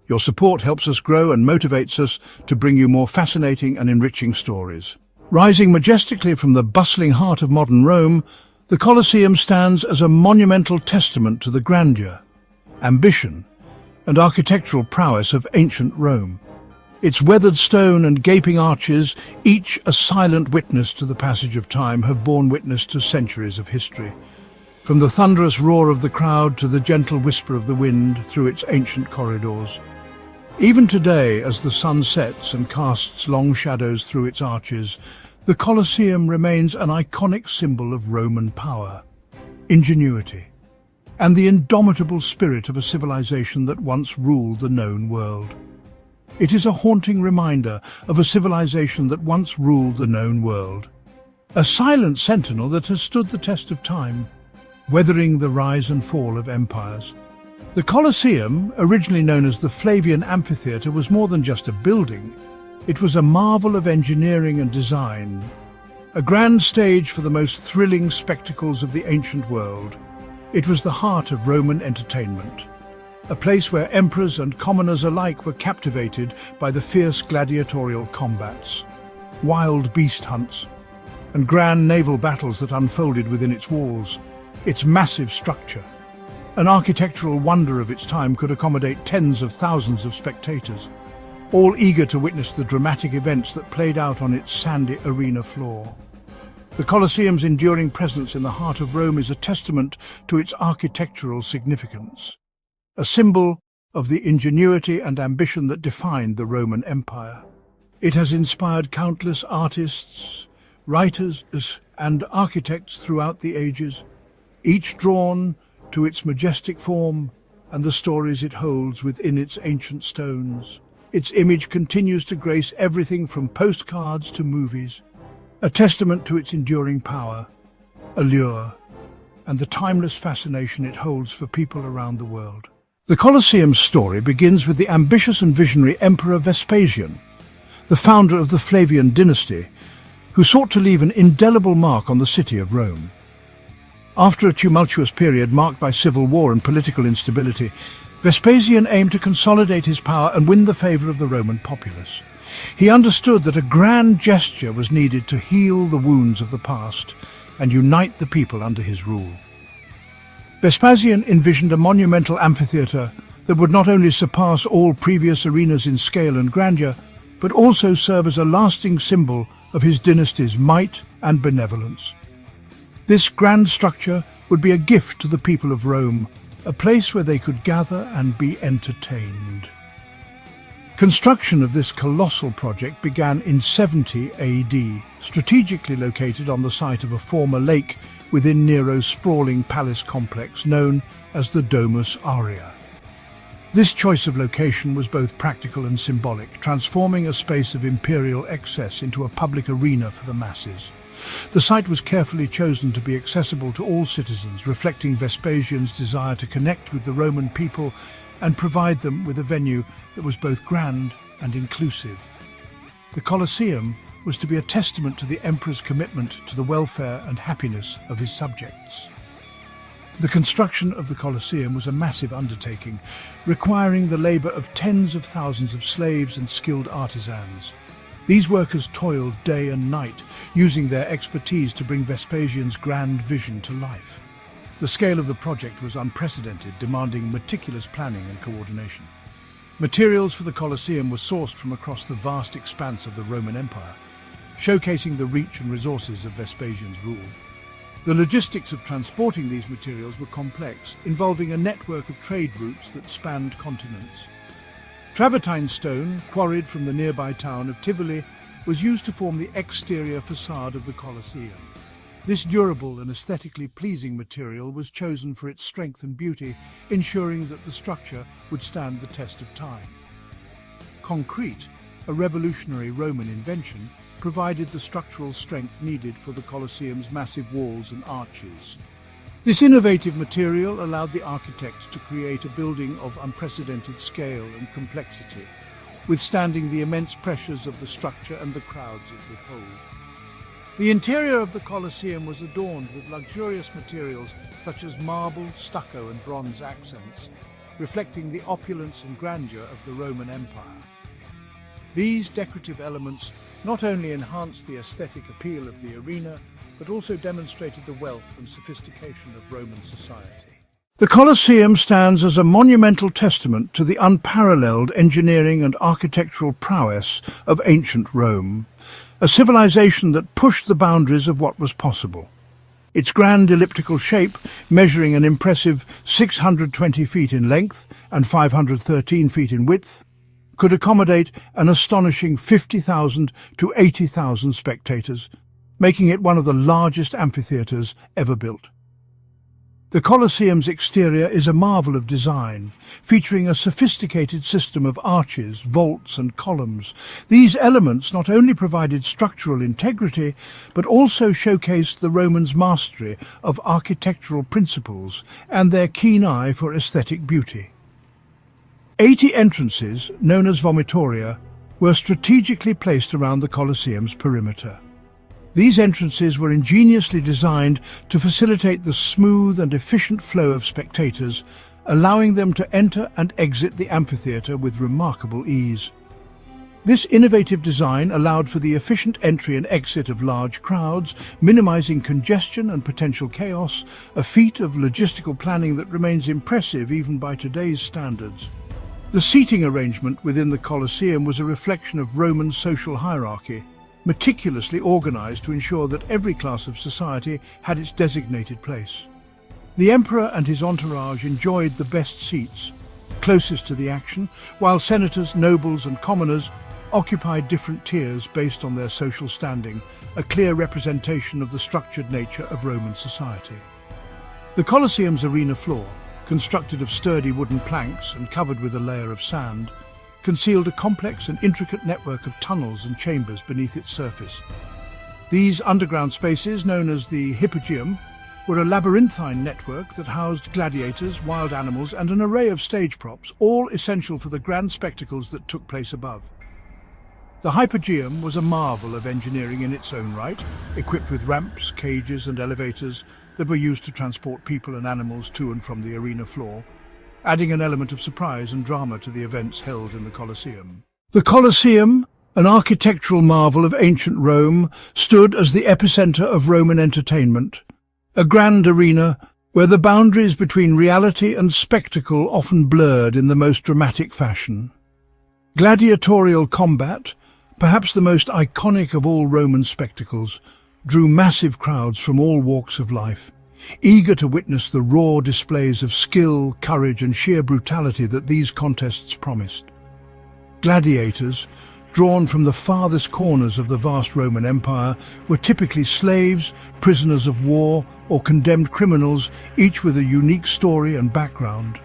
Your support helps us grow and motivates us to bring you more fascinating and enriching stories. Rising majestically from the bustling heart of modern Rome, the Colosseum stands as a monumental testament to the grandeur, ambition, and architectural prowess of ancient Rome. Its weathered stone and gaping arches, each a silent witness to the passage of time, have borne witness to centuries of history. From the thunderous roar of the crowd to the gentle whisper of the wind through its ancient corridors. Even today, as the sun sets and casts long shadows through its arches, the Colosseum remains an iconic symbol of Roman power, ingenuity, and the indomitable spirit of a civilization that once ruled the known world. It is a haunting reminder of a civilization that once ruled the known world. A silent sentinel that has stood the test of time, weathering the rise and fall of empires. The Colosseum, originally known as the Flavian Amphitheatre, was more than just a building. It was a marvel of engineering and design, a grand stage for the most thrilling spectacles of the ancient world. It was the heart of Roman entertainment, a place where emperors and commoners alike were captivated by the fierce gladiatorial combats, wild beast hunts, and grand naval battles that unfolded within its walls. Its massive structure, an architectural wonder of its time, could accommodate tens of thousands of spectators, all eager to witness the dramatic events that played out on its sandy arena floor. The Colosseum's enduring presence in the heart of Rome is a testament to its architectural significance, a symbol of the ingenuity and ambition that defined the Roman Empire. It has inspired countless artists, writers, and architects throughout the ages, each drawn to its majestic form and the stories it holds within its ancient stones. Its image continues to grace everything from postcards to movies, a testament to its enduring power, allure, and the timeless fascination it holds for people around the world. The Colosseum's story begins with the ambitious and visionary Emperor Vespasian, the founder of the Flavian dynasty, who sought to leave an indelible mark on the city of Rome. After a tumultuous period marked by civil war and political instability, Vespasian aimed to consolidate his power and win the favour of the Roman populace. He understood that a grand gesture was needed to heal the wounds of the past and unite the people under his rule. Vespasian envisioned a monumental amphitheatre that would not only surpass all previous arenas in scale and grandeur, but also serve as a lasting symbol of his dynasty's might and benevolence. This grand structure would be a gift to the people of Rome, a place where they could gather and be entertained. Construction of this colossal project began in 70 AD, strategically located on the site of a former lake within Nero's sprawling palace complex known as the Domus Aurea. This choice of location was both practical and symbolic, transforming a space of imperial excess into a public arena for the masses. The site was carefully chosen to be accessible to all citizens, reflecting Vespasian's desire to connect with the Roman people and provide them with a venue that was both grand and inclusive. The Colosseum was to be a testament to the emperor's commitment to the welfare and happiness of his subjects. The construction of the Colosseum was a massive undertaking, requiring the labour of tens of thousands of slaves and skilled artisans. These workers toiled day and night, using their expertise to bring Vespasian's grand vision to life. The scale of the project was unprecedented, demanding meticulous planning and coordination. Materials for the Colosseum were sourced from across the vast expanse of the Roman Empire, showcasing the reach and resources of Vespasian's rule. The logistics of transporting these materials were complex, involving a network of trade routes that spanned continents. Travertine stone, quarried from the nearby town of Tivoli, was used to form the exterior facade of the Colosseum. This durable and aesthetically pleasing material was chosen for its strength and beauty, ensuring that the structure would stand the test of time. Concrete, a revolutionary Roman invention, provided the structural strength needed for the Colosseum's massive walls and arches. This innovative material allowed the architects to create a building of unprecedented scale and complexity, withstanding the immense pressures of the structure and the crowds it would hold. The interior of the Colosseum was adorned with luxurious materials such as marble, stucco and bronze accents, reflecting the opulence and grandeur of the Roman Empire. These decorative elements not only enhanced the aesthetic appeal of the arena, but also demonstrated the wealth and sophistication of Roman society. The Colosseum stands as a monumental testament to the unparalleled engineering and architectural prowess of ancient Rome, a civilization that pushed the boundaries of what was possible. Its grand elliptical shape, measuring an impressive 620 feet in length and 513 feet in width, could accommodate an astonishing 50,000 to 80,000 spectators, making it one of the largest amphitheatres ever built. The Colosseum's exterior is a marvel of design, featuring a sophisticated system of arches, vaults and columns. These elements not only provided structural integrity, but also showcased the Romans' mastery of architectural principles and their keen eye for aesthetic beauty. 80 entrances, known as vomitoria, were strategically placed around the Colosseum's perimeter. These entrances were ingeniously designed to facilitate the smooth and efficient flow of spectators, allowing them to enter and exit the amphitheatre with remarkable ease. This innovative design allowed for the efficient entry and exit of large crowds, minimizing congestion and potential chaos, a feat of logistical planning that remains impressive even by today's standards. The seating arrangement within the Colosseum was a reflection of Roman social hierarchy, meticulously organized to ensure that every class of society had its designated place. The emperor and his entourage enjoyed the best seats, closest to the action, while senators, nobles and commoners occupied different tiers based on their social standing, a clear representation of the structured nature of Roman society. The Colosseum's arena floor, constructed of sturdy wooden planks and covered with a layer of sand, concealed a complex and intricate network of tunnels and chambers beneath its surface. These underground spaces, known as the Hypogeum, were a labyrinthine network that housed gladiators, wild animals, and an array of stage props, all essential for the grand spectacles that took place above. The Hypogeum was a marvel of engineering in its own right, equipped with ramps, cages, and elevators that were used to transport people and animals to and from the arena floor, adding an element of surprise and drama to the events held in the Colosseum. The Colosseum, an architectural marvel of ancient Rome, stood as the epicenter of Roman entertainment, a grand arena where the boundaries between reality and spectacle often blurred in the most dramatic fashion. Gladiatorial combat, perhaps the most iconic of all Roman spectacles, drew massive crowds from all walks of life, eager to witness the raw displays of skill, courage, and sheer brutality that these contests promised. Gladiators, drawn from the farthest corners of the vast Roman Empire, were typically slaves, prisoners of war, or condemned criminals, each with a unique story and background.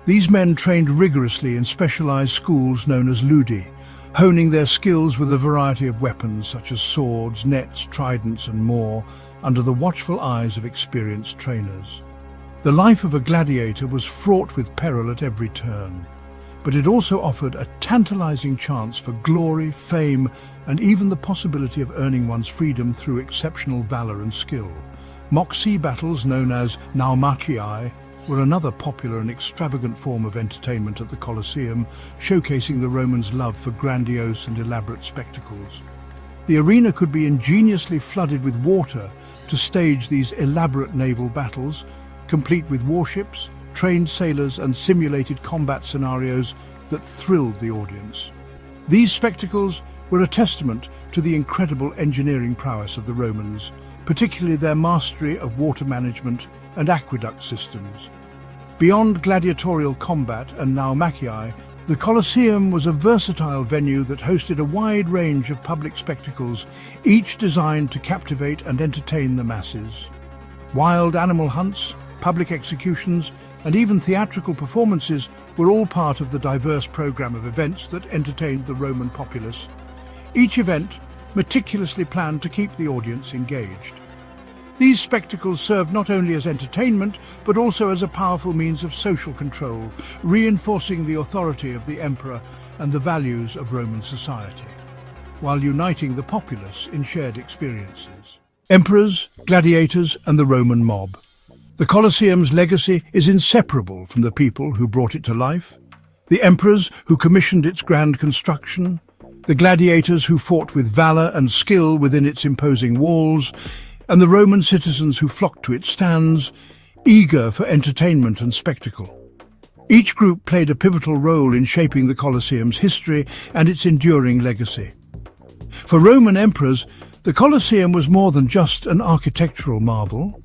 These men trained rigorously in specialized schools known as ludi, honing their skills with a variety of weapons such as swords, nets, tridents, and more, under the watchful eyes of experienced trainers. The life of a gladiator was fraught with peril at every turn, but it also offered a tantalizing chance for glory, fame, and even the possibility of earning one's freedom through exceptional valor and skill. Mock sea battles, known as naumachii, were another popular and extravagant form of entertainment at the Colosseum, showcasing the Romans' love for grandiose and elaborate spectacles. The arena could be ingeniously flooded with water to stage these elaborate naval battles, complete with warships, trained sailors, and simulated combat scenarios that thrilled the audience. These spectacles were a testament to the incredible engineering prowess of the Romans, particularly their mastery of water management and aqueduct systems. Beyond gladiatorial combat and naumachii, the Colosseum was a versatile venue that hosted a wide range of public spectacles, each designed to captivate and entertain the masses. Wild animal hunts, public executions, and even theatrical performances were all part of the diverse program of events that entertained the Roman populace, each event meticulously planned to keep the audience engaged. These spectacles served not only as entertainment, but also as a powerful means of social control, reinforcing the authority of the emperor and the values of Roman society, while uniting the populace in shared experiences. Emperors, gladiators, and the Roman mob. The Colosseum's legacy is inseparable from the people who brought it to life, the emperors who commissioned its grand construction, the gladiators who fought with valor and skill within its imposing walls, and the Roman citizens who flocked to its stands, eager for entertainment and spectacle. Each group played a pivotal role in shaping the Colosseum's history and its enduring legacy. For Roman emperors, the Colosseum was more than just an architectural marvel.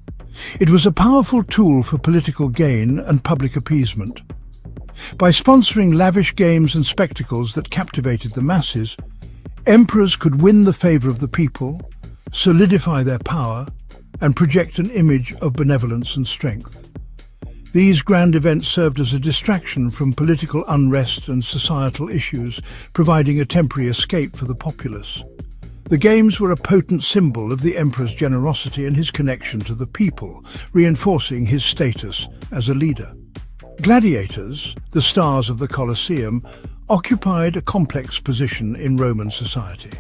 It was a powerful tool for political gain and public appeasement. By sponsoring lavish games and spectacles that captivated the masses, emperors could win the favor of the people, solidify their power, and project an image of benevolence and strength. These grand events served as a distraction from political unrest and societal issues, providing a temporary escape for the populace. The games were a potent symbol of the emperor's generosity and his connection to the people, reinforcing his status as a leader. Gladiators, the stars of the Colosseum, occupied a complex position in Roman society.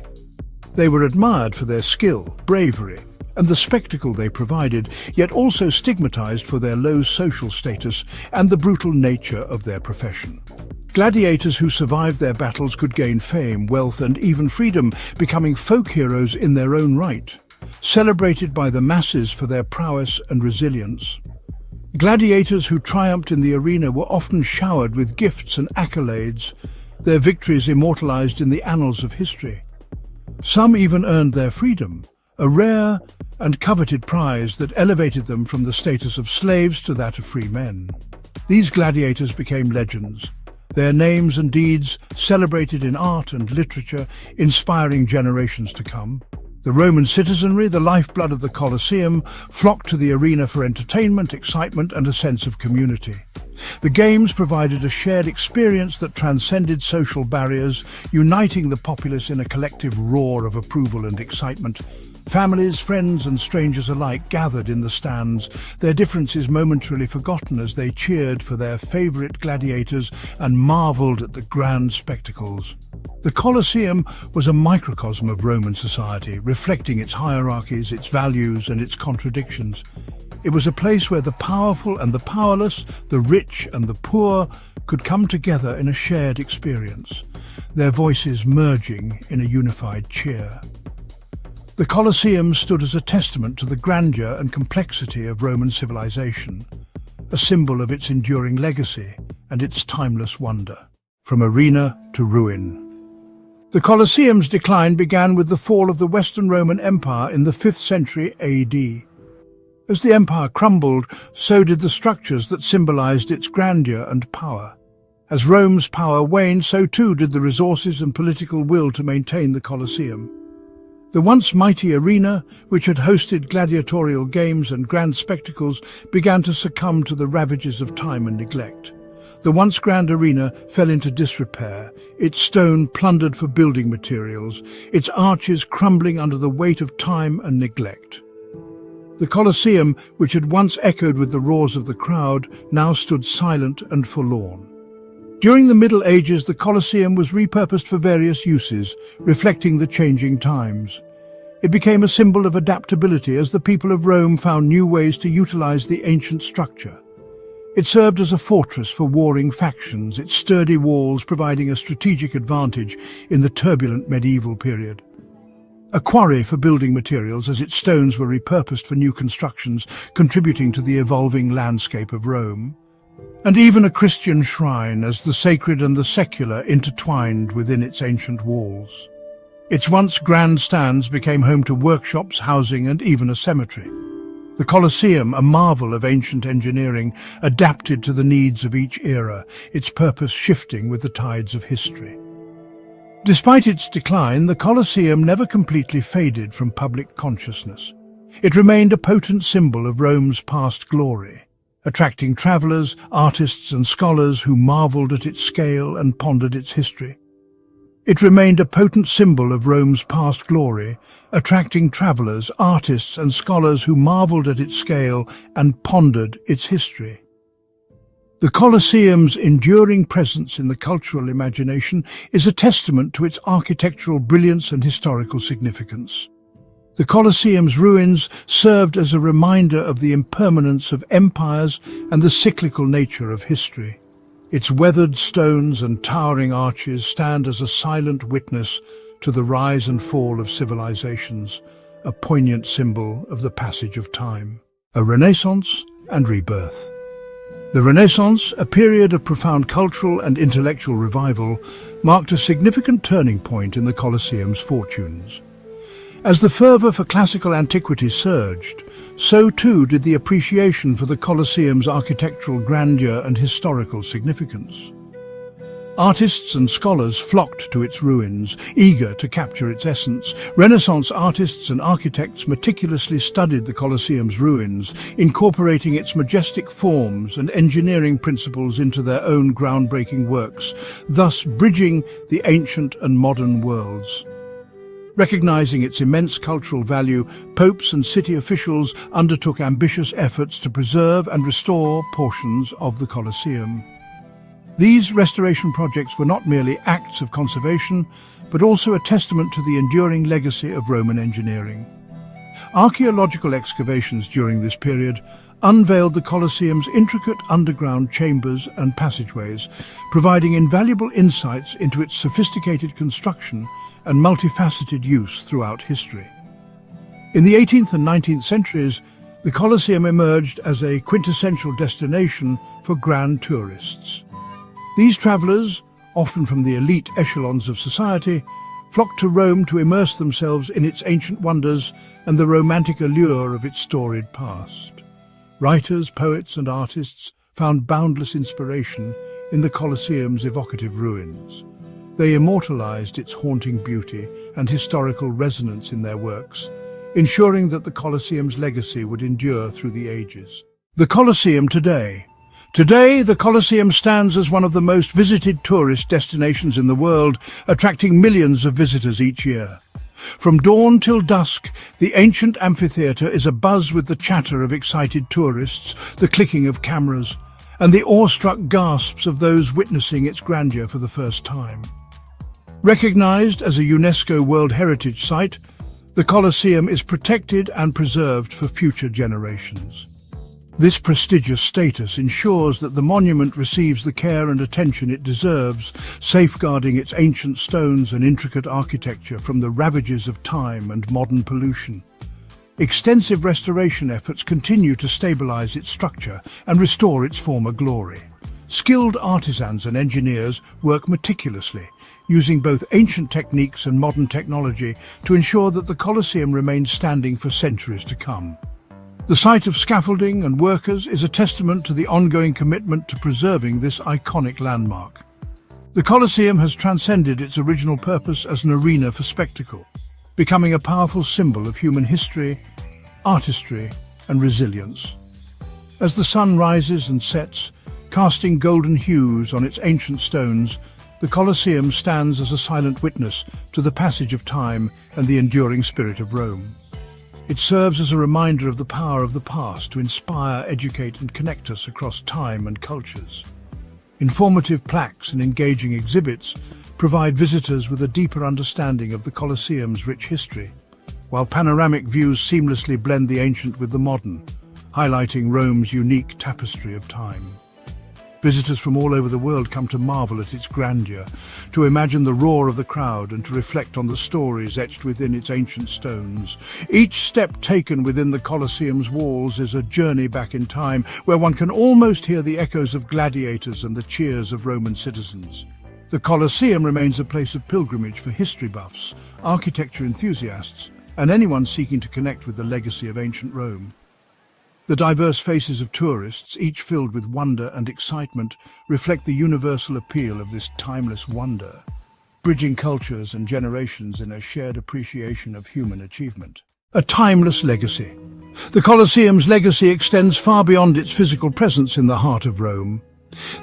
They were admired for their skill, bravery, and the spectacle they provided, yet also stigmatized for their low social status and the brutal nature of their profession. Gladiators who survived their battles could gain fame, wealth, and even freedom, becoming folk heroes in their own right, celebrated by the masses for their prowess and resilience. Gladiators who triumphed in the arena were often showered with gifts and accolades, their victories immortalized in the annals of history. Some even earned their freedom, a rare and coveted prize that elevated them from the status of slaves to that of free men. These gladiators became legends, their names and deeds celebrated in art and literature, inspiring generations to come. The Roman citizenry, the lifeblood of the Colosseum, flocked to the arena for entertainment, excitement, and a sense of community. The games provided a shared experience that transcended social barriers, uniting the populace in a collective roar of approval and excitement. Families, friends, and strangers alike gathered in the stands, their differences momentarily forgotten as they cheered for their favorite gladiators and marveled at the grand spectacles. The Colosseum was a microcosm of Roman society, reflecting its hierarchies, its values, and its contradictions. It was a place where the powerful and the powerless, the rich and the poor, could come together in a shared experience, their voices merging in a unified cheer. The Colosseum stood as a testament to the grandeur and complexity of Roman civilization, a symbol of its enduring legacy and its timeless wonder. From arena to ruin. The Colosseum's decline began with the fall of the Western Roman Empire in the 5th century AD. As the empire crumbled, so did the structures that symbolized its grandeur and power. As Rome's power waned, so too did the resources and political will to maintain the Colosseum. The once mighty arena, which had hosted gladiatorial games and grand spectacles, began to succumb to the ravages of time and neglect. The once grand arena fell into disrepair, its stone plundered for building materials, its arches crumbling under the weight of time and neglect. The Colosseum, which had once echoed with the roars of the crowd, now stood silent and forlorn. During the Middle Ages, the Colosseum was repurposed for various uses, reflecting the changing times. It became a symbol of adaptability as the people of Rome found new ways to utilize the ancient structure. It served as a fortress for warring factions, its sturdy walls providing a strategic advantage in the turbulent medieval period. A quarry for building materials as its stones were repurposed for new constructions, contributing to the evolving landscape of Rome. And even a Christian shrine as the sacred and the secular intertwined within its ancient walls. Its once grand stands became home to workshops, housing, and even a cemetery. The Colosseum, a marvel of ancient engineering, adapted to the needs of each era, its purpose shifting with the tides of history. Despite its decline, the Colosseum never completely faded from public consciousness. It remained a potent symbol of Rome's past glory, attracting travelers, artists, and scholars who marveled at its scale and pondered its history. It remained a potent symbol of Rome's past glory, attracting travelers, artists, and scholars who marveled at its scale and pondered its history. The Colosseum's enduring presence in the cultural imagination is a testament to its architectural brilliance and historical significance. The Colosseum's ruins served as a reminder of the impermanence of empires and the cyclical nature of history. Its weathered stones and towering arches stand as a silent witness to the rise and fall of civilizations, a poignant symbol of the passage of time. A renaissance and rebirth. The Renaissance, a period of profound cultural and intellectual revival, marked a significant turning point in the Colosseum's fortunes. As the fervor for classical antiquity surged, so too did the appreciation for the Colosseum's architectural grandeur and historical significance. Artists and scholars flocked to its ruins, eager to capture its essence. Renaissance artists and architects meticulously studied the Colosseum's ruins, incorporating its majestic forms and engineering principles into their own groundbreaking works, thus bridging the ancient and modern worlds. Recognizing its immense cultural value, popes and city officials undertook ambitious efforts to preserve and restore portions of the Colosseum. These restoration projects were not merely acts of conservation, but also a testament to the enduring legacy of Roman engineering. Archaeological excavations during this period unveiled the Colosseum's intricate underground chambers and passageways, providing invaluable insights into its sophisticated construction and multifaceted use throughout history. In the 18th and 19th centuries, the Colosseum emerged as a quintessential destination for grand tourists. These travelers, often from the elite echelons of society, flocked to Rome to immerse themselves in its ancient wonders and the romantic allure of its storied past. Writers, poets, and artists found boundless inspiration in the Colosseum's evocative ruins. They immortalized its haunting beauty and historical resonance in their works, ensuring that the Colosseum's legacy would endure through the ages. The Colosseum today. Today, the Colosseum stands as one of the most visited tourist destinations in the world, attracting millions of visitors each year. From dawn till dusk, the ancient amphitheatre is abuzz with the chatter of excited tourists, the clicking of cameras, and the awestruck gasps of those witnessing its grandeur for the first time. Recognized as a UNESCO World Heritage Site, the Colosseum is protected and preserved for future generations. This prestigious status ensures that the monument receives the care and attention it deserves, safeguarding its ancient stones and intricate architecture from the ravages of time and modern pollution. Extensive restoration efforts continue to stabilize its structure and restore its former glory. Skilled artisans and engineers work meticulously, using both ancient techniques and modern technology to ensure that the Colosseum remains standing for centuries to come. The sight of scaffolding and workers is a testament to the ongoing commitment to preserving this iconic landmark. The Colosseum has transcended its original purpose as an arena for spectacle, becoming a powerful symbol of human history, artistry, and resilience. As the sun rises and sets, casting golden hues on its ancient stones, the Colosseum stands as a silent witness to the passage of time and the enduring spirit of Rome. It serves as a reminder of the power of the past to inspire, educate, and connect us across time and cultures. Informative plaques and engaging exhibits provide visitors with a deeper understanding of the Colosseum's rich history, while panoramic views seamlessly blend the ancient with the modern, highlighting Rome's unique tapestry of time. Visitors from all over the world come to marvel at its grandeur, to imagine the roar of the crowd and to reflect on the stories etched within its ancient stones. Each step taken within the Colosseum's walls is a journey back in time, where one can almost hear the echoes of gladiators and the cheers of Roman citizens. The Colosseum remains a place of pilgrimage for history buffs, architecture enthusiasts, and anyone seeking to connect with the legacy of ancient Rome. The diverse faces of tourists, each filled with wonder and excitement, reflect the universal appeal of this timeless wonder, bridging cultures and generations in a shared appreciation of human achievement. A timeless legacy. The Colosseum's legacy extends far beyond its physical presence in the heart of Rome.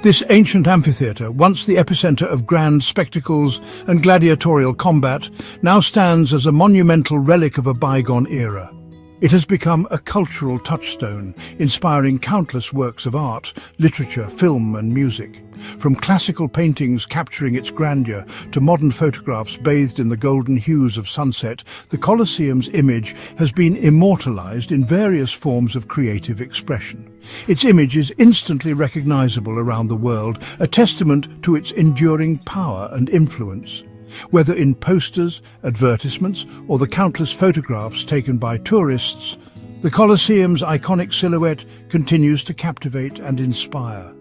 This ancient amphitheatre, once the epicenter of grand spectacles and gladiatorial combat, now stands as a monumental relic of a bygone era. It has become a cultural touchstone, inspiring countless works of art, literature, film and music. From classical paintings capturing its grandeur to modern photographs bathed in the golden hues of sunset, the Colosseum's image has been immortalized in various forms of creative expression. Its image is instantly recognizable around the world, a testament to its enduring power and influence. Whether in posters, advertisements, or the countless photographs taken by tourists, the Colosseum's iconic silhouette continues to captivate and inspire.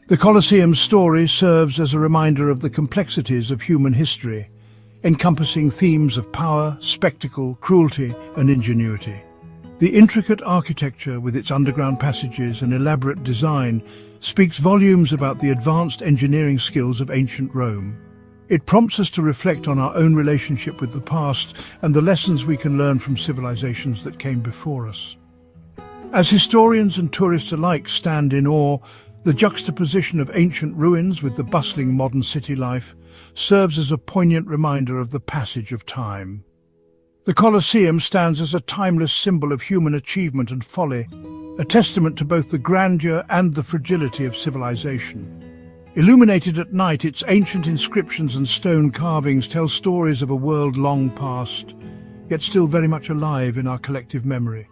The Colosseum's story serves as a reminder of the complexities of human history, encompassing themes of power, spectacle, cruelty, and ingenuity. The intricate architecture, with its underground passages and elaborate design, speaks volumes about the advanced engineering skills of ancient Rome. It prompts us to reflect on our own relationship with the past and the lessons we can learn from civilizations that came before us. As historians and tourists alike stand in awe, the juxtaposition of ancient ruins with the bustling modern city life serves as a poignant reminder of the passage of time. The Colosseum stands as a timeless symbol of human achievement and folly, a testament to both the grandeur and the fragility of civilization. Illuminated at night, its ancient inscriptions and stone carvings tell stories of a world long past, yet still very much alive in our collective memory.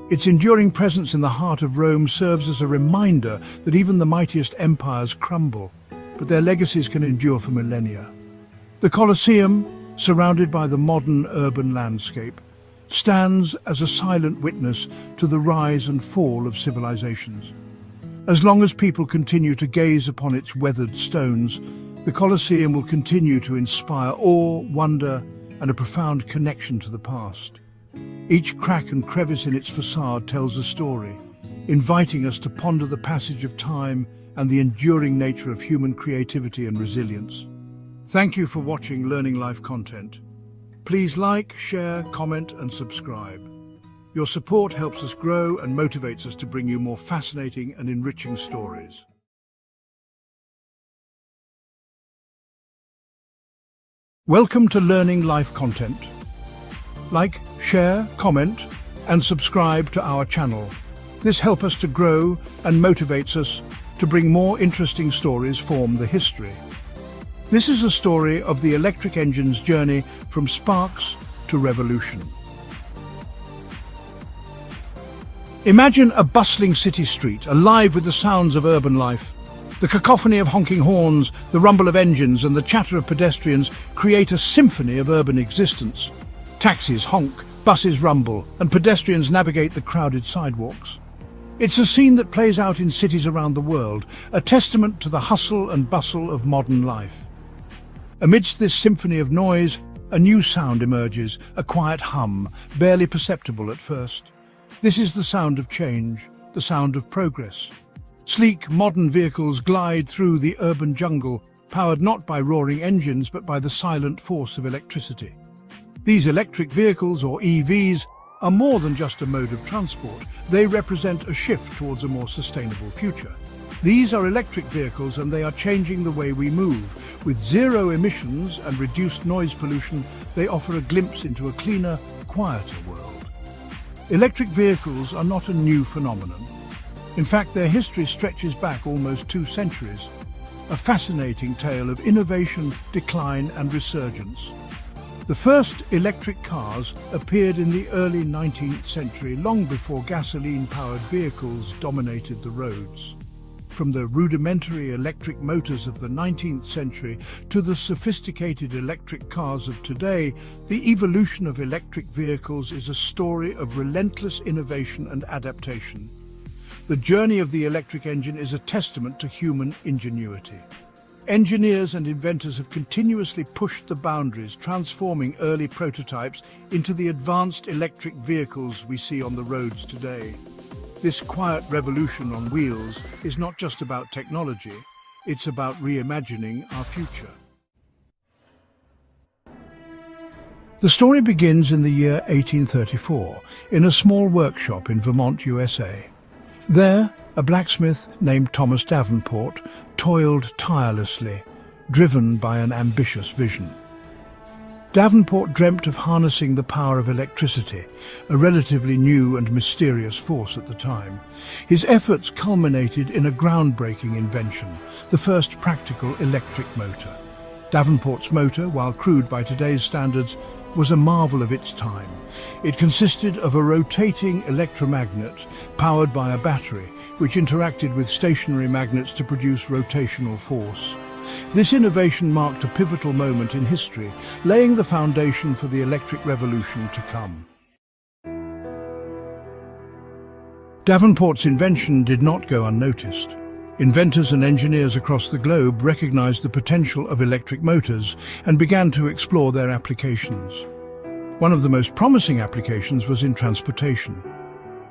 Its enduring presence in the heart of Rome serves as a reminder that even the mightiest empires crumble, but their legacies can endure for millennia. The Colosseum, surrounded by the modern urban landscape, stands as a silent witness to the rise and fall of civilizations. As long as people continue to gaze upon its weathered stones, the Colosseum will continue to inspire awe, wonder, and a profound connection to the past. Each crack and crevice in its facade tells a story, inviting us to ponder the passage of time and the enduring nature of human creativity and resilience. Thank you for watching Learning Life content. Please like, share, comment, and subscribe. Your support helps us grow and motivates us to bring you more fascinating and enriching stories. Welcome to Learning Life content. Like, share, comment, and subscribe to our channel. This helps us to grow and motivates us to bring more interesting stories form the history. This is a story of the electric engine's journey from sparks to revolution. Imagine a bustling city street, alive with the sounds of urban life. The cacophony of honking horns, the rumble of engines, and the chatter of pedestrians create a symphony of urban existence. Taxis honk, buses rumble, and pedestrians navigate the crowded sidewalks. It's a scene that plays out in cities around the world, a testament to the hustle and bustle of modern life. Amidst this symphony of noise, a new sound emerges, a quiet hum, barely perceptible at first. This is the sound of change, the sound of progress. Sleek, modern vehicles glide through the urban jungle, powered not by roaring engines but by the silent force of electricity. These electric vehicles, or EVs, are more than just a mode of transport. They represent a shift towards a more sustainable future. These are electric vehicles and they are changing the way we move. With zero emissions and reduced noise pollution, they offer a glimpse into a cleaner, quieter world. Electric vehicles are not a new phenomenon. In fact, their history stretches back almost 2 centuries, a fascinating tale of innovation, decline and resurgence. The first electric cars appeared in the early 19th century, long before gasoline-powered vehicles dominated the roads. From the rudimentary electric motors of the 19th century to the sophisticated electric cars of today, the evolution of electric vehicles is a story of relentless innovation and adaptation. The journey of the electric engine is a testament to human ingenuity. Engineers and inventors have continuously pushed the boundaries, transforming early prototypes into the advanced electric vehicles we see on the roads today. This quiet revolution on wheels is not just about technology, it's about reimagining our future. The story begins in the year 1834, in a small workshop in Vermont, USA. There, a blacksmith named Thomas Davenport toiled tirelessly, driven by an ambitious vision. Davenport dreamt of harnessing the power of electricity, a relatively new and mysterious force at the time. His efforts culminated in a groundbreaking invention, the first practical electric motor. Davenport's motor, while crude by today's standards, was a marvel of its time. It consisted of a rotating electromagnet powered by a battery, which interacted with stationary magnets to produce rotational force. This innovation marked a pivotal moment in history, laying the foundation for the electric revolution to come. Davenport's invention did not go unnoticed. Inventors and engineers across the globe recognized the potential of electric motors and began to explore their applications. One of the most promising applications was in transportation.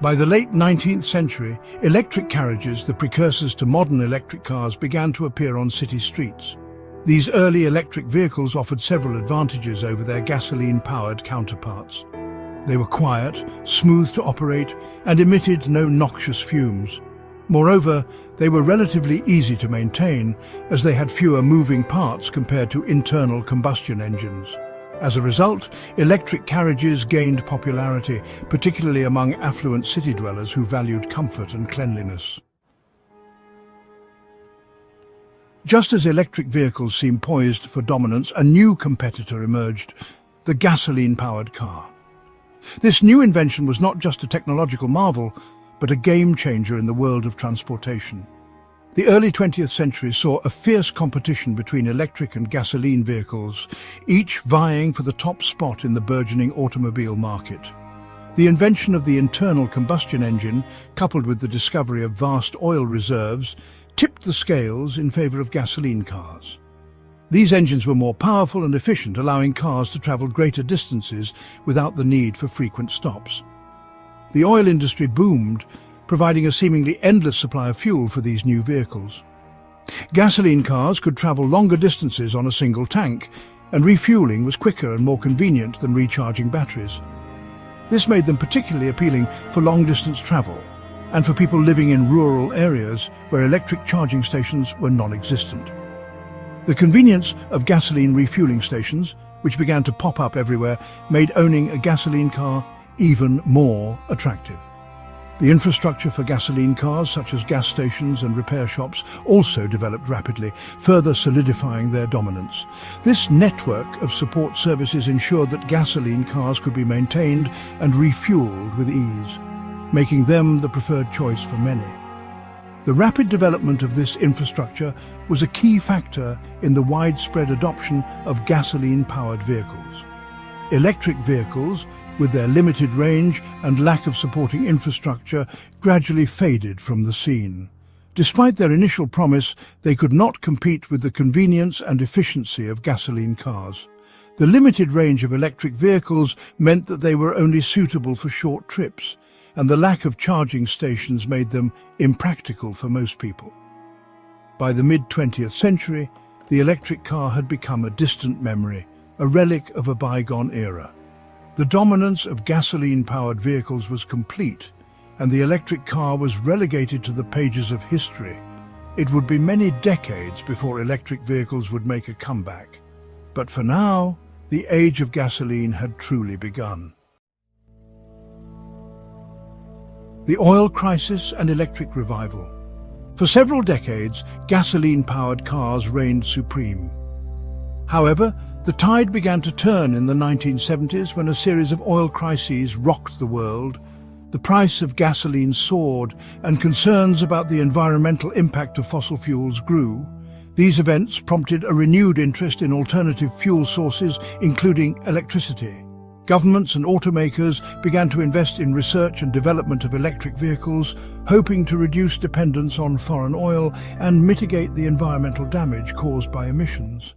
By the late 19th century, electric carriages, the precursors to modern electric cars, began to appear on city streets. These early electric vehicles offered several advantages over their gasoline-powered counterparts. They were quiet, smooth to operate, and emitted no noxious fumes. Moreover, they were relatively easy to maintain, as they had fewer moving parts compared to internal combustion engines. As a result, electric carriages gained popularity, particularly among affluent city dwellers who valued comfort and cleanliness. Just as electric vehicles seemed poised for dominance, a new competitor emerged, the gasoline-powered car. This new invention was not just a technological marvel, but a game-changer in the world of transportation. The early 20th century saw a fierce competition between electric and gasoline vehicles, each vying for the top spot in the burgeoning automobile market. The invention of the internal combustion engine, coupled with the discovery of vast oil reserves, tipped the scales in favor of gasoline cars. These engines were more powerful and efficient, allowing cars to travel greater distances without the need for frequent stops. The oil industry boomed, providing a seemingly endless supply of fuel for these new vehicles. Gasoline cars could travel longer distances on a single tank, and refueling was quicker and more convenient than recharging batteries. This made them particularly appealing for long-distance travel and for people living in rural areas where electric charging stations were non-existent. The convenience of gasoline refueling stations, which began to pop up everywhere, made owning a gasoline car even more attractive. The infrastructure for gasoline cars, such as gas stations and repair shops, also developed rapidly, further solidifying their dominance. This network of support services ensured that gasoline cars could be maintained and refueled with ease, making them the preferred choice for many. The rapid development of this infrastructure was a key factor in the widespread adoption of gasoline-powered vehicles. Electric vehicles, with their limited range and lack of supporting infrastructure, gradually faded from the scene. Despite their initial promise, they could not compete with the convenience and efficiency of gasoline cars. The limited range of electric vehicles meant that they were only suitable for short trips, and the lack of charging stations made them impractical for most people. By the mid-20th century, the electric car had become a distant memory, a relic of a bygone era. The dominance of gasoline-powered vehicles was complete, and the electric car was relegated to the pages of history. It would be many decades before electric vehicles would make a comeback. But for now, the age of gasoline had truly begun. The oil crisis and electric revival. For several decades, gasoline-powered cars reigned supreme. However, the tide began to turn in the 1970s when a series of oil crises rocked the world. The price of gasoline soared, and concerns about the environmental impact of fossil fuels grew. These events prompted a renewed interest in alternative fuel sources, including electricity. Governments and automakers began to invest in research and development of electric vehicles, hoping to reduce dependence on foreign oil and mitigate the environmental damage caused by emissions.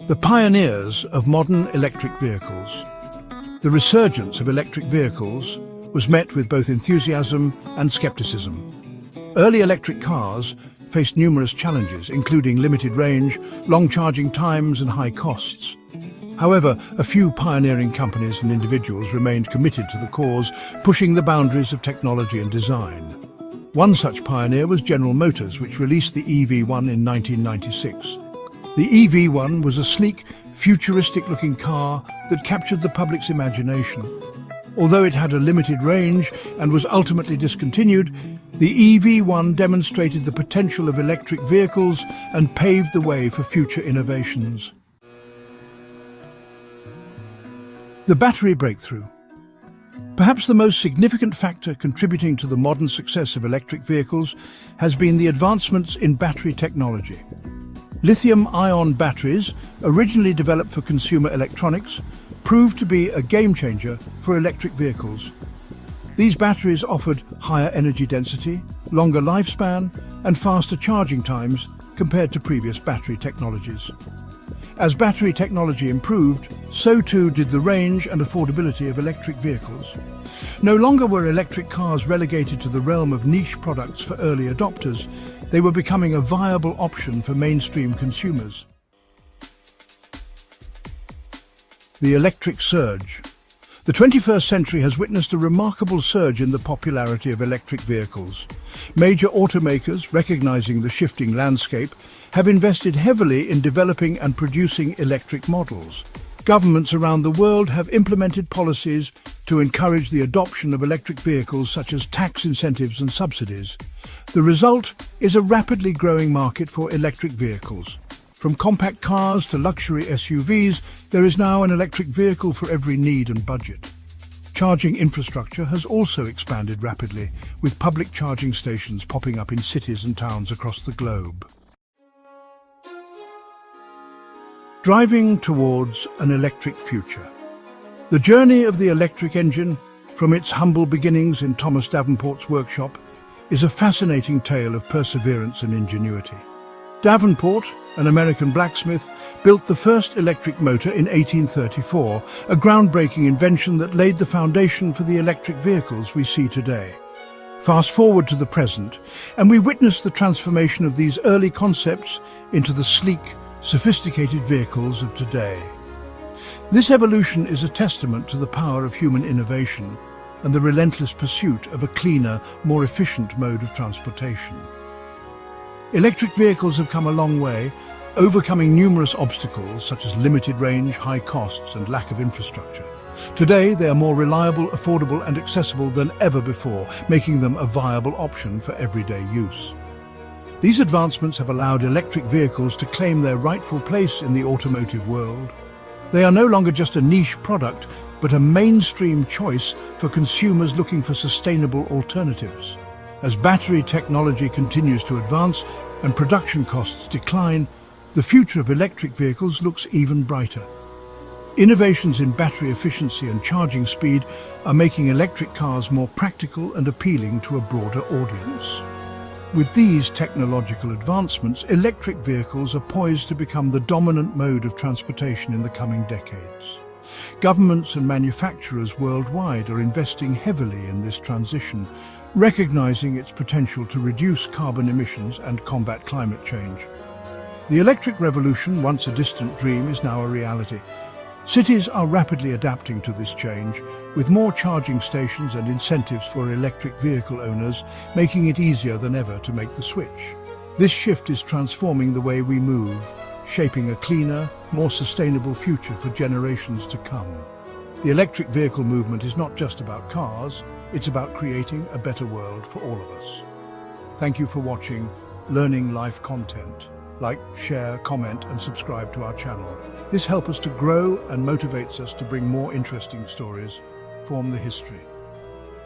The pioneers of modern electric vehicles. The resurgence of electric vehicles was met with both enthusiasm and skepticism. Early electric cars faced numerous challenges, including limited range, long charging times, and high costs. However, a few pioneering companies and individuals remained committed to the cause, pushing the boundaries of technology and design. One such pioneer was General Motors, which released the EV1 in 1996. The EV1 was a sleek, futuristic-looking car that captured the public's imagination. Although it had a limited range and was ultimately discontinued, the EV1 demonstrated the potential of electric vehicles and paved the way for future innovations. The battery breakthrough. Perhaps the most significant factor contributing to the modern success of electric vehicles has been the advancements in battery technology. Lithium-ion batteries, originally developed for consumer electronics, proved to be a game-changer for electric vehicles. These batteries offered higher energy density, longer lifespan, and faster charging times compared to previous battery technologies. As battery technology improved, so too did the range and affordability of electric vehicles. No longer were electric cars relegated to the realm of niche products for early adopters. They were becoming a viable option for mainstream consumers. The electric surge. The 21st century has witnessed a remarkable surge in the popularity of electric vehicles. Major automakers, recognizing the shifting landscape, have invested heavily in developing and producing electric models. Governments around the world have implemented policies to encourage the adoption of electric vehicles, such as tax incentives and subsidies. The result is a rapidly growing market for electric vehicles. From compact cars to luxury SUVs, there is now an electric vehicle for every need and budget. Charging infrastructure has also expanded rapidly, with public charging stations popping up in cities and towns across the globe. Driving towards an electric future. The journey of the electric engine, from its humble beginnings in Thomas Davenport's workshop, is a fascinating tale of perseverance and ingenuity. Davenport, an American blacksmith, built the first electric motor in 1834, a groundbreaking invention that laid the foundation for the electric vehicles we see today. Fast forward to the present, and we witness the transformation of these early concepts into the sleek, sophisticated vehicles of today. This evolution is a testament to the power of human innovation and the relentless pursuit of a cleaner, more efficient mode of transportation. Electric vehicles have come a long way, overcoming numerous obstacles such as limited range, high costs, and lack of infrastructure. Today, they are more reliable, affordable, and accessible than ever before, making them a viable option for everyday use. These advancements have allowed electric vehicles to claim their rightful place in the automotive world. They are no longer just a niche product, but a mainstream choice for consumers looking for sustainable alternatives. As battery technology continues to advance and production costs decline, the future of electric vehicles looks even brighter. Innovations in battery efficiency and charging speed are making electric cars more practical and appealing to a broader audience. With these technological advancements, electric vehicles are poised to become the dominant mode of transportation in the coming decades. Governments and manufacturers worldwide are investing heavily in this transition, recognizing its potential to reduce carbon emissions and combat climate change. The electric revolution, once a distant dream, is now a reality. Cities are rapidly adapting to this change, with more charging stations and incentives for electric vehicle owners, making it easier than ever to make the switch. This shift is transforming the way we move, shaping a cleaner, more sustainable future for generations to come. The electric vehicle movement is not just about cars, it's about creating a better world for all of us. Thank you for watching Learning Life content. Like, share, comment, and subscribe to our channel. This helps us to grow and motivates us to bring more interesting stories, form the history.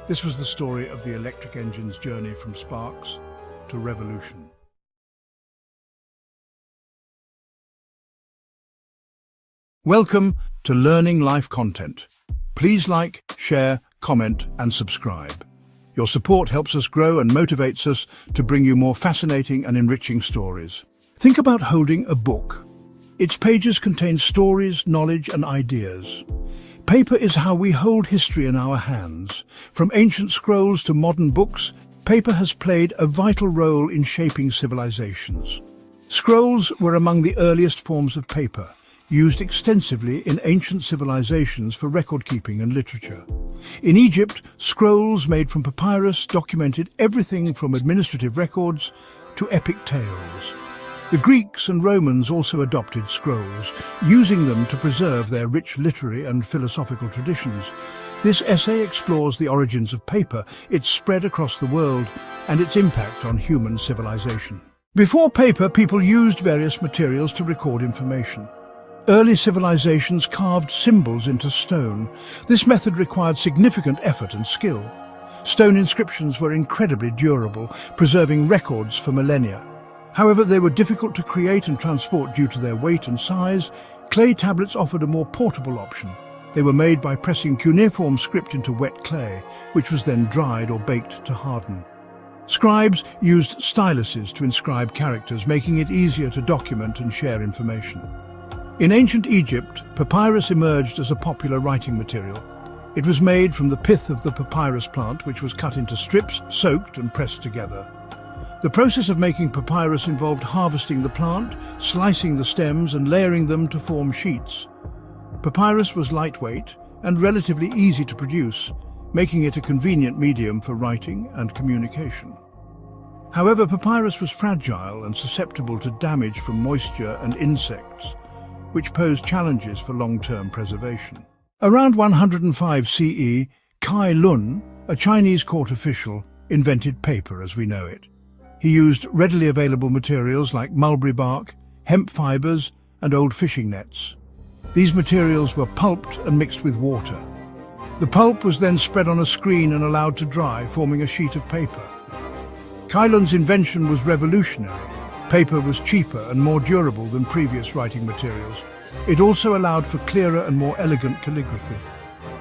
This was the story of the electric engine's journey from sparks to revolution. Welcome to Learning Life content. Please like, share, comment, and subscribe. Your support helps us grow and motivates us to bring you more fascinating and enriching stories. Think about holding a book. Its pages contain stories, knowledge, and ideas. Paper is how we hold history in our hands. From ancient scrolls to modern books, paper has played a vital role in shaping civilizations. Scrolls were among the earliest forms of paper, used extensively in ancient civilizations for record-keeping and literature. In Egypt, scrolls made from papyrus documented everything from administrative records to epic tales. The Greeks and Romans also adopted scrolls, using them to preserve their rich literary and philosophical traditions. This essay explores the origins of paper, its spread across the world, and its impact on human civilization. Before paper, people used various materials to record information. Early civilizations carved symbols into stone. This method required significant effort and skill. Stone inscriptions were incredibly durable, preserving records for millennia. However, they were difficult to create and transport due to their weight and size. Clay tablets offered a more portable option. They were made by pressing cuneiform script into wet clay, which was then dried or baked to harden. Scribes used styluses to inscribe characters, making it easier to document and share information. In ancient Egypt, papyrus emerged as a popular writing material. It was made from the pith of the papyrus plant, which was cut into strips, soaked and pressed together. The process of making papyrus involved harvesting the plant, slicing the stems and layering them to form sheets. Papyrus was lightweight and relatively easy to produce, making it a convenient medium for writing and communication. However, papyrus was fragile and susceptible to damage from moisture and insects, which posed challenges for long-term preservation. Around 105 CE, Kai Lun, a Chinese court official, invented paper as we know it. He used readily available materials like mulberry bark, hemp fibers, and old fishing nets. These materials were pulped and mixed with water. The pulp was then spread on a screen and allowed to dry, forming a sheet of paper. Kai Lun's invention was revolutionary. Paper was cheaper and more durable than previous writing materials. It also allowed for clearer and more elegant calligraphy.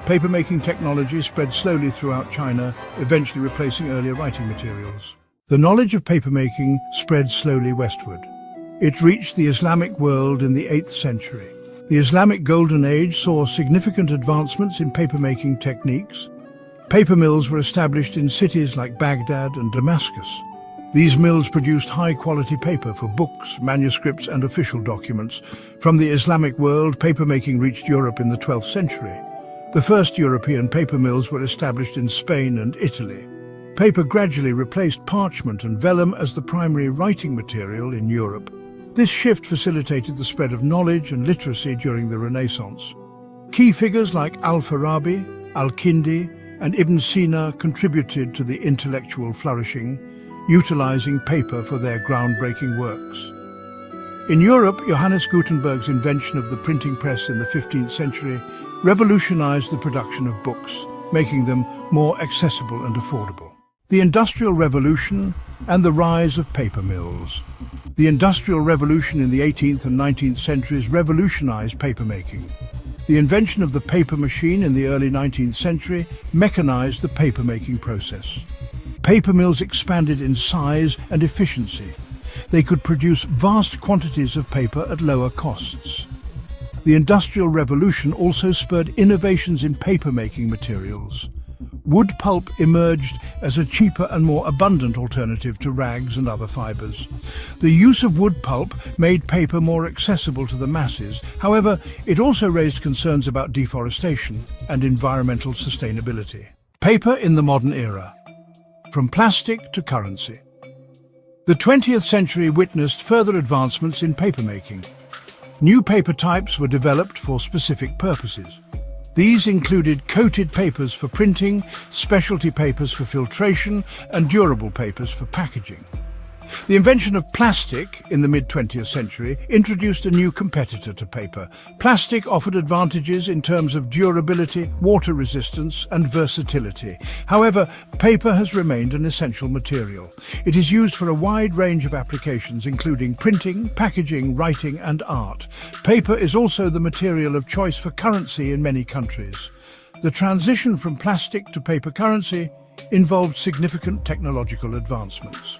Paper-making technology spread slowly throughout China, eventually replacing earlier writing materials. The knowledge of papermaking spread slowly westward. It reached the Islamic world in the 8th century. The Islamic Golden Age saw significant advancements in papermaking techniques. Paper mills were established in cities like Baghdad and Damascus. These mills produced high-quality paper for books, manuscripts, and official documents. From the Islamic world, papermaking reached Europe in the 12th century. The first European paper mills were established in Spain and Italy. Paper gradually replaced parchment and vellum as the primary writing material in Europe. This shift facilitated the spread of knowledge and literacy during the Renaissance. Key figures like Al-Farabi, Al-Kindi, and Ibn Sina contributed to the intellectual flourishing, utilizing paper for their groundbreaking works. In Europe, Johannes Gutenberg's invention of the printing press in the 15th century revolutionized the production of books, making them more accessible and affordable. The Industrial Revolution and the rise of paper mills. The Industrial Revolution in the 18th and 19th centuries revolutionized papermaking. The invention of the paper machine in the early 19th century mechanized the papermaking process. Paper mills expanded in size and efficiency. They could produce vast quantities of paper at lower costs. The Industrial Revolution also spurred innovations in paper-making materials. Wood pulp emerged as a cheaper and more abundant alternative to rags and other fibers. The use of wood pulp made paper more accessible to the masses. However, it also raised concerns about deforestation and environmental sustainability. Paper in the modern era. From plastic to currency. The 20th century witnessed further advancements in papermaking. New paper types were developed for specific purposes. These included coated papers for printing, specialty papers for filtration, and durable papers for packaging. The invention of plastic in the mid-20th century introduced a new competitor to paper. Plastic offered advantages in terms of durability, water resistance, and versatility. However, paper has remained an essential material. It is used for a wide range of applications, including printing, packaging, writing, and art. Paper is also the material of choice for currency in many countries. The transition from plastic to paper currency involved significant technological advancements.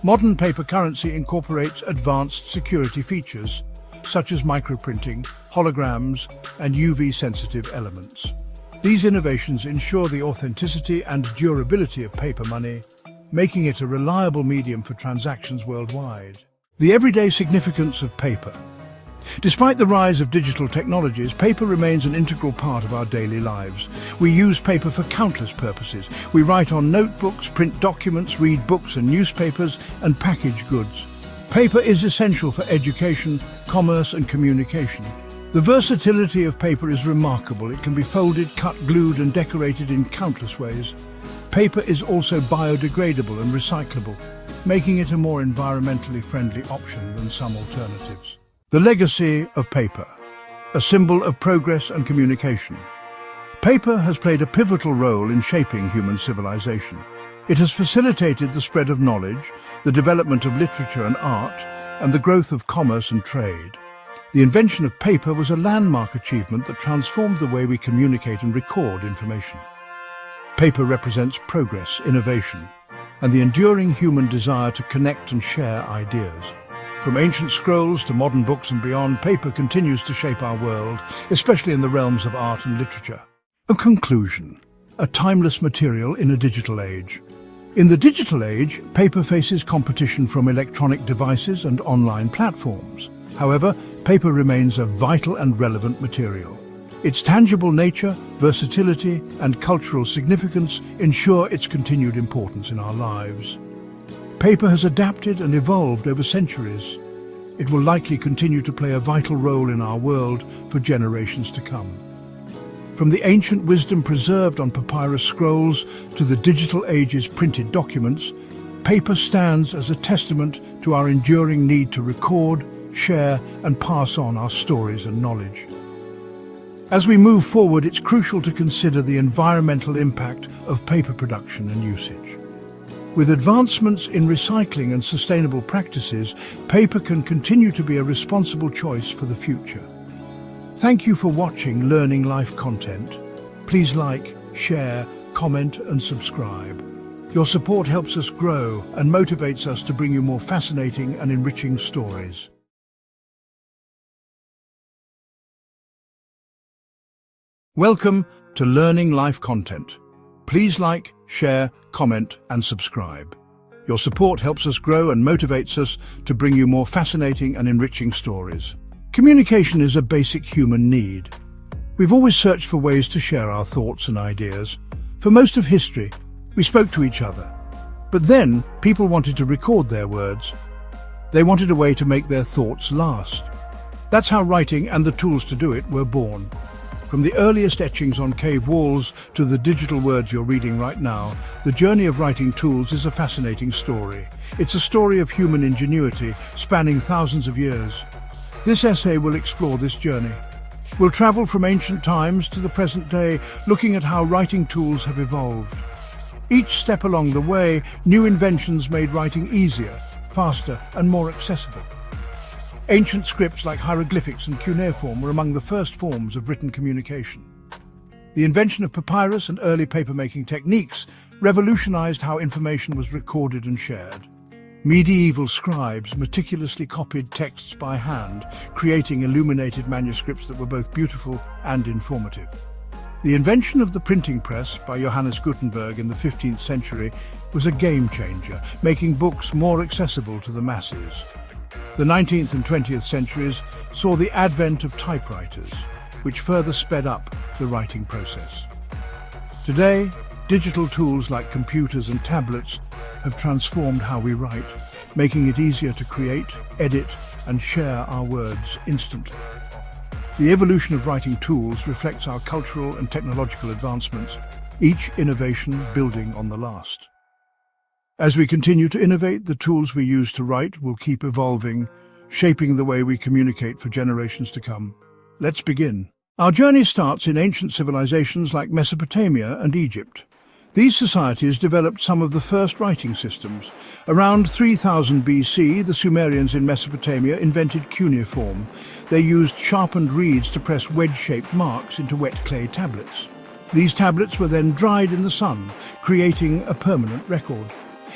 Modern paper currency incorporates advanced security features, such as microprinting, holograms, and UV-sensitive elements. These innovations ensure the authenticity and durability of paper money, making it a reliable medium for transactions worldwide. The everyday significance of paper. Despite the rise of digital technologies, paper remains an integral part of our daily lives. We use paper for countless purposes. We write on notebooks, print documents, read books and newspapers, and package goods. Paper is essential for education, commerce, and communication. The versatility of paper is remarkable. It can be folded, cut, glued, and decorated in countless ways. Paper is also biodegradable and recyclable, making it a more environmentally friendly option than some alternatives. The legacy of paper, a symbol of progress and communication. Paper has played a pivotal role in shaping human civilization. It has facilitated the spread of knowledge, the development of literature and art, and the growth of commerce and trade. The invention of paper was a landmark achievement that transformed the way we communicate and record information. Paper represents progress, innovation, and the enduring human desire to connect and share ideas. From ancient scrolls to modern books and beyond, paper continues to shape our world, especially in the realms of art and literature. A conclusion. A timeless material in a digital age. In the digital age, paper faces competition from electronic devices and online platforms. However, paper remains a vital and relevant material. Its tangible nature, versatility, and cultural significance ensure its continued importance in our lives. Paper has adapted and evolved over centuries. It will likely continue to play a vital role in our world for generations to come. From the ancient wisdom preserved on papyrus scrolls to the digital age's printed documents, paper stands as a testament to our enduring need to record, share, and pass on our stories and knowledge. As we move forward, it's crucial to consider the environmental impact of paper production and usage. With advancements in recycling and sustainable practices, paper can continue to be a responsible choice for the future. Thank you for watching Learning Life content. Please like, share, comment, and subscribe. Your support helps us grow and motivates us to bring you more fascinating and enriching stories. Welcome to Learning Life content. Please like, share, comment, and subscribe. Your support helps us grow and motivates us to bring you more fascinating and enriching stories. Communication is a basic human need. We've always searched for ways to share our thoughts and ideas. For most of history, we spoke to each other. But then, people wanted to record their words. They wanted a way to make their thoughts last. That's how writing and the tools to do it were born. From the earliest etchings on cave walls to the digital words you're reading right now, the journey of writing tools is a fascinating story. It's a story of human ingenuity, spanning thousands of years. This essay will explore this journey. We'll travel from ancient times to the present day, looking at how writing tools have evolved. Each step along the way, new inventions made writing easier, faster, and more accessible. Ancient scripts like hieroglyphics and cuneiform were among the first forms of written communication. The invention of papyrus and early papermaking techniques revolutionized how information was recorded and shared. Medieval scribes meticulously copied texts by hand, creating illuminated manuscripts that were both beautiful and informative. The invention of the printing press by Johannes Gutenberg in the 15th century was a game-changer, making books more accessible to the masses. The 19th and 20th centuries saw the advent of typewriters, which further sped up the writing process. Today, digital tools like computers and tablets have transformed how we write, making it easier to create, edit, and share our words instantly. The evolution of writing tools reflects our cultural and technological advancements, each innovation building on the last. As we continue to innovate, the tools we use to write will keep evolving, shaping the way we communicate for generations to come. Let's begin. Our journey starts in ancient civilizations like Mesopotamia and Egypt. These societies developed some of the first writing systems. Around 3000 BC, the Sumerians in Mesopotamia invented cuneiform. They used sharpened reeds to press wedge-shaped marks into wet clay tablets. These tablets were then dried in the sun, creating a permanent record.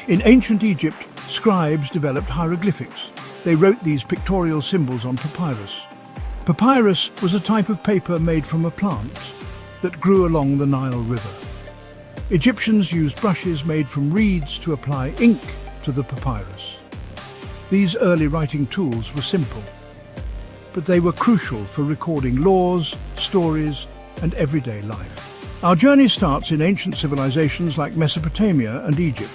In ancient Egypt, scribes developed hieroglyphics. They wrote these pictorial symbols on papyrus. Papyrus was a type of paper made from a plant that grew along the Nile River. Egyptians used brushes made from reeds to apply ink to the papyrus. These early writing tools were simple, but they were crucial for recording laws, stories, and everyday life. Our journey starts in ancient civilizations like Mesopotamia and Egypt.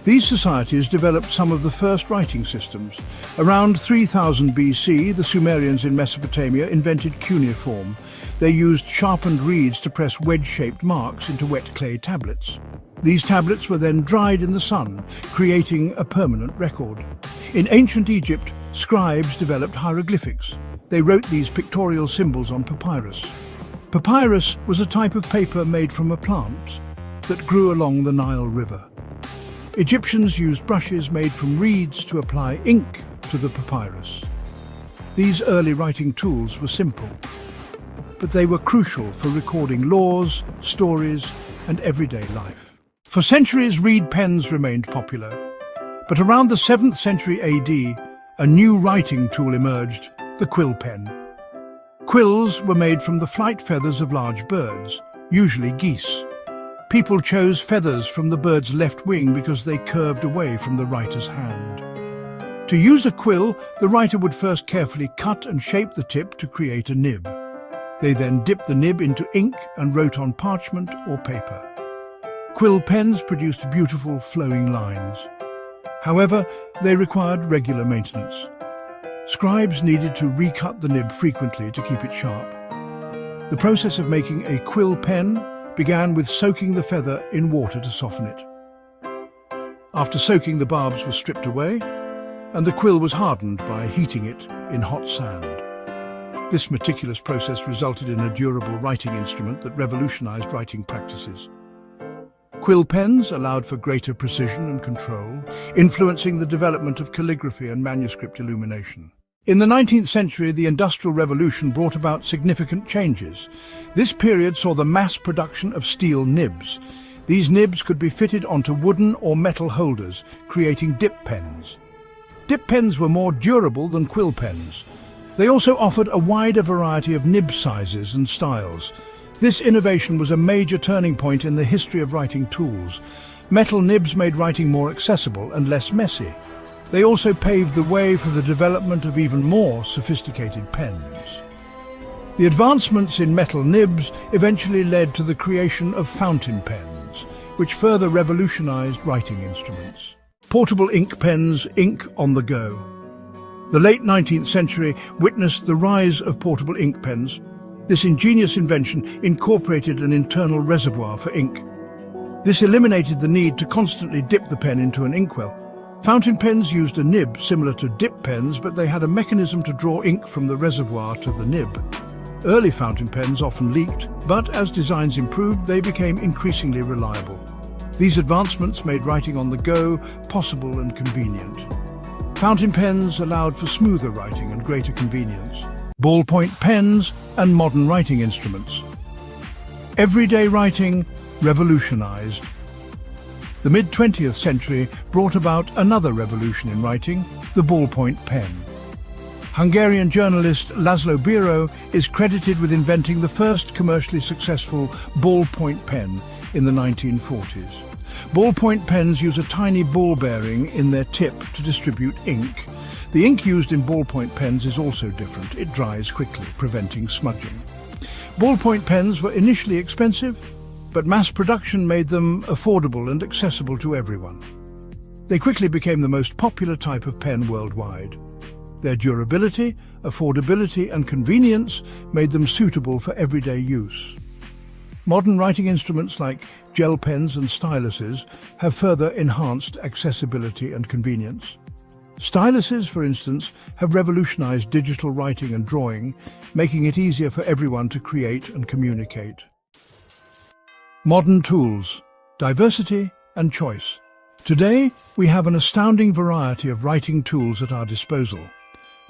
These societies developed some of the first writing systems. Around 3000 BC, the Sumerians in Mesopotamia invented cuneiform. They used sharpened reeds to press wedge-shaped marks into wet clay tablets. These tablets were then dried in the sun, creating a permanent record. In ancient Egypt, scribes developed hieroglyphics. They wrote these pictorial symbols on papyrus. Papyrus was a type of paper made from a plant that grew along the Nile River. Egyptians used brushes made from reeds to apply ink to the papyrus. These early writing tools were simple, but they were crucial for recording laws, stories, and everyday life. For centuries, reed pens remained popular, but around the 7th century AD, a new writing tool emerged, the quill pen. Quills were made from the flight feathers of large birds, usually geese. People chose feathers from the bird's left wing because they curved away from the writer's hand. To use a quill, the writer would first carefully cut and shape the tip to create a nib. They then dipped the nib into ink and wrote on parchment or paper. Quill pens produced beautiful, flowing lines. However, they required regular maintenance. Scribes needed to recut the nib frequently to keep it sharp. The process of making a quill pen began with soaking the feather in water to soften it. After soaking, the barbs were stripped away, and the quill was hardened by heating it in hot sand. This meticulous process resulted in a durable writing instrument that revolutionized writing practices. Quill pens allowed for greater precision and control, influencing the development of calligraphy and manuscript illumination. In the 19th century, the Industrial Revolution brought about significant changes. This period saw the mass production of steel nibs. These nibs could be fitted onto wooden or metal holders, creating dip pens. Dip pens were more durable than quill pens. They also offered a wider variety of nib sizes and styles. This innovation was a major turning point in the history of writing tools. Metal nibs made writing more accessible and less messy. They also paved the way for the development of even more sophisticated pens. The advancements in metal nibs eventually led to the creation of fountain pens, which further revolutionized writing instruments. Portable ink pens, ink on the go. The late 19th century witnessed the rise of portable ink pens. This ingenious invention incorporated an internal reservoir for ink. This eliminated the need to constantly dip the pen into an inkwell. Fountain pens used a nib similar to dip pens, but they had a mechanism to draw ink from the reservoir to the nib. Early fountain pens often leaked, but as designs improved, they became increasingly reliable. These advancements made writing on the go possible and convenient. Fountain pens allowed for smoother writing and greater convenience. Ballpoint pens and modern writing instruments. Everyday writing revolutionized. The mid-20th century brought about another revolution in writing, the ballpoint pen. Hungarian journalist Laszlo Biro is credited with inventing the first commercially successful ballpoint pen in the 1940s. Ballpoint pens use a tiny ball bearing in their tip to distribute ink. The ink used in ballpoint pens is also different. It dries quickly, preventing smudging. Ballpoint pens were initially expensive, but mass production made them affordable and accessible to everyone. They quickly became the most popular type of pen worldwide. Their durability, affordability, and convenience made them suitable for everyday use. Modern writing instruments like gel pens and styluses have further enhanced accessibility and convenience. Styluses, for instance, have revolutionized digital writing and drawing, making it easier for everyone to create and communicate. Modern tools, diversity and choice. Today, we have an astounding variety of writing tools at our disposal.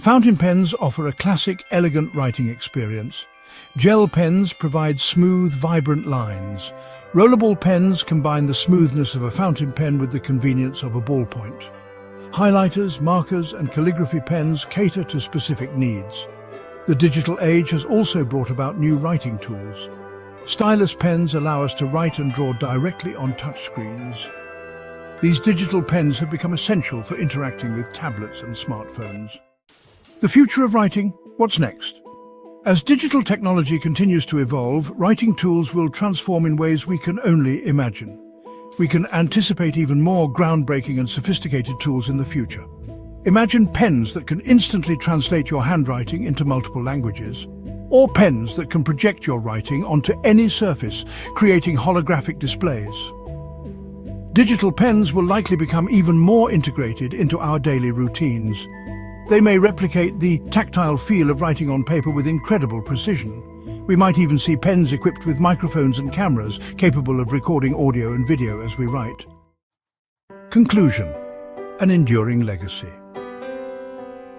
Fountain pens offer a classic, elegant writing experience. Gel pens provide smooth, vibrant lines. Rollable pens combine the smoothness of a fountain pen with the convenience of a ballpoint. Highlighters, markers, and calligraphy pens cater to specific needs. The digital age has also brought about new writing tools. Stylus pens allow us to write and draw directly on touchscreens. These digital pens have become essential for interacting with tablets and smartphones. The future of writing, what's next? As digital technology continues to evolve, writing tools will transform in ways we can only imagine. We can anticipate even more groundbreaking and sophisticated tools in the future. Imagine pens that can instantly translate your handwriting into multiple languages, or pens that can project your writing onto any surface, creating holographic displays. Digital pens will likely become even more integrated into our daily routines. They may replicate the tactile feel of writing on paper with incredible precision. We might even see pens equipped with microphones and cameras capable of recording audio and video as we write. Conclusion: an enduring legacy.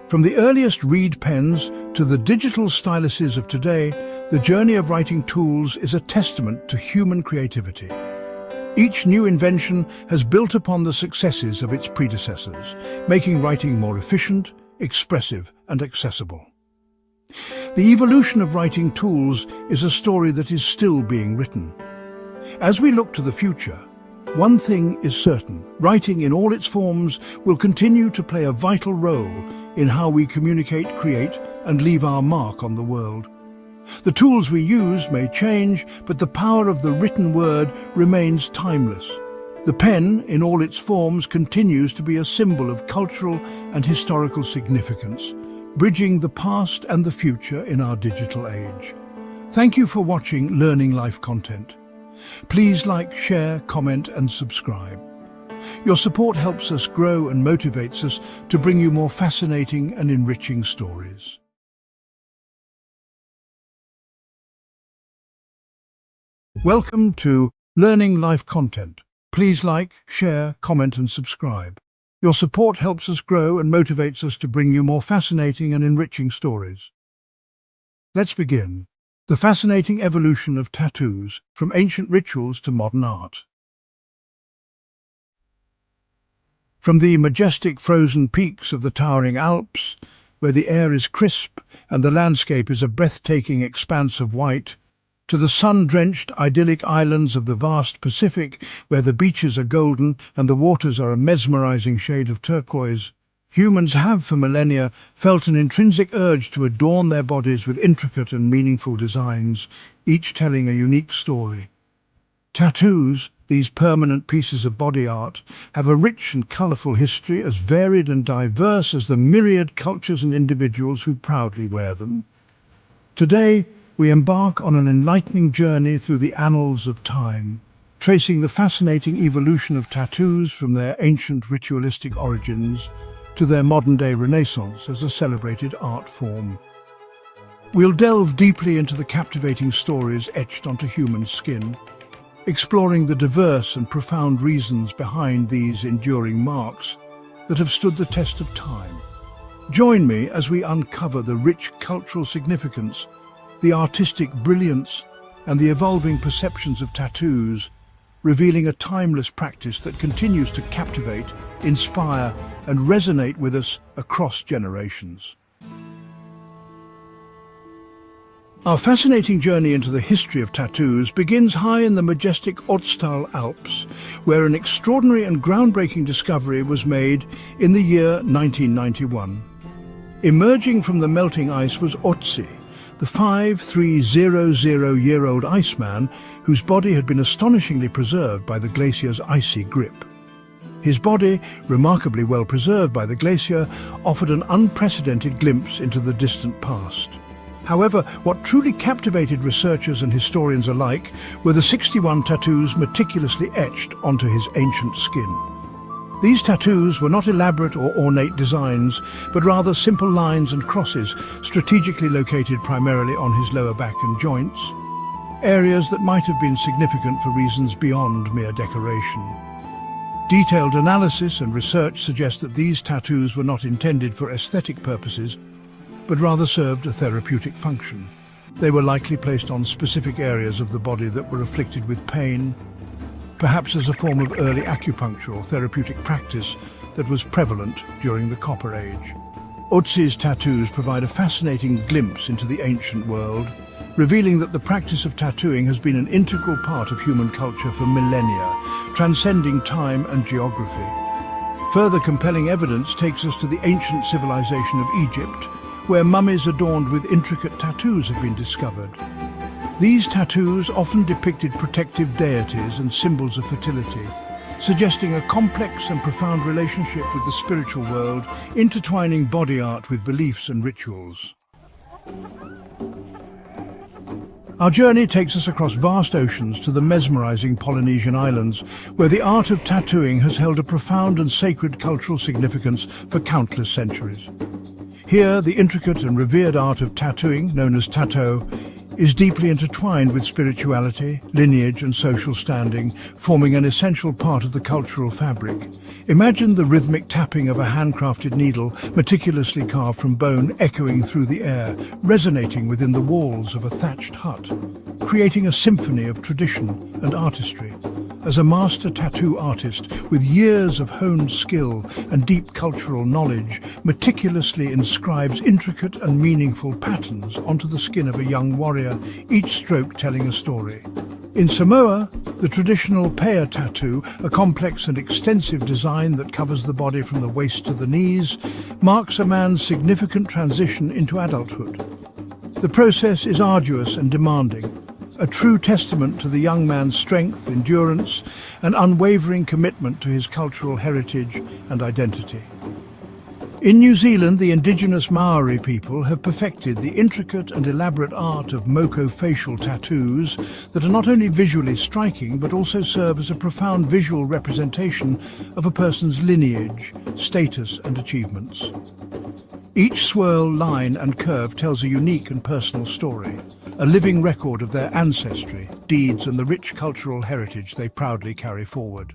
From the earliest reed pens to the digital styluses of today, the journey of writing tools is a testament to human creativity. Each new invention has built upon the successes of its predecessors, making writing more efficient, expressive, and accessible. The evolution of writing tools is a story that is still being written. As we look to the future, one thing is certain: writing in all its forms will continue to play a vital role in how we communicate, create, and leave our mark on the world. The tools we use may change, but the power of the written word remains timeless. The pen, in all its forms, continues to be a symbol of cultural and historical significance, bridging the past and the future in our digital age. Thank you for watching Learning Life content. Please like, share, comment, and subscribe. Your support helps us grow and motivates us to bring you more fascinating and enriching stories. Welcome to Learning Life content. Please like, share, comment, and subscribe. Your support helps us grow and motivates us to bring you more fascinating and enriching stories. Let's begin. The fascinating evolution of tattoos, from ancient rituals to modern art. From the majestic frozen peaks of the towering Alps, where the air is crisp and the landscape is a breathtaking expanse of white, to the sun-drenched, idyllic islands of the vast Pacific, where the beaches are golden and the waters are a mesmerizing shade of turquoise. Humans have, for millennia, felt an intrinsic urge to adorn their bodies with intricate and meaningful designs, each telling a unique story. Tattoos, these permanent pieces of body art, have a rich and colourful history as varied and diverse as the myriad cultures and individuals who proudly wear them. Today, we embark on an enlightening journey through the annals of time, tracing the fascinating evolution of tattoos from their ancient ritualistic origins to their modern-day renaissance as a celebrated art form. We'll delve deeply into the captivating stories etched onto human skin, exploring the diverse and profound reasons behind these enduring marks that have stood the test of time. Join me as we uncover the rich cultural significance, the artistic brilliance, and the evolving perceptions of tattoos, revealing a timeless practice that continues to captivate, inspire, and resonate with us across generations. Our fascinating journey into the history of tattoos begins high in the majestic Ötztal Alps, where an extraordinary and groundbreaking discovery was made in the year 1991. Emerging from the melting ice was Ötzi, the 5,300-year-old Iceman whose body had been astonishingly preserved by the glacier's icy grip. His body, remarkably well preserved by the glacier, offered an unprecedented glimpse into the distant past. However, what truly captivated researchers and historians alike were the 61 tattoos meticulously etched onto his ancient skin. These tattoos were not elaborate or ornate designs, but rather simple lines and crosses strategically located primarily on his lower back and joints, areas that might have been significant for reasons beyond mere decoration. Detailed analysis and research suggest that these tattoos were not intended for aesthetic purposes, but rather served a therapeutic function. They were likely placed on specific areas of the body that were afflicted with pain, perhaps as a form of early acupuncture or therapeutic practice that was prevalent during the Copper Age. Ötzi's tattoos provide a fascinating glimpse into the ancient world, revealing that the practice of tattooing has been an integral part of human culture for millennia, transcending time and geography. Further compelling evidence takes us to the ancient civilization of Egypt, where mummies adorned with intricate tattoos have been discovered. These tattoos often depicted protective deities and symbols of fertility, suggesting a complex and profound relationship with the spiritual world, intertwining body art with beliefs and rituals. Our journey takes us across vast oceans to the mesmerizing Polynesian islands, where the art of tattooing has held a profound and sacred cultural significance for countless centuries. Here, the intricate and revered art of tattooing, known as tattoo, is deeply intertwined with spirituality, lineage and social standing, forming an essential part of the cultural fabric. Imagine the rhythmic tapping of a handcrafted needle, meticulously carved from bone, echoing through the air, resonating within the walls of a thatched hut, creating a symphony of tradition and artistry. As a master tattoo artist with years of honed skill and deep cultural knowledge, meticulously inscribes intricate and meaningful patterns onto the skin of a young warrior, each stroke telling a story. In Samoa, the traditional pea tattoo, a complex and extensive design that covers the body from the waist to the knees, marks a man's significant transition into adulthood. The process is arduous and demanding, a true testament to the young man's strength, endurance, and unwavering commitment to his cultural heritage and identity. In New Zealand, the indigenous Maori people have perfected the intricate and elaborate art of moco-facial tattoos that are not only visually striking but also serve as a profound visual representation of a person's lineage, status and achievements. Each swirl, line and curve tells a unique and personal story, a living record of their ancestry, deeds and the rich cultural heritage they proudly carry forward.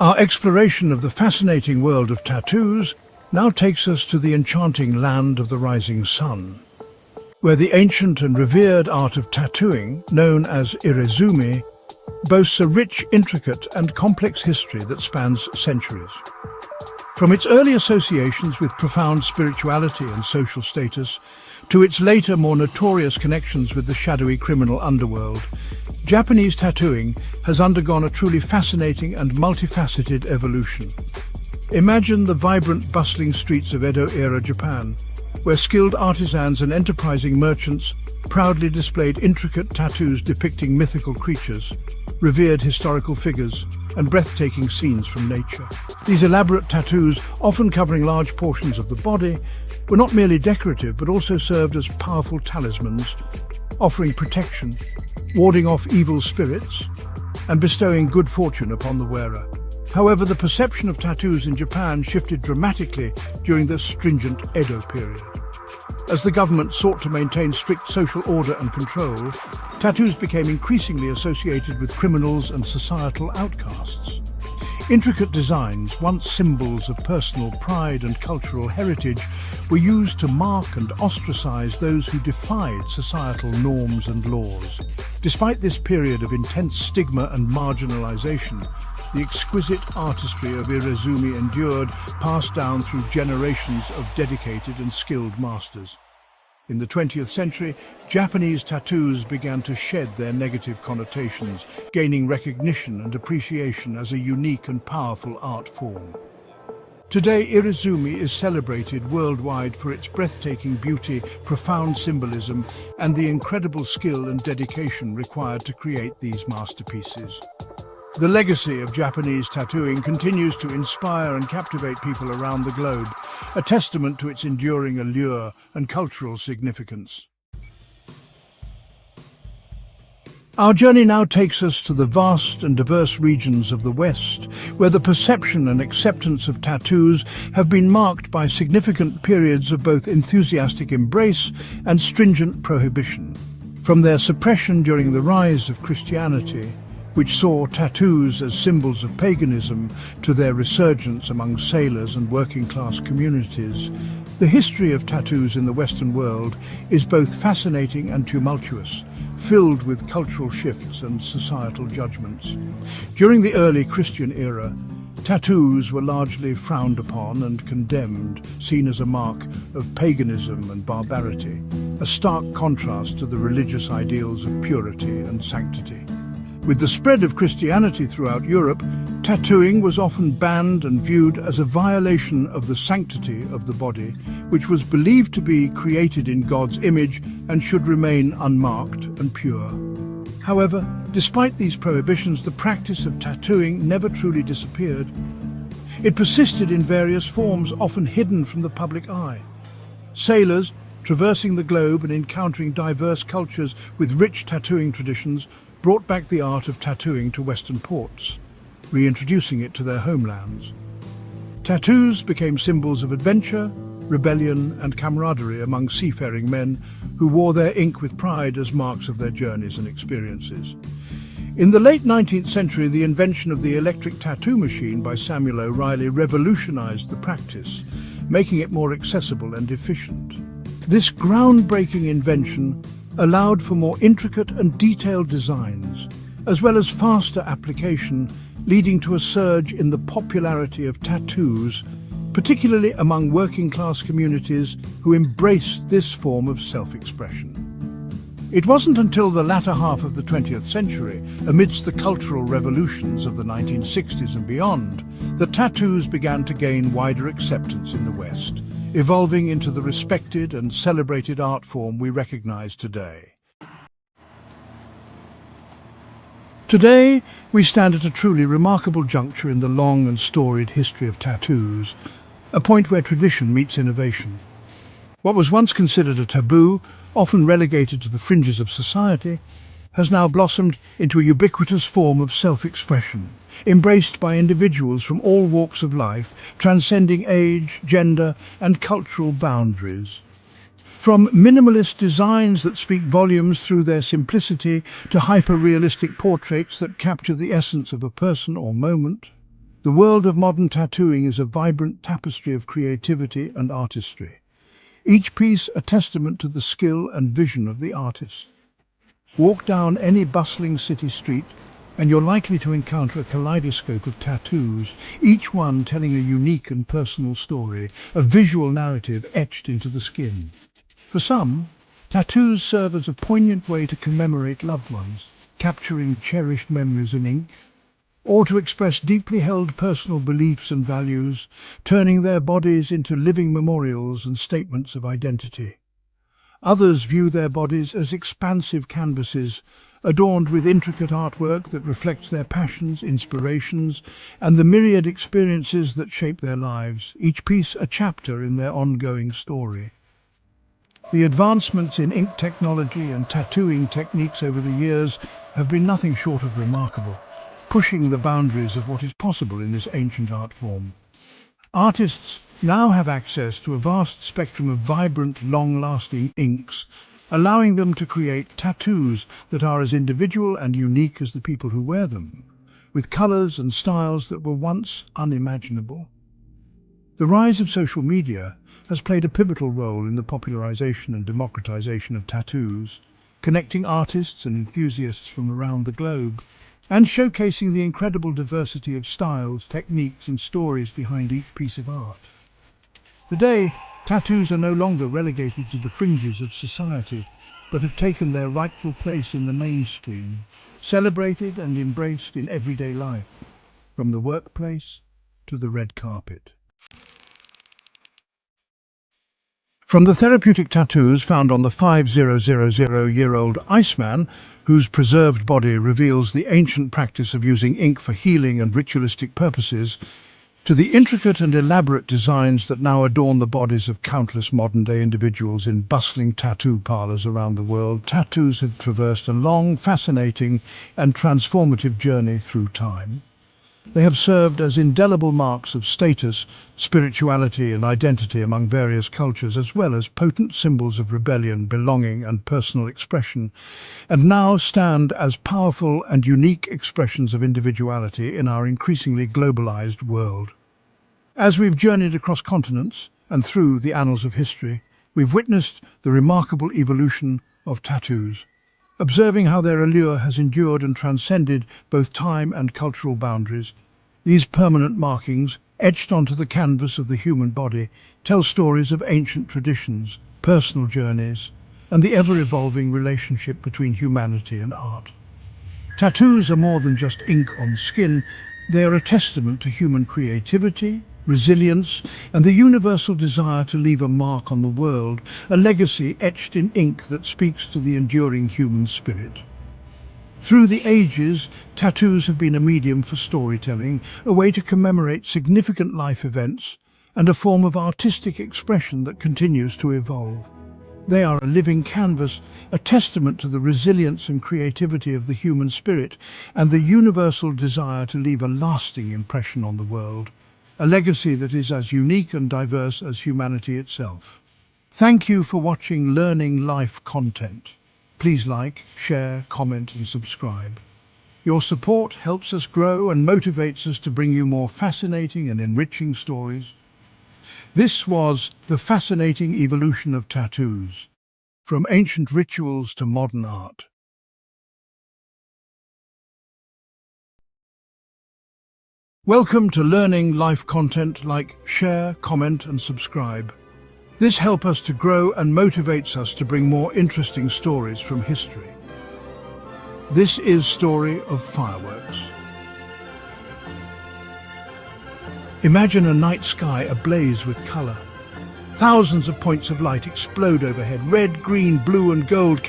Our exploration of the fascinating world of tattoos now takes us to the enchanting land of the rising sun, where the ancient and revered art of tattooing, known as irezumi, boasts a rich, intricate and complex history that spans centuries. From its early associations with profound spirituality and social status, to its later, more notorious connections with the shadowy criminal underworld, Japanese tattooing has undergone a truly fascinating and multifaceted evolution. Imagine the vibrant, bustling streets of Edo-era Japan, where skilled artisans and enterprising merchants proudly displayed intricate tattoos depicting mythical creatures, revered historical figures, and breathtaking scenes from nature. These elaborate tattoos, often covering large portions of the body, were not merely decorative but also served as powerful talismans, offering protection, warding off evil spirits, and bestowing good fortune upon the wearer. However, the perception of tattoos in Japan shifted dramatically during the stringent Edo period. As the government sought to maintain strict social order and control, tattoos became increasingly associated with criminals and societal outcasts. Intricate designs, once symbols of personal pride and cultural heritage, were used to mark and ostracize those who defied societal norms and laws. Despite this period of intense stigma and marginalization, the exquisite artistry of Irezumi endured, passed down through generations of dedicated and skilled masters. In the 20th century, Japanese tattoos began to shed their negative connotations, gaining recognition and appreciation as a unique and powerful art form. Today, Irezumi is celebrated worldwide for its breathtaking beauty, profound symbolism, and the incredible skill and dedication required to create these masterpieces. The legacy of Japanese tattooing continues to inspire and captivate people around the globe, a testament to its enduring allure and cultural significance. Our journey now takes us to the vast and diverse regions of the West, where the perception and acceptance of tattoos have been marked by significant periods of both enthusiastic embrace and stringent prohibition. From their suppression during the rise of Christianity, which saw tattoos as symbols of paganism, to their resurgence among sailors and working-class communities, the history of tattoos in the Western world is both fascinating and tumultuous, filled with cultural shifts and societal judgments. During the early Christian era, tattoos were largely frowned upon and condemned, seen as a mark of paganism and barbarity, a stark contrast to the religious ideals of purity and sanctity. With the spread of Christianity throughout Europe, tattooing was often banned and viewed as a violation of the sanctity of the body, which was believed to be created in God's image and should remain unmarked and pure. However, despite these prohibitions, the practice of tattooing never truly disappeared. It persisted in various forms, often hidden from the public eye. Sailors, traversing the globe and encountering diverse cultures with rich tattooing traditions, brought back the art of tattooing to Western ports, reintroducing it to their homelands. Tattoos became symbols of adventure, rebellion, and camaraderie among seafaring men who wore their ink with pride as marks of their journeys and experiences. In the late 19th century, the invention of the electric tattoo machine by Samuel O'Reilly revolutionized the practice, making it more accessible and efficient. This groundbreaking invention allowed for more intricate and detailed designs, as well as faster application, leading to a surge in the popularity of tattoos, particularly among working-class communities who embraced this form of self-expression. It wasn't until the latter half of the 20th century, amidst the cultural revolutions of the 1960s and beyond, that tattoos began to gain wider acceptance in the West, evolving into the respected and celebrated art form we recognize today. Today, we stand at a truly remarkable juncture in the long and storied history of tattoos, a point where tradition meets innovation. What was once considered a taboo, often relegated to the fringes of society, has now blossomed into a ubiquitous form of self-expression, embraced by individuals from all walks of life, transcending age, gender, and cultural boundaries. From minimalist designs that speak volumes through their simplicity to hyper-realistic portraits that capture the essence of a person or moment, the world of modern tattooing is a vibrant tapestry of creativity and artistry, each piece a testament to the skill and vision of the artist. Walk down any bustling city street and you're likely to encounter a kaleidoscope of tattoos, each one telling a unique and personal story, a visual narrative etched into the skin. For some, tattoos serve as a poignant way to commemorate loved ones, capturing cherished memories in ink, or to express deeply held personal beliefs and values, turning their bodies into living memorials and statements of identity. Others view their bodies as expansive canvases, adorned with intricate artwork that reflects their passions, inspirations, and the myriad experiences that shape their lives, each piece a chapter in their ongoing story. The advancements in ink technology and tattooing techniques over the years have been nothing short of remarkable, pushing the boundaries of what is possible in this ancient art form. Artists now have access to a vast spectrum of vibrant, long-lasting inks, allowing them to create tattoos that are as individual and unique as the people who wear them, with colors and styles that were once unimaginable. The rise of social media has played a pivotal role in the popularization and democratization of tattoos, connecting artists and enthusiasts from around the globe, and showcasing the incredible diversity of styles, techniques, and stories behind each piece of art. Today, tattoos are no longer relegated to the fringes of society, but have taken their rightful place in the mainstream, celebrated and embraced in everyday life, from the workplace to the red carpet. From the therapeutic tattoos found on the 5,000-year-old Iceman, whose preserved body reveals the ancient practice of using ink for healing and ritualistic purposes, to the intricate and elaborate designs that now adorn the bodies of countless modern-day individuals in bustling tattoo parlors around the world, tattoos have traversed a long, fascinating, and transformative journey through time. They have served as indelible marks of status, spirituality, and identity among various cultures, as well as potent symbols of rebellion, belonging, and personal expression, and now stand as powerful and unique expressions of individuality in our increasingly globalized world. As we've journeyed across continents and through the annals of history, we've witnessed the remarkable evolution of tattoos, observing how their allure has endured and transcended both time and cultural boundaries. These permanent markings, etched onto the canvas of the human body, tell stories of ancient traditions, personal journeys, and the ever-evolving relationship between humanity and art. Tattoos are more than just ink on skin. They are a testament to human creativity, resilience, and the universal desire to leave a mark on the world, a legacy etched in ink that speaks to the enduring human spirit. Through the ages, tattoos have been a medium for storytelling, a way to commemorate significant life events, and a form of artistic expression that continues to evolve. They are a living canvas, a testament to the resilience and creativity of the human spirit and the universal desire to leave a lasting impression on the world, a legacy that is as unique and diverse as humanity itself. Thank you for watching Learning Life content. Please like, share, comment, and subscribe. Your support helps us grow and motivates us to bring you more fascinating and enriching stories. This was the fascinating evolution of tattoos, from ancient rituals to modern art. Welcome to Learning Life content. Like, share, comment, and subscribe. This helps us to grow and motivates us to bring more interesting stories from history. This is Story of Fireworks. Imagine a night sky ablaze with color. Thousands of points of light explode overhead, red, green, blue, and gold